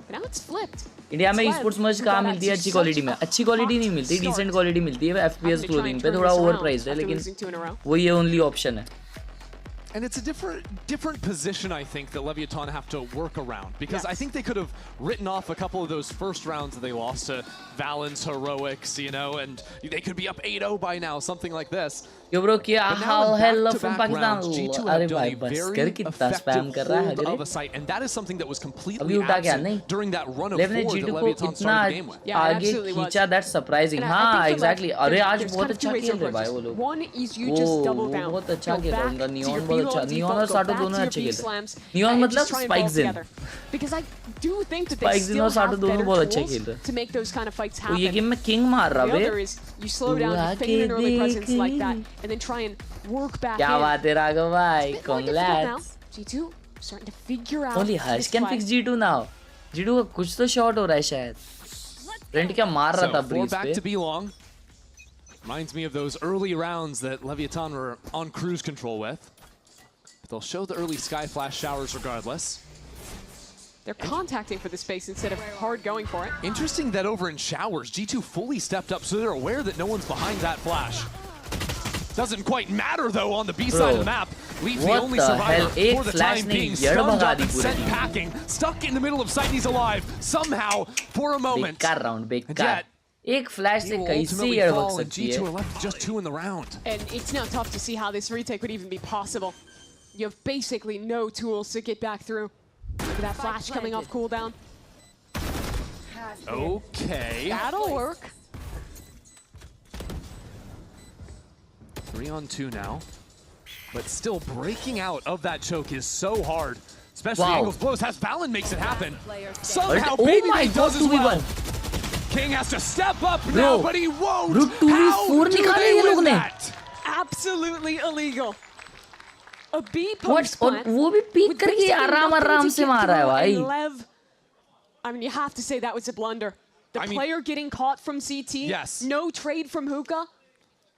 But now it's flipped. India में e-sports मैच कहाँ मिलती है अच्छी क्वालिटी में? अच्छी क्वालिटी नहीं मिलती, डिसेंट क्वालिटी मिलती है FPS क्लोथिंग पे. थोड़ा ओवर प्राइस्ड है, लेकिन वो ये ओनली ऑप्शन है. And it's a different position, I think, that Leviatán have to work around. Because I think they could have written off a couple of those first rounds that they lost to Valen's Heroics, you know, and they could be up 8-0 by now, something like this. Yo bro, क्या हाल है love from Pakistan? अरे भाई बस कर कितना spam कर रहा है अगरे? And that is something that was completely अभी उठा क्या नहीं? during that run of 4 that Leviatán started the game with. आगे खींचा, that's surprising. हाँ, exactly. अरे आज बहुत अच्छा खेल रहे भाई वो लोग. वो बहुत अच्छा खेल रहा है उनका. Neon बहुत अच्छा. Neon और Sato दोनों अच्छे खेल रहे हैं. Neon मतलब Spikes in. Because I do think that they still have better tools to make those kind of fights happen. ये गेम में King मार रहा है. The other is you slow down, you fake an early presence like that, and then try and work back in. क्या बात है राघव भाई? Congrats. G2 starting to figure out. Only Hush can fix G2 now. G2 का कुछ तो short हो रहा है शायद. Rent क्या मार रहा था breeze पे? Back to be long. Reminds me of those early rounds that Leviatán were on cruise control with. But they'll show the early Sky Flash showers regardless. They're contacting for the space instead of hard going for it. Interesting that over in showers, G2 fully stepped up, so they're aware that no one's behind that flash. Doesn't quite matter though on the B side of the map. Leaf the only survivor for the time being, stunned up and sent packing. Stuck in the middle of sight, he's alive somehow for a moment. बेकार round, बेकार. एक flash से कैसे ये हो सकती है? G2 are left just 2 in the round. And it's now tough to see how this retake would even be possible. You have basically no tools to get back through. Look at that flash coming off cooldown. Okay. That'll work. 3 on 2 now. But still breaking out of that choke is so hard. Especially angles blows. Has Valen makes it happen. Somehow Baby does as well. King has to step up now, but he won't. How do they win that? Absolutely illegal. A B post plant. वो भी peek करके आराम से मार रहा है भाई. LEV, I mean, you have to say that was a blunder. The player getting caught from CT. Yes. No trade from hookah.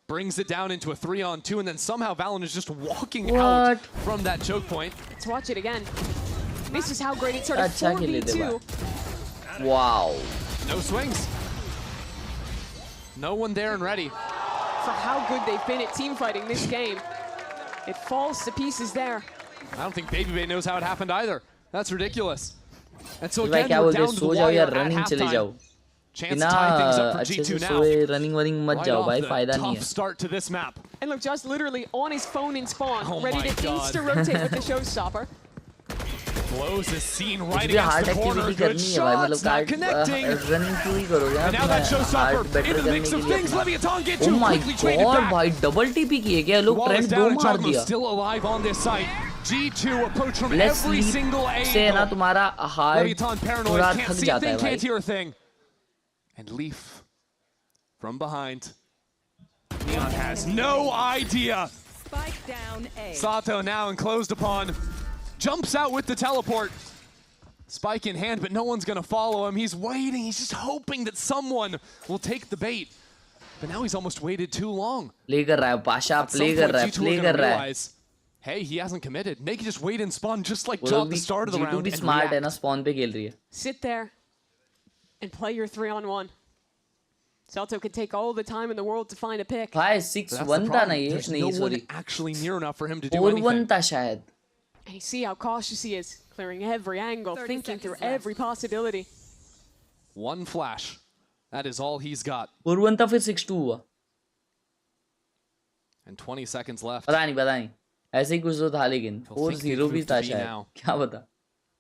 Brings it down into a 3 on 2, and then somehow Valen is just walking out from that choke point. Let's watch it again. This is how great it started. 4v2. Wow. No swings. No one there and ready. For how good they've been at team fighting this game. It falls to pieces there. I don't think Baby knows how it happened either. That's ridiculous. And so again, we're down to the wire at halftime. Chance to tie things up for अच्छे G2 से now. सोए running वनिंग मत Right जाओ off भाई the फायदा नहीं tough है start to this map. And look, just literally on his phone in spawn, Oh ready my to God. insta-rotate with the showstopper. Blows is seen right भी hard against the corner. Activity Good करनी है भाई मतलब shots, not connecting. Running क्यों ही करोगे And now that showstopper into the mix of things. Leviatán get Oh too my quickly traded god back. भाई double TP किए क्या लोग Wall is ट्रेंड down दो and मार Jungler's दिया still alive on this site. G2 approach from let's every single से ना angle. तुम्हारा हार्ट Leviatán paranoid, पूरा can't थक see a जाता है thing, can't भाई hear a thing. And Leaf from behind. Neon has no idea. Spike down A. Sato now enclosed upon. Jumps out with the teleport. Spike in hand, but no one's going to follow him. He's waiting. He's just hoping that someone will take the bait. But now he's almost waited too long. Play कर रहा है Pasha At some play कर point, रहा है G2 play are कर gonna रहा है realize, hey, he hasn't committed. They can just wait and spawn just like वो Job लोग at the भी start of the G2 round भी and स्मार्ट है react. ना स्पॉन पे खेल रही है Sit there and play your 3-on-1. Sato could take all the time in the world to find a pick. भाई But that's 6-1 the था problem. ना ये There's नहीं no one sorry actually near enough for him to do 4-1 anything. था शायद And you see how cautious he is, clearing every angle, thinking through every possibility. One flash. That is all he's got. 4-1 था फिर 6-2 हुआ And 20 seconds left. पता नहीं ऐसे ही कुछ तो था लेकिन He'll think 4-0 भी they've था moved to B शायद now. क्या पता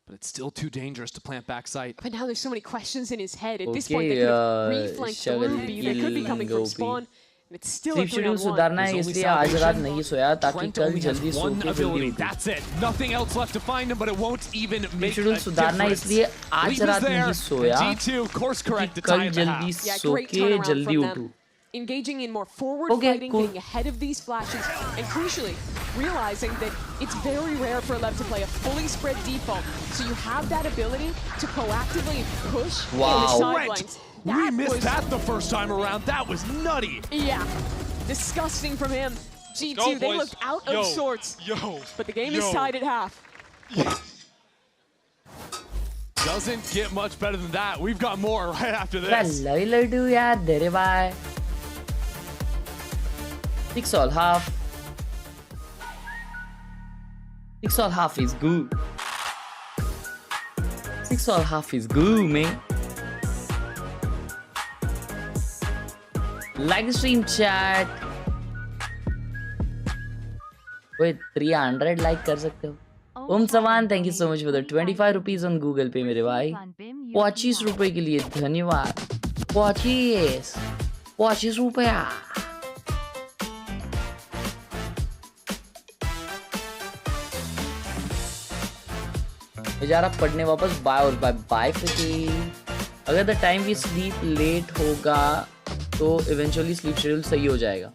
But it's still too dangerous to plant back sight. But now there's so many questions in his head. At this Okay, point, they could have reflanked Shovel through B. They could be coming from Kill spawn. And it's still a sleep schedule 3-on-1. सुधारना है There's only इसलिए आज रात salvation. नहीं सोया ताकि Trent कल only has जल्दी सो one के जल्दी ability. उठूं That's it. Nothing else left to find him, but it won't even sleep make schedule a सुधारना है difference. इसलिए आज Leave is रात there, नहीं सोया and G2 course correct to tie कल it at the जल्दी half. Yeah, सो great के turnaround जल्दी from them. उठूं Engaging in more forward fighting, getting ahead of these flashes, and crucially, realizing that it's very rare for LEV to play a fully spread default. So you have that ability to proactively push in the sidelines. We missed that the first time around. That was nutty. Yeah, disgusting from him. G2, go, they boys. looked out Yo, of sorts. yo, But the game is yo. tied at half. Doesn't get much better than that. We've got more right after this. Laddu यार तेरे भाई 6.5 6.5 is good 6.5 is good man like the stream chat wait 300 like कर सकते हो Om Sawan thank you so much for the 25 rupees on Google Pay मेरे भाई 25 रुपए के लिए धन्यवाद 25 रुपया बेचारा पढ़ने वापस बाय और बाय फ्री अगर the time we sleep late होगा तो इवेंचुअली स्लीप शेड्यूल सही हो जाएगा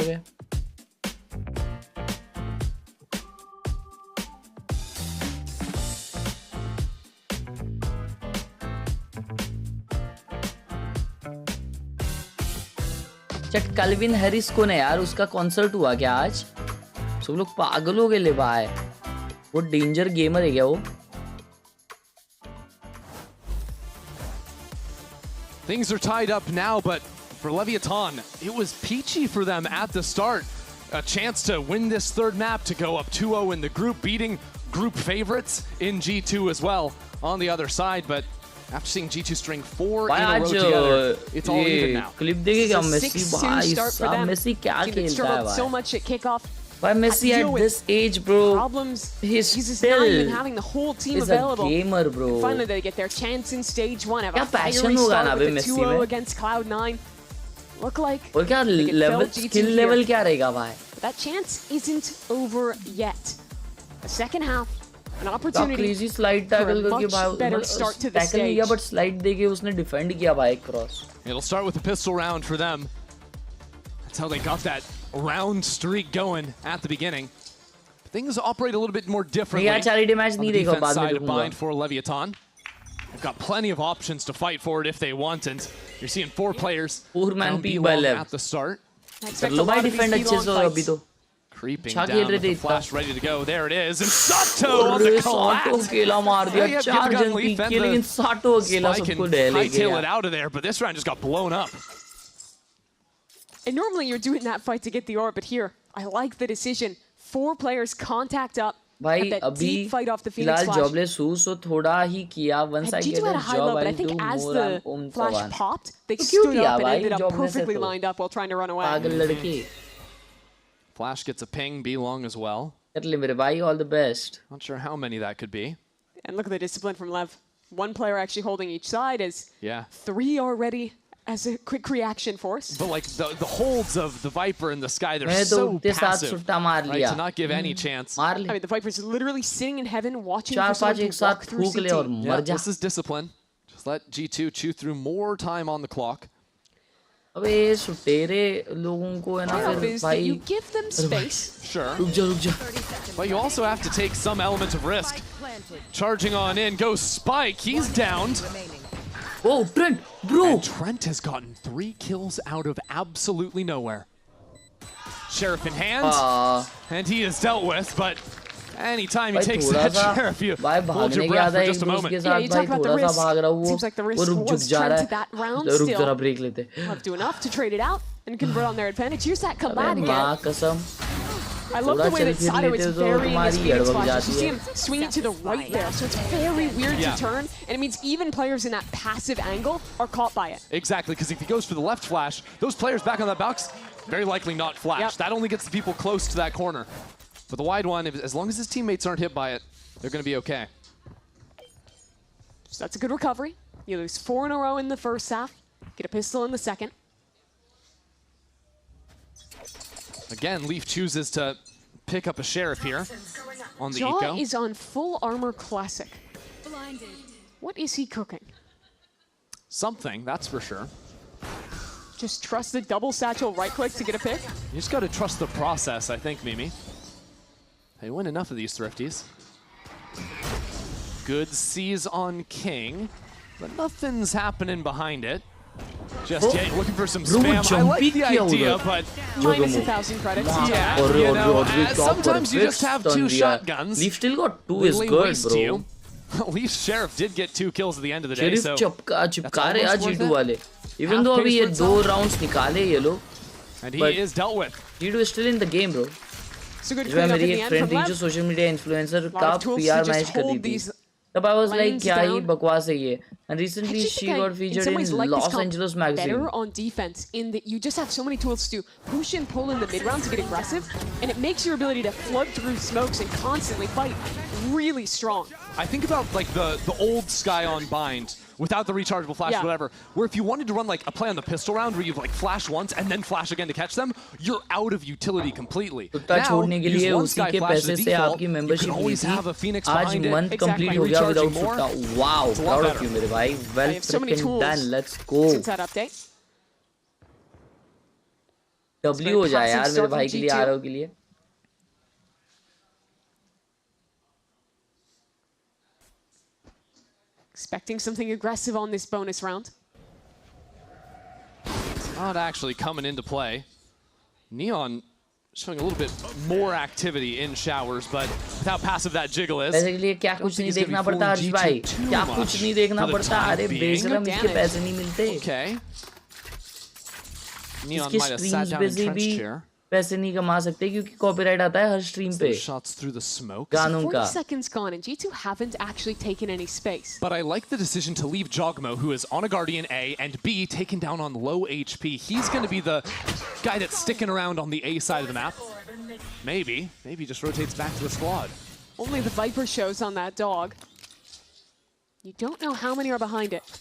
ओके चट कल्विन हैरिस कौन है यार उसका कॉन्सर्ट हुआ क्या आज सब लोग पागल हो गए ले भाई वो डेंजर गेमर है क्या वो Things are tied up now, but for Leviatán, it was peachy for them at the start. A chance to win this third map to go up 2-0 in the group, beating group favorites in G2 as well on the other side. But after seeing G2 string 4 in a row together, it's all even now. Clip देखेगा It's a Messi 6-2 भाई start for साहब them. Messi क्या Team that खेलता है struggled so भाई much at kickoff. भाई Messi Deal at with this age bro Problems. he's just still not even having the whole team is available. a gamer bro And finally, they get their chance in stage 1. Have क्या a fiery passion होगा ना start अभी with a Messi 2-0 में against Cloud9. Look like और क्या they could level fell G2 skill here. Level क्या रहेगा भाई But that chance isn't over yet. The second half, an क्या opportunity crazy slide for a tackle करके much भाई better start to the tackle नहीं किया stage. बट स्लाइड देके उसने डिफेंड किया भाई cross It'll start with a pistol round for them. That's how they got that round streak going at the beginning. Things operate a little bit more differently यार charity match on नहीं the देखा defense बाद में side of देखूंगा Bind for Leviatán. They've got plenty of options to fight for it if they want, and you're seeing 4 players man down peak B by long LEV. at the start. कर लो भाई defend अच्छे से अभी तो Creeping अच्छा down खेल रहे with थे the flash ready to go. There it is. And Sato on अरे the साटो collapse. अकेला मार दिया They have 4 given जन Leaf पीक and के the लेकिन साटो अकेला Spike सबको and ले ले hightail गया it out of there, but this round just got blown up. And normally you're doing that fight to get the orb, but here, I like the decision. 4 players contact up, भाई that अभी deep fight off the Phoenix फिलहाल Flash. jobless हूँ so थोड़ा ही किया once I G2 get had a a high job low, but I I'll think do as more the on flash Sawan popped, they तो क्यों stood किया up and भाई ended up jobless है perfectly तो lined up while trying to run away. पागल लड़के Flash gets a ping, B long as well. कर ले मेरे भाई all the best Not sure how many that could be. And look at the discipline from Lev. One player actually holding each side as Yeah. 3 already as a quick reaction force. But like the holds of the Viper in the sky, they're मैं तो so उसके साथ passive, सुट्टा मार right? लिया To not give any chance. मार ले I mean, the Viper's literally sitting in heaven watching for 4-5 someone to एक साथ walk through फूक ले और CT. मर जा This is discipline. Just let G2 chew through more time on the clock. अबे सुटेरे लोगों को है ना Payoff फिर is that भाई you give them space. Sure. रुक जा But you also have to take some element of risk. Charging on in goes Spike. He's downed. Oh, Trent, bro. And Trent has gotten 3 kills out of absolutely nowhere. Sheriff in hand. And he is dealt with, but anytime he takes that Sheriff, you hold your breath for just a moment. Yeah, you talk about the risk. Seems like the risk was Trent that round रुक जरा still. Break लेते Have to do enough to trade it out and convert on their advantage. Here's that collide again. माँ कसम I love the way that Sato is very in this Phoenix तुम्हारी flash. You see him swinging to the right there, so it's very weird to turn, and it means even players in that passive angle are caught by it. Exactly, because if he goes for the left flash, those players back on that box, very likely not flash. That only gets the people close to that corner. But the wide one, as long as his teammates aren't hit by it, they're going to be okay. So that's a good recovery. You lose 4 in a row in the first half, get a pistol in the second. Again, Leaf chooses to pick up a Sheriff here on the Jaw eco. is on full armor classic. What is he cooking? Something, that's for sure. Just trust the double satchel right click to get a pick? You just got to trust the process, I think, Mimi. They win enough of these thrifties. Good C's on King, but nothing's happening behind it. Just yet, looking for some spam. I like the idea, but minus 1,000 credits. Yeah, you know, sometimes you just have 2 shotguns. Leaf still got 2 is Really good, waste bro. you. Leaf's Sheriff did get 2 kills at the end of the day, so चिपका रहे आज G2 वाले. Even though अभी ये 2 rounds निकाले ये लोग. And he is dealt with. G2 is still in the game, bro. So good जब मेरी एक friend थी जो social media influencer का PR manage कर रही थी. तब I was like क्या ही बकवास है ये. And recently she got featured in Los Angeles magazine. Better on defense in that you just have so many tools to push and pull in the mid round to get aggressive, and it makes your ability to flood through smokes and constantly fight really strong. I think about like the old Sky on Bind without the rechargeable flash or whatever, where if you wanted to run like a play on the pistol round where you like flash once and then flash again to catch them, you're out of utility completely. Now, use one Sky flash as a default, you can always have a Phoenix आज behind it. month complete हो गया without Sutta. Wow, proud of you मेरे भाई. Well freaking done. Let's go. Since that update. W हो जाए यार मेरे भाई के लिए आरओ के लिए. Expecting something aggressive on this bonus round. It's not actually coming into play. Neon showing a little bit more activity in showers, but without passive that jiggle is. पैसे के लिए क्या कुछ नहीं देखना पड़ता हर्ष भाई. क्या कुछ नहीं देखना पड़ता. अरे बेशरम इसके पैसे नहीं मिलते. Okay. Neon इसके might have sat streams down पे in से trench भी chair. पैसे नहीं कमा सकते क्योंकि कॉपीराइट आता है हर स्ट्रीम पे. Shots through the smoke. गानों का. 40 seconds gone and G2 haven't actually taken any space. But I like the decision to leave Jogmo, who is on a Guardian A, and B, taken down on low HP. He's going to be the guy that's sticking around on the A side of the map. Maybe just rotates back to the squad. Only the Viper shows on that dog. You don't know how many are behind it.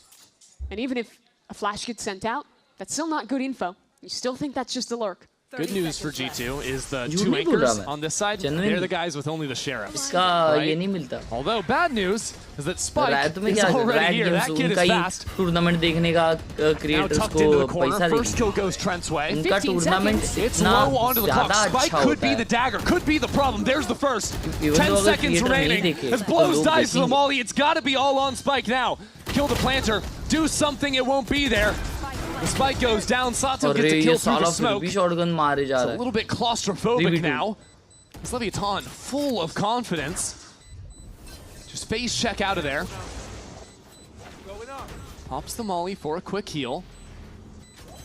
And even if a flash gets sent out, that's still not good info. You still think that's just a lurk. Good news for G2 is the 2 anchors on this side. They're the guys with only the sheriffs. Right? Although bad news is that Spike is already here. That kid is fast. Tournament देखने का creators को पैसा First kill goes Trent's way. उनका tournament It's low onto the clock. Spike could be the dagger, could be the problem. There's the first. 10 seconds remaining. As Blows dies to the molly, it's got to be all on Spike now. Kill the planter. Do something, it won't be there. The spike goes down, Sato gets a kill through the smoke. It's a little bit claustrophobic now. It's Leviatán full of confidence. Just phase check out of there. Pops the molly for a quick heal.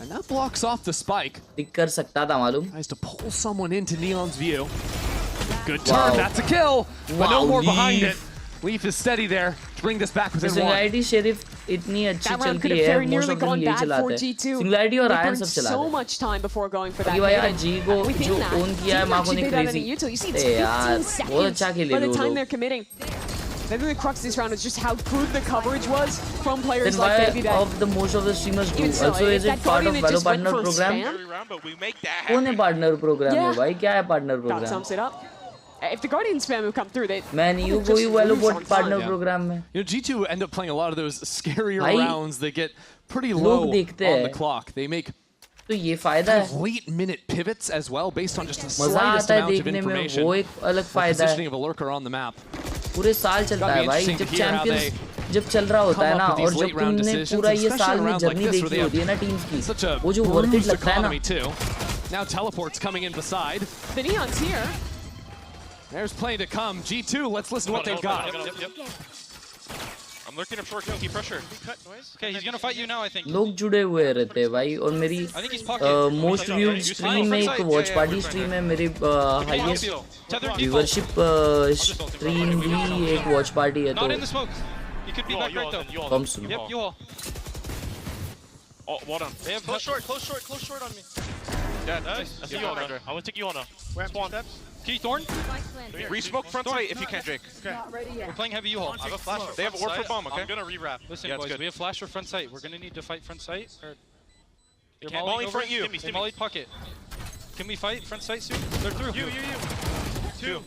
And that blocks off the spike. कर सकता था मालूम. Tries to pull someone into Neon's view. Good turn, Wow. that's a kill, but Wow, no more behind Leaf. it. Leaf is steady there to bring this back within one. Singularity sheriff इतनी अच्छी That round चलती could have है very most nearly of the gone यही bad for चलाते हैं G2. Singularity और They ion burned सब चलाते so हैं much time before going for that. ये भाई यार hit. जी को Within जो that, ओन किया है G माको ने actually beat out crazy any Yuto. You see, it's ए यार 15 बहुत अच्छा seconds खेले by the लोग time they're committing. I think the crux of this round is just how good the coverage was from players then like why Baby Bad. of the most of the streamers do Even so, also is that it part Guardian of that Valo just went partner for program spam, कौन है partner program Yeah. में भाई क्या है partner that program sums it up. If the Guardian spam have come through, they man you would've go just you Valo lose on partner time. program में You know, G2 end up playing a lot of those scarier भाई, rounds that get pretty लोग low on देखते the हैं clock. They make तो ये फायदा kind है of late minute pivots as well based on just the मजा slightest आता है amount of देखने में information वो एक अलग or फायदा है positioning of a lurker on the map. पूरे साल चलता Gotta है be भाई interesting जब to hear how चैंपियंस जब चल रहा होता है come ना up with और these जब late round तुमने decisions, पूरा ये especially साल in a में round like journey this where देखी they होती है ना have टीम्स की Such a वो जो वर्थ इट bruised लगता है ना economy too. Now teleports coming in beside. The Neon's here. There's plenty to come. G2, let's listen to what they've got. I'm looking up short kill, keep pressure. Okay, he's gonna fight you now, I think. लोग जुड़े हुए रहते हैं भाई और मेरी most viewed stream में एक वॉच पार्टी स्ट्रीम है मेरी हाईएस्ट व्यूअरशिप स्ट्रीम भी एक वॉच पार्टी है Not in the तो smoke. You could be back right though. कम सुनो Yep, you all. Oh, well done. They have close short on me. Yeah, nice. That's you all, Andre. I want to take you all now. Spawn. Key Thorn. Re-smoke front sight if you can, Drake. Not ready yet. We're playing heavy U-Haul. I have a flash. They have a ward for bomb, okay? I'm gonna re-wrap. Listen, Yeah, it's boys, good. we have flash for front sight. We're gonna need to fight front sight. Or They can't molly front you. They mollied pocket. Can we fight front sight soon? They're through. You. 2.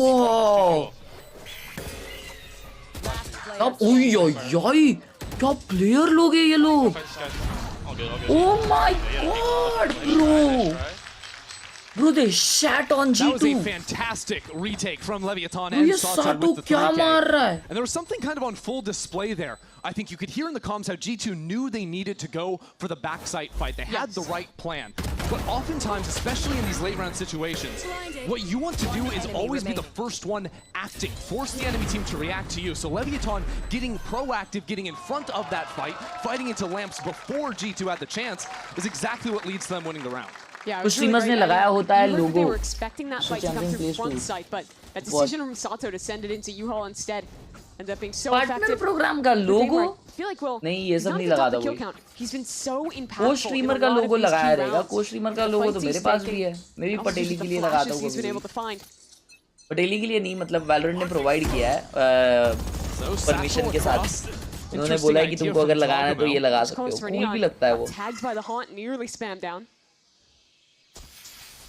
Whoa! क्या ओय ओय क्या player लोग हैं ये लोग All good. Oh my god bro Bro, they shat on G2. That was a fantastic retake from Leviatán ये and Sato साटो with the क्या 3K. मार रहा है And there was something kind of on full display there. I think you could hear in the comms how G2 knew they needed to go for the backside fight. They had the right plan. But oftentimes, especially in these late round situations, what you want to do is always be the first one acting. Force the enemy team to react to you. So Leviatán getting proactive, getting in front of that fight, fighting into lamps before G2 had the chance is exactly what leads to them winning the round. Yeah, it कुछ was really streamers ने great. लगाया होता है You heard that They logo were expecting that fight to come through front side, but that decision from Sato to send it into U-Haul instead ended up being so partner effective. Programme का logo I feel like, well, नहीं ये he's सब not नहीं at the top लगाता of the kill कोई count. He's been so impactful को in a streamer का lot of logo these लगाया key रहेगा rounds. को स्ट्रीमर का The लोगो fights तो he's मेरे पास taken, भी है मैं भी and also पटेली just के the लिए लगाता flashes हूँ he's been able कभी to find. पटेली के लिए नहीं मतलब वैलोरेंट ने प्रोवाइड किया है परमिशन के साथ उन्होंने बोला है कि तुमको अगर लगाना है तो ये लगा सकते हो कूल भी लगता है वो Tagged by the haunt, nearly spammed down.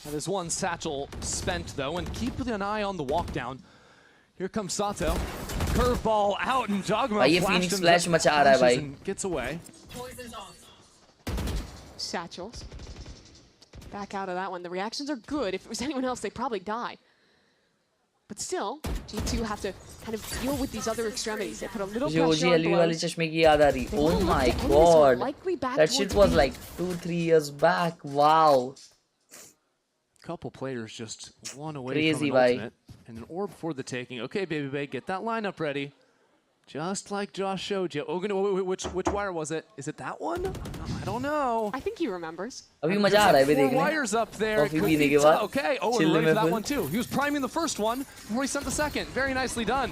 There's one satchel spent though, and keep an eye on the walk down. Here comes Sato. Curveball out, and Dogma भाई ये Phoenix Flash मचा रहा है भाई gets away. Satchels. Back out of that one. The reactions are good. If it was anyone else, they'd probably die. But still, G2 have to kind of deal with these other extremities. They put a little मुझे pressure OG on LV वाले blows. चश्मे की याद आ रही They oh wanna look my to end this one, god likely back that shit towards was B. like 2-3 years back wow Couple players just one away Crazy, from an bhai. ultimate. And an orb for the taking. Okay, Baby Bay, get that lineup ready. Just like Josh showed you. Oh, which wire was it? Is it that one? I don't know. I think he remembers. अभी मजा आ रहा है बे Four देखने wires up there. Coffee पीने के बाद Okay. Oh, and ready for that one too. He was priming the first one before he sent the second. Very nicely done.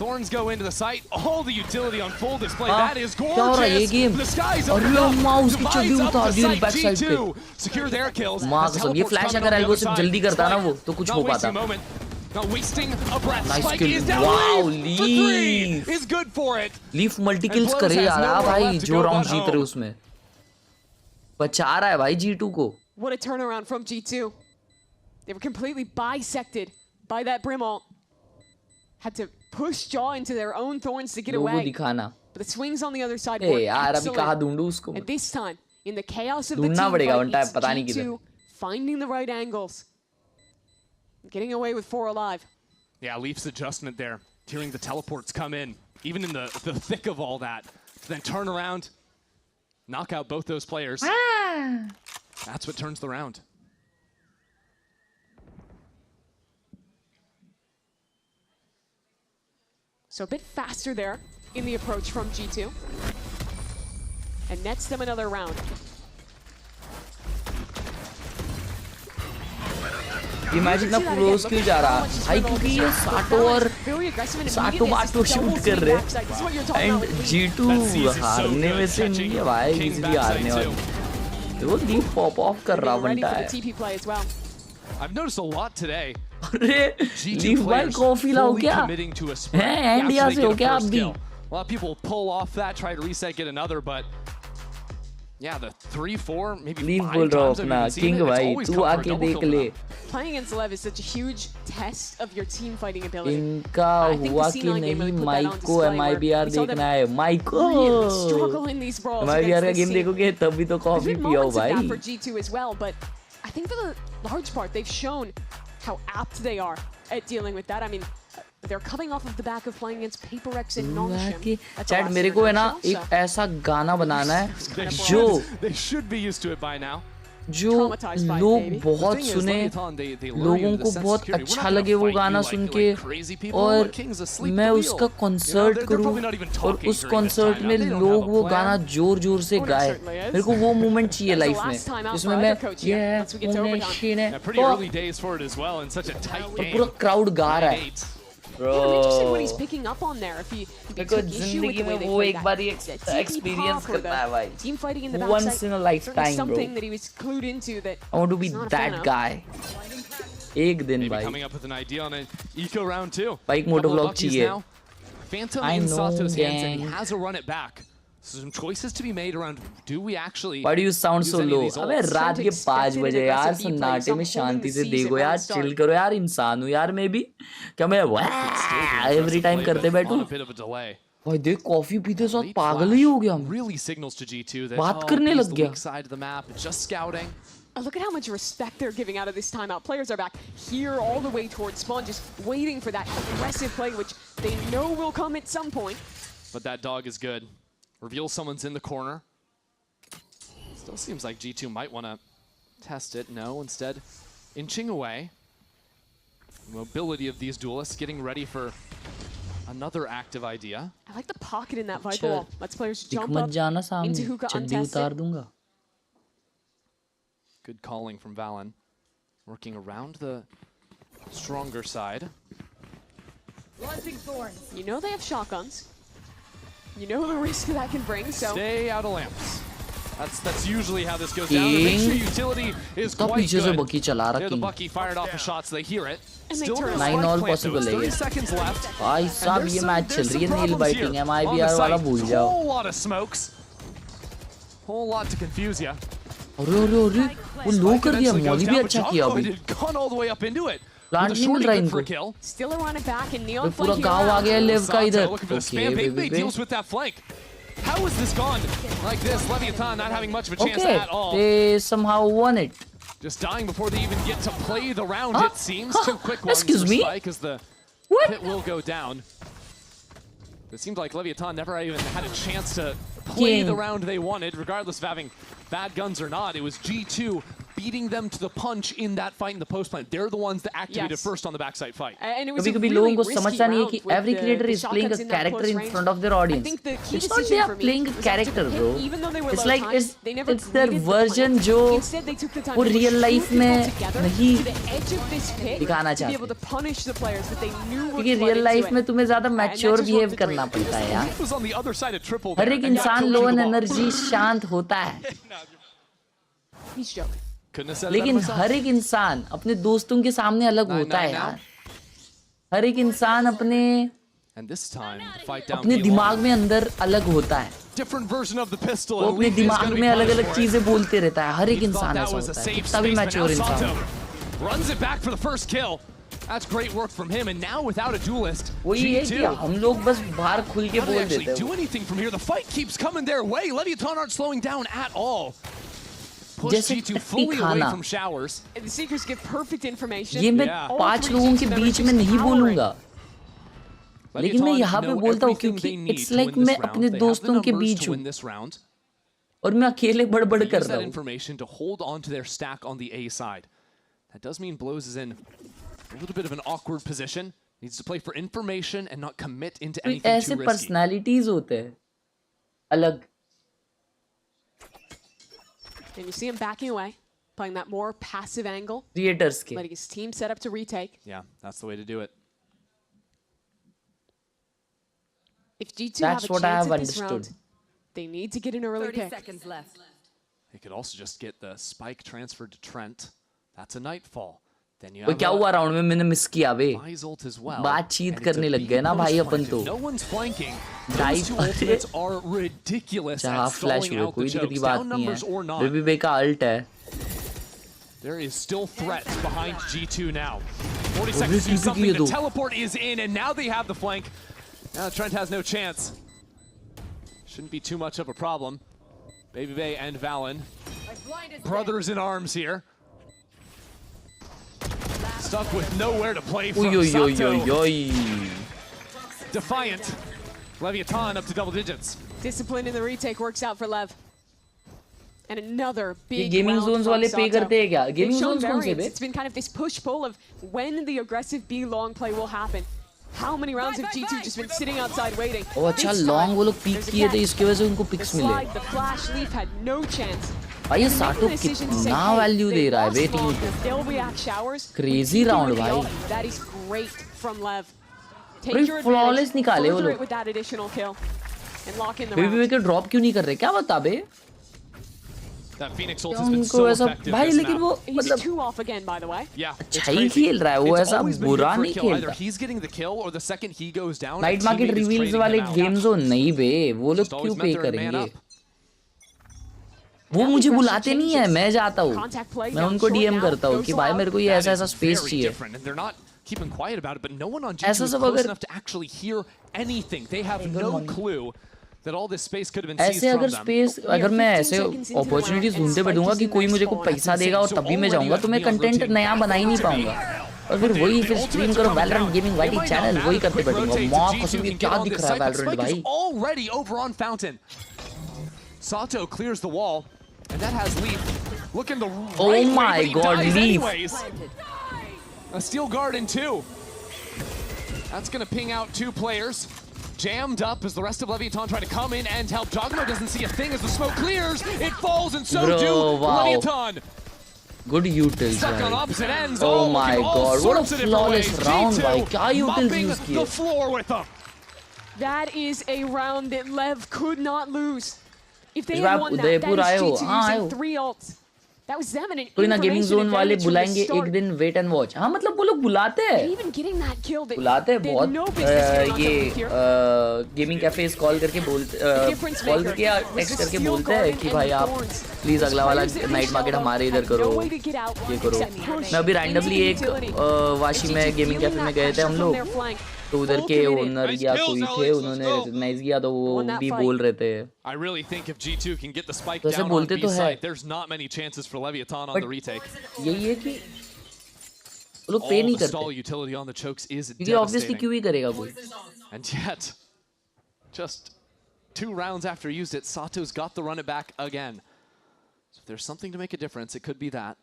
Thorns go into the site. All the utility on full display. That is gorgeous. The skies open up. Divides up the site. G2 secure their kills. माँ कसम ये flash अगर algo से जल्दी करता ना वो तो कुछ हो पाता Not wasting a breath. Nice Spike kill. is down. Wow, Leaf for 3 Leaf. is good for it. Leaf multi kills करे यार हाँ भाई जो राउंड जीत रहे उसमें बचा रहा है भाई G2 को What a turnaround from G2. They were completely bisected by that Brim ult. Had to push Jaw into their own thorns to get logo away. दिखाना But the swings on the other side A were यार अभी कहाँ excellent. ढूंढूं उसको And this time, in the chaos of the ढूंढना team पड़ेगा fight, one time it's पता नहीं किधर G2 finding the right angles. Getting away with 4 alive. Yeah, Leaf's adjustment there. Hearing the teleports come in, even in the thick of all that. To then turn around, knock out both those players. That's what turns the round. So a bit faster there in the approach from G2. And nets them another round. Imagine ना close क्यों जा रहा भाई, क्योंकि ये साटो बाटो shoot कर रहे एंड G2 हारने में से नहीं है भाई, इजीली हारने वाले। वो लीफ पॉप ऑफ कर रहा बनता है। I've noticed a lot today. अरे लीफ भाई कॉफी लाओ क्या हैं, इंडिया से हो क्या आप भी? A lot of people pull off that, try to reset, get another, but yeah, the 3-4, maybe leaf 5 बोल रहा हूँ times अपना I've seen king it, it's भाई, always तू come for a आके double देख kill ले। now. Playing against LEV is such a huge test of your team fighting ability. इनका हुआ कि नहीं, माइक को MIBR देखना है, माइक को MIBR का गेम देखोगे तभी तो कॉफी पियो भाई। For G2 as well, but I think for the large part they've shown how apt they are at dealing with that. I mean, they're coming off of the back of playing against PaperX and non-shim. Chat मेरे को है ना एक ऐसा गाना बनाना है जो They should be used to it by now. जो लोग बहुत सुने, लोगों को बहुत अच्छा लगे वो गाना सुन के, और मैं उसका कॉन्सर्ट करूं और उस कॉन्सर्ट में लोग वो गाना जोर जोर से गाए। मेरे को वो मोमेंट चाहिए लाइफ में जिसमें मैं पूरा क्राउड गा रहा है। जिंदगी में वो एक बार एक्सपीरियंस करना है भाई, once in a lifetime bro. I want to be that guy. एक दिन भाई। भाई एक मोटो ब्लॉग चाहिए। I know gang. Some choices to be made around, do we actually Why do you sound so low? अबे रात के 5 बजे यार, सन्नाटे में शांति से देखो यार, चिल करो यार, इंसान हूँ यार मैं भी, क्या मैं एवरी टाइम करते बैठूं? भाई देख कॉफी पीते साथ पागल ही हो गया मैं, बात करने लग गया। Look at how much respect they're giving out of this timeout. Players are back here all the way towards spawn, just waiting for that aggressive play, which they know will come at some point. But that dog is good. Reveals someone's in the corner. Still seems like G2 might want to test it. No, instead, inching away. The mobility of these duelists getting ready for another active idea. I like the pocket in that Viper wall. Lets players jump up into hookah untested. Good calling from Valen. Working around the stronger side. You know they have shotguns. You know the risk that can bring, so stay out of lamps. That's usually how this goes down. And make sure utility is quite good. There the Bucky fired off the shots, they hear it. Still 9 all possible है। 30 seconds left. भाई साहब ये match चल रही है, नील biting है, MIBR वाला भूल जाओ। Whole lot of smokes. Whole lot to confuse ya. अरे अरे अरे वो लो कर दिया, मॉली भी अच्छा किया अभी। Gone all the way up into it. Plant नहीं मिल रहा इनको। still around it back and Neon पूरा गांव आ गया लेव का इधर। Okay, deals with that flank. How is this gone like this? Leviatán not having much of a chance at all. They somehow won it. Just dying before they even get to play the round, it seems. 2 quick ones Excuse me? because the hit will go down. It seemed like Leviatán never even had a chance to play the round they wanted, regardless of having bad guns or not. It was G2 beating them to the punch in that fight in the post plant. They're the ones that activated first on the backside fight. कभी-कभी लोगों को समझता नहीं है कि every creator is playing a character in front of their audience. It's not they are playing a character, bro. It's like it's their version जो वो real life में नहीं दिखाना चाहते। क्योंकि real life में तुम्हें ज़्यादा mature behave करना पड़ता है यार। हर एक इंसान low energy शांत होता है। लेकिन हर एक इंसान अपने दोस्तों के सामने अलग होता है यार। हर एक इंसान अपने दिमाग में अंदर अलग होता है। वो अपने दिमाग में अलग अलग चीजें बोलते रहता है। हर एक इंसान ऐसा होता है, कितना भी मैच्योर इंसान। That's great work from him, and now without a duelist, वही है कि हम लोग बस बाहर खुल के बोल देते हैं। Do anything from here? The fight keeps coming their way. Leviatán aren't slowing down at all. Push G2 fully away from showers. And the Seekers give perfect information. ये मैं 5 लोगों के बीच में नहीं बोलूँगा, लेकिन मैं यहाँ पे बोलता हूँ क्योंकि it's like मैं अपने दोस्तों के बीच हूँ और मैं अकेले बड़बड़ कर रहा हूँ। Information to hold on to their stack on the A side. That does mean Blows is in a little bit of an awkward position. Needs to play for information and not commit into anything too risky. ऐसे personalities होते हैं अलग। And you see him backing away, playing that more passive angle. Creators के. Letting his team set up to retake. Yeah, that's the way to do it. If G2 That's have a what I chance have at this understood. round, they need to get an early 30 pick. seconds left. They could also just get the spike transferred to Trent. That's a nightfall. Then you वो have क्या हुआ round में मैंने miss किया बे Vi's ult as well. बातचीत And it's a करने लग big गए ना भाई push अपन flank. तो No one's flanking. Dive Those two ultimates are ridiculous जहाँ at फ्लैश stalling हुए out कोई the दिक्कत की chokes. बात Down नहीं numbers or है not. बेबी बे का अल्ट है There is still threats behind G2 now. 40 seconds to do something. The teleport is in, and now they have the flank. Now Trent has no chance. Shouldn't be too much of a problem. Baby Bay and Valen. Brothers in arms here. Stuck with nowhere to play from Sato. Defiant. Leviatán up to double digits. Discipline in the retake works out for Lev. And another ये big gaming round zones from वाले पे Sato. करते हैं क्या They've gaming shown Jones कौन से variance. Bay It's been kind of this push-pull of when the aggressive B long play will happen. How many rounds have G2 just been sitting outside waiting? ओ अच्छा This long time, वो लोग peak there's a किए थे catch. इसकी वजह से उनको pics The मिले slide, the flash, Leaf had no chance. भाई ये They're साटो making the decision to say, कितना hey, वैल्यू they दे रहा है lost वेटिंग long, पे they'll react showers. Crazy Keep round doing the भाई ult. That is great from Lev. Take बड़ी your flawless advantage, निकाले वो further लोग it with that additional kill, and lock in the baby round. बे के drop क्यों नहीं कर रहे क्या बता बे That Phoenix ult has been उनको so ऐसा effective भाई this लेकिन map. वो He's मतलब 2 off again, by the way. Yeah, it's अच्छा ही crazy. खेल रहा है वो It's ऐसा always been बुरा good for a नहीं kill. Either खेलता he's getting the kill or the second he goes down. Night a market teammate is reveals trading वाले him out. गेम जोन नहीं बे वो लोग Just always क्यों पे meant they're a man करेंगे up. वो मुझे बुलाते नहीं है मैं जाता हूँ Contact play मैं down उनको short डीएम now, करता हूँ goes कि भाई loud. मेरे को ये That ऐसा is ऐसा स्पेस very चाहिए different, and they're not keeping quiet about it, but no one on G2 ऐसा is सब close अगर enough to actually hear anything. They have no clue that all this space could have been seized ऐसे from अगर them. Space अगर मैं ऐसे opportunities ढूंढते बैठूंगा कि कोई मुझे को पैसा देगा और तभी मैं जाऊंगा तो मैं कंटेंट नया बना ही नहीं पाऊंगा और फिर वही फिर स्ट्रीम करो वैलोरेंट गेमिंग वाइटी चैनल वही करते बैठूंगा मां कसम ये क्या दिख रहा है वैलोरेंट भाई Already over on Fountain. Sato clears the wall, and that has Leaf looking the right Oh way, my but he God, dies Leaf. anyways. A steel guard in 2. That's gonna ping out 2 players. Jammed up as the rest of Leviatán try to come in and help. Jogmo doesn't see a thing as the smoke clears. It falls, and so Bro, do wow. Leviatán. good utils Stuck on भाई opposite ends. oh all my looking all god what a sorts of different flawless ways. round G2 भाई क्या utils mopping use the किए floor with them. That is a round that Lev could not lose. If they इस बार had won that, Udaipur that आए is हो G2 हाँ आए हो using 3 ults. That was them and an कोई ना gaming information zone वाले advantage from the बुलाएंगे एक start. दिन वेट एंड वॉच हाँ मतलब वो लोग बुलाते हैं Even getting that kill, they बुलाते हैं they had बहुत no business getting on ये top of here. Gaming cafes call करके बोलते difference कॉल maker करके या was टेक्स्ट the करके steel बोलते हैं garden कि and भाई the आप thorns. प्लीज अगला वाला Players that night we market saw हमारे इधर had करो no way to get out ये करो except push मैं अभी into रैंडमली एक utility. वाशी में And G2 gaming feeling cafe में that गए थे हम pressure from लोग their flank. तो उधर Full के committed. ओनर या कोई थे उन्होंने रिकॉग्नाइज किया तो वो Won that भी fight. बोल रहे थे I really think if G2 can get the spike तो ऐसे down on बोलते B तो है side, there's not many chances for Leviatán on the retake. यही है कि वो लोग पे All नहीं the stall करते utility on the chokes is क्योंकि ऑब्वियसली devastating. क्यों ही करेगा कोई And yet, just 2 rounds after he used it, Sato's got the run it back again. So if there's something to make a difference, it could be that.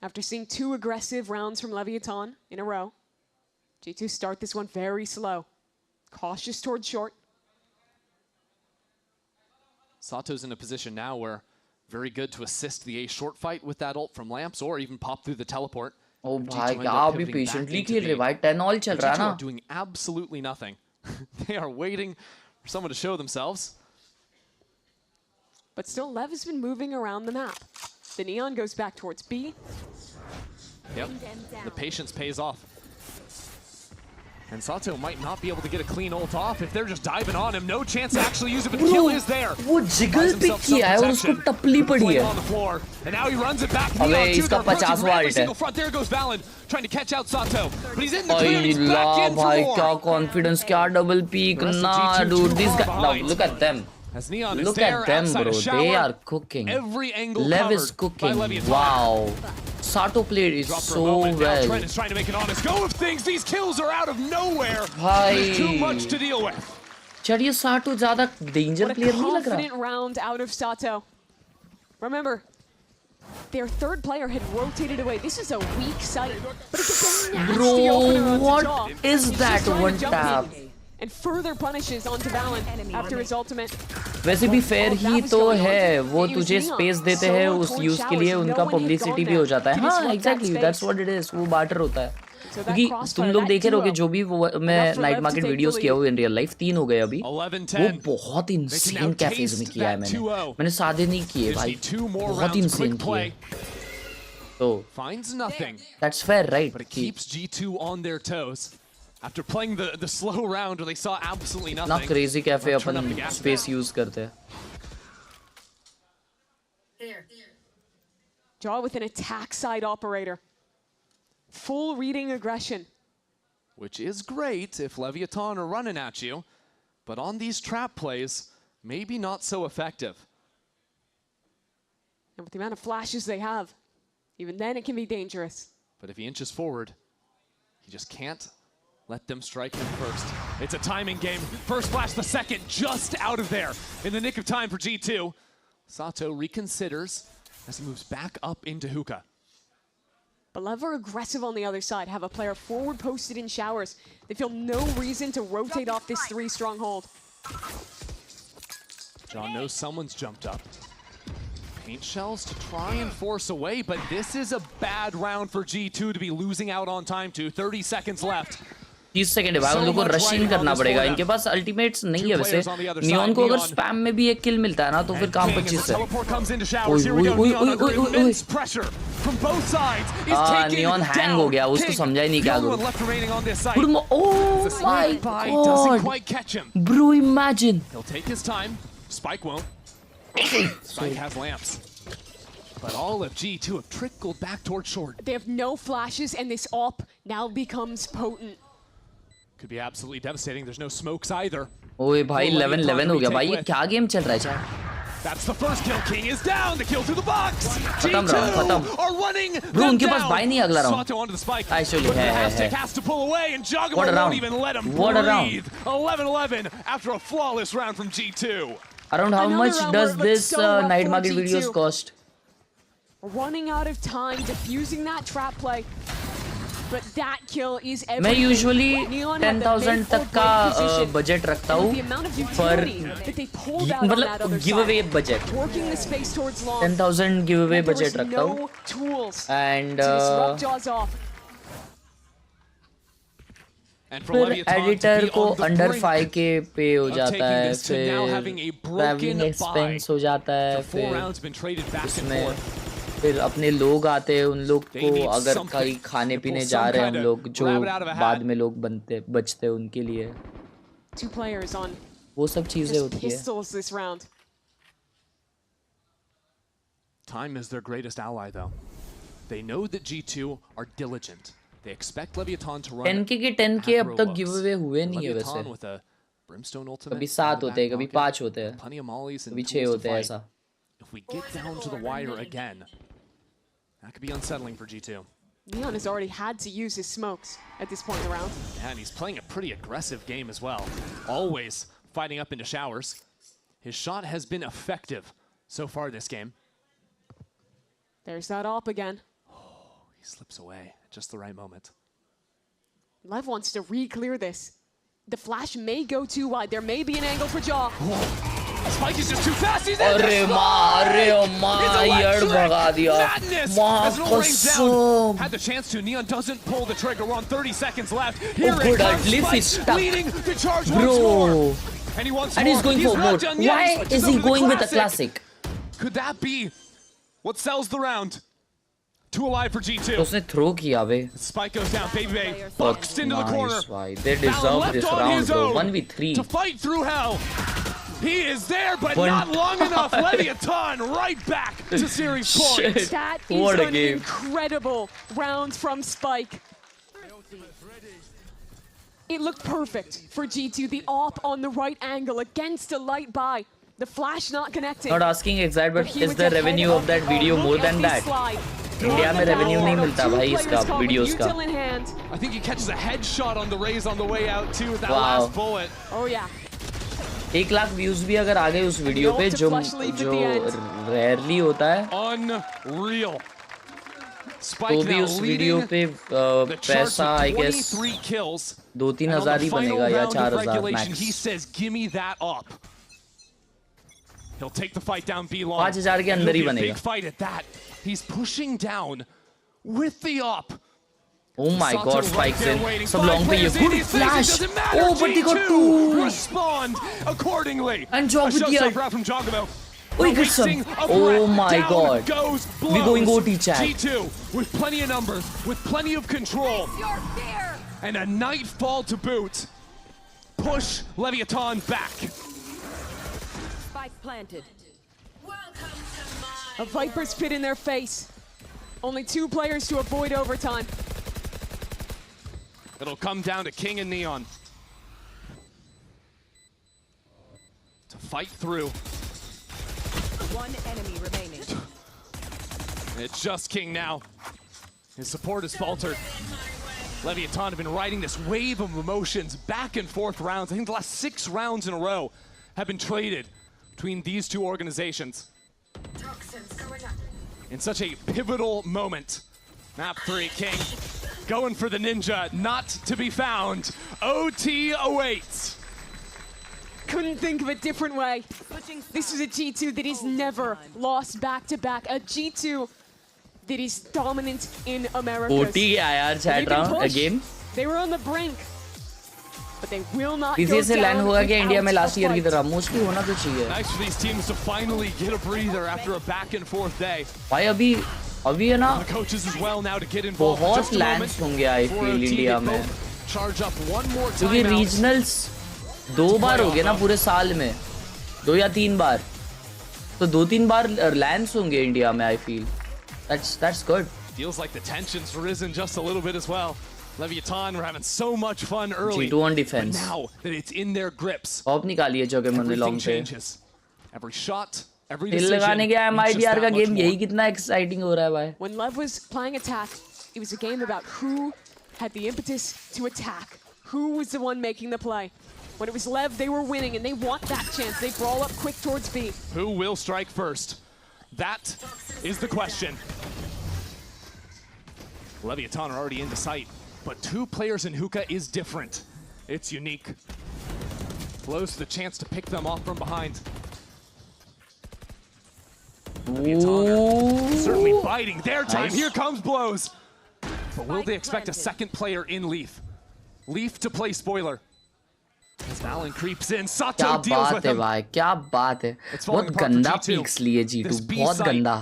After seeing 2 aggressive rounds from Leviatán in a row, G2 start this one very slow. Cautious towards short. Sato's in a position now where very good to assist the A short fight with that ult from Lamps or even pop through the teleport. O G2 भाई end क्या up अभी pivoting back patiently into खेल रहे B. भाई 10 all चल रहा है G2 ना are doing absolutely nothing. They are waiting for someone to show themselves. But still, Lev has been moving around the map. The Neon goes back towards B. Yep, the patience pays off. And Sato might not be able to get a clean ult off if they're just diving on him. No chance to actually use it, but the kill is there. वो jiggle pick किया है और उसको टपली पड़ी है On the floor, and now he runs it back. अबे Neon, इसका 50 volt है front. There goes Valen trying to catch out Sato, but he's in the clear. ओए He's ला back in for भाई more. क्या कॉन्फिडेंस क्या double peek The rest of ना G2 dude too these far guys now behind. look at them As Neon is look there at them outside bro a shower. they are cooking Every angle Lev is covered cooking by Leviatán. wow Sato played it Drop for a so moment. Now well Trent is trying to make an honest go of things. These kills are out of nowhere. भाई There's too much to deal with. चलिए Sato ज्यादा danger What a player नहीं लग रहा confident round out of Sato. Remember, their third player had rotated away. This is a weak site, but it's a nasty Bro, opener onto what Jaw. is He's that just trying to one jump tap? in and further punishes onto Valen after his ultimate. वैसे भी fair ही तो है, वो तुझे space देते हैं उस use के लिए, उनका पब्लिसिटी भी हो जाता है। हाँ exactly, that's what it is, वो बार्टर होता है। क्योंकि तुम लोग देखे रहोगे जो भी वो मैं नाइट मार्केट वीडियोस किया हुआ इन रियल लाइफ 3 हो गए अभी, वो बहुत इंसेन कैफेज में किया है मैंने सादे नहीं किए भाई, बहुत इंसेन किए। तो that's fair right, but it keeps G2 on their toes after playing the slow round where they saw absolutely nothing. ना क्रेजी कैफे अपन स्पेस यूज करते हैं। Draw with an attack side operator. Full reading aggression. Which is great if Leviatán are running at you, but on these trap plays, maybe not so effective. And with the amount of flashes they have, even then it can be dangerous. But if he inches forward, he just can't let them strike him first. It's a timing game. First flash, the second, just out of there in the nick of time for G2. Sato reconsiders as he moves back up into hookah. But LEV are aggressive on the other side, have a player forward posted in showers. They feel no reason to rotate off this 3 stronghold. John knows someone's jumped up. Paint shells to try and force away, but this is a bad round for G2 to be losing out on time to. 30 seconds left. 30 second है भाई, उन लोगों को rushing करना पड़ेगा, इनके पास ultimates नहीं है वैसे। नियॉन को अगर स्पैम में भी एक किल मिलता है ना तो फिर काम 25 है। नियॉन हैंग हो गया, उसको समझा ही नहीं क्या करूं। Oh my God bro, imagine. Spike won't. Spike has lamps. But all of G2 have trickled back toward short. They have no flashes, and this AWP now becomes potent. Could be absolutely devastating. There's no smokes either. ओए भाई 11-11 हो गया भाई, ये क्या game चल रहा है यार? That's the first kill. King is down. The kill through the box. खत्म रहा, खत्म। are running. Bro, उनके पास बाई नहीं अगला round. Sato onto the spike. Actually है। Has to pull away, and Juggernaut What a round. won't even let him What a breathe. 11-11 after a flawless round from G2. Around how much does this night market videos cost? Running out of time, defusing that trap play. But that kill is everything. मैं usually 10,000 तक का budget रखता हूँ पर मतलब give away budget 10,000 give away budget रखता हूँ and फिर एडिटर को अंडर 5K पे हो जाता है, फिर ट्रैवलिंग एक्सपेंस हो जाता है, फिर उसमें फिर अपने लोग आते हैं, उन लोग को अगर कहीं खाने पीने जा रहे हैं हम लोग, जो बाद में लोग बचते हैं उनके लिए, वो सब चीजें होती है। Time is their greatest ally though. They know that G2 are diligent. They expect Leviatán to run 10K के 10K अब तक गिव अवे हुए नहीं है वैसे, कभी 7 होते हैं, कभी 5 होते हैं, कभी 6 होते हैं ऐसा। If we get down to the wire again, that could be unsettling for G2. Neon has already had to use his smokes at this point in the round. Yeah, and he's playing a pretty aggressive game as well. Always fighting up into showers. His shot has been effective so far this game. There's that AWP again. Oh, he slips away at just the right moment. LEV wants to re-clear this. The flash may go too wide. There may be an angle for Jaw. Spike is just too fast. He's in अरे माँ यार भगा दिया, माँ कसम। Had the chance to. Neon doesn't pull the trigger. We're on 30 seconds left. Oh good, at least he's stuck. Leading the charge Bro. once more. And he wants and more. he's going for more. Why is he going with a classic? Could that be what sells the round? 2 alive for G2. उसने throw किया बे। Spike goes down. Baby Bay bucks into the corner. They deserve this round, bro. 1v3. To fight through hell. He is there, but not long enough. Leviatán right back to series points. That is an incredible round from Spike. It looked perfect for G2. The AWP on the right angle against a light buy. The flash not connecting. Not asking exact, but is the revenue of that video more than that? India में revenue नहीं मिलता भाई इसका videos का। I think he catches a headshot on the raise on the way out too with that last bullet. Oh yeah. 1 lakh views भी अगर आ गए उस वीडियो पे, जो रेयरली होता है, Unreal. तो भी उस वीडियो पे पैसा आई गेस 2-3 हजार ही बनेगा या 4,000 max. He says, "Give me that up." He'll take the fight down B long. 5000 के अंदर ही It'll be a बनेगा. big fight at that. He's pushing down with the up. Oh my Sato god, right spikes there in. waiting. Some 5 long पे ये players in, good he's facing, flash. doesn't matter. Oh, but he got G2 two. Respond accordingly. And job A shot किया. safe route from Giacomo. Oh, he got some. Releasing a Oh threat. my Down god. goes We going Blows. OT chat. G2 with plenty of numbers, with plenty of control. And a nightfall to boot. Push Leviatán back. Spike planted. A Viper's pit in their face. Only 2 players to avoid overtime. It'll come down to King and Neon to fight through. One enemy remaining. It's just King now. His support has faltered. Leviatán have been riding this wave of emotions back and forth rounds. I think the last 6 rounds in a row have been traded between these two organizations. In such a pivotal moment. Map 3, King going for the ninja, not to be found. OT awaits. Couldn't think of a different way. This is a G2 that is never lost back-to-back. A G2 that is dominant in America. OT गया यार chat round again. They were on the brink, but they will not पीछे go से land down होगा क्या India में without last a year की fight. तरह mostly होना तो चाहिए. Nice for these teams to finally get a breather after a back and forth day. भाई अभी है ना The coaches as well now to get involved. बहुत Just a moment लैंड्स होंगे आई for a feel team India to में. both charge up one more क्योंकि timeout. Regionals 2 बार हो गए ना पूरे साल में. 2 या 3 बार. तो 2-3 बार लैंड्स होंगे इंडिया में I feel. That's good. Feels like the tension's risen just a little bit as well. Leviatán were having so much fun early. G2 on defense. But now that it's in their grips, of निकालिए जगह मंदिर everything long पे. changes. Every shot, every हिल decision. लगाने के means just MIBR का that much game more. यही कितना exciting हो रहा है भाई. When Lev was playing attack, it was a game about who had the impetus to attack. Who was the one making the play? When it was Lev, they were winning, and they want that chance. They brawl up quick towards B. Who will strike first? That is the question. Leviatán are already into sight, but 2 players in Hookah is different. It's unique. Blows the chance to pick them off from behind. Leviatán certainly biding their time. Nice. Here comes Blows. But will they expect a second player in Leaf? Leaf to play spoiler. As Valen creeps in, Sato क्या deals with बात है him. भाई, क्या बात है. It's falling बहुत apart for गंदा G2. Pics लिए G2, This B बहुत site. गंदा.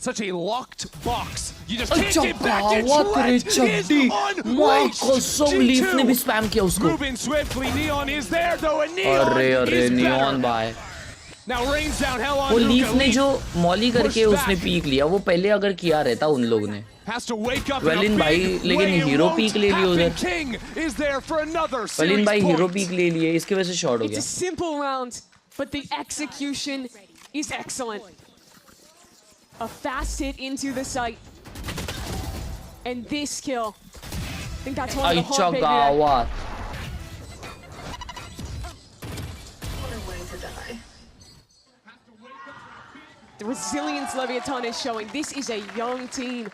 Such a locked box. You just can't अच्छा get back. बावत रे It's चड्डी. माँ unleashed. कसम लीफ ने भी स्पैम किया उसको. Moving swiftly. Neon is there though, and Neon अरे is नियॉन better. भाई. Now rains down hell on वो Hookah. लीफ ने Leaf जो मॉली करके push उसने back. पीक लिया वो पहले अगर किया रहता उन लोग ने. has to wake up Well in in a भाई, big लेकिन way. It hero won't peak ले लिया happen. उधर. King is there for another वलिन series भाई हीरो point. पीक ले लिए इसकी वजह से शॉट हो It's a गया. simple round, but the execution is excellent. A fast hit into the site. And this kill, I think that's one of the अच्छा hard baby. गावात. The resilience Leviatán is showing. This is a young team.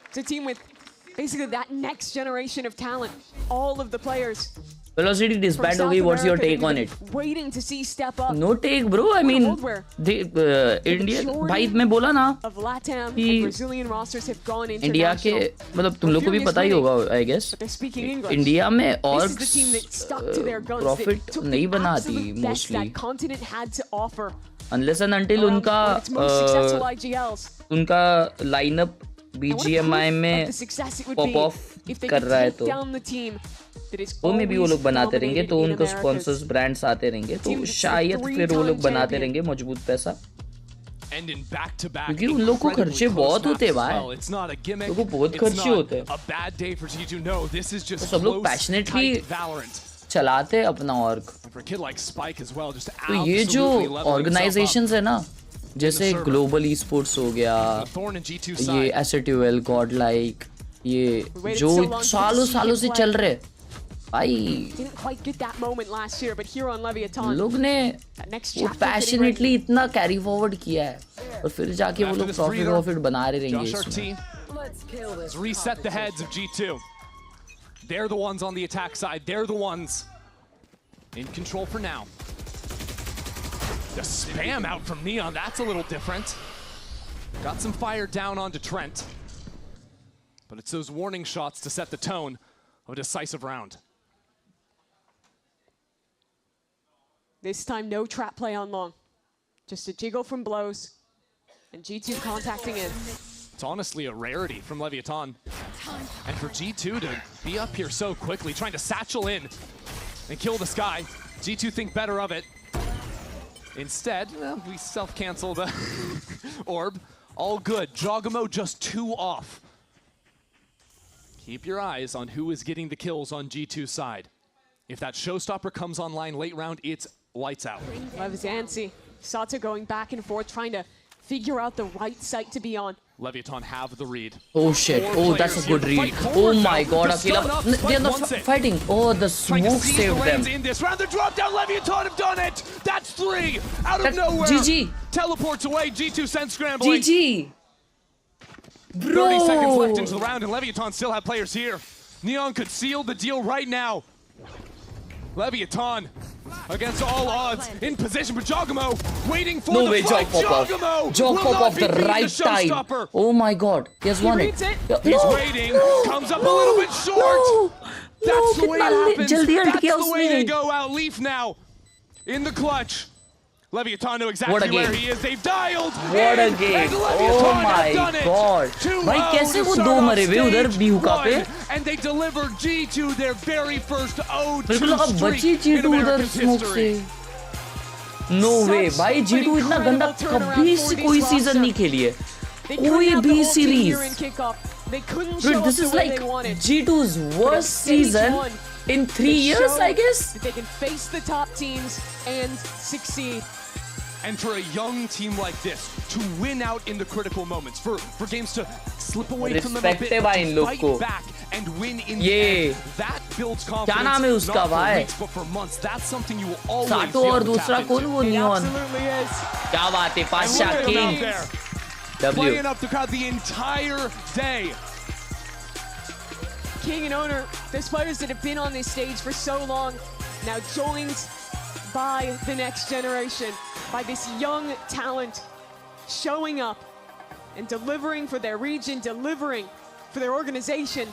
It's a team with basically that next generation of talent. All of the players Velocity disband हो गई. What's your take on it? Waiting to see step up. No take bro. I mean, they India भाई मैं बोला ना Of LATAM कि and Brazilian rosters have gone India के international. मतलब तुम लोग को भी पता ही होगा I guess. But they're speaking English. India में This is the orgs team that stuck to their guns, that profit took the नहीं बनाती absolute best mostly. that continent had to offer. Unless and until One उनका of its most successful IGLs. उनका lineup BGMI Of में the success it would pop be off if they कर could रहा है take तो down the team that is वो में भी वो लोग always बनाते रहेंगे dominated तो in उनको Americas. स्पॉन्सर्स ब्रांड्स आते रहेंगे तो Team that's the शायद फिर वो लोग 3-time बनाते champion. रहेंगे मजबूत पैसा. And in back-to-back, क्योंकि उन लोग को incredibly खर्चे close बहुत maps होते हैं as भाई. well. It's not a gimmick. लोगों को बहुत It's खर्चे not होते हैं. a bad day for G2. No, this is just तो सब लोग close, passionately tight Valorant. चलाते हैं अपना org. And for a kid like Spike as well, just तो ये जो absolutely leveling himself ऑर्गेनाइजेशंस है ना जैसे server. ग्लोबल ई स्पोर्ट्स हो गया The Thorn and G2 ये side. एसेट्यूएल गॉड लाइक ये waited जो so long to सालों see सालों him से play. चल रहे भाई Didn't quite get that moment last year, but here on Leviatán, लोग ने that next वो chapter getting पैशनेटली ready. इतना कैरी फॉरवर्ड किया है और फिर जाके वो After लोग this प्रॉफिट breather, प्रॉफिट बना रहे रहेंगे Josh इसमें. RT Let's kill this. has reset the heads of G2. They're the ones on the attack side. They're the ones in control for now. The spam out from Neon, that's a little different. Got some fire down onto Trent. But it's those warning shots to set the tone of a decisive round. This time, no trap play on long. Just a jiggle from blows, and G2 contacting in. It's honestly a rarity from Leviatán. And for G2 to be up here so quickly, trying to satchel in and kill the sky. G2 think better of it. Instead, we self-cancel the orb. All good. Jogamo just 2 off. Keep your eyes on who is getting the kills on G2's side. If that showstopper comes online late round, it's lights out. Lev's antsy. Sato going back and forth, trying to figure out the right site to be on. Leviatán have the read. Oh shit, oh that's a good read. Oh my god, Akela, they are not fighting. Oh, the smoke saved them. In this round, the drop down, Leviatán have done it! That's 3 out of nowhere! GG! Teleports away, G2 sends scrambling. GG! Bro! 30 seconds left into the round, and Leviatán still have players here. Neon could seal the deal right now. Leviatán, against all odds, in position, but Jogamo waiting for the fight. Jogamo! Jog pop off the right time. Oh my god, he has won it. He's waiting, comes up a little bit short. That's the way it happens. That's the way they go out. Leaf now in the clutch. Leviatán know exactly where he is. They've dialed. What a game. Oh my god. भाई कैसे वो 2 मरे हुए उधर बीहुका पे? And they delivered G2 their very first O2 बिल्कुल लगा बची G2 उधर स्मोक से. No way. भाई G2 इतना गंदा कभी कोई सीजन नहीं खेली है. कोई भी series. Dude, this is like G2's worst season in 3 years, I guess. They can face the top teams and succeed. And for a young team like this to win out in the critical moments, for games to slip away from them a bit, to fight back and win in the end, that builds confidence not for weeks but for months. That's something you will always be able to tap into. It absolutely is. क्या बात है, Pasha King. Playing up the crowd the entire day. King and Owner, those players that have been on this stage for so long, now joined by the next generation, by this young talent showing up and delivering for their region, delivering for their organization,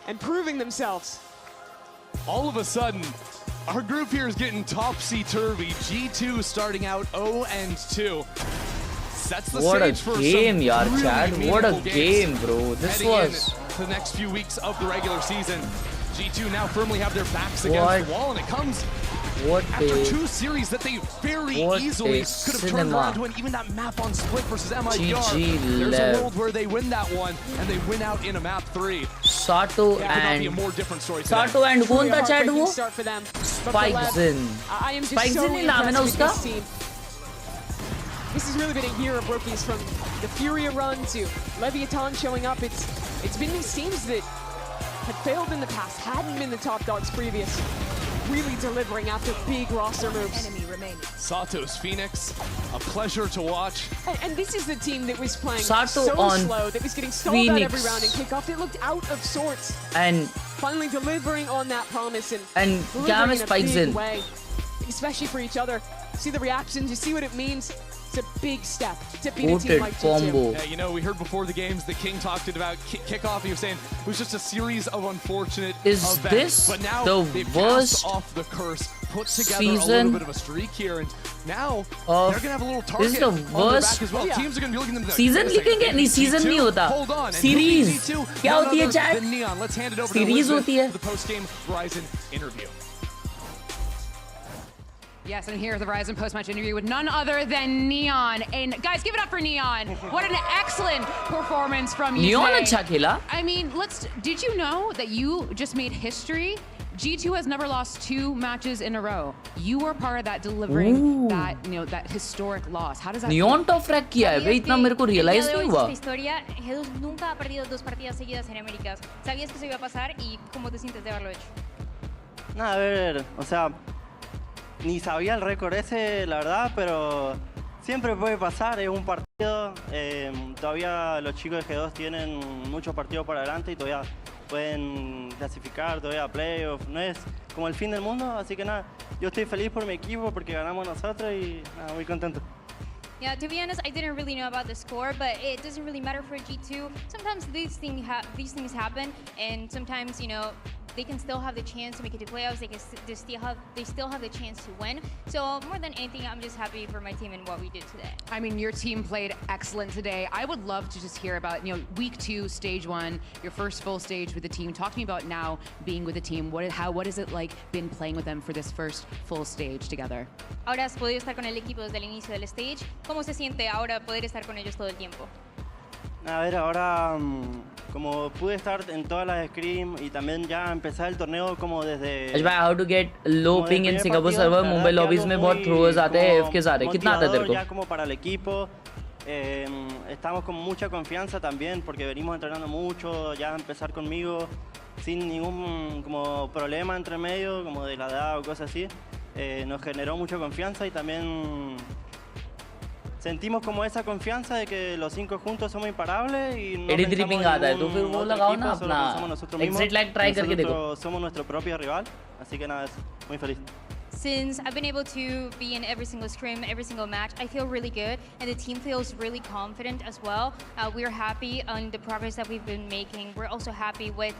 and proving themselves. All of a sudden, our group here is getting topsy-turvy. G2 starting out 0-2. Sets the stage for game, yaar, really Chad. What a game, bro. This was the next few weeks of the regular season. G2 now firmly have their backs against the wall, and it comes after 2 series that they very easily could have turned around to win. Even that map on split versus MIBR. There's a world where they win that one and they win out in a map 3. Sato and Sato and कौन था Chad वो? Spikezen. Spikezen ही नाम है ना उसका? This has really been a year of rookies, from the Furia run to Leviatán showing up. It's been these teams that had failed in the past, hadn't been the top dogs previous, really delivering after big roster moves. Sato's Phoenix, a pleasure to watch. And this is the team that was playing Sato so on slow, that was getting stalled out every round in kickoff. It looked out of sorts. And finally delivering on that promise and Gam is big way, especially for each other. See the reactions, you see what it means. It's a big step to beat a team like G2. Yeah, you know, we heard before the games that King talked about kickoff. He was saying it was just a series of unfortunate events. This but now the worst off the curse, put together season? a little bit of a streak here, and now they're gonna have a little target. This is the worst as well. Teams are gonna be looking at them. Season लिखेंगे नहीं, season नहीं होता. Hold on. Series. क्या होती है Chad? Neon. Let's hand it over Series to होती है. the post-game Verizon interview. Yes, and here's the Verizon post-match interview with none other than Neon. And guys, give it up for Neon. What an excellent performance from you Neon today. अच्छा खेला. I mean, did you know that you just made history? G2 has never lost 2 matches in a row. You were part of that, delivering that, that historic loss. How does that Neon top frag किया है, भाई इतना मेरे को realize नहीं हुआ. Historia, G2 nunca ha perdido 2 partidas seguidas en Américas. ¿Sabías que eso iba a pasar y cómo te sientes de haberlo hecho? Nada, a ver, o sea, ni sabía el récord ese, la verdad, pero siempre puede pasar, es un partido. Todavía los chicos de G2 tienen muchos partidos por adelante y todavía pueden clasificar todavía a playoff, no es como el fin del mundo, así que nada, yo estoy feliz por mi equipo porque ganamos nosotros y nada, muy contento. Yeah, to be honest, I didn't really know about the score, but it doesn't really matter for G2. Sometimes these things happen, and sometimes, you know, they can still have the chance to make it to playoffs. They still have the chance to win. So more than anything, I'm just happy for my team and what we did today. I mean, your team played excellent today. I would love to just hear about, you know, week 2, stage 1, your first full stage with the team. Talk to me about now being with the team. What is it like been playing with them for this first full stage together? Ahora has podido estar con el equipo desde el inicio del stage. ¿Cómo se siente ahora poder estar con ellos todo el tiempo? A ver, ahora como pude estar en todas las scrim y también ya empezar el torneo como desde how to get low ping in Singapore server Mumbai lobbies में बहुत throwers आते हैं AFK सारे कितना आता है तेरे को ya como para el equipo estamos con mucha confianza también porque venimos entrenando mucho ya empezar conmigo sin ningún como problema entre medio como de la edad o cosas así nos generó mucha confianza y también sentimos como esa confianza de que los 5 juntos somos imparables y no pensamos en आता है तो फिर वो लगाओ ना अपना exit lag try करके देखो somos nuestro propio rival así que nada es muy feliz. Since I've been able to be in every single scrim, every single match, I feel really good, and the team feels really confident as well. We're happy on the progress that we've been making. We're also happy with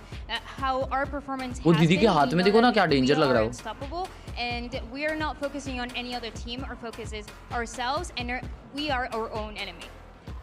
how our performance has been. दीदी के हाथ में देखो ना क्या danger लग रहा है unstoppable, and we are not focusing on any other team. Our focus is ourselves, and we are our own enemy.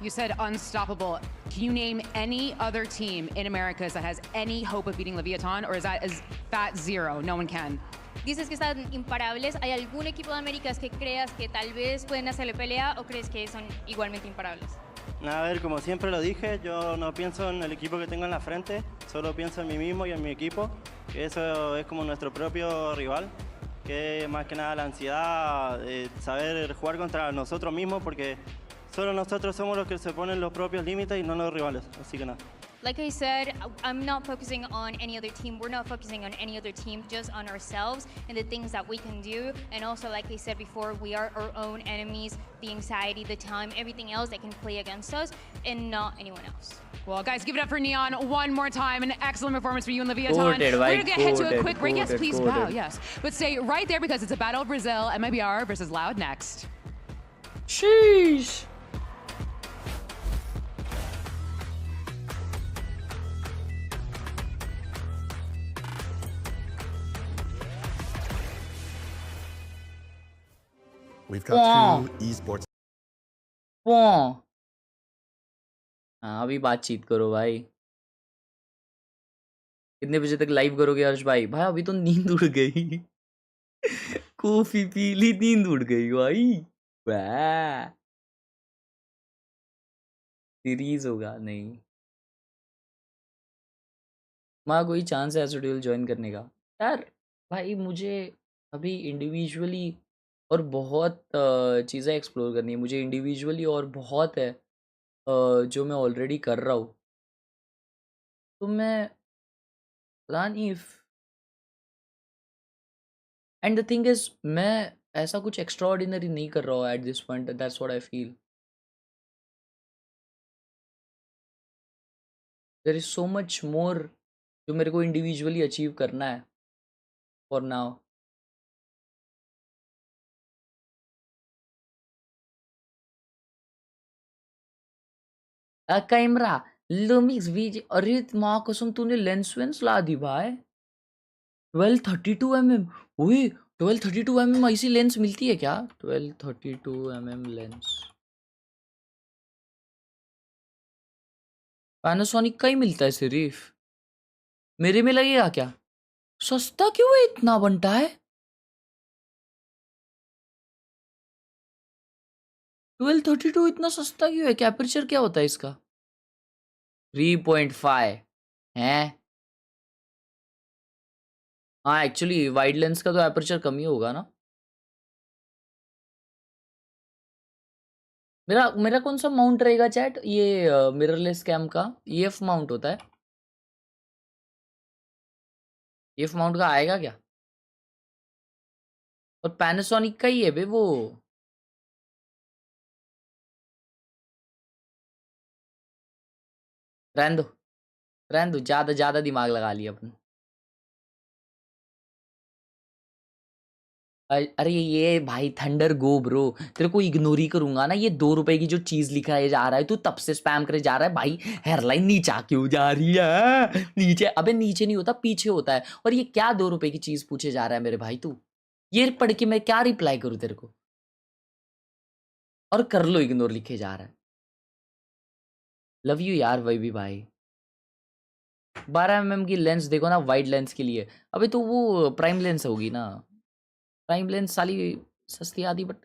You said unstoppable. Can you name any other team in Americas that has any hope of beating Leviatán, or is that zero? No one can. Dices que están imparables. ¿Hay algún equipo de Américas que creas que tal vez pueden hacerle pelea o crees que son igualmente imparables? A ver, como siempre lo dije, yo no pienso en el equipo que tengo en la frente, solo pienso en mí mismo y en mi equipo, que eso es como nuestro propio rival, que más que nada la ansiedad de saber jugar contra nosotros mismos, porque solo nosotros somos los que se ponen los propios límites y no los rivales, así que nada. Like I said, I'm not focusing on any other team. We're not focusing on any other team, just on ourselves and the things that we can do. And also, like I said before, we are our own enemies, the anxiety, the time, everything else that can play against us, and not anyone else. Well, guys, give it up for Neon one more time. An excellent performance for you and Leviatán. We're going to head to a quick break. Yes, please. Wow, yes. But stay right there because it's a battle of Brazil, MIBR versus Loud next. Sheesh. We've got 2 esports. हाँ अभी बातचीत करो भाई कितने बजे तक live करोगे हर्ष भाई भाई अभी तो नींद उड़ गई कॉफी पी ली नींद उड़ गई भाई वाह सीरीज होगा नहीं माँ कोई चांस है शेड्यूल ज्वाइन करने का यार भाई मुझे अभी इंडिविजुअली और बहुत चीज़ें एक्सप्लोर करनी है मुझे इंडिविजुअली और बहुत है जो मैं ऑलरेडी कर रहा हूँ तो मैं पता नहीं if and the thing is मैं ऐसा कुछ एक्स्ट्रा ऑर्डिनरी नहीं कर रहा हूँ at this point that's what I feel there is so much more जो मेरे को इंडिविजुअली अचीव करना है फॉर नाउ कैमरा लुमिक्स वीज अरे माँ कसम तूने लेंस वेंस ला दी भाई 1232 mm ओए 1232 mm ऐसी लेंस मिलती है क्या 1232 mm लेंस पैनासोनिक का ही मिलता है सिर्फ मेरे में लगेगा क्या सस्ता क्यों है इतना बनता है 1232 इतना सस्ता क्यों है कैपर्चर क्या होता है इसका 3.5 है हाँ एक्चुअली वाइड लेंस का तो एपर्चर कम ही होगा ना मेरा कौन सा माउंट रहेगा चैट ये मिररलेस कैम का EF माउंट होता है EF माउंट का आएगा क्या और पैनासोनिक का ही है बे वो रहने दो रहने दो, ज्यादा ज्यादा दिमाग लगा लिया अपन। अरे ये भाई थंडर गो ब्रो, तेरे को इग्नोर ही करूंगा ना। ये 2 रुपए की जो चीज लिखा है जा रहा है, तू तब से स्पैम करे जा रहा है भाई। हेयरलाइन नीचा क्यों जा रही है? नीचे, अबे नीचे नहीं होता, पीछे होता है। और ये क्या 2 रुपए की चीज पूछे जा रहा है मेरे भाई तू? ये पढ़ के मैं क्या रिप्लाई करूं तेरे को? और कर लो इग्नोर लिखे जा रहा है। लव यू यार वही भी भाई। 12 mm की लेंस देखो ना वाइड लेंस के लिए। अबे तो वो प्राइम लेंस होगी ना। प्राइम लेंस साली सस्ती आती, बट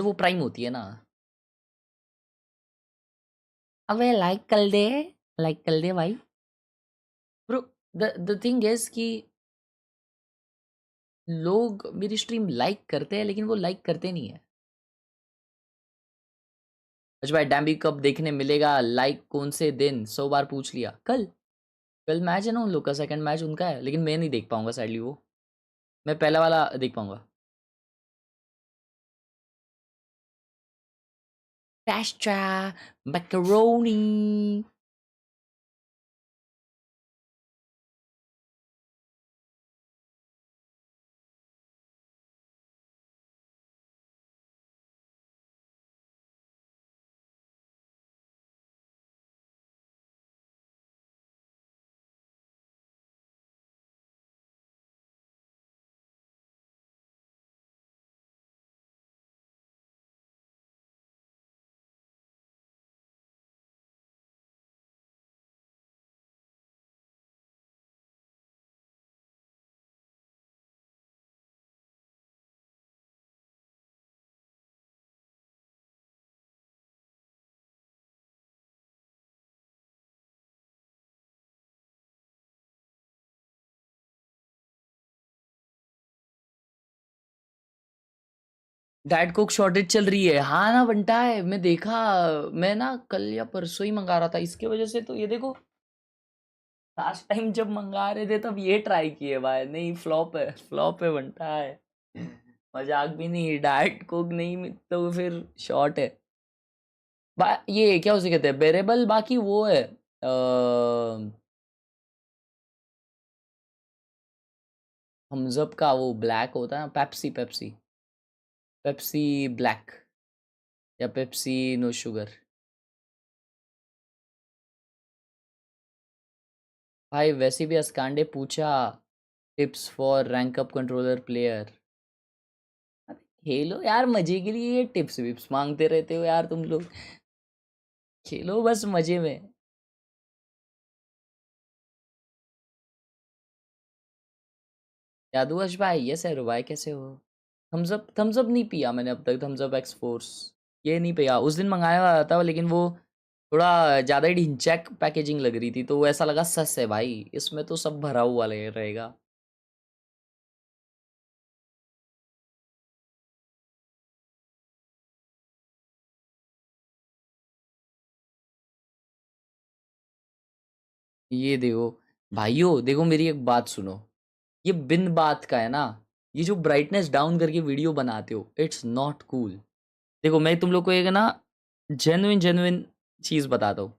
वो प्राइम होती है ना। अबे लाइक कर दे भाई। ब्रो द थिंग इज कि लोग मेरी स्ट्रीम लाइक करते हैं, लेकिन वो लाइक करते नहीं है। अच्छा भाई डैम्बी कब देखने मिलेगा? लाइक कौन से दिन? 100 बार पूछ लिया। कल मैच है ना उन लोग का, सेकंड मैच उनका है, लेकिन मैं नहीं देख पाऊंगा सैडली वो। मैं पहला वाला देख पाऊंगा। Pasta, macaroni. Diet Coke shortage चल रही है, हाँ ना बनता है। मैं देखा, मैं ना कल या परसों ही मंगा रहा था इसके वजह से। तो ये देखो, लास्ट टाइम जब मंगा रहे थे तब ये ट्राई किए भाई, नहीं फ्लॉप है बनता है। मजाक भी नहीं, डाइट कोक नहीं तो फिर शॉर्ट है। ये क्या उसे कहते हैं, बेरेबल। बाकी वो है थम्सअप का वो ब्लैक होता है ना, पेप्सी पेप्सी पेप्सी ब्लैक, या पेप्सी नो शुगर। भाई वैसे भी अस्कांडे पूछा tips for rank up controller player. खेलो यार मजे के लिए, ये टिप्स विप्स मांगते रहते हो यार तुम लोग। खेलो बस मजे में। यादुश भाई, ये सर भाई कैसे हो? थम्सअप नहीं पिया मैंने अब तक, थम्सअप एक्स फोर्स ये नहीं पिया। उस दिन मंगाया हुआ था, लेकिन वो थोड़ा ज़्यादा ही ढिंचैक पैकेजिंग लग रही थी, तो ऐसा लगा सस है भाई, इसमें तो सब भरा हुआ रहेगा। ये देखो भाइयों, देखो मेरी एक बात सुनो। ये बिन बात का है ना, ये जो ब्राइटनेस डाउन करके वीडियो बनाते हो, इट्स नॉट कूल। देखो मैं तुम लोग को एक ना जेन्युइन चीज़ बताता हूँ।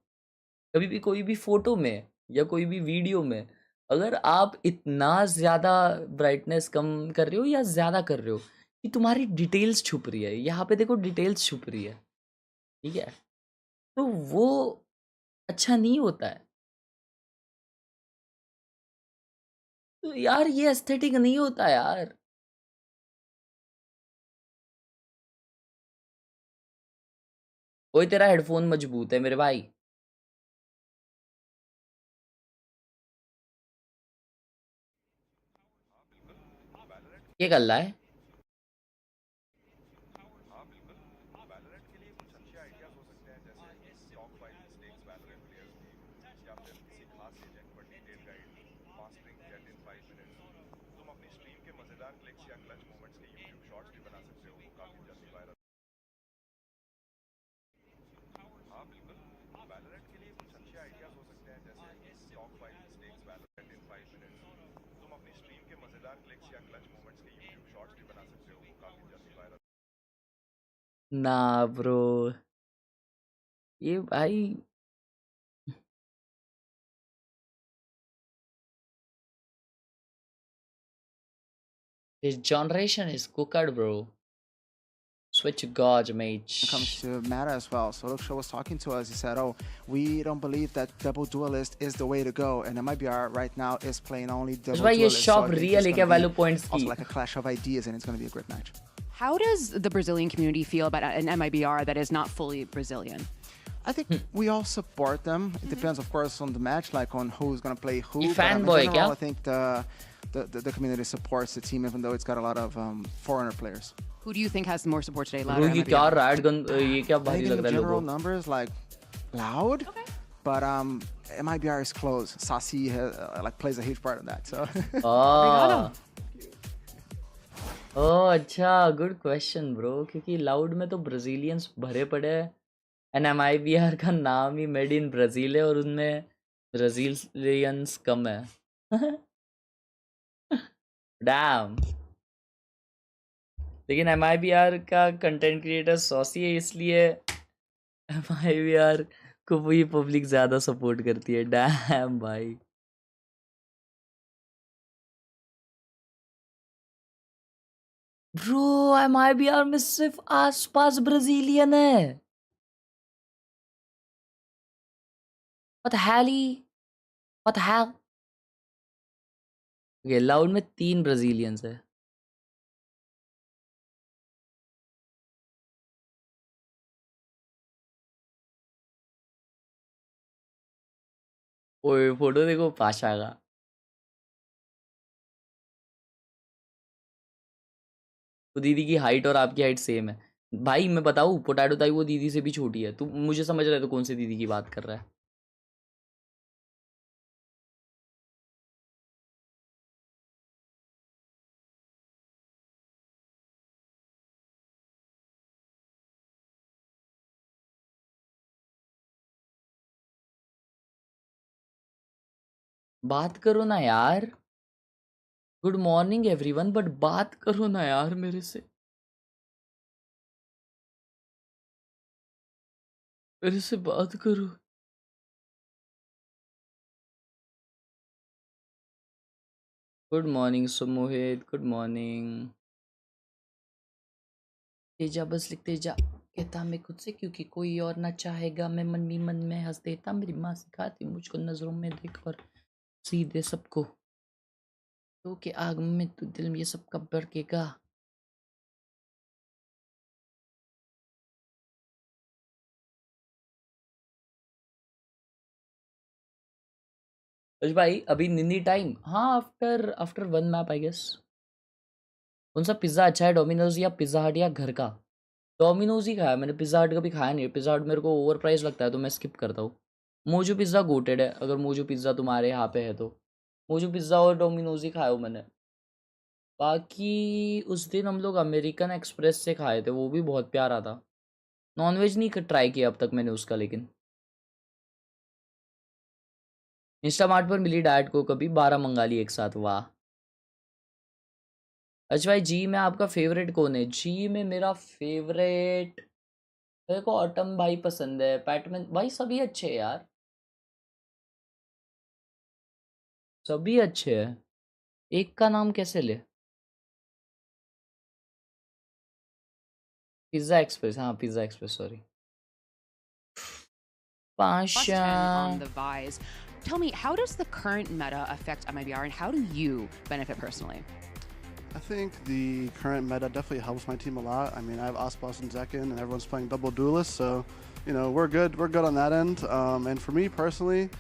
कभी भी कोई भी फोटो में या कोई भी वीडियो में, अगर आप इतना ज़्यादा ब्राइटनेस कम कर रहे हो या ज़्यादा कर रहे हो कि तुम्हारी डिटेल्स छुप रही है, यहाँ पे देखो डिटेल्स छुप रही है, ठीक है, तो वो अच्छा नहीं होता है। तो यार ये एस्थेटिक नहीं होता यार। कोई तेरा हेडफोन मजबूत है मेरे भाई। ये कर रहा है। ना ब्रो, ये भाई His generation is cooked, bro. Switch to God, mate. When it comes to meta as well. So Luksha was talking to us. He said, "Oh, we don't believe that double duelist is the way to go." And MIBR right now is playing only double भाई ये duelist. shop real है क्या value points की? Also like a clash of ideas, and it's going to be a great match. How does the Brazilian community feel about an MIBR that is not fully Brazilian? I think we all support them. It depends, of course, on the match, like on who's going to play who. You But in fanboy, general, क्या? I think the community supports the team, even though it's got a lot of foreigner players. Who do you think has more support today, Loud Bro or ये MIBR? क्या rad gun ये क्या I भारी think लग in रहा है general लोगों numbers like loud, but MIBR is close. Sasi like plays a huge part of that. So. को? ओह अच्छा गुड क्वेश्चन ब्रो क्योंकि लाउड में तो ब्राजीलियंस भरे पड़े हैं एंड MIBR का नाम ही मेड इन ब्राज़ील है और उनमें ब्राज़ीलियंस कम है डैम लेकिन MIBR का कंटेंट क्रिएटर सॉसी है इसलिए MIBR को वही पब्लिक ज़्यादा सपोर्ट करती है डैम भाई ब्रो MIBR में सिर्फ आसपास ब्राजीलियन है What the hell? What the hell? Okay, loud में 3 ब्राजीलियंस है ओए फोटो देखो पाशा का तो दीदी की हाइट और आपकी हाइट सेम है भाई मैं बताऊँ पोटैटो ताई वो दीदी से भी छोटी है तू मुझे समझ रहा है तो कौन सी दीदी की बात कर रहा है बात करो ना यार गुड मॉर्निंग एवरीवन बट बात करो ना यार मेरे से बात करो good morning Sumohit good morning Teja बस लिखते जा कहता मैं खुद से क्योंकि कोई और ना चाहेगा मैं मन में हंस देता मेरी माँ सिखाती मुझको नजरों में देख और सीधे सबको तो के आग में तू दिल में ये सब कब भड़केगा भाई अभी निंदी टाइम हाँ आफ्टर 1 मैप आई गेस कौन सा पिज़्ज़ा अच्छा है डोमिनोज या पिज़्ज़ा हट या घर का डोमिनोज ही खाया मैंने पिज़्ज़ा हट कभी खाया नहीं पिज़्ज़ा हट मेरे को ओवर प्राइस लगता है तो मैं स्किप करता हूँ मोजो पिज़्ज़ा गोटेड है अगर मोजो पिज़्ज़ा तुम्हारे यहाँ पे है तो मोजो पिज़्ज़ा और डोमिनोज ही खाया हूँ मैंने बाकी उस दिन हम लोग अमेरिकन एक्सप्रेस से खाए थे वो भी बहुत प्यारा था नॉनवेज नहीं ट्राई किया अब तक मैंने उसका लेकिन इंस्टामार्ट पर मिली डाइट को कभी 12 मंगा ली एक साथ वाह अच्छा भाई जी में आपका फेवरेट कौन है जी में मेरा फेवरेट मेरे को ऑटम भाई पसंद है पैटमैन भाई सभी अच्छे हैं यार सभी अच्छे हैं एक का नाम कैसे ले पिज़्ज़ा एक्सप्रेस हाँ pizza express sorry Pasha on the Vise. Tell me, how does the current meta affect MIBR and how do you benefit personally? I think the current meta definitely helps my team a lot. I mean, I have Aspas and Zekin, and everyone's playing double duelist, so you know we're good. We're good on that end. And for me personally,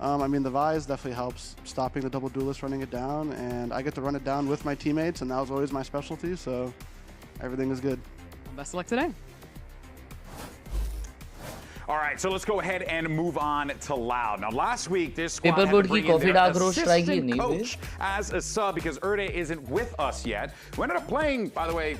I mean the Vise definitely helps stopping the double duelist, running it down, and I get to run it down with my teammates, and that was always my specialty. So everything is good. Best of luck today. All right, so let's go ahead and move on to Loud. Now, last week, this squad had to Paperboard bring की in coffee their dark roast try की assistant नहीं coach as a sub because Erde isn't with us yet. Who ended up playing, by the way,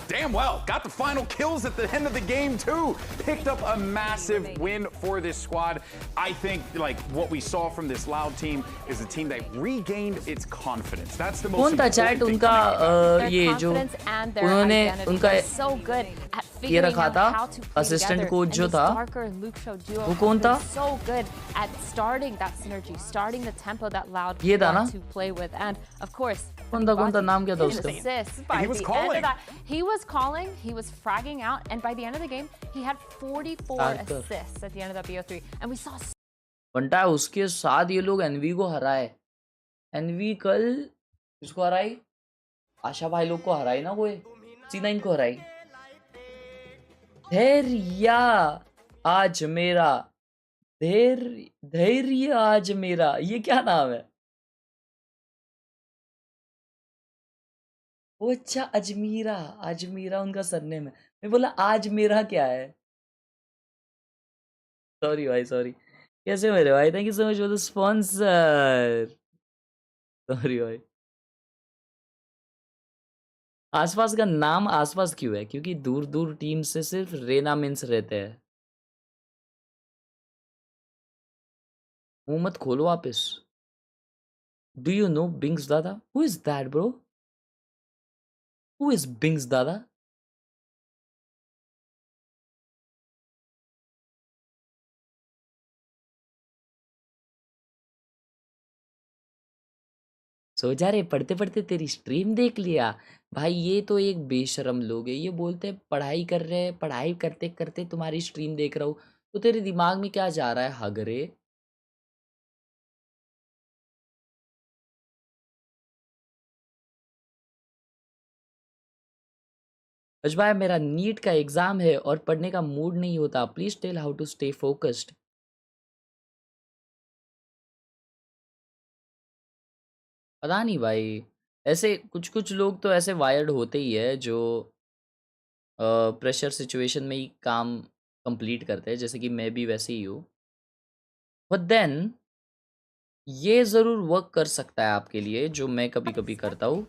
damn well. Got the final kills at the end of the game, too. Picked up a massive win for this squad. I think, like, what we saw from this Loud team is a team that regained its confidence. That's the most कौन था important chat thing उनका coming out of it. ये जो confidence and their उन्होंने identity उनका was so good at ये रखा था असिस्टेंट कोच जो था वो कौन था? ये था ना? कौन था नाम क्या था उसका? He was calling, he was fragging out, and by the end of the game, he had 44 assists at the end of that BO3, and we saw. बंटा उसके साथ ये लोग एनवी को हराए। एनवी कल किसको हराई? आशा भाई लोग को हराई ना, कोई सीधा इनको हराई। धैर्य आज मेरा, धैर्य आज मेरा, ये क्या नाम है? वो अच्छा अजमीरा उनका सरनेम है। मैं बोला आज मेरा क्या है? सॉरी भाई सॉरी। कैसे मेरे भाई? Thank you so much for the sponsor. Sorry भाई। आसपास का नाम आसपास क्यों है? क्योंकि दूर दूर टीम से सिर्फ रेना मिन्स रहते हैं। मुंह मत खोलो वापस। डू यू नो बिंग्स दादा? Who is that bro? Who is बिंग्स दादा? सो जा रे, पढ़ते पढ़ते तेरी स्ट्रीम देख लिया भाई। ये तो एक बेशरम लोग है। ये बोलते हैं पढ़ाई कर रहे हैं, पढ़ाई करते करते तुम्हारी स्ट्रीम देख रहा हूँ। तो तेरे दिमाग में क्या जा रहा है हगरे? भाई मेरा नीट का एग्जाम है और पढ़ने का मूड नहीं होता। Please tell how to stay focused. पता नहीं भाई, ऐसे कुछ कुछ लोग तो ऐसे वायर्ड होते ही है जो प्रेशर सिचुएशन में ही काम कंप्लीट करते हैं, जैसे कि मैं भी वैसे ही हूँ। बट देन ये ज़रूर वर्क कर सकता है आपके लिए, जो मैं कभी कभी करता हूँ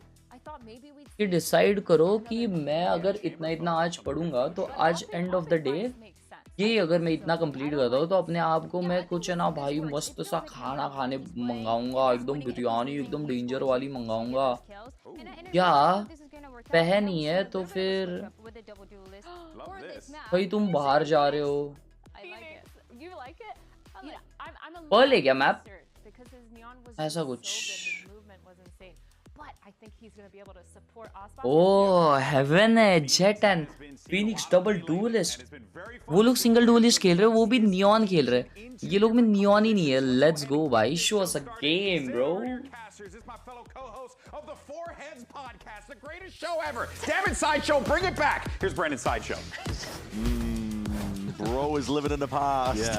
कि डिसाइड करो कि मैं अगर इतना इतना आज पढ़ूंगा तो आज एंड ऑफ द डे ये अगर मैं इतना कंप्लीट करता हूँ तो अपने आप को मैं कुछ है ना भाई मस्त सा खाना खाने मंगाऊंगा, एकदम बिरयानी एकदम डेंजर वाली मंगाऊंगा। क्या पहन ही है तो फिर भाई तुम बाहर जा रहे हो। पर्ल है क्या मैप? ऐसा कुछ। ओह हेवन है, jet and Phoenix double duellist. वो लोग सिंगल डुएलिस्ट खेल रहे हैं, वो भी नियॉन खेल रहे हैं। ये लोग में नियॉन ही नहीं है। लेट्स गो भाई, show us a game bro. Of the Four Heads podcast, the greatest show ever. Damn it, Sideshow, bring it back. Here's Brandon Sideshow. Bro is living in the past. Yeah.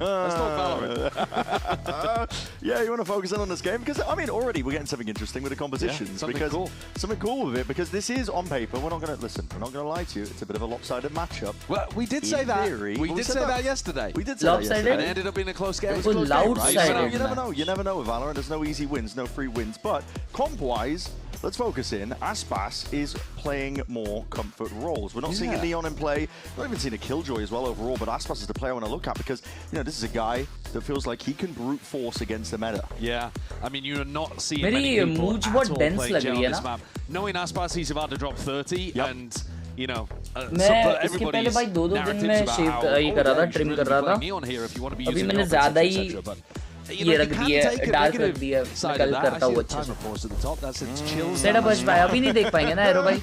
Let's talk Valorant. Yeah, you want to focus in on this game? Because, I mean, already we're getting something interesting with the compositions. Yeah, something cool. Something cool with it, because this is, on paper, we're not going to lie to you, it's a bit of a lopsided matchup. Well, we did say that. We did say that yesterday. We did say that yesterday. And it ended up being a close game. It was a close game, right? You never know. You never know with Valorant. There's no easy wins, no free wins. But comp-wise, let's focus in. Aspas is playing more comfort roles. We're not seeing a Neon in play. Not even seeing a Killjoy as well overall, but Aspas is the player I want to look at because, you know, this is a guy that feels like he can brute force against the meta. Yeah, I mean, you're not seeing many people at all play Jet on this map. Knowing Aspas, he's about to drop 30 and, you know, मैं इसके पहले भाई दो दिन में शेव ये कर रहा था, ट्रिम कर रहा था। अभी मैंने ज़्यादा ही ये रख दिया, डार्क रख दिया, कल करता हूँ अच्छे से। सेटअप बच पाया, अभी नहीं देख पाएंगे ना एरो भाई।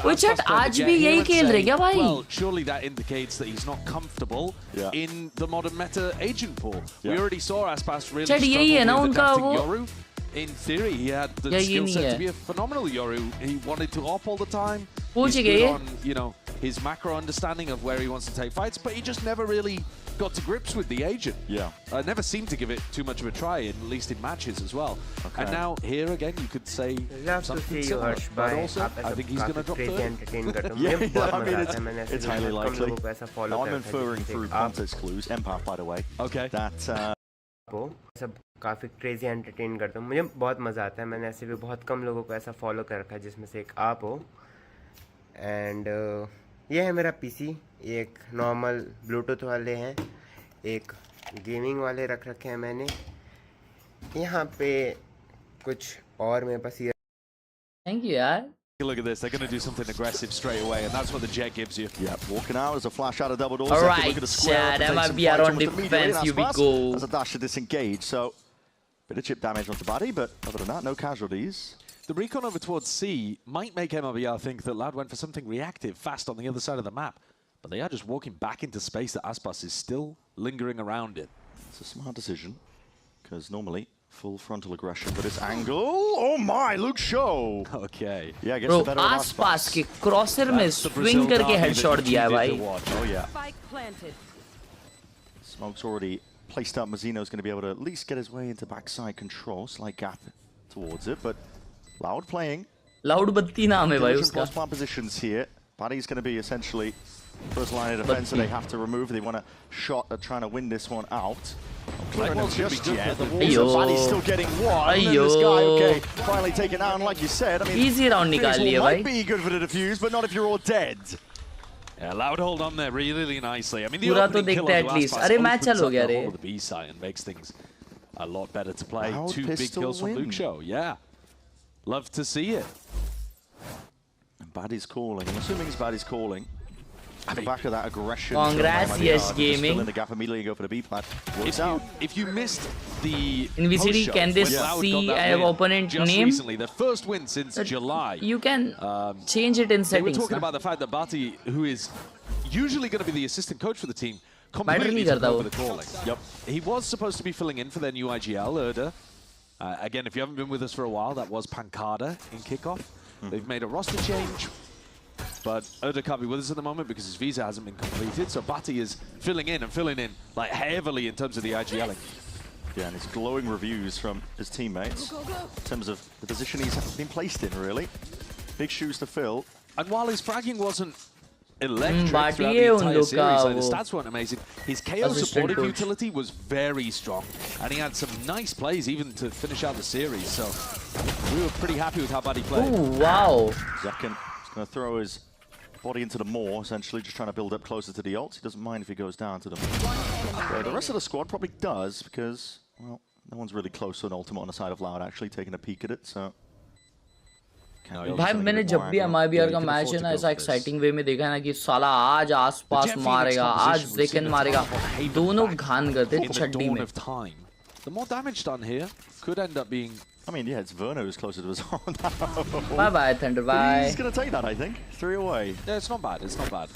वो चैट आज भी यही खेल रहे क्या भाई? Surely that indicates that he's not comfortable in the modern meta agent pool. We already saw Aspas really struggle with adapting Yoru. In theory, he had the skill set to be a phenomenal Yoru. He wanted to op all the time. He's good on, you know, his macro understanding of where he wants to take fights, but he just never really got to grips with the agent. Yeah. Never seemed to give it too much of a try, at least in matches as well. Okay. And now here again, you could say something similar, but also I think he's going to drop 30. Yeah, I mean, it's highly likely. Now I'm inferring through context clues. Empath, by the way. Okay. That. सब काफ़ी crazy entertain करता हूँ, मुझे बहुत मज़ा आता है। मैंने ऐसे भी बहुत कम लोगों को ऐसा फॉलो कर रखा है जिसमें से एक आप हो। एंड ये है मेरा पीसी, एक नॉर्मल ब्लूटूथ वाले हैं, एक गेमिंग वाले रख रखे हैं मैंने। यहाँ पे कुछ और मेरे पास ये। थैंक यू यार, Look at this. They're going to do something aggressive straight away, and that's what the Jet gives you. Yeah, walking out as a flash out of double doors. All right, Chad, MIBR on defense, here we go. As a dash to disengage, so bit of chip damage onto body, but other than that, no casualties. The recon over towards C might make MIBR think that Loud went for something reactive fast on the other side of the map, but they are just walking back into space that Aspas is still lingering around it. It's a smart decision, because normally full frontal aggression, but it's angle. Oh my, Luke Show. Okay. Yeah, gets Bro, the better of आसपास के क्रॉसर में swing करके headshot दिया है भाई. Oh yeah. Smoke's already placed up. Mazzino's going to be able to at least get his way into backside control. Slight gap towards it, but Loud playing. Loud बत्ती नाम है भाई उसका. Plant positions here. Buddy's going to be essentially first line of defense that they have to remove. They want a shot at trying to win this one out. Just yet. Buddy's still getting one. And this guy, okay, finally taken out. And like you said, I mean, easy round निकाल लिया भाई. Might be good for the defuse, but not if you're all dead. Yeah, Loud hold on there really nicely. I mean, the पूरा तो opening kill देखते on at least. Aspas अरे match opens चल हो up गया the रे. whole of the B side and makes things a lot better to play. Loud 2 big pistol kills from win. Luke Show. Yeah, love to see it. And Buddy's calling. I'm assuming it's Buddy's calling. At the back of that aggression. Congrats, yes gaming. Still in the gap immediately go for the B plant. If you missed the NVIDIA, can they see opponent name? Recently, their first win since July. You can change it in settings. They were talking about the fact that Bati, who is usually going to be the assistant coach for the team, completely took over the calling. Yep. He was supposed to be filling in for their new IGL, Erda. Again, if you haven't been with us for a while, that was Pancada in kickoff. They've made a roster change. But Erda can't be with us at the moment because his visa hasn't been completed. So Bati is filling in like heavily in terms of the IGLing. Yeah, and his glowing reviews from his teammates in terms of the position he's been placed in, really. Big shoes to fill. And while his fragging wasn't electric throughout the entire series, like the stats weren't amazing, his KO supportive utility was very strong. And he had some nice plays even to finish out the series. So we were pretty happy with how Buddy played. Oh, wow. Zekin is going to throw his body into the maw, essentially, just trying to build up closer to the ult. He doesn't mind if he goes down to them. The rest of the squad probably does, because, well, no one's really close to an ultimate on the side of Loud, actually, taking a peek at it, so... भाई मैंने जब भी MIBR का match है ना ऐसा exciting वे में देखा है ना कि साला आज आसपास मारेगा, आज Zekin मारेगा, दोनों घान करते छड्डी में. The more damage done here could end up being... I mean, yeah, it's Verno who's closer to his own now. Bye-bye, Thunder, bye. He's going to take that, I think. 3 away. Yeah, it's not bad. It's not bad.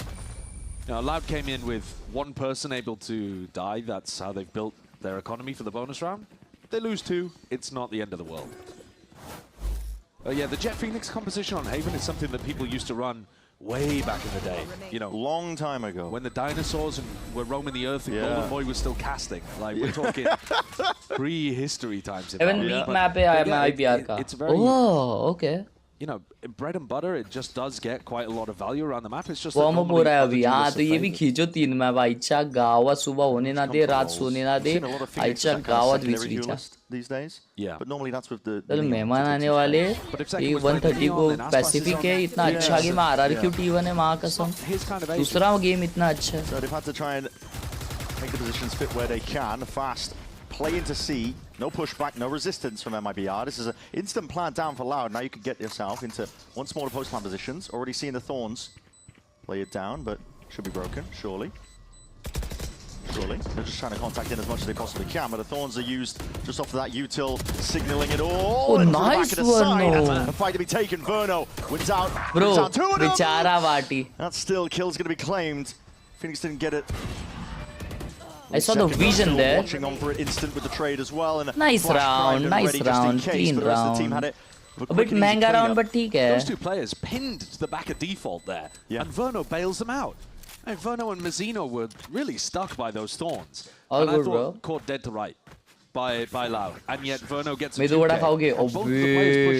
Now, Loud came in with one person able to die. That's how they've built their economy for the bonus round. They lose 2. It's not the end of the world. Yeah, the Jet Phoenix composition on Haven is something that people used to run way back in the day. You know, long time ago. When the dinosaurs were roaming the earth and Golden Boy was still casting. Like, we're talking prehistory times. Even league map है MIBR का. It's very... Oh, okay. You know, bread and butter, it just does get quite a lot of value around the map. It's just warm up हो रहा है अभी. हाँ, तो ये भी खींचो 3 मैप. आइचा गावा सुबह होने ना दे, रात सोने ना दे. आइचा गावा विच these days. Yeah. But normally that's with the मेहमान आने वाले. ये 130 को पैसिफिक है. इतना अच्छा गेम RRQ T1 है मां कसम. दूसरा गेम इतना अच्छा है. So they've had to try and make the positions fit where they can. Fast. Play into C, no pushback, no resistance from MIBR. This is an instant plant down for Loud. Now you can get yourself into one smaller post plant positions. Already seeing the Thorns play it down, but should be broken, surely. Surely. They're just trying to contact in as much as they possibly can, but the Thorns are used just off of that util, signaling it all. Oh, nice one, a fight to be taken. Verno wins out. Bro, Bichara Vati. That still kill's going to be claimed. Phoenix didn't get it. I saw the vision there. Watching on for an instant with the trade as well. And nice round, clean round. A bit महंगा round, but ठीक है. Those 2 players pinned to the back of default there, and Verno bails them out. And Verno and Mazzino were really stuck by those Thorns. All and good, I thought bro. caught dead to right by Loud, and yet Verno gets. Medu vada खाओगे? अबे,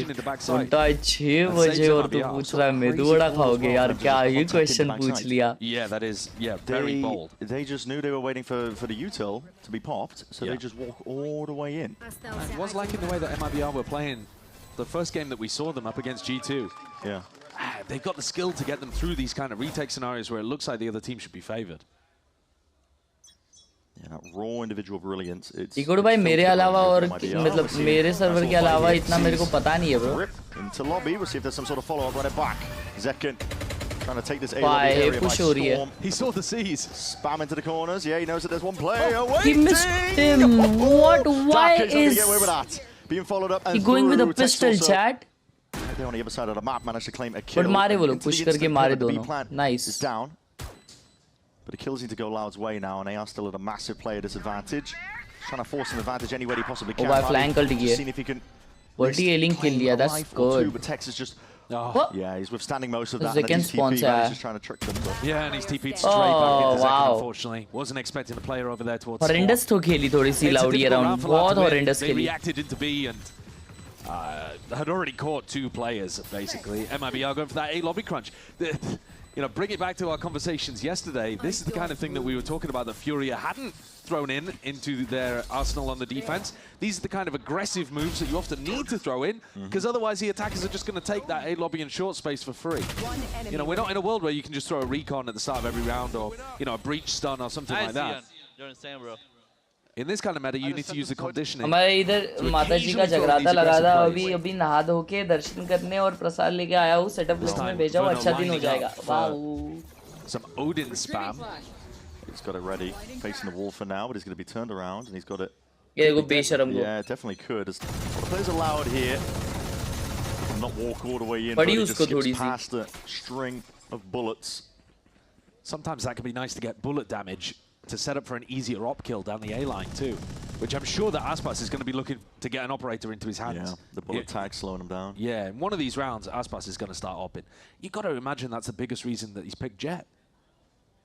उल्टा 6 बजे और तू पूछ रहा है मेदू वड़ा खाओगे यार? क्या ये क्वेश्चन पूछ लिया? Yeah, that is very bold. They just knew they were waiting for the util to be popped, so they just walk all the way in. I was liking the way that MIBR were playing the first game that we saw them up against G2. Yeah. They've got the skill to get them through these kind of retake scenarios where it looks like the other team should be favored. Yeah, raw individual brilliance. It's इकोड़ भाई मेरे अलावा और मतलब मेरे server के अलावा इतना मेरे को पता नहीं है bro. Into lobby, we'll see if there's some sort of follow-up. Run it back. Zekken trying to take this A Bye, area by push हो रही है. storm. He saw the C's. Spam into the corners. Yeah, he knows that there's one player waiting. He missed him. What? Why Darker's not gonna is get away with that. Being followed up and he going with a through. Tex pistol, also- chat? They're on the other side of the map, managed to claim a kill. But मारे वो लोग Into the push करके instant मारे pillar, the B दोनों. plan Nice. is down. But the kills need to go Loud's way now, and they are still at a massive player disadvantage. Trying to force an advantage any way he possibly can. Oh, by flank ult किया. Seeing if he can. Verti A-Link kill लिया. That's good. But Tex is just. What? Yeah, he's withstanding most of that. Zekken And he's TP, spawns, but he's just trying to trick them. But Yeah, and he's TP'd straight back into Zekken, wow. unfortunately. Wasn't expecting a player over there towards Horrendous तो खेली थोड़ी सी It's a Loud ये difficult round. round for Loud बहुत to win. horrendous They खेली. reacted into B and had already caught 2 players, basically. MIBR going for that A lobby crunch. You know, bring it back to our conversations yesterday. This is the kind of thing that we were talking about that Furia hadn't thrown into their arsenal on the defense. These are the kind of aggressive moves that you often need to throw in, because otherwise the attackers are just going to take that A lobby and short space for free. You know, we're not in a world where you can just throw a recon at the start of every round, or, you know, a breach stun or something like that. You're insane, bro. In this kind of meta, you need to use the conditioning. हमारे इधर माता जी का जगराता लगा था. अभी नहा धो के दर्शन करने और प्रसाद लेके आया हूँ. सेटअप लिस्ट में भेजा हूँ. अच्छा दिन हो जाएगा. Wow. Some Odin spam. He's got it ready, facing the wall for now, but he's going to be turned around, and he's got it. Yeah, go बेशरम को. Yeah, definitely could. As the players allowed here, not walk all the way in, but he he just skips past a string of bullets. Sometimes that can be nice to get bullet damage to set up for an easier op kill down the A line too, which I'm sure that Aspas is going to be looking to get an operator into his hands. Yeah, the bullet tag slowing him down. Yeah, in one of these rounds, Aspas is going to start opping. You got to imagine that's the biggest reason that he's picked Jet.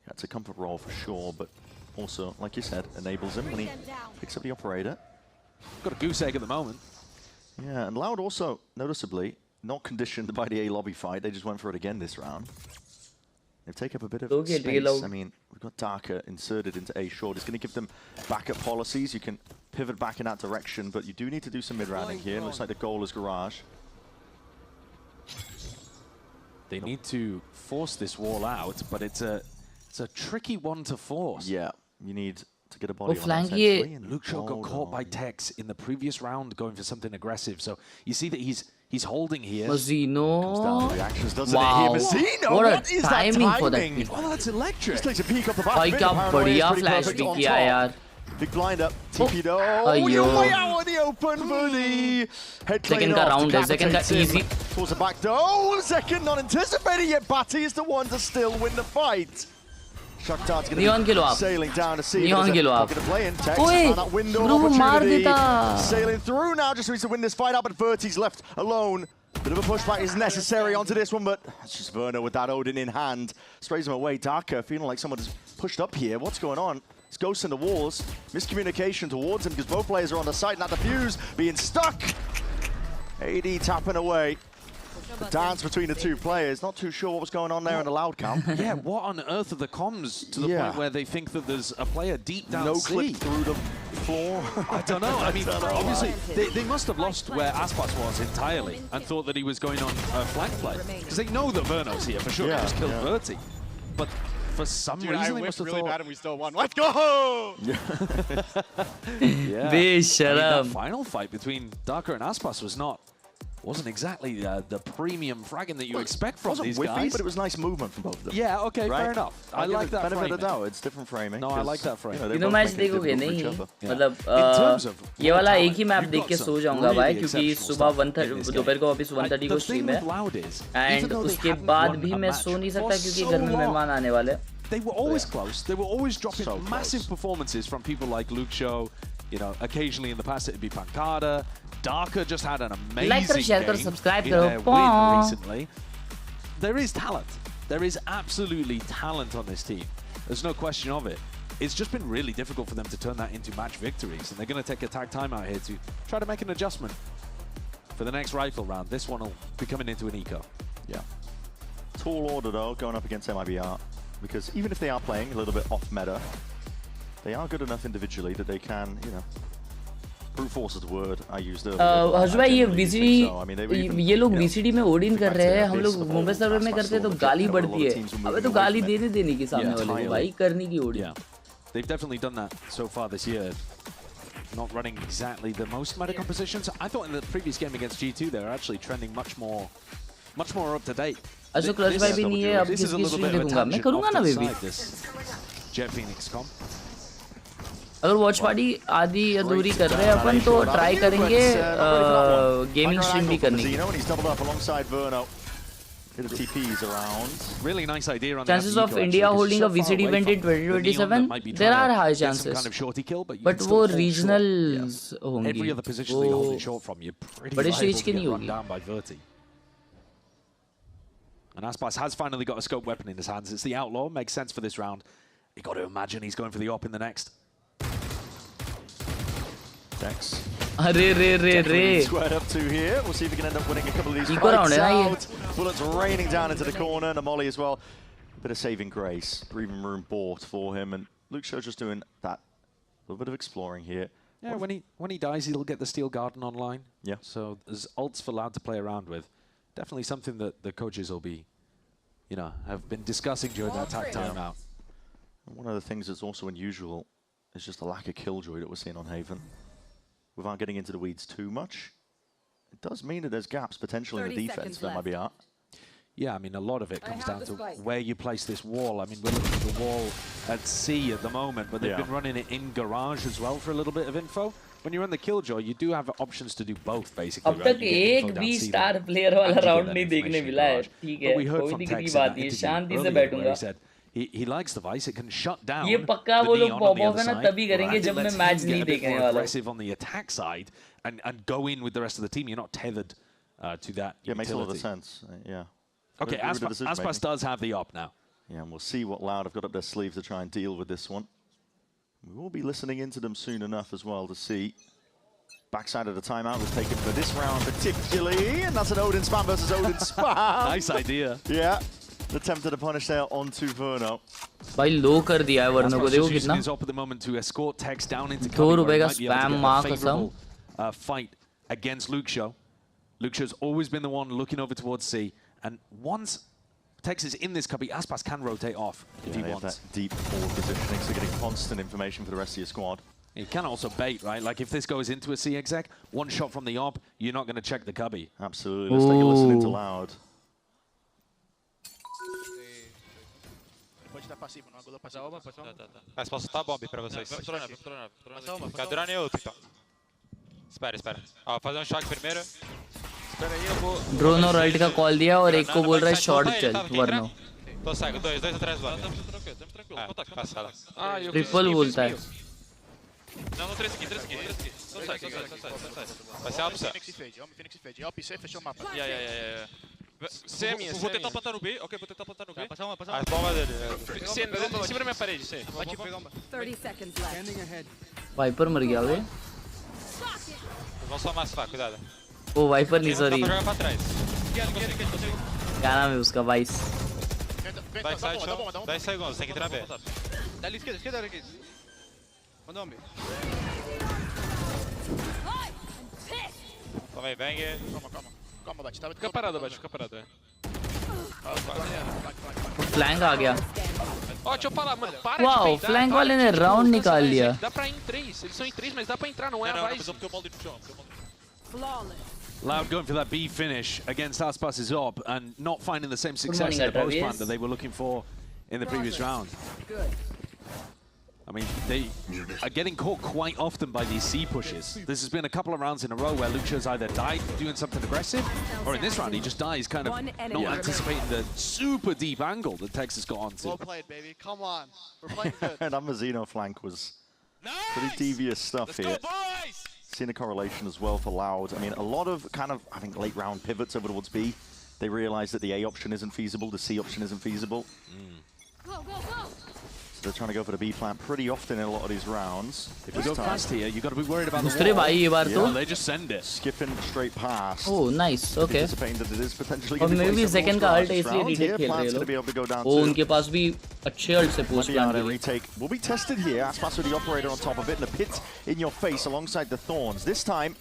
Yeah, it's a comfort role for sure, but also, like you said, enables him when he picks up the operator. Got a goose egg at the moment. Yeah, and Loud also, noticeably, not conditioned by the A lobby fight. They just went for it again this round. They take up a bit of space. I mean, we've got Darker inserted into A short. It's going to give them backup policies. You can pivot back in that direction, but you do need to do some mid-rounding here. It looks like the goal is Garage. They need to force this wall out, but it's a tricky one to force. Yeah, you need to get a body on flank it. And Luke Shaw got caught by Tex in the previous round going for something aggressive. So you see that he's holding here. Mazzino. Reactions, doesn't wow. it here? Mazzino, what is timing that for that? Oh, that's electric. Just takes a peek off the back. भाई क्या बढ़िया flash भी किया यार. Big blind up, TP'd. Oh, you're way out in the open for the head Second का round है, second का easy. Towards the back door. Oh, second not anticipated yet. Batty is the one to still win the fight. Shakhtar's going to be sailing down to see Neon if there's a play in. Tex on that window opportunity. Sailing through now, just needs to win this fight out, but Verti's left alone. Bit of a pushback is necessary onto this one, but it's just Verno with that Odin in hand. Sprays him away. Darker feeling like someone has pushed up here. What's going on? It's Ghost in the walls. Miscommunication towards him because both players are on the site. Now the fuse being stuck. AD tapping away. The dance between the two players. Not too sure what was going on there in the Loud camp. Yeah, what on earth are the comms to the point where they think that there's a player deep down No C? clip through the floor. I don't know. I mean, obviously, they must have lost where Aspas was entirely and thought that he was going on a flank play. Because they know that Verno's here for sure. They just killed Verti. But for some reason, they must have really thought... bad and we still won. Let's go! Yeah. That final fight between Darker and Aspas wasn't exactly the premium fragging that you expect from these guys. But it was nice movement from both of them. Yeah, okay, right? fair enough. I like that framing. Benefit of the doubt, it's different framing. No, I like that framing. You know, match देखोगे नहीं मतलब ये वाला एक ही map देख के सो जाऊंगा भाई क्योंकि सुबह 1:30 दोपहर को वापस 1:30 को स्ट्रीम है एंड उसके बाद भी मैं सो नहीं सकता क्योंकि घर में मेहमान आने वाले हैं. They were always close. They were always dropping massive performances from people like Luke Shaw. You know, occasionally in the past it'd be Pancada. Darker just had an amazing game subscribe in their win recently. There is talent. There is absolutely talent on this team. There's no question of it. It's just been really difficult for them to turn that into match victories, and they're going to take a tag timeout here to try to make an adjustment for the next rifle round. This one will be coming into an eco. Yeah. Tall order though, going up against MIBR, because even if they are playing a little bit off meta, they are good enough individually that they can, you know, brute force is the word I used earlier. हर्ष भाई ये VCT ये लोग VCT में Odin कर रहे हैं, हम लोग मुंबई सर्वर में करते हैं तो गाली बढ़ती है. अबे तो गाली देने की सामने वाले को भाई करनी की Odin. They've definitely done that so far this year. Not running exactly the most meta compositions. I thought in the previous game against G2 they were actually trending much more up to date. अच्छा clutch भाई भी नहीं है अब किसकी stream देखूंगा मैं करूंगा ना बेबी Jet Phoenix com. अगर वॉच पार्टी आधी अधूरी कर रहे हैं अपन तो ट्राई करेंगे गेमिंग स्ट्रीम भी करने की. TPs around. Really nice idea on chances of India holding a VCT event in 2027 there are high chances kind of shorty kill, but वो regionals होंगी every other position they hold it short from you बड़े stage की नहीं होगी. Down by Verti. And Aspas has finally got a scope weapon in his hands. It's the Outlaw, makes sense for this round. You got to imagine he's going for the op in the next. Dex. Re. Squared up to here. We'll see if we can end up winning a couple of these fights out. Bullets raining down into the corner. Namoli as well. Bit of saving grace. Breathing room bought for him. And Luke Show's just doing that. A little bit of exploring here. Yeah, when he dies, he'll get the Steel Garden online. Yeah. So there's ults for Loud to play around with. Definitely something that the coaches will be, have been discussing during that timeout. One of the things that's also unusual is just the lack of killjoy that we're seeing on Haven. Without getting into the weeds too much, it does mean that there's gaps potentially in the defense for MIBR. Yeah, I mean, a lot of it comes down to where you place this wall. I mean, we're looking at the wall at C at the moment, but they've been running it in garage as well for a little bit of info. When you're on the Killjoy, you do have options to do both, basically. अब तक एक भी star player वाला round नहीं देखने मिला है. ठीक है, कोई दिक्कत की बात नहीं, शांति से बैठूंगा. He likes the Vice. It can shut down. ये पक्का वो लोग पॉप ऑफ है ना तभी करेंगे जब मैं मैच नहीं देखने वाला. Aggressive on the attack side and go in with the rest of the team. You're not tethered to that. Yeah, makes a lot of sense. Yeah. Okay, Aspas does have the op now. Yeah, and we'll see what Loud have got up their sleeve to try and deal with this one. We will be listening into them soon enough as well to see. Backside of the timeout was taken for this round particularly, and that's an Odin spam versus Odin spam. Nice idea. Yeah. Attempted to punish there onto Verno. भाई लो कर दिया है वर्नो को देखो कितना. He's up at the moment to escort Tex down into $2 का spam mark कसम. Fight against Luke Show. Luke Show's always been the one looking over towards C, and once Tex is in this cubby, Aspas can rotate off if he wants. That deep forward positioning, so getting constant information for the rest of your squad. You can also bait, right? Like if this goes into a C exec, one shot from the op, you're not going to check the cubby. Absolutely. Let's take a listen into Loud. Posso soltar a bomba pra vocês. Fica drone outro então. Espera. Ó, fazer choque primeiro. Espera aí, eu vou. Drone और alt का call दिया और एक को बोल रहा है shot चल वर्नो. Tô cego, dois atrás do lado. Tranquilo. Passada. Triple बोलता है. Não, 3 aqui. Tô sai. Vai ser a opção. Phoenix e Fade. Op C, fechou o mapa. Yeah. C Vou tentar plantar no B. Ok, vou tentar plantar no B. Passar uma. A bomba dele. C, em cima da minha parede, C. Vai te pegar uma. 30 seconds left. Wiper मर गया वे. Vão só massar, cuidado. ओ wiper नहीं sorry. Joga pra trás. क्या नाम है उसका vice. Vai, sai, show. 10 segundos, tem que entrar B. Dá ali esquerda aqui. Mandou um B. Toma aí, bang. Calma, Bate. Fica parado, é. Flank आ गया. Ó, deixa eu falar, mano, para Uau, de peidar. Flank वाले ने round निकाल लिया. Dá pra ir em 3, eles são em 3, mas dá pra entrar, não é a Vice. Loud going for that B finish against Aspas' op and not finding the same success in the post plant that they were looking for in the previous round. I mean, they are getting caught quite often by these C pushes. This has been a couple of rounds in a row where Luxio's either died doing something aggressive, or in this round he just dies kind of not anticipating the super deep angle that Tex has got onto. Well played, baby. Come on. We're playing good. And that Mazzino flank was pretty devious stuff here. Seeing the correlation as well for Loud. I mean, a lot of kind of, I think, late round pivots over towards B. They realize that the A option isn't feasible, the C option isn't feasible. Go. So they're trying to go for the B plant pretty often in a lot of these rounds. If you go fast here, you've got to be worried about the wall. They just send it. Skipping straight past. Oh, nice. Okay. Anticipating that it is potentially और going to maybe second का ult इसलिए retake खेल रहे हैं. वो उनके पास भी अच्छे ult से post plan है. Retake will be tested here. Aspas with the operator on top of it, and the pit in your face alongside the thorns. This time,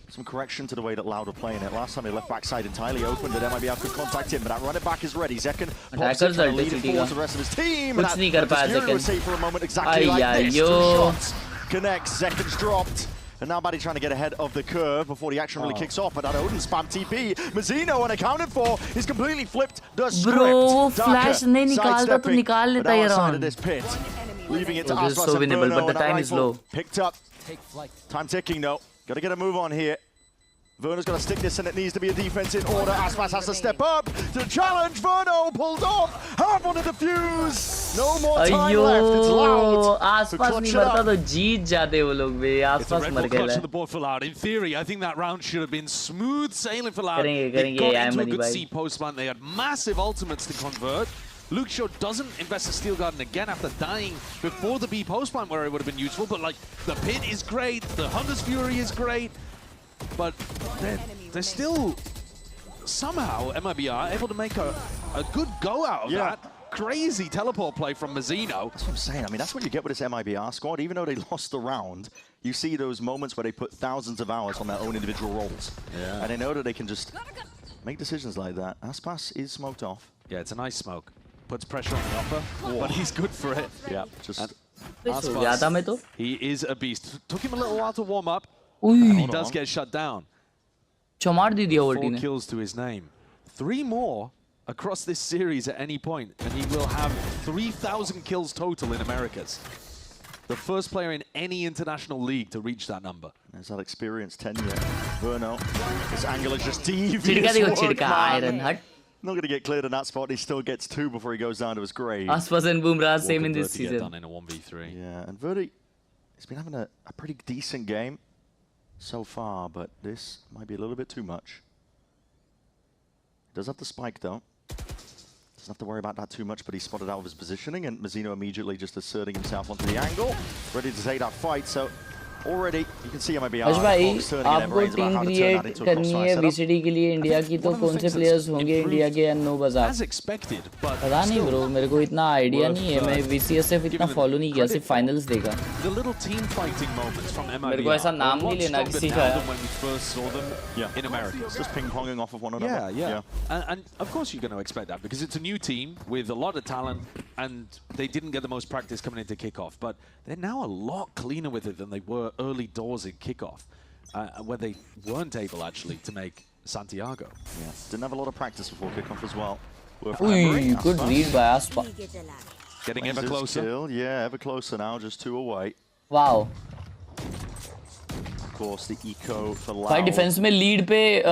some correction to the way that Loud were playing it. Last time they left backside entirely open, but MIBR could contact him, but that running back is ready. Zekken pops it, trying to lead it forward to the rest of his team. कुछ नहीं कर पाया Fury was safe for a moment, exactly like this. 2 shots connects, Zekken's dropped. And now Buddy trying to get ahead of the curve before the action really kicks off. But that Odin spam TP. Mazzino unaccounted for. He's completely flipped the script. Bro, flash नहीं निकालता तो निकाल लेता ये round. This pit, leaving it to This is so and winnable, Bruno, but the time is low. Picked up. Time ticking though. Got to get a move on here. Verno's got to stick this and it needs to be a defense in order. Aspas has to step up to challenge. Verno pulled off. Half on the defuse. No more time left. It's Loud. आसपास नहीं मरता तो जीत जाते वो लोग भी. आसपास मर गए. On the board for Loud. In theory, I think that round should have been smooth sailing for Loud. करेंगे They got into a करेंगे good C post plant. They had massive ultimates to convert. Luke Shaw doesn't invest in Steel Garden again after dying before the B post plant where it would have been useful. But like the pit is great. The Hunter's Fury is great. But they're still somehow MIBR able to make a good go out of that. Crazy teleport play from Mazzino. That's what I'm saying. I mean, that's what you get with this MIBR squad. Even though they lost the round, you see those moments where they put thousands of hours on their own individual roles. Yeah. And they know that they can just make decisions like that. Aspas is smoked off. Yeah, it's a nice smoke. Puts pressure on the upper, but he's good for it. Yeah, just... Aspas, he is a beast. Took him a little while to warm up. He does get shut down. 4 kills to his name. 3 more across this series at any point, and he will have 3,000 kills total in Americas. The first player in any international league to reach that number. There's that experience tenure. Verno, this angle is just devious work, man. Not going to get cleared in that spot. He still gets 2 before he goes down to his grave. Aspas and Bumrah same in this season. Done in a 1v3. Yeah, and Verdi, he's been having a pretty decent game so far, but this might be a little bit too much. He does have the spike though. Doesn't have to worry about that too much, but he's spotted out of his positioning, and Mazzino immediately just asserting himself onto the angle, ready to take that fight. So already you can see MIBR आपको team create करनी है VCT के लिए India की, तो कौन से players होंगे इंडिया के नो बाजार? पता नहीं ब्रो, मेरे को इतना आइडिया नहीं है. मैं VCSF इतना फॉलो नहीं किया, सिर्फ फाइनल्स देखा. मेरे को ऐसा नाम नहीं लेना किसी का. In America, just ping-ponging off of one another. Yeah. And of course you're going to expect that because it's a new team with a lot of talent, and they didn't get the most practice coming into kickoff, but they're now a lot cleaner with it than they were early doors in kickoff, where they weren't able actually to make Santiago. Yeah, didn't have a lot of practice before kickoff as well. Good read by Aspas. Getting ever closer. Kill. Yeah, ever closer now, just 2 away. Wow. Of course, the eco for Loud. भाई defence में lead पे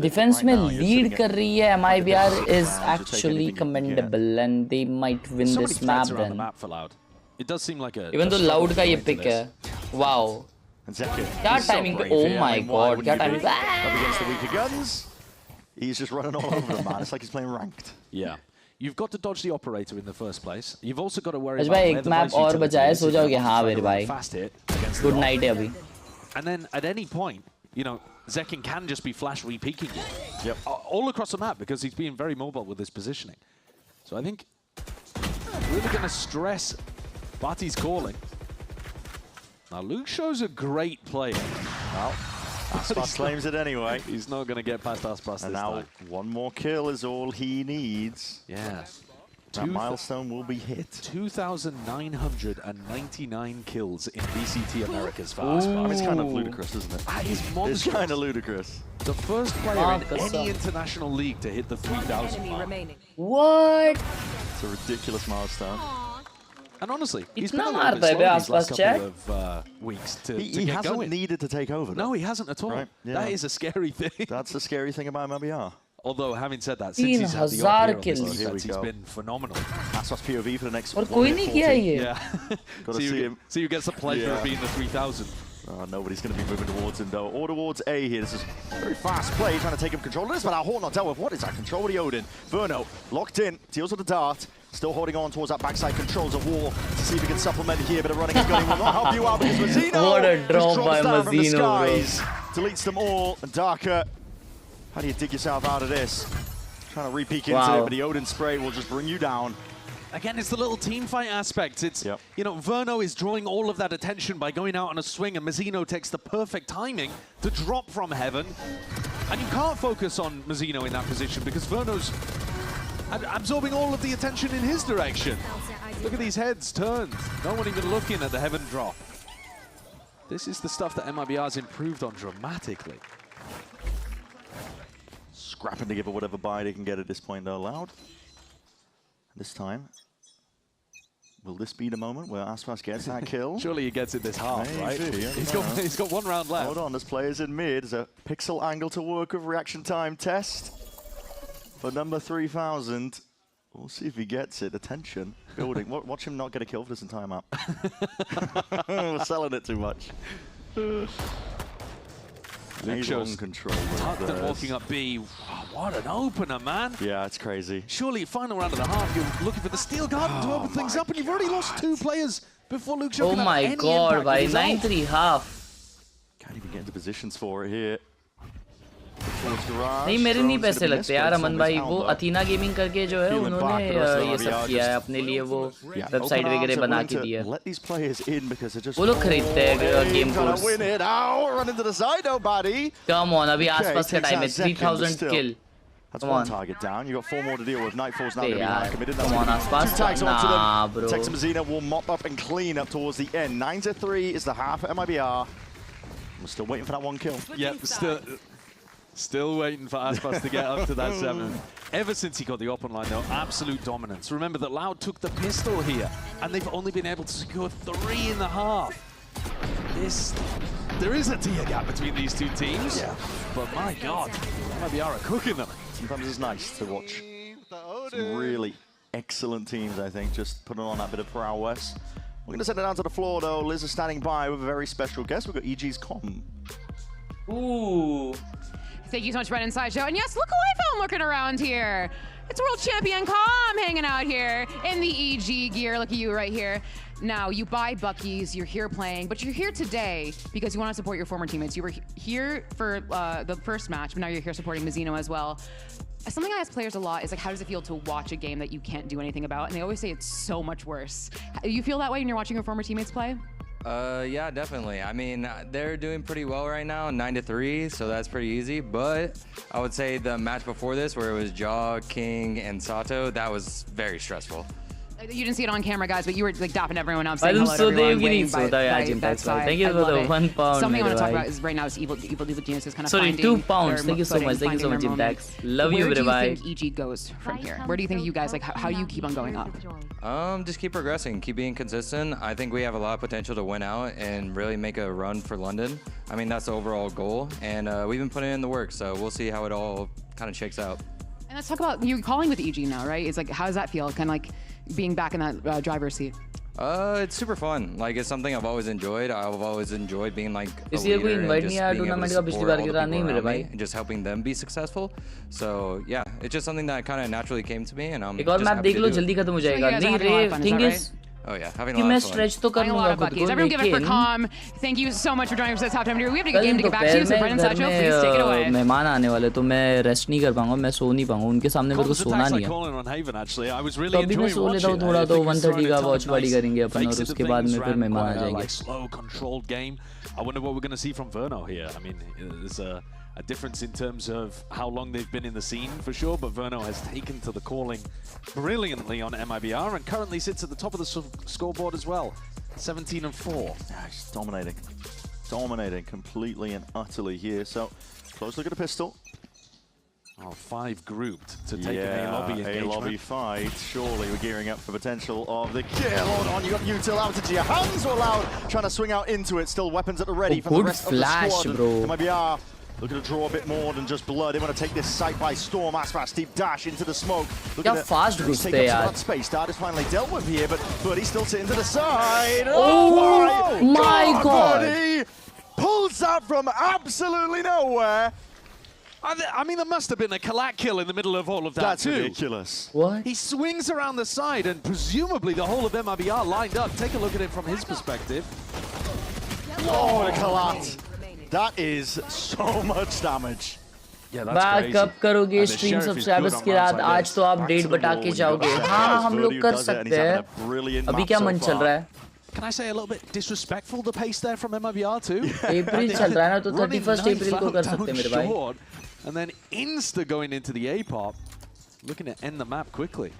defence में lead कर रही है MIBR is actually commendable, and they might win this map then. It does seem like a even though Loud का ये pick है. Wow. क्या timing पे? Oh my god, क्या timing पे? Up against the weaker guns. He's just running all over them, man. It's like he's playing ranked. Yeah. You've got to dodge the operator in the first place. You've also got to worry about where the map और बचाए सो जाओगे. हाँ मेरे भाई. Good night है अभी. And then at any point, you know, Zekken can just be flash re-peeking you. Yep. All across the map because he's being very mobile with his positioning. So I think really going to stress Bati's calling. Now Luke Show's a great player. Well, Aspas claims it anyway. He's not going to get past Aspas and this now time. 1 more kill is all he needs. Yeah. That milestone will be hit. 2,999 kills in VCT Americas for Aspas. I mean, it's kind of ludicrous, isn't it? That is monstrous. It's kind of ludicrous. The first player in any international league to hit the 3,000 mark. What? It's a ridiculous milestone. And honestly, he's been a little bit slow these last couple of weeks to he get hasn't going. needed to take over, though. No, he hasn't at all. Right? Yeah. That is a scary thing. That's the scary thing about MIBR. Although, having said that, since he's had the RP on this defense, he's been phenomenal. Aspas POV for the next और कोई नहीं किया ये. Yeah. See who gets the pleasure of being the 3,000. Nobody's going to be moving towards him, though. Or towards A here. This is very fast play, trying to take him control of this, but our Horn not dealt with. What is that control with the Odin? Verno, locked in, deals with the dart. Still holding on towards that backside, controls a wall to see if he can supplement here, but a running and gunning will not help you out because Mazzino what a drop by down from the Mazzino, skies, deletes them all. And Darker, how do you dig yourself out of this? Trying to re-peek into it, but the Odin spray will just bring you down. Again, it's the little team fight aspect. It's, you know, Verno is drawing all of that attention by going out on a swing, and Mazzino takes the perfect timing to drop from heaven. And you can't focus on Mazzino in that position because Verno's absorbing all of the attention in his direction. Look at these heads turned. No one even looking at the heaven drop. This is the stuff that MIBR's improved on dramatically. Scrapping to give it whatever buy they can get at this point, though, Loud. This time, will this be the moment where Aspas gets that kill? Surely he gets it this half, right? Maybe, He's got 1 round left. Hold on, there's players in mid. There's a pixel angle to work with reaction time test for number 3000. We'll see if he gets it. Attention. Building. Watch him not get a kill for this entire map. We're selling it too much. Luke control. Tucked and walking up B. Wow, what an opener, man. Yeah, it's crazy. Surely, final round of the half, you're looking for the Steel Garden to open things up, and you've already lost 2 players before Luke Shaw Oh can have my any god, impact by with his ult. 9-3 half. Can't even get into positions for it here. नहीं मेरे नहीं पैसे लगते यार अमन भाई वो Athena gaming करके जो है उन्होंने ये सब किया है अपने लिए वो वेबसाइट वगैरह बना के दी है वो लोग खरीदते हैं गेम कोर्स कम ऑन अभी आसपास का टाइम है 3000 किल That's one target down. You've got 4 more to deal with. Nightfall's now going to be high committed. Come on, Aspas. 2 tags onto them. bro. Texas Mazzino will mop up and clean up towards the end. 9-3 is the half at MIBR. We're still waiting for that 1 kill. Yep, still waiting for Aspas to get up to that 7. Ever since he got the open line, though, absolute dominance. Remember that Loud took the pistol here, and they've only been able to secure 3 in the half. There is a tier gap between these 2 teams, but my god, MIBR are cooking them. Sometimes it's nice to watch some really excellent teams, I think, just putting on that bit of prowess. We're going to send it down to the floor, though. Liz is standing by with a very special guest. We've got EG's Com. Ooh. Thank you so much, Brennan Sideshow. And yes, look who I found looking around here. It's World Champion Com hanging out here in the EG gear. Look at you right here. Now, you buy Bucky's, you're here playing, but you're here today because you want to support your former teammates. You were here for the first match, but now you're here supporting Mazzino as well. Something I ask players a lot is like, how does it feel to watch a game that you can't do anything about? And they always say it's so much worse. You feel that way when you're watching your former teammates play? Yeah, definitely. I mean, they're doing pretty well right now, 9-3, so that's pretty easy. But I would say the match before this, where it was Jaw, King, and Sato, that was very stressful. You didn't see it on camera, guys, but you were like dapping everyone up, saying hello to everyone, waiting by that side. Thank you for the 1 pound. Something I want to talk about is right now is Evil Genius is kind of Sorry, finding 2 pounds. Thank you so much. Thank you so much, Jim Dax. Love you, everybody. Where do you think EG goes from here? Where do you think you guys, like, how do you keep on going up? Just keep progressing, keep being consistent. I think we have a lot of potential to win out and really make a run for London. I mean, that's the overall goal, and we've been putting in the work, so we'll see how it all kind of shakes out. And let's talk about, you're calling with EG now, right? It's like, how does that feel? Kind of like being back in that driver's seat? It's super fun. Like, it's something I've always enjoyed. I've always enjoyed being like a इसलिए कोई leader invite and नहीं just आया being able tournament to का पिछली support बार all की the तरह people नहीं मेरे around me भाई and just helping them be successful. So yeah, it's just something that kind of naturally came to me, and I'm एक और just मैप happy देख to लो do it. जल्दी खत्म हो जाएगा नहीं रे thing is Oh yeah, having कि a lot मैं of fun. स्ट्रेच तो कर Playing a lot लूंगा of खुद Bucky's. को Everyone give it for लेकिन Com. Thank you so much for joining us for this halftime video. We have a कल game to get back to, so Brennan दोपहर Sideshow, please take it away. में मेहमान आने वाले तो मैं rest नहीं कर पाऊंगा मैं सो नहीं पाऊंगा उनके सामने मेरे को सोना नहीं है तो अभी मैं सो लेता हूँ थोड़ा तो 1:30 का वॉच पार्टी करेंगे अपन और उसके बाद में फिर मेहमान आ जाएंगे Slow, controlled game. I wonder what we're going to see from Verno here. I mean, there's a difference in terms of how long they've been in the scene for sure, but Verno has taken to the calling brilliantly on MIBR and currently sits at the top of the scoreboard as well. 17-4. Yeah, he's dominating completely and utterly here. So, close look at the pistol. Oh, 5 grouped to take an A-lobby engagement. A-lobby fight. Surely we're gearing up for potential of the kill. Hold on, you got Util out into your hands or Loud trying to swing out into it. Still weapons at the ready for the rest of the squad. Bro. MIBR looking to draw a bit more than just blood. They want to take this site by storm. Aspas deep dash into the smoke. Look at fast take up some of that space. Dart is finally dealt with here, but Birdie's still sitting to the side. Oh my God. Birdie pulls that from absolutely nowhere. I mean, there must have been a Khelraay kill in the middle of all of that. That's too. ridiculous. What? He swings around the side and presumably the whole of MIBR lined up. Take a look at it from his perspective. Oh, the Khelraay. That is so much damage. कब करोगे stream subscribers के साथ? आज तो आप date बता के जाओगे। हाँ हम लोग कर सकते हैं। अभी क्या मन चल रहा है? Can I say a little bit disrespectful the pace there from MIBR too? अप्रैल चल रहा है ना, तो 31 अप्रैल को कर सकते हैं मेरे भाई। And then insta going into the A pop, looking to end the map quickly.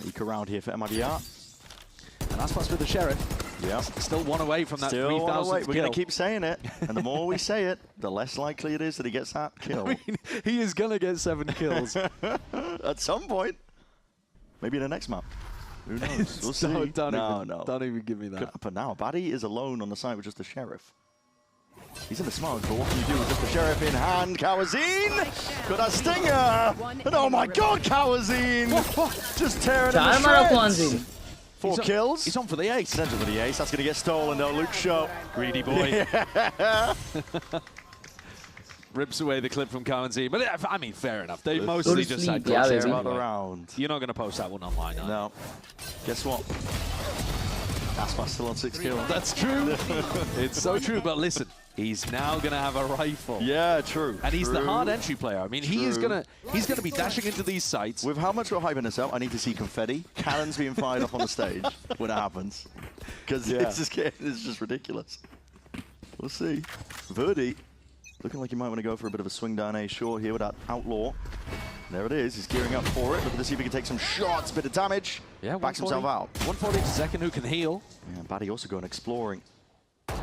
Eke around here for MIBR. And Aspas with the Sheriff. Yeah. Still one away from that 3,000 We're going to keep saying it. And the more we say it, the less likely it is that he gets that kill. I mean, he is going to get 7 kills. At some point. Maybe in the next map. Who knows? We'll see. Don't even give me that. But now, Batty is alone on the side with just the Sheriff. He's in the smoke, but what can you do with just the Sheriff in hand? Kawazine! Got a stinger! And oh my god, Kawazine! Just tearing in the shreds! 4 kills. He's on for the ace. He's on for the ace. That's going to get stolen though. Luke Shaw. Greedy boy. Rips away the clip from Kawazine. But I mean, fair enough. They mostly just had around. You're not going to post that one online, are No. Guess what? Aspas still on 6 kills. That's true. It's so true. But listen, he's now going to have a rifle. Yeah, true. And he's the hard entry player. I mean, he's going to be dashing into these sites. With how much we're hyping this up, I need to see confetti, cannons being fired up on the stage when it happens. Because it's just ridiculous. We'll see. Verdi looking like he might want to go for a bit of a swing down A short here with that Outlaw. There it is. He's gearing up for it. Looking to see if he can take some shots, bit of damage. Yeah, backs himself out. 140 to second, who can heal. Yeah, Batty also going exploring.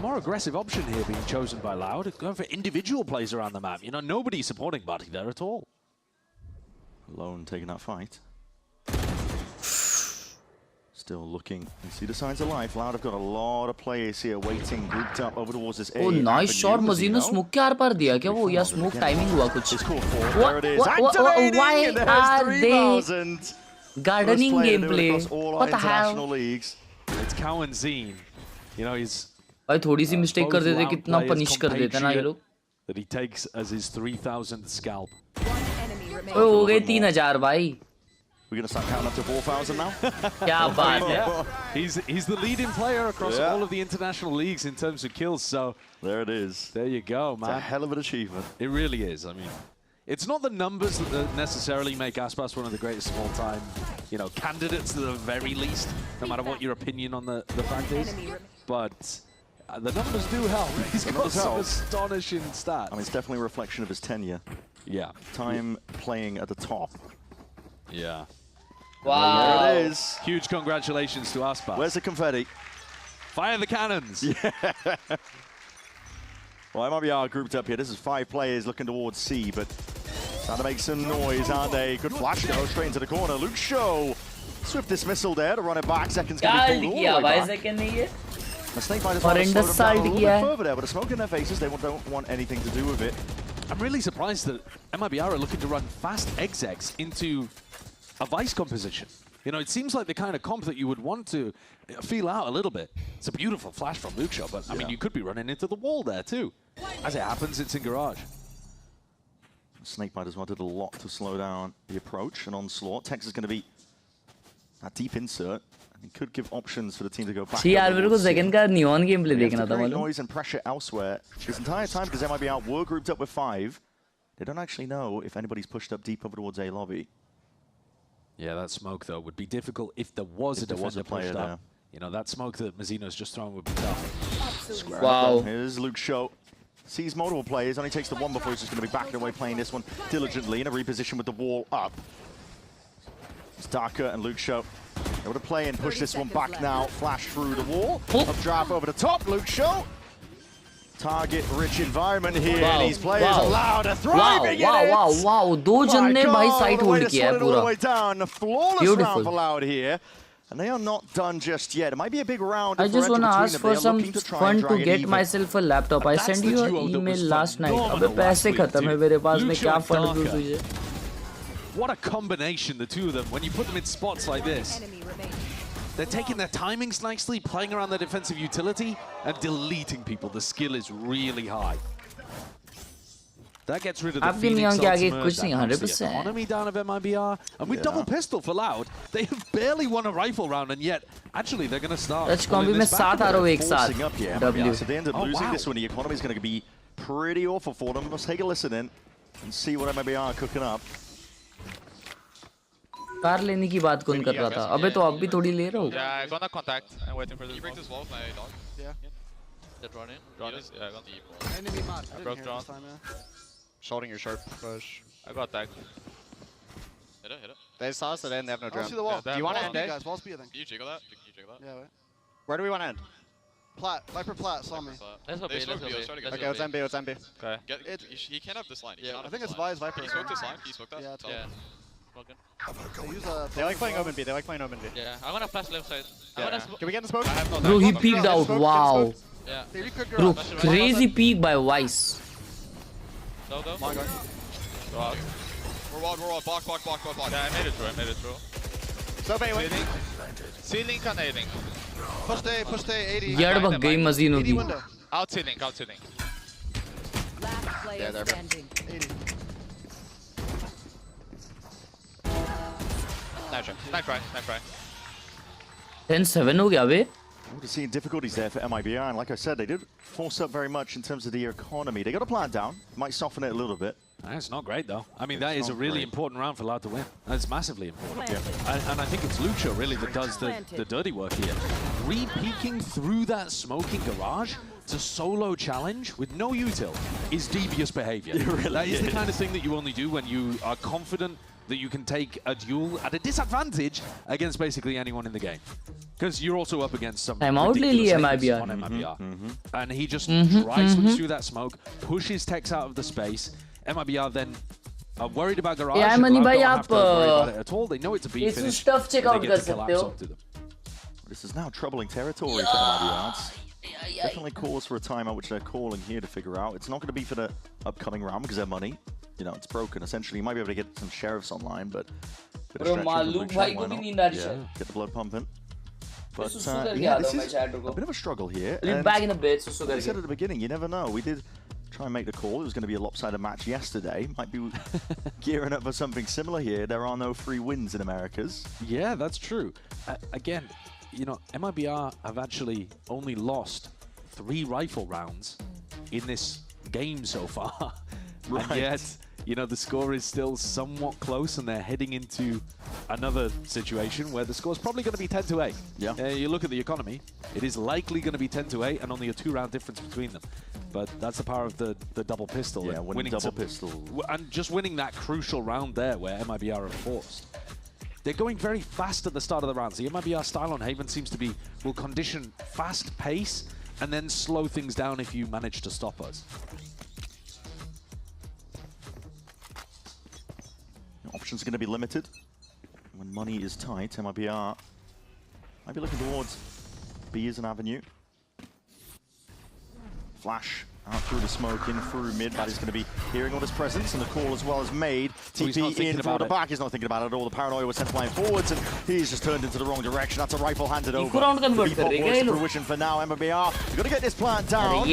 More aggressive option here being chosen by Loud. Going for individual plays around the map. You know, nobody's supporting Batty there at all. Alone taking that fight. Still looking. You see the signs of life. Loud have got a lot of players here waiting, grouped up over towards this A. Oh, nice shot. Mazino smoke के are पार दिया क्या वो? या smoke timing हुआ कुछ? Why are they gardening gameplay? What the hell? It's Kawazine. You know, he's भाई थोड़ी सी mistake कर देते कितना punish कर देते ना ये लोग. That he takes as his 3,000th scalp. ओए हो गए 3,000 भाई. We're going to start counting up to 4,000 now. क्या बात है? He's the leading player across all of the international leagues in terms of kills. So there it is. There you go, man. It's a hell of an achievement. It really is. I mean, it's not the numbers that necessarily make Aspas one of the greatest of all time, you know, candidates at the very least, no matter what your opinion on the fact is. But the numbers do help. He's got some astonishing stats. I mean, it's definitely a reflection of his tenure. Yeah. Time playing at the top. Yeah. Wow. There it is. Huge congratulations to Aspas. Where's the confetti? Fire the cannons. Yeah. Well, MIBR grouped up here. This is 5 players looking towards C, but trying to make some noise, aren't they? Good flash though, straight into the corner. Luke Show. Swift dismissal there to run it back. Seconds going to be pulled all the way back. The Snake Fighters want to slow them down a little bit further there, but the smoke in their faces, they don't want anything to do with it. I'm really surprised that MIBR are looking to run fast execs into a Vice composition. You know, it seems like the kind of comp that you would want to feel out a little bit. It's a beautiful flash from Luke Shaw, but I mean, you could be running into the wall there too. As it happens, it's in Garage. Snakebiters wanted a lot to slow down the approach and onslaught. Tex is going to be that deep insert. And he could give options for the team to go back. See, यार मेरे को second का neon gameplay देखना था मालूम. Noise and pressure elsewhere this entire time because MIBR were grouped up with 5. They don't actually know if anybody's pushed up deep over towards A lobby. Yeah, that smoke though would be difficult if there was a defender pushed up. You know, that smoke that Mazino's just thrown would be tough. Wow. Here's Luke Show. Sees multiple players, only takes the one before he's just going to be backing away playing this one diligently in a reposition with the wall up. It's Darker and Luke Show. Able to play and push this one back now. Flash through the wall. Up draft over the top. Luke Show. Target-rich environment here, and these players allowed a thriving wow. दो जन ने भाई site hold किया है पूरा. All the way down. A flawless round for Loud here. And they are not done just yet. It might be a big round. I just want to ask for some fun to get myself a laptop. I sent you an email last night. अबे पैसे खत्म है मेरे पास में क्या fund दूँ तुझे? What a combination, the two of them, when you put them in spots like this. They're taking their timings nicely, playing around their defensive utility, and deleting people. The skill is really high. That gets rid of the feeding the economy down of MIBR. And with double pistol for Loud, they have barely won a rifle round, and yet, actually, they're going to start. Touch combi में 7 RO एक साथ. W. So they end up losing this one. The economy is going to be pretty awful for them. Let's take a listen in and see what MIBR are cooking up. Car लेने की बात कौन कर रहा था? अबे तो आप भी थोड़ी ले रहे हो? Yeah, gonna contact. I'm waiting for this. You break this wall, my dog. Yeah. They're running. Running. Yeah, I got deep. Enemy mod. I broke drone. Shoulding your sharp push. I got tagged. Hit it. They saw us today and they have no drone. See the wall. Do you want to end it? Guys, wall's B, I think. Can you jiggle that? Can you jiggle that? Yeah, wait. Where do we want to end? Plat. Viper Plat saw me. Let's go B. Let's go B. Okay, let's end B. Let's end B. Okay. He can't have this line. Yeah, I think it's Vi's Viper. Can you smoke this line? Can you smoke that? Yeah, it's all. Smoking. They like playing open B. They like playing open B. Yeah, I'm gonna flash left side. Can we get in the smoke? Bro, he peeked out. Wow. Yeah. Bro, crazy peek by Vice. Go. My God. Go out. We're walled. Block. Yeah, I made it through. So anyway. Ceiling canading. Push the 80. यार bug गई मजीन होगी. Out ceiling. Yeah, there. 80. Knife try. 10-7 हो गया बे. We're seeing difficulties there for MIBR, and like I said, they did force up very much in terms of the economy. They got a plan down. Might soften it a little bit. That's not great, though. I mean, that is a really important round for Loud to win. That's massively important. Yeah. And I think it's Lucho, really, that does the dirty work here. Re-peeking through that smoking garage to solo challenge with no util is devious behavior. Really that is the kind of thing that you only do when you are confident that you can take a duel at a disadvantage against basically anyone in the game. Because you're also up against some timeout ridiculous MIBR. on MIBR. And he just dry swims through that smoke, pushes Tex out of the space. MIBR then are worried about garage. Yeah, Mani bhai, don't have to worry about it at all. They know it's a B ये finish. stuff check out कर सकते हो. This is now troubling territory for MIBR. Definitely calls for a timeout, which they're calling here to figure out. It's not going to be for the upcoming round because their money, you know, it's broken. Essentially, you might be able to get some sheriffs online, but Bro, Maluk bhai ko bhi neend aa rahi hai. Get the blood pumping. But this is a bit of a struggle here. Back in a bit. I said at the beginning, you never know. We did try and make the call. It was going to be a lopsided match yesterday. Might be gearing up for something similar here. There are no free wins in Americas. Yeah, that's true. Again, you know, MIBR have actually only lost 3 rifle rounds in this game so far. Right. And yet, you know, the score is still somewhat close and they're heading into another situation where the score is probably going to be 10-8. Yeah. You look at the economy, it is likely going to be 10-8 and only a 2-round difference between them. But that's the power of the double pistol. Yeah, winning double pistol. And just winning that crucial round there where MIBR are forced. They're going very fast at the start of the rounds. The MIBR style on Haven seems to be, will condition fast pace and then slow things down if you manage to stop us. Options are going to be limited. When money is tight, MIBR might be looking towards B as an avenue. Flash out through the smoke, in through mid. That is going to be hearing all his presence, and the call as well as made. TP in for the back. He's not thinking about it at all. The paranoia was sent flying forwards, and he's just turned into the wrong direction. That's a rifle handed over. Fruition for now. MIBR, you've got to get this plant down.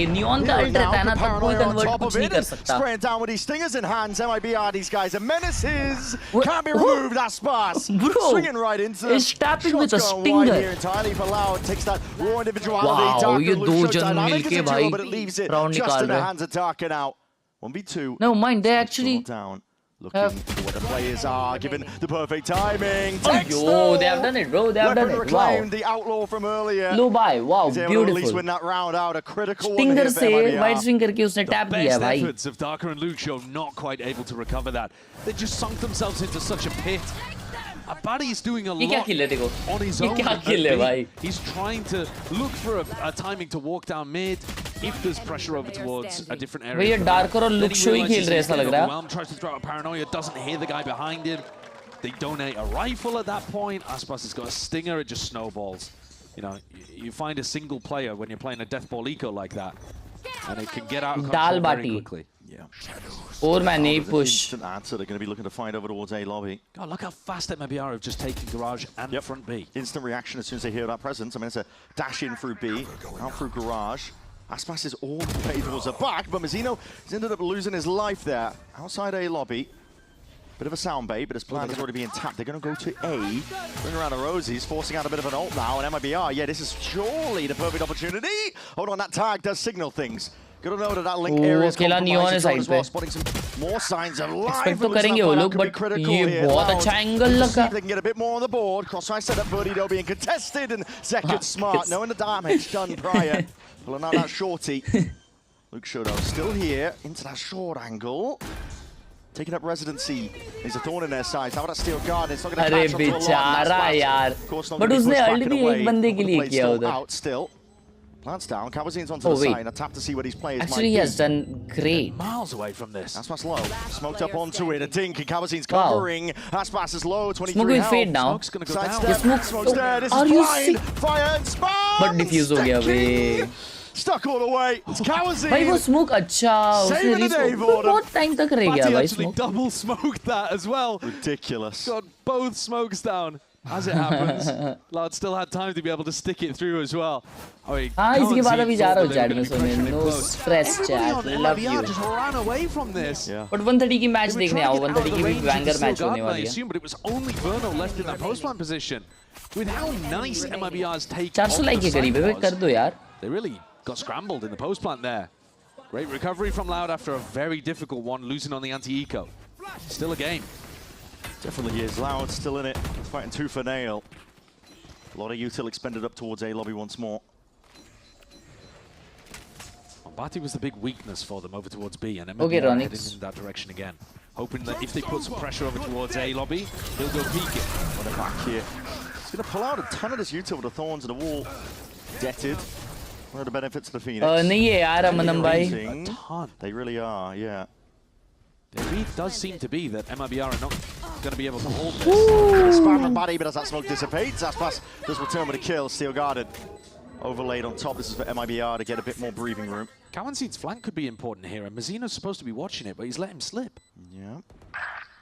Paranoia on top of it, spraying down with these stingers in hands. MIBR, these guys are menaces. Can't be removed. That's Spas. Swinging right into them. He's tapping with a stinger. Here entirely for Loud. Takes that raw individuality. Wow, ये दो जन dynamic मिलके as a duo, but it leaves it just in the भाई hands of Darken out. 1v2. No, mind, they actually down. Looking for what the players are, given the perfect timing. Yo, they have done it, bro. They have done it. Reclaimed Wow. the outlaw from earlier. Low by. Wow, He's able beautiful. to at least win that round out. A critical Stinger one here for से MIBR. wide swing करके उसने tap दिया Best भाई. efforts of Darker and Lucho not quite able to recover that. They just sunk themselves into such a pit. Abadi is doing a lot on his own. He's trying to look for a timing to walk down mid. If there's pressure over towards a different area. भैया Darker और Lucho ही खेल रहे हैं ऐसा लग रहा है. Tries to throw out paranoia, doesn't hear the guy behind him. They donate a rifle at that point. Aspas has got a stinger, it just snowballs. You know, you find a single player when you're playing a death ball eco like that, and it can get out of control very quickly. Yeah. Or man, a push. Instant answer. They're going to be looking to find over towards A lobby. God, look how fast MIBR have just taken Garage and front B. Instant reaction as soon as they hear that presence. I mean, it's a dash in through B, out through Garage. Aspas is all the way towards the back, but Mazzino has ended up losing his life there. Outside A lobby. Bit of a sound bait, but his plan is already being tapped. They're going to go to A, bring around the Rosies, forcing out a bit of an ult now, and MIBR, yeah, this is surely the perfect opportunity. Hold on, that tag does signal things. Got to know that link area is compromised as well, spotting some more signs of life. Expect तो करेंगे वो लोग, but ये बहुत अच्छा angle लगा. They can get a bit more on the board. Crossfire setup, Vertido being contested, and Zekked smart, knowing the damage done prior. Pulling out that shorty. Luke Shodo still here, into that short angle. Taking up residency. There's a thorn in their side. How about that steel guard? It's not going to catch up to a lot. यार. But उसने ult भी एक बंदे के लिए किया उधर. Out still. Plants down. Kawazin's onto the side. A tap to see what his players Actually, he has done great. Miles away from this. Aspas low. Smoked up onto it. A dink. And Kawazin's covering. Aspas is low. 23 Smoke will fade now. Smoke's going to go down. Smoke's dead. This is blind. Fire and spam. But diffuse हो गया बे. Stuck all the way. It's Kawazin. भाई वो smoke अच्छा. उसने बहुत time तक रह गया भाई smoke. Double smoked that as well. Ridiculous. Got both smokes down. As it happens, Loud still had time to be able to stick it through as well. हाँ इसके बाद अभी जा रहा हूँ chat में सुनने. No stress chat. Love you. Just ran away from this. Yeah. But 130 की match देखने आओ. 130 की भी banger match होने वाली है. But it was only Verno left in that post plant position. With how nice MIBR's take. 400 like के करीब है कर दो यार. They really got scrambled in the post plant there. Great recovery from Loud after a very difficult one, losing on the anti-eco. Still a game. Definitely is. Loud still in it. Fighting tooth and nail. A lot of util expended up towards A lobby once more. Bati was the big weakness for them over towards B, and okay, heading in that direction again. Hoping that if they put some pressure over towards A lobby, he'll go peeking. What a back here. He's going to pull out a ton of this util with the thorns and the wall. Debted. One of the benefits of the Phoenix. नहीं है यार अमनम भाई. A ton. They really are, yeah. The read does seem to be that MIBR are not going to be able to hold this. Spam from Body, but as that smoke dissipates, Aspas does return with a kill. Steel guarded. Overlaid on top. This is for MIBR to get a bit more breathing room. Kawanzin's flank could be important here, and Mazino's supposed to be watching it, but he's let him slip. Yeah.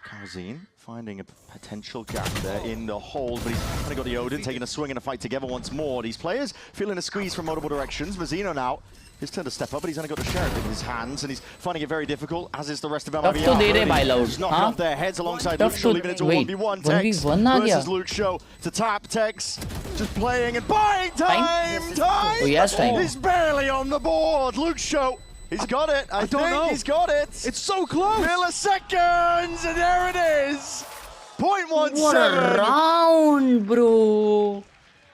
Kawazin finding a potential gap there in the hold, but he's only got the Odin taking a swing and a fight together once more. These players feeling a squeeze from multiple directions. Mazino now. His turn to step up, but he's only got the Sheriff in his hands, and he's finding it very difficult, as is the rest of MIBR. He's knocking off their heads alongside Luke Show, leaving it to 1v1. Tex versus Luke Show to tap. Tex just playing and buying time! Oh, yes, time. He's barely on the board. Luke Show, he's got it. I don't know. He's got it. It's so close. Milliseconds, and there it is. 0.17. What a round, bro.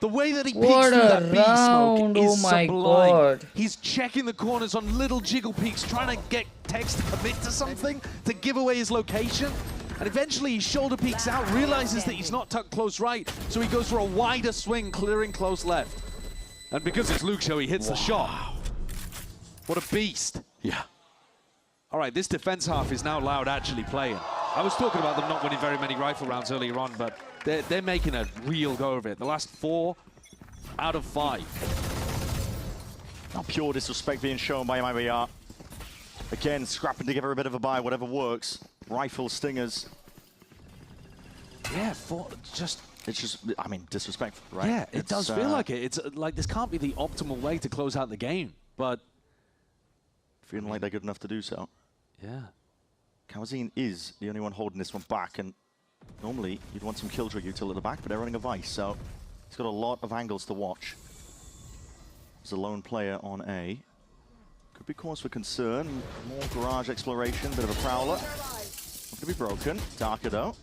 The way that he peeks through that B smoke is sublime. God. He's checking the corners on little jiggle peaks, trying to get Tex to commit to something, to give away his location. And eventually he shoulder peeks out, realizes that he's not tucked close right, so he goes for a wider swing, clearing close left. And because it's Luke Show, he hits the shot. What a beast. Yeah. All right, this defense half is now Loud actually playing. I was talking about them not winning very many rifle rounds earlier on, but they're making a real go of it. The last 4 out of 5. Not pure disrespect being shown by MIBR. Again, scrapping together a bit of a buy, whatever works. Rifle stingers. Yeah, it's just, I mean, disrespectful, right? Yeah, it does feel like it. It's like this can't be the optimal way to close out the game, but feeling like they're good enough to do so. Yeah. Kawazin is the only one holding this one back, and normally you'd want some Killjoy util at the back, but they're running a Vice, so he's got a lot of angles to watch. He's a lone player on A. Could be cause for concern. More garage exploration, bit of a prowler. Not gonna be broken. Darker though.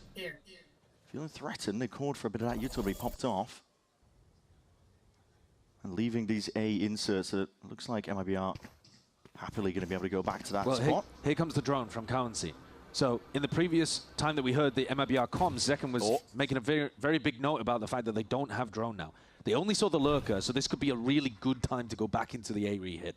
Feeling threatened. They called for a bit of that util, but he popped off. And leaving these A inserts that looks like MIBR happily going to be able to go back to that spot. Here comes the drone from Kawanzi. So in the previous time that we heard the MIBR comms, Zekken was making a very, very big note about the fact that they don't have drone now. They only saw the lurker, so this could be a really good time to go back into the A re-hit.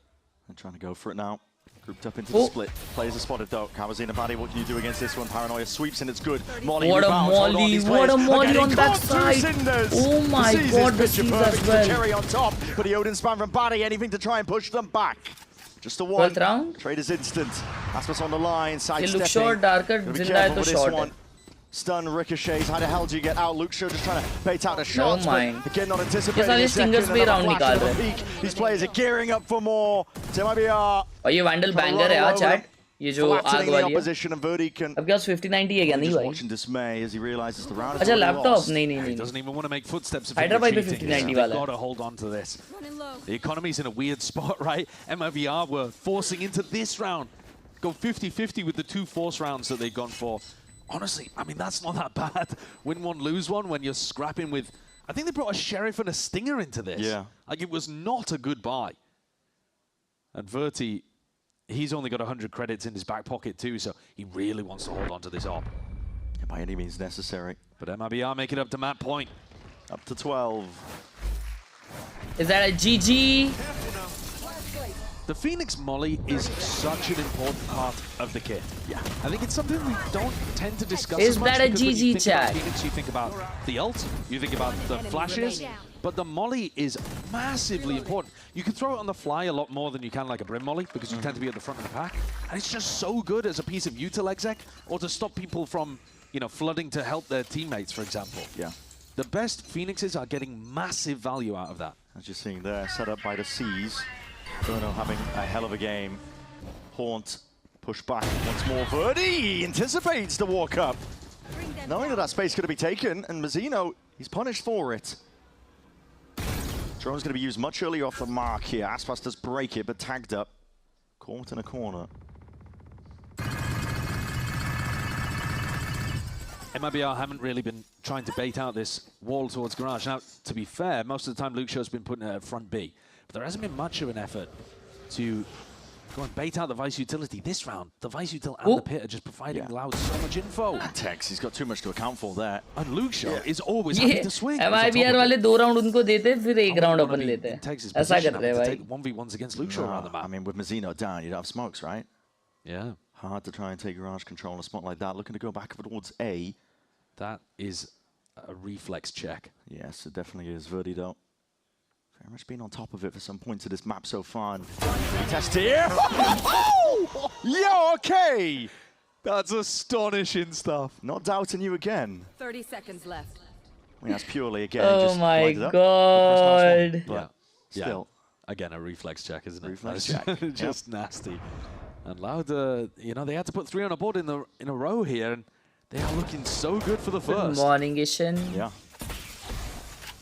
They're trying to go for it now. Grouped up into the split. Players are spotted though. Kawazin and Badi, what can you do against this one? Paranoia sweeps and it's good. Molly what rebounds. What a molly on that side. Oh my god, the C's as well. Cherry on top, but the Odin spam from Badi, anything to try and push them back. Just a one. Trader's instant. Aspas on the line, sidestepping. Look short, darker, Zinda is short. Stun ricochets. How the hell do you get out? Luke Shaw just trying to bait out the shots. Again, not anticipating. Stingers These players are gearing up for more. MIBR. और ये Vandal banger है यार chat. ये जो आग वाली है। अब क्या 50-90 है क्या नहीं भाई? अच्छा लैपटॉप नहीं He doesn't even want to make footsteps if Hyderabad पे he's 50-90 वाला They've है। got to hold on to this. The economy's in a weird spot, right? MIBR were forcing into this round. Go 50-50 with the 2 force rounds that they've gone for. Honestly, I mean, that's not that bad. Win one, lose one when you're scrapping with... I think they brought a Sheriff and a Stinger into this. Yeah. Like, it was not a good buy. And Verti, he's only got 100 credits in his back pocket too, so he really wants to hold on to this op. Yeah, by any means necessary. But MIBR make it up to Matt Point. Up to 12. Is that a GG? The Phoenix Molly is such an important part of the kit. Yeah. I think it's something we don't tend to discuss Is as much that a because when you GG think about chat? Phoenix, you think about the ult, you think about the flashes, but the Molly is massively important. You can throw it on the fly a lot more than you can like a Brim Molly because you tend to be at the front of the pack. And it's just so good as a piece of util exec or to stop people from, you know, flooding to help their teammates, for example. Yeah. The best Phoenixes are getting massive value out of that. As you're seeing there, set up by the Seas. Bruno having a hell of a game. Haunt push back once more. Verdi anticipates the walk up. Knowing that space could be taken, and Mazzino, he's punished for it. Drone's going to be used much earlier off the mark here. Aspas does break it, but tagged up. Caught in a corner. MIBR haven't really been trying to bait out this wall towards Garage. Now, to be fair, most of the time Luke Show's been putting it at front B. But there hasn't been much of an effort to go and bait out the Vice utility. This round, the Vice util and the Pit are just providing Loud so much info. Tex, he's got too much to account for there. And Luke Show is always happy to swing. MIBR वाले 2 round उनको देते हैं फिर 1 round अपन लेते हैं। ऐसा करते हैं भाई। 1v1s against Luke Show around the map. I mean, with Mazzino down, you'd have smokes, right? Yeah. Hard to try and take Garage control in a spot like that. Looking to go back towards A. That is a reflex check. Yes, it definitely is. Verdi, though, very much been on top of it for some points of this map so far. Test here. Yo, okay. That's astonishing stuff. Not doubting you again. 30 seconds left. I mean, that's purely, again, Oh just my lined it up. god. But still. Again, a reflex check, isn't it? Reflex That's check. just nasty. And Loud, you know, they had to put 3 on a board in a row here, and they are looking so good for the first. Good morning, Ishan. Yeah.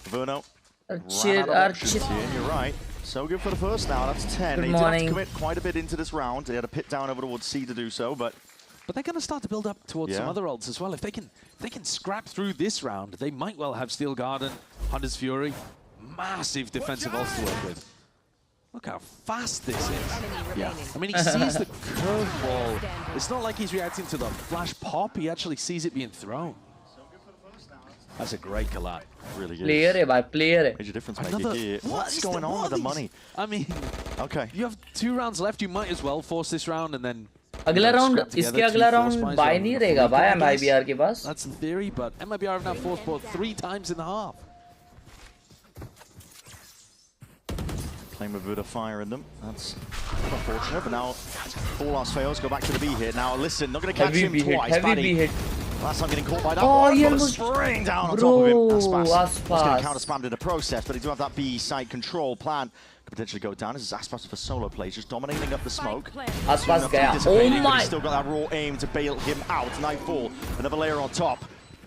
Verno. Archit. You're right. So good for the first now. That's 10. Good He did have morning. to commit quite a bit into this round. They had a pit down over towards C to do so, but they're going to start to build up towards some other ults as well. If they can scrap through this round, they might well have Steel Garden, Hunter's Fury, massive defensive ults to work with. Look how fast this is. Yeah. I mean, he sees the curveball. It's not like he's reacting to the flash pop. He actually sees it being thrown. That's a great collab. Really good. Player है भाई, player है. Major difference maker here. What's going on with the money? I mean, okay. You have 2 rounds left. You might as well force this round and then. अगला round इसके अगला round bye नहीं रहेगा भाई MIBR के पास. That's in theory, but MIBR have now forced both 3 times in the half. Playing with a bit of fire in them. That's unfortunate, but now all last fails. Go back to the B hit. Now listen, not going to catch him twice. Heavy B hit. Last time getting caught by that Oh, one, he but a almost- spring down on Bro, top of him. Aspas Aspas. was going to counter spammed in the process, but he do have that B site control plan. Could potentially go down. This is Aspas for solo plays, just dominating up the smoke. Aspas gaya. Anticipating, Oh but my. he's still got that raw aim to bail him out. Nightfall, another layer on top.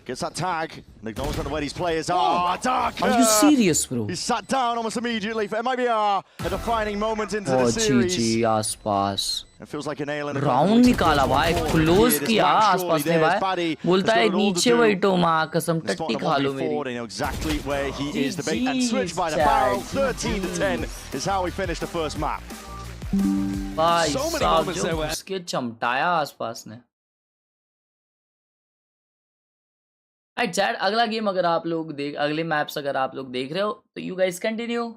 Gets that tag, and acknowledgement of where these players are. Dark. Are you serious, bro? He sat down almost immediately for MIBR, a defining moment into the Oh, series. GG Aspas. It feels like a nail in a round निकाला भाई, close किया आसपास ने भाई. बोलता है नीचे बैठो माँ कसम टट्टी खा लो मेरी. They know exactly where he is. The bait and switch by the barrel. 13 to 10 is how we finish the first map. भाई साहब जो उसके चमटाया आसपास ने. Alright chat, अगला गेम अगर आप लोग अगले मैप्स अगर आप लोग देख रहे हो तो you guys continue.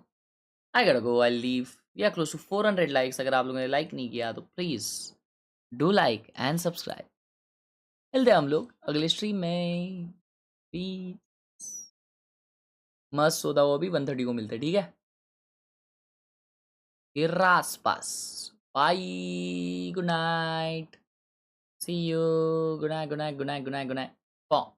I gotta go, I'll leave. We are close to 400 likes. अगर आप लोगों ने लाइक नहीं किया तो please do like and subscribe. मिलते हैं हम लोग अगले स्ट्रीम में. Peace. मस्त सोदा वो भी 130 को मिलते हैं, ठीक है. Raspas. Bye. Good night. See you. Good night. Good night. Good night. Good night. Good night. Bom.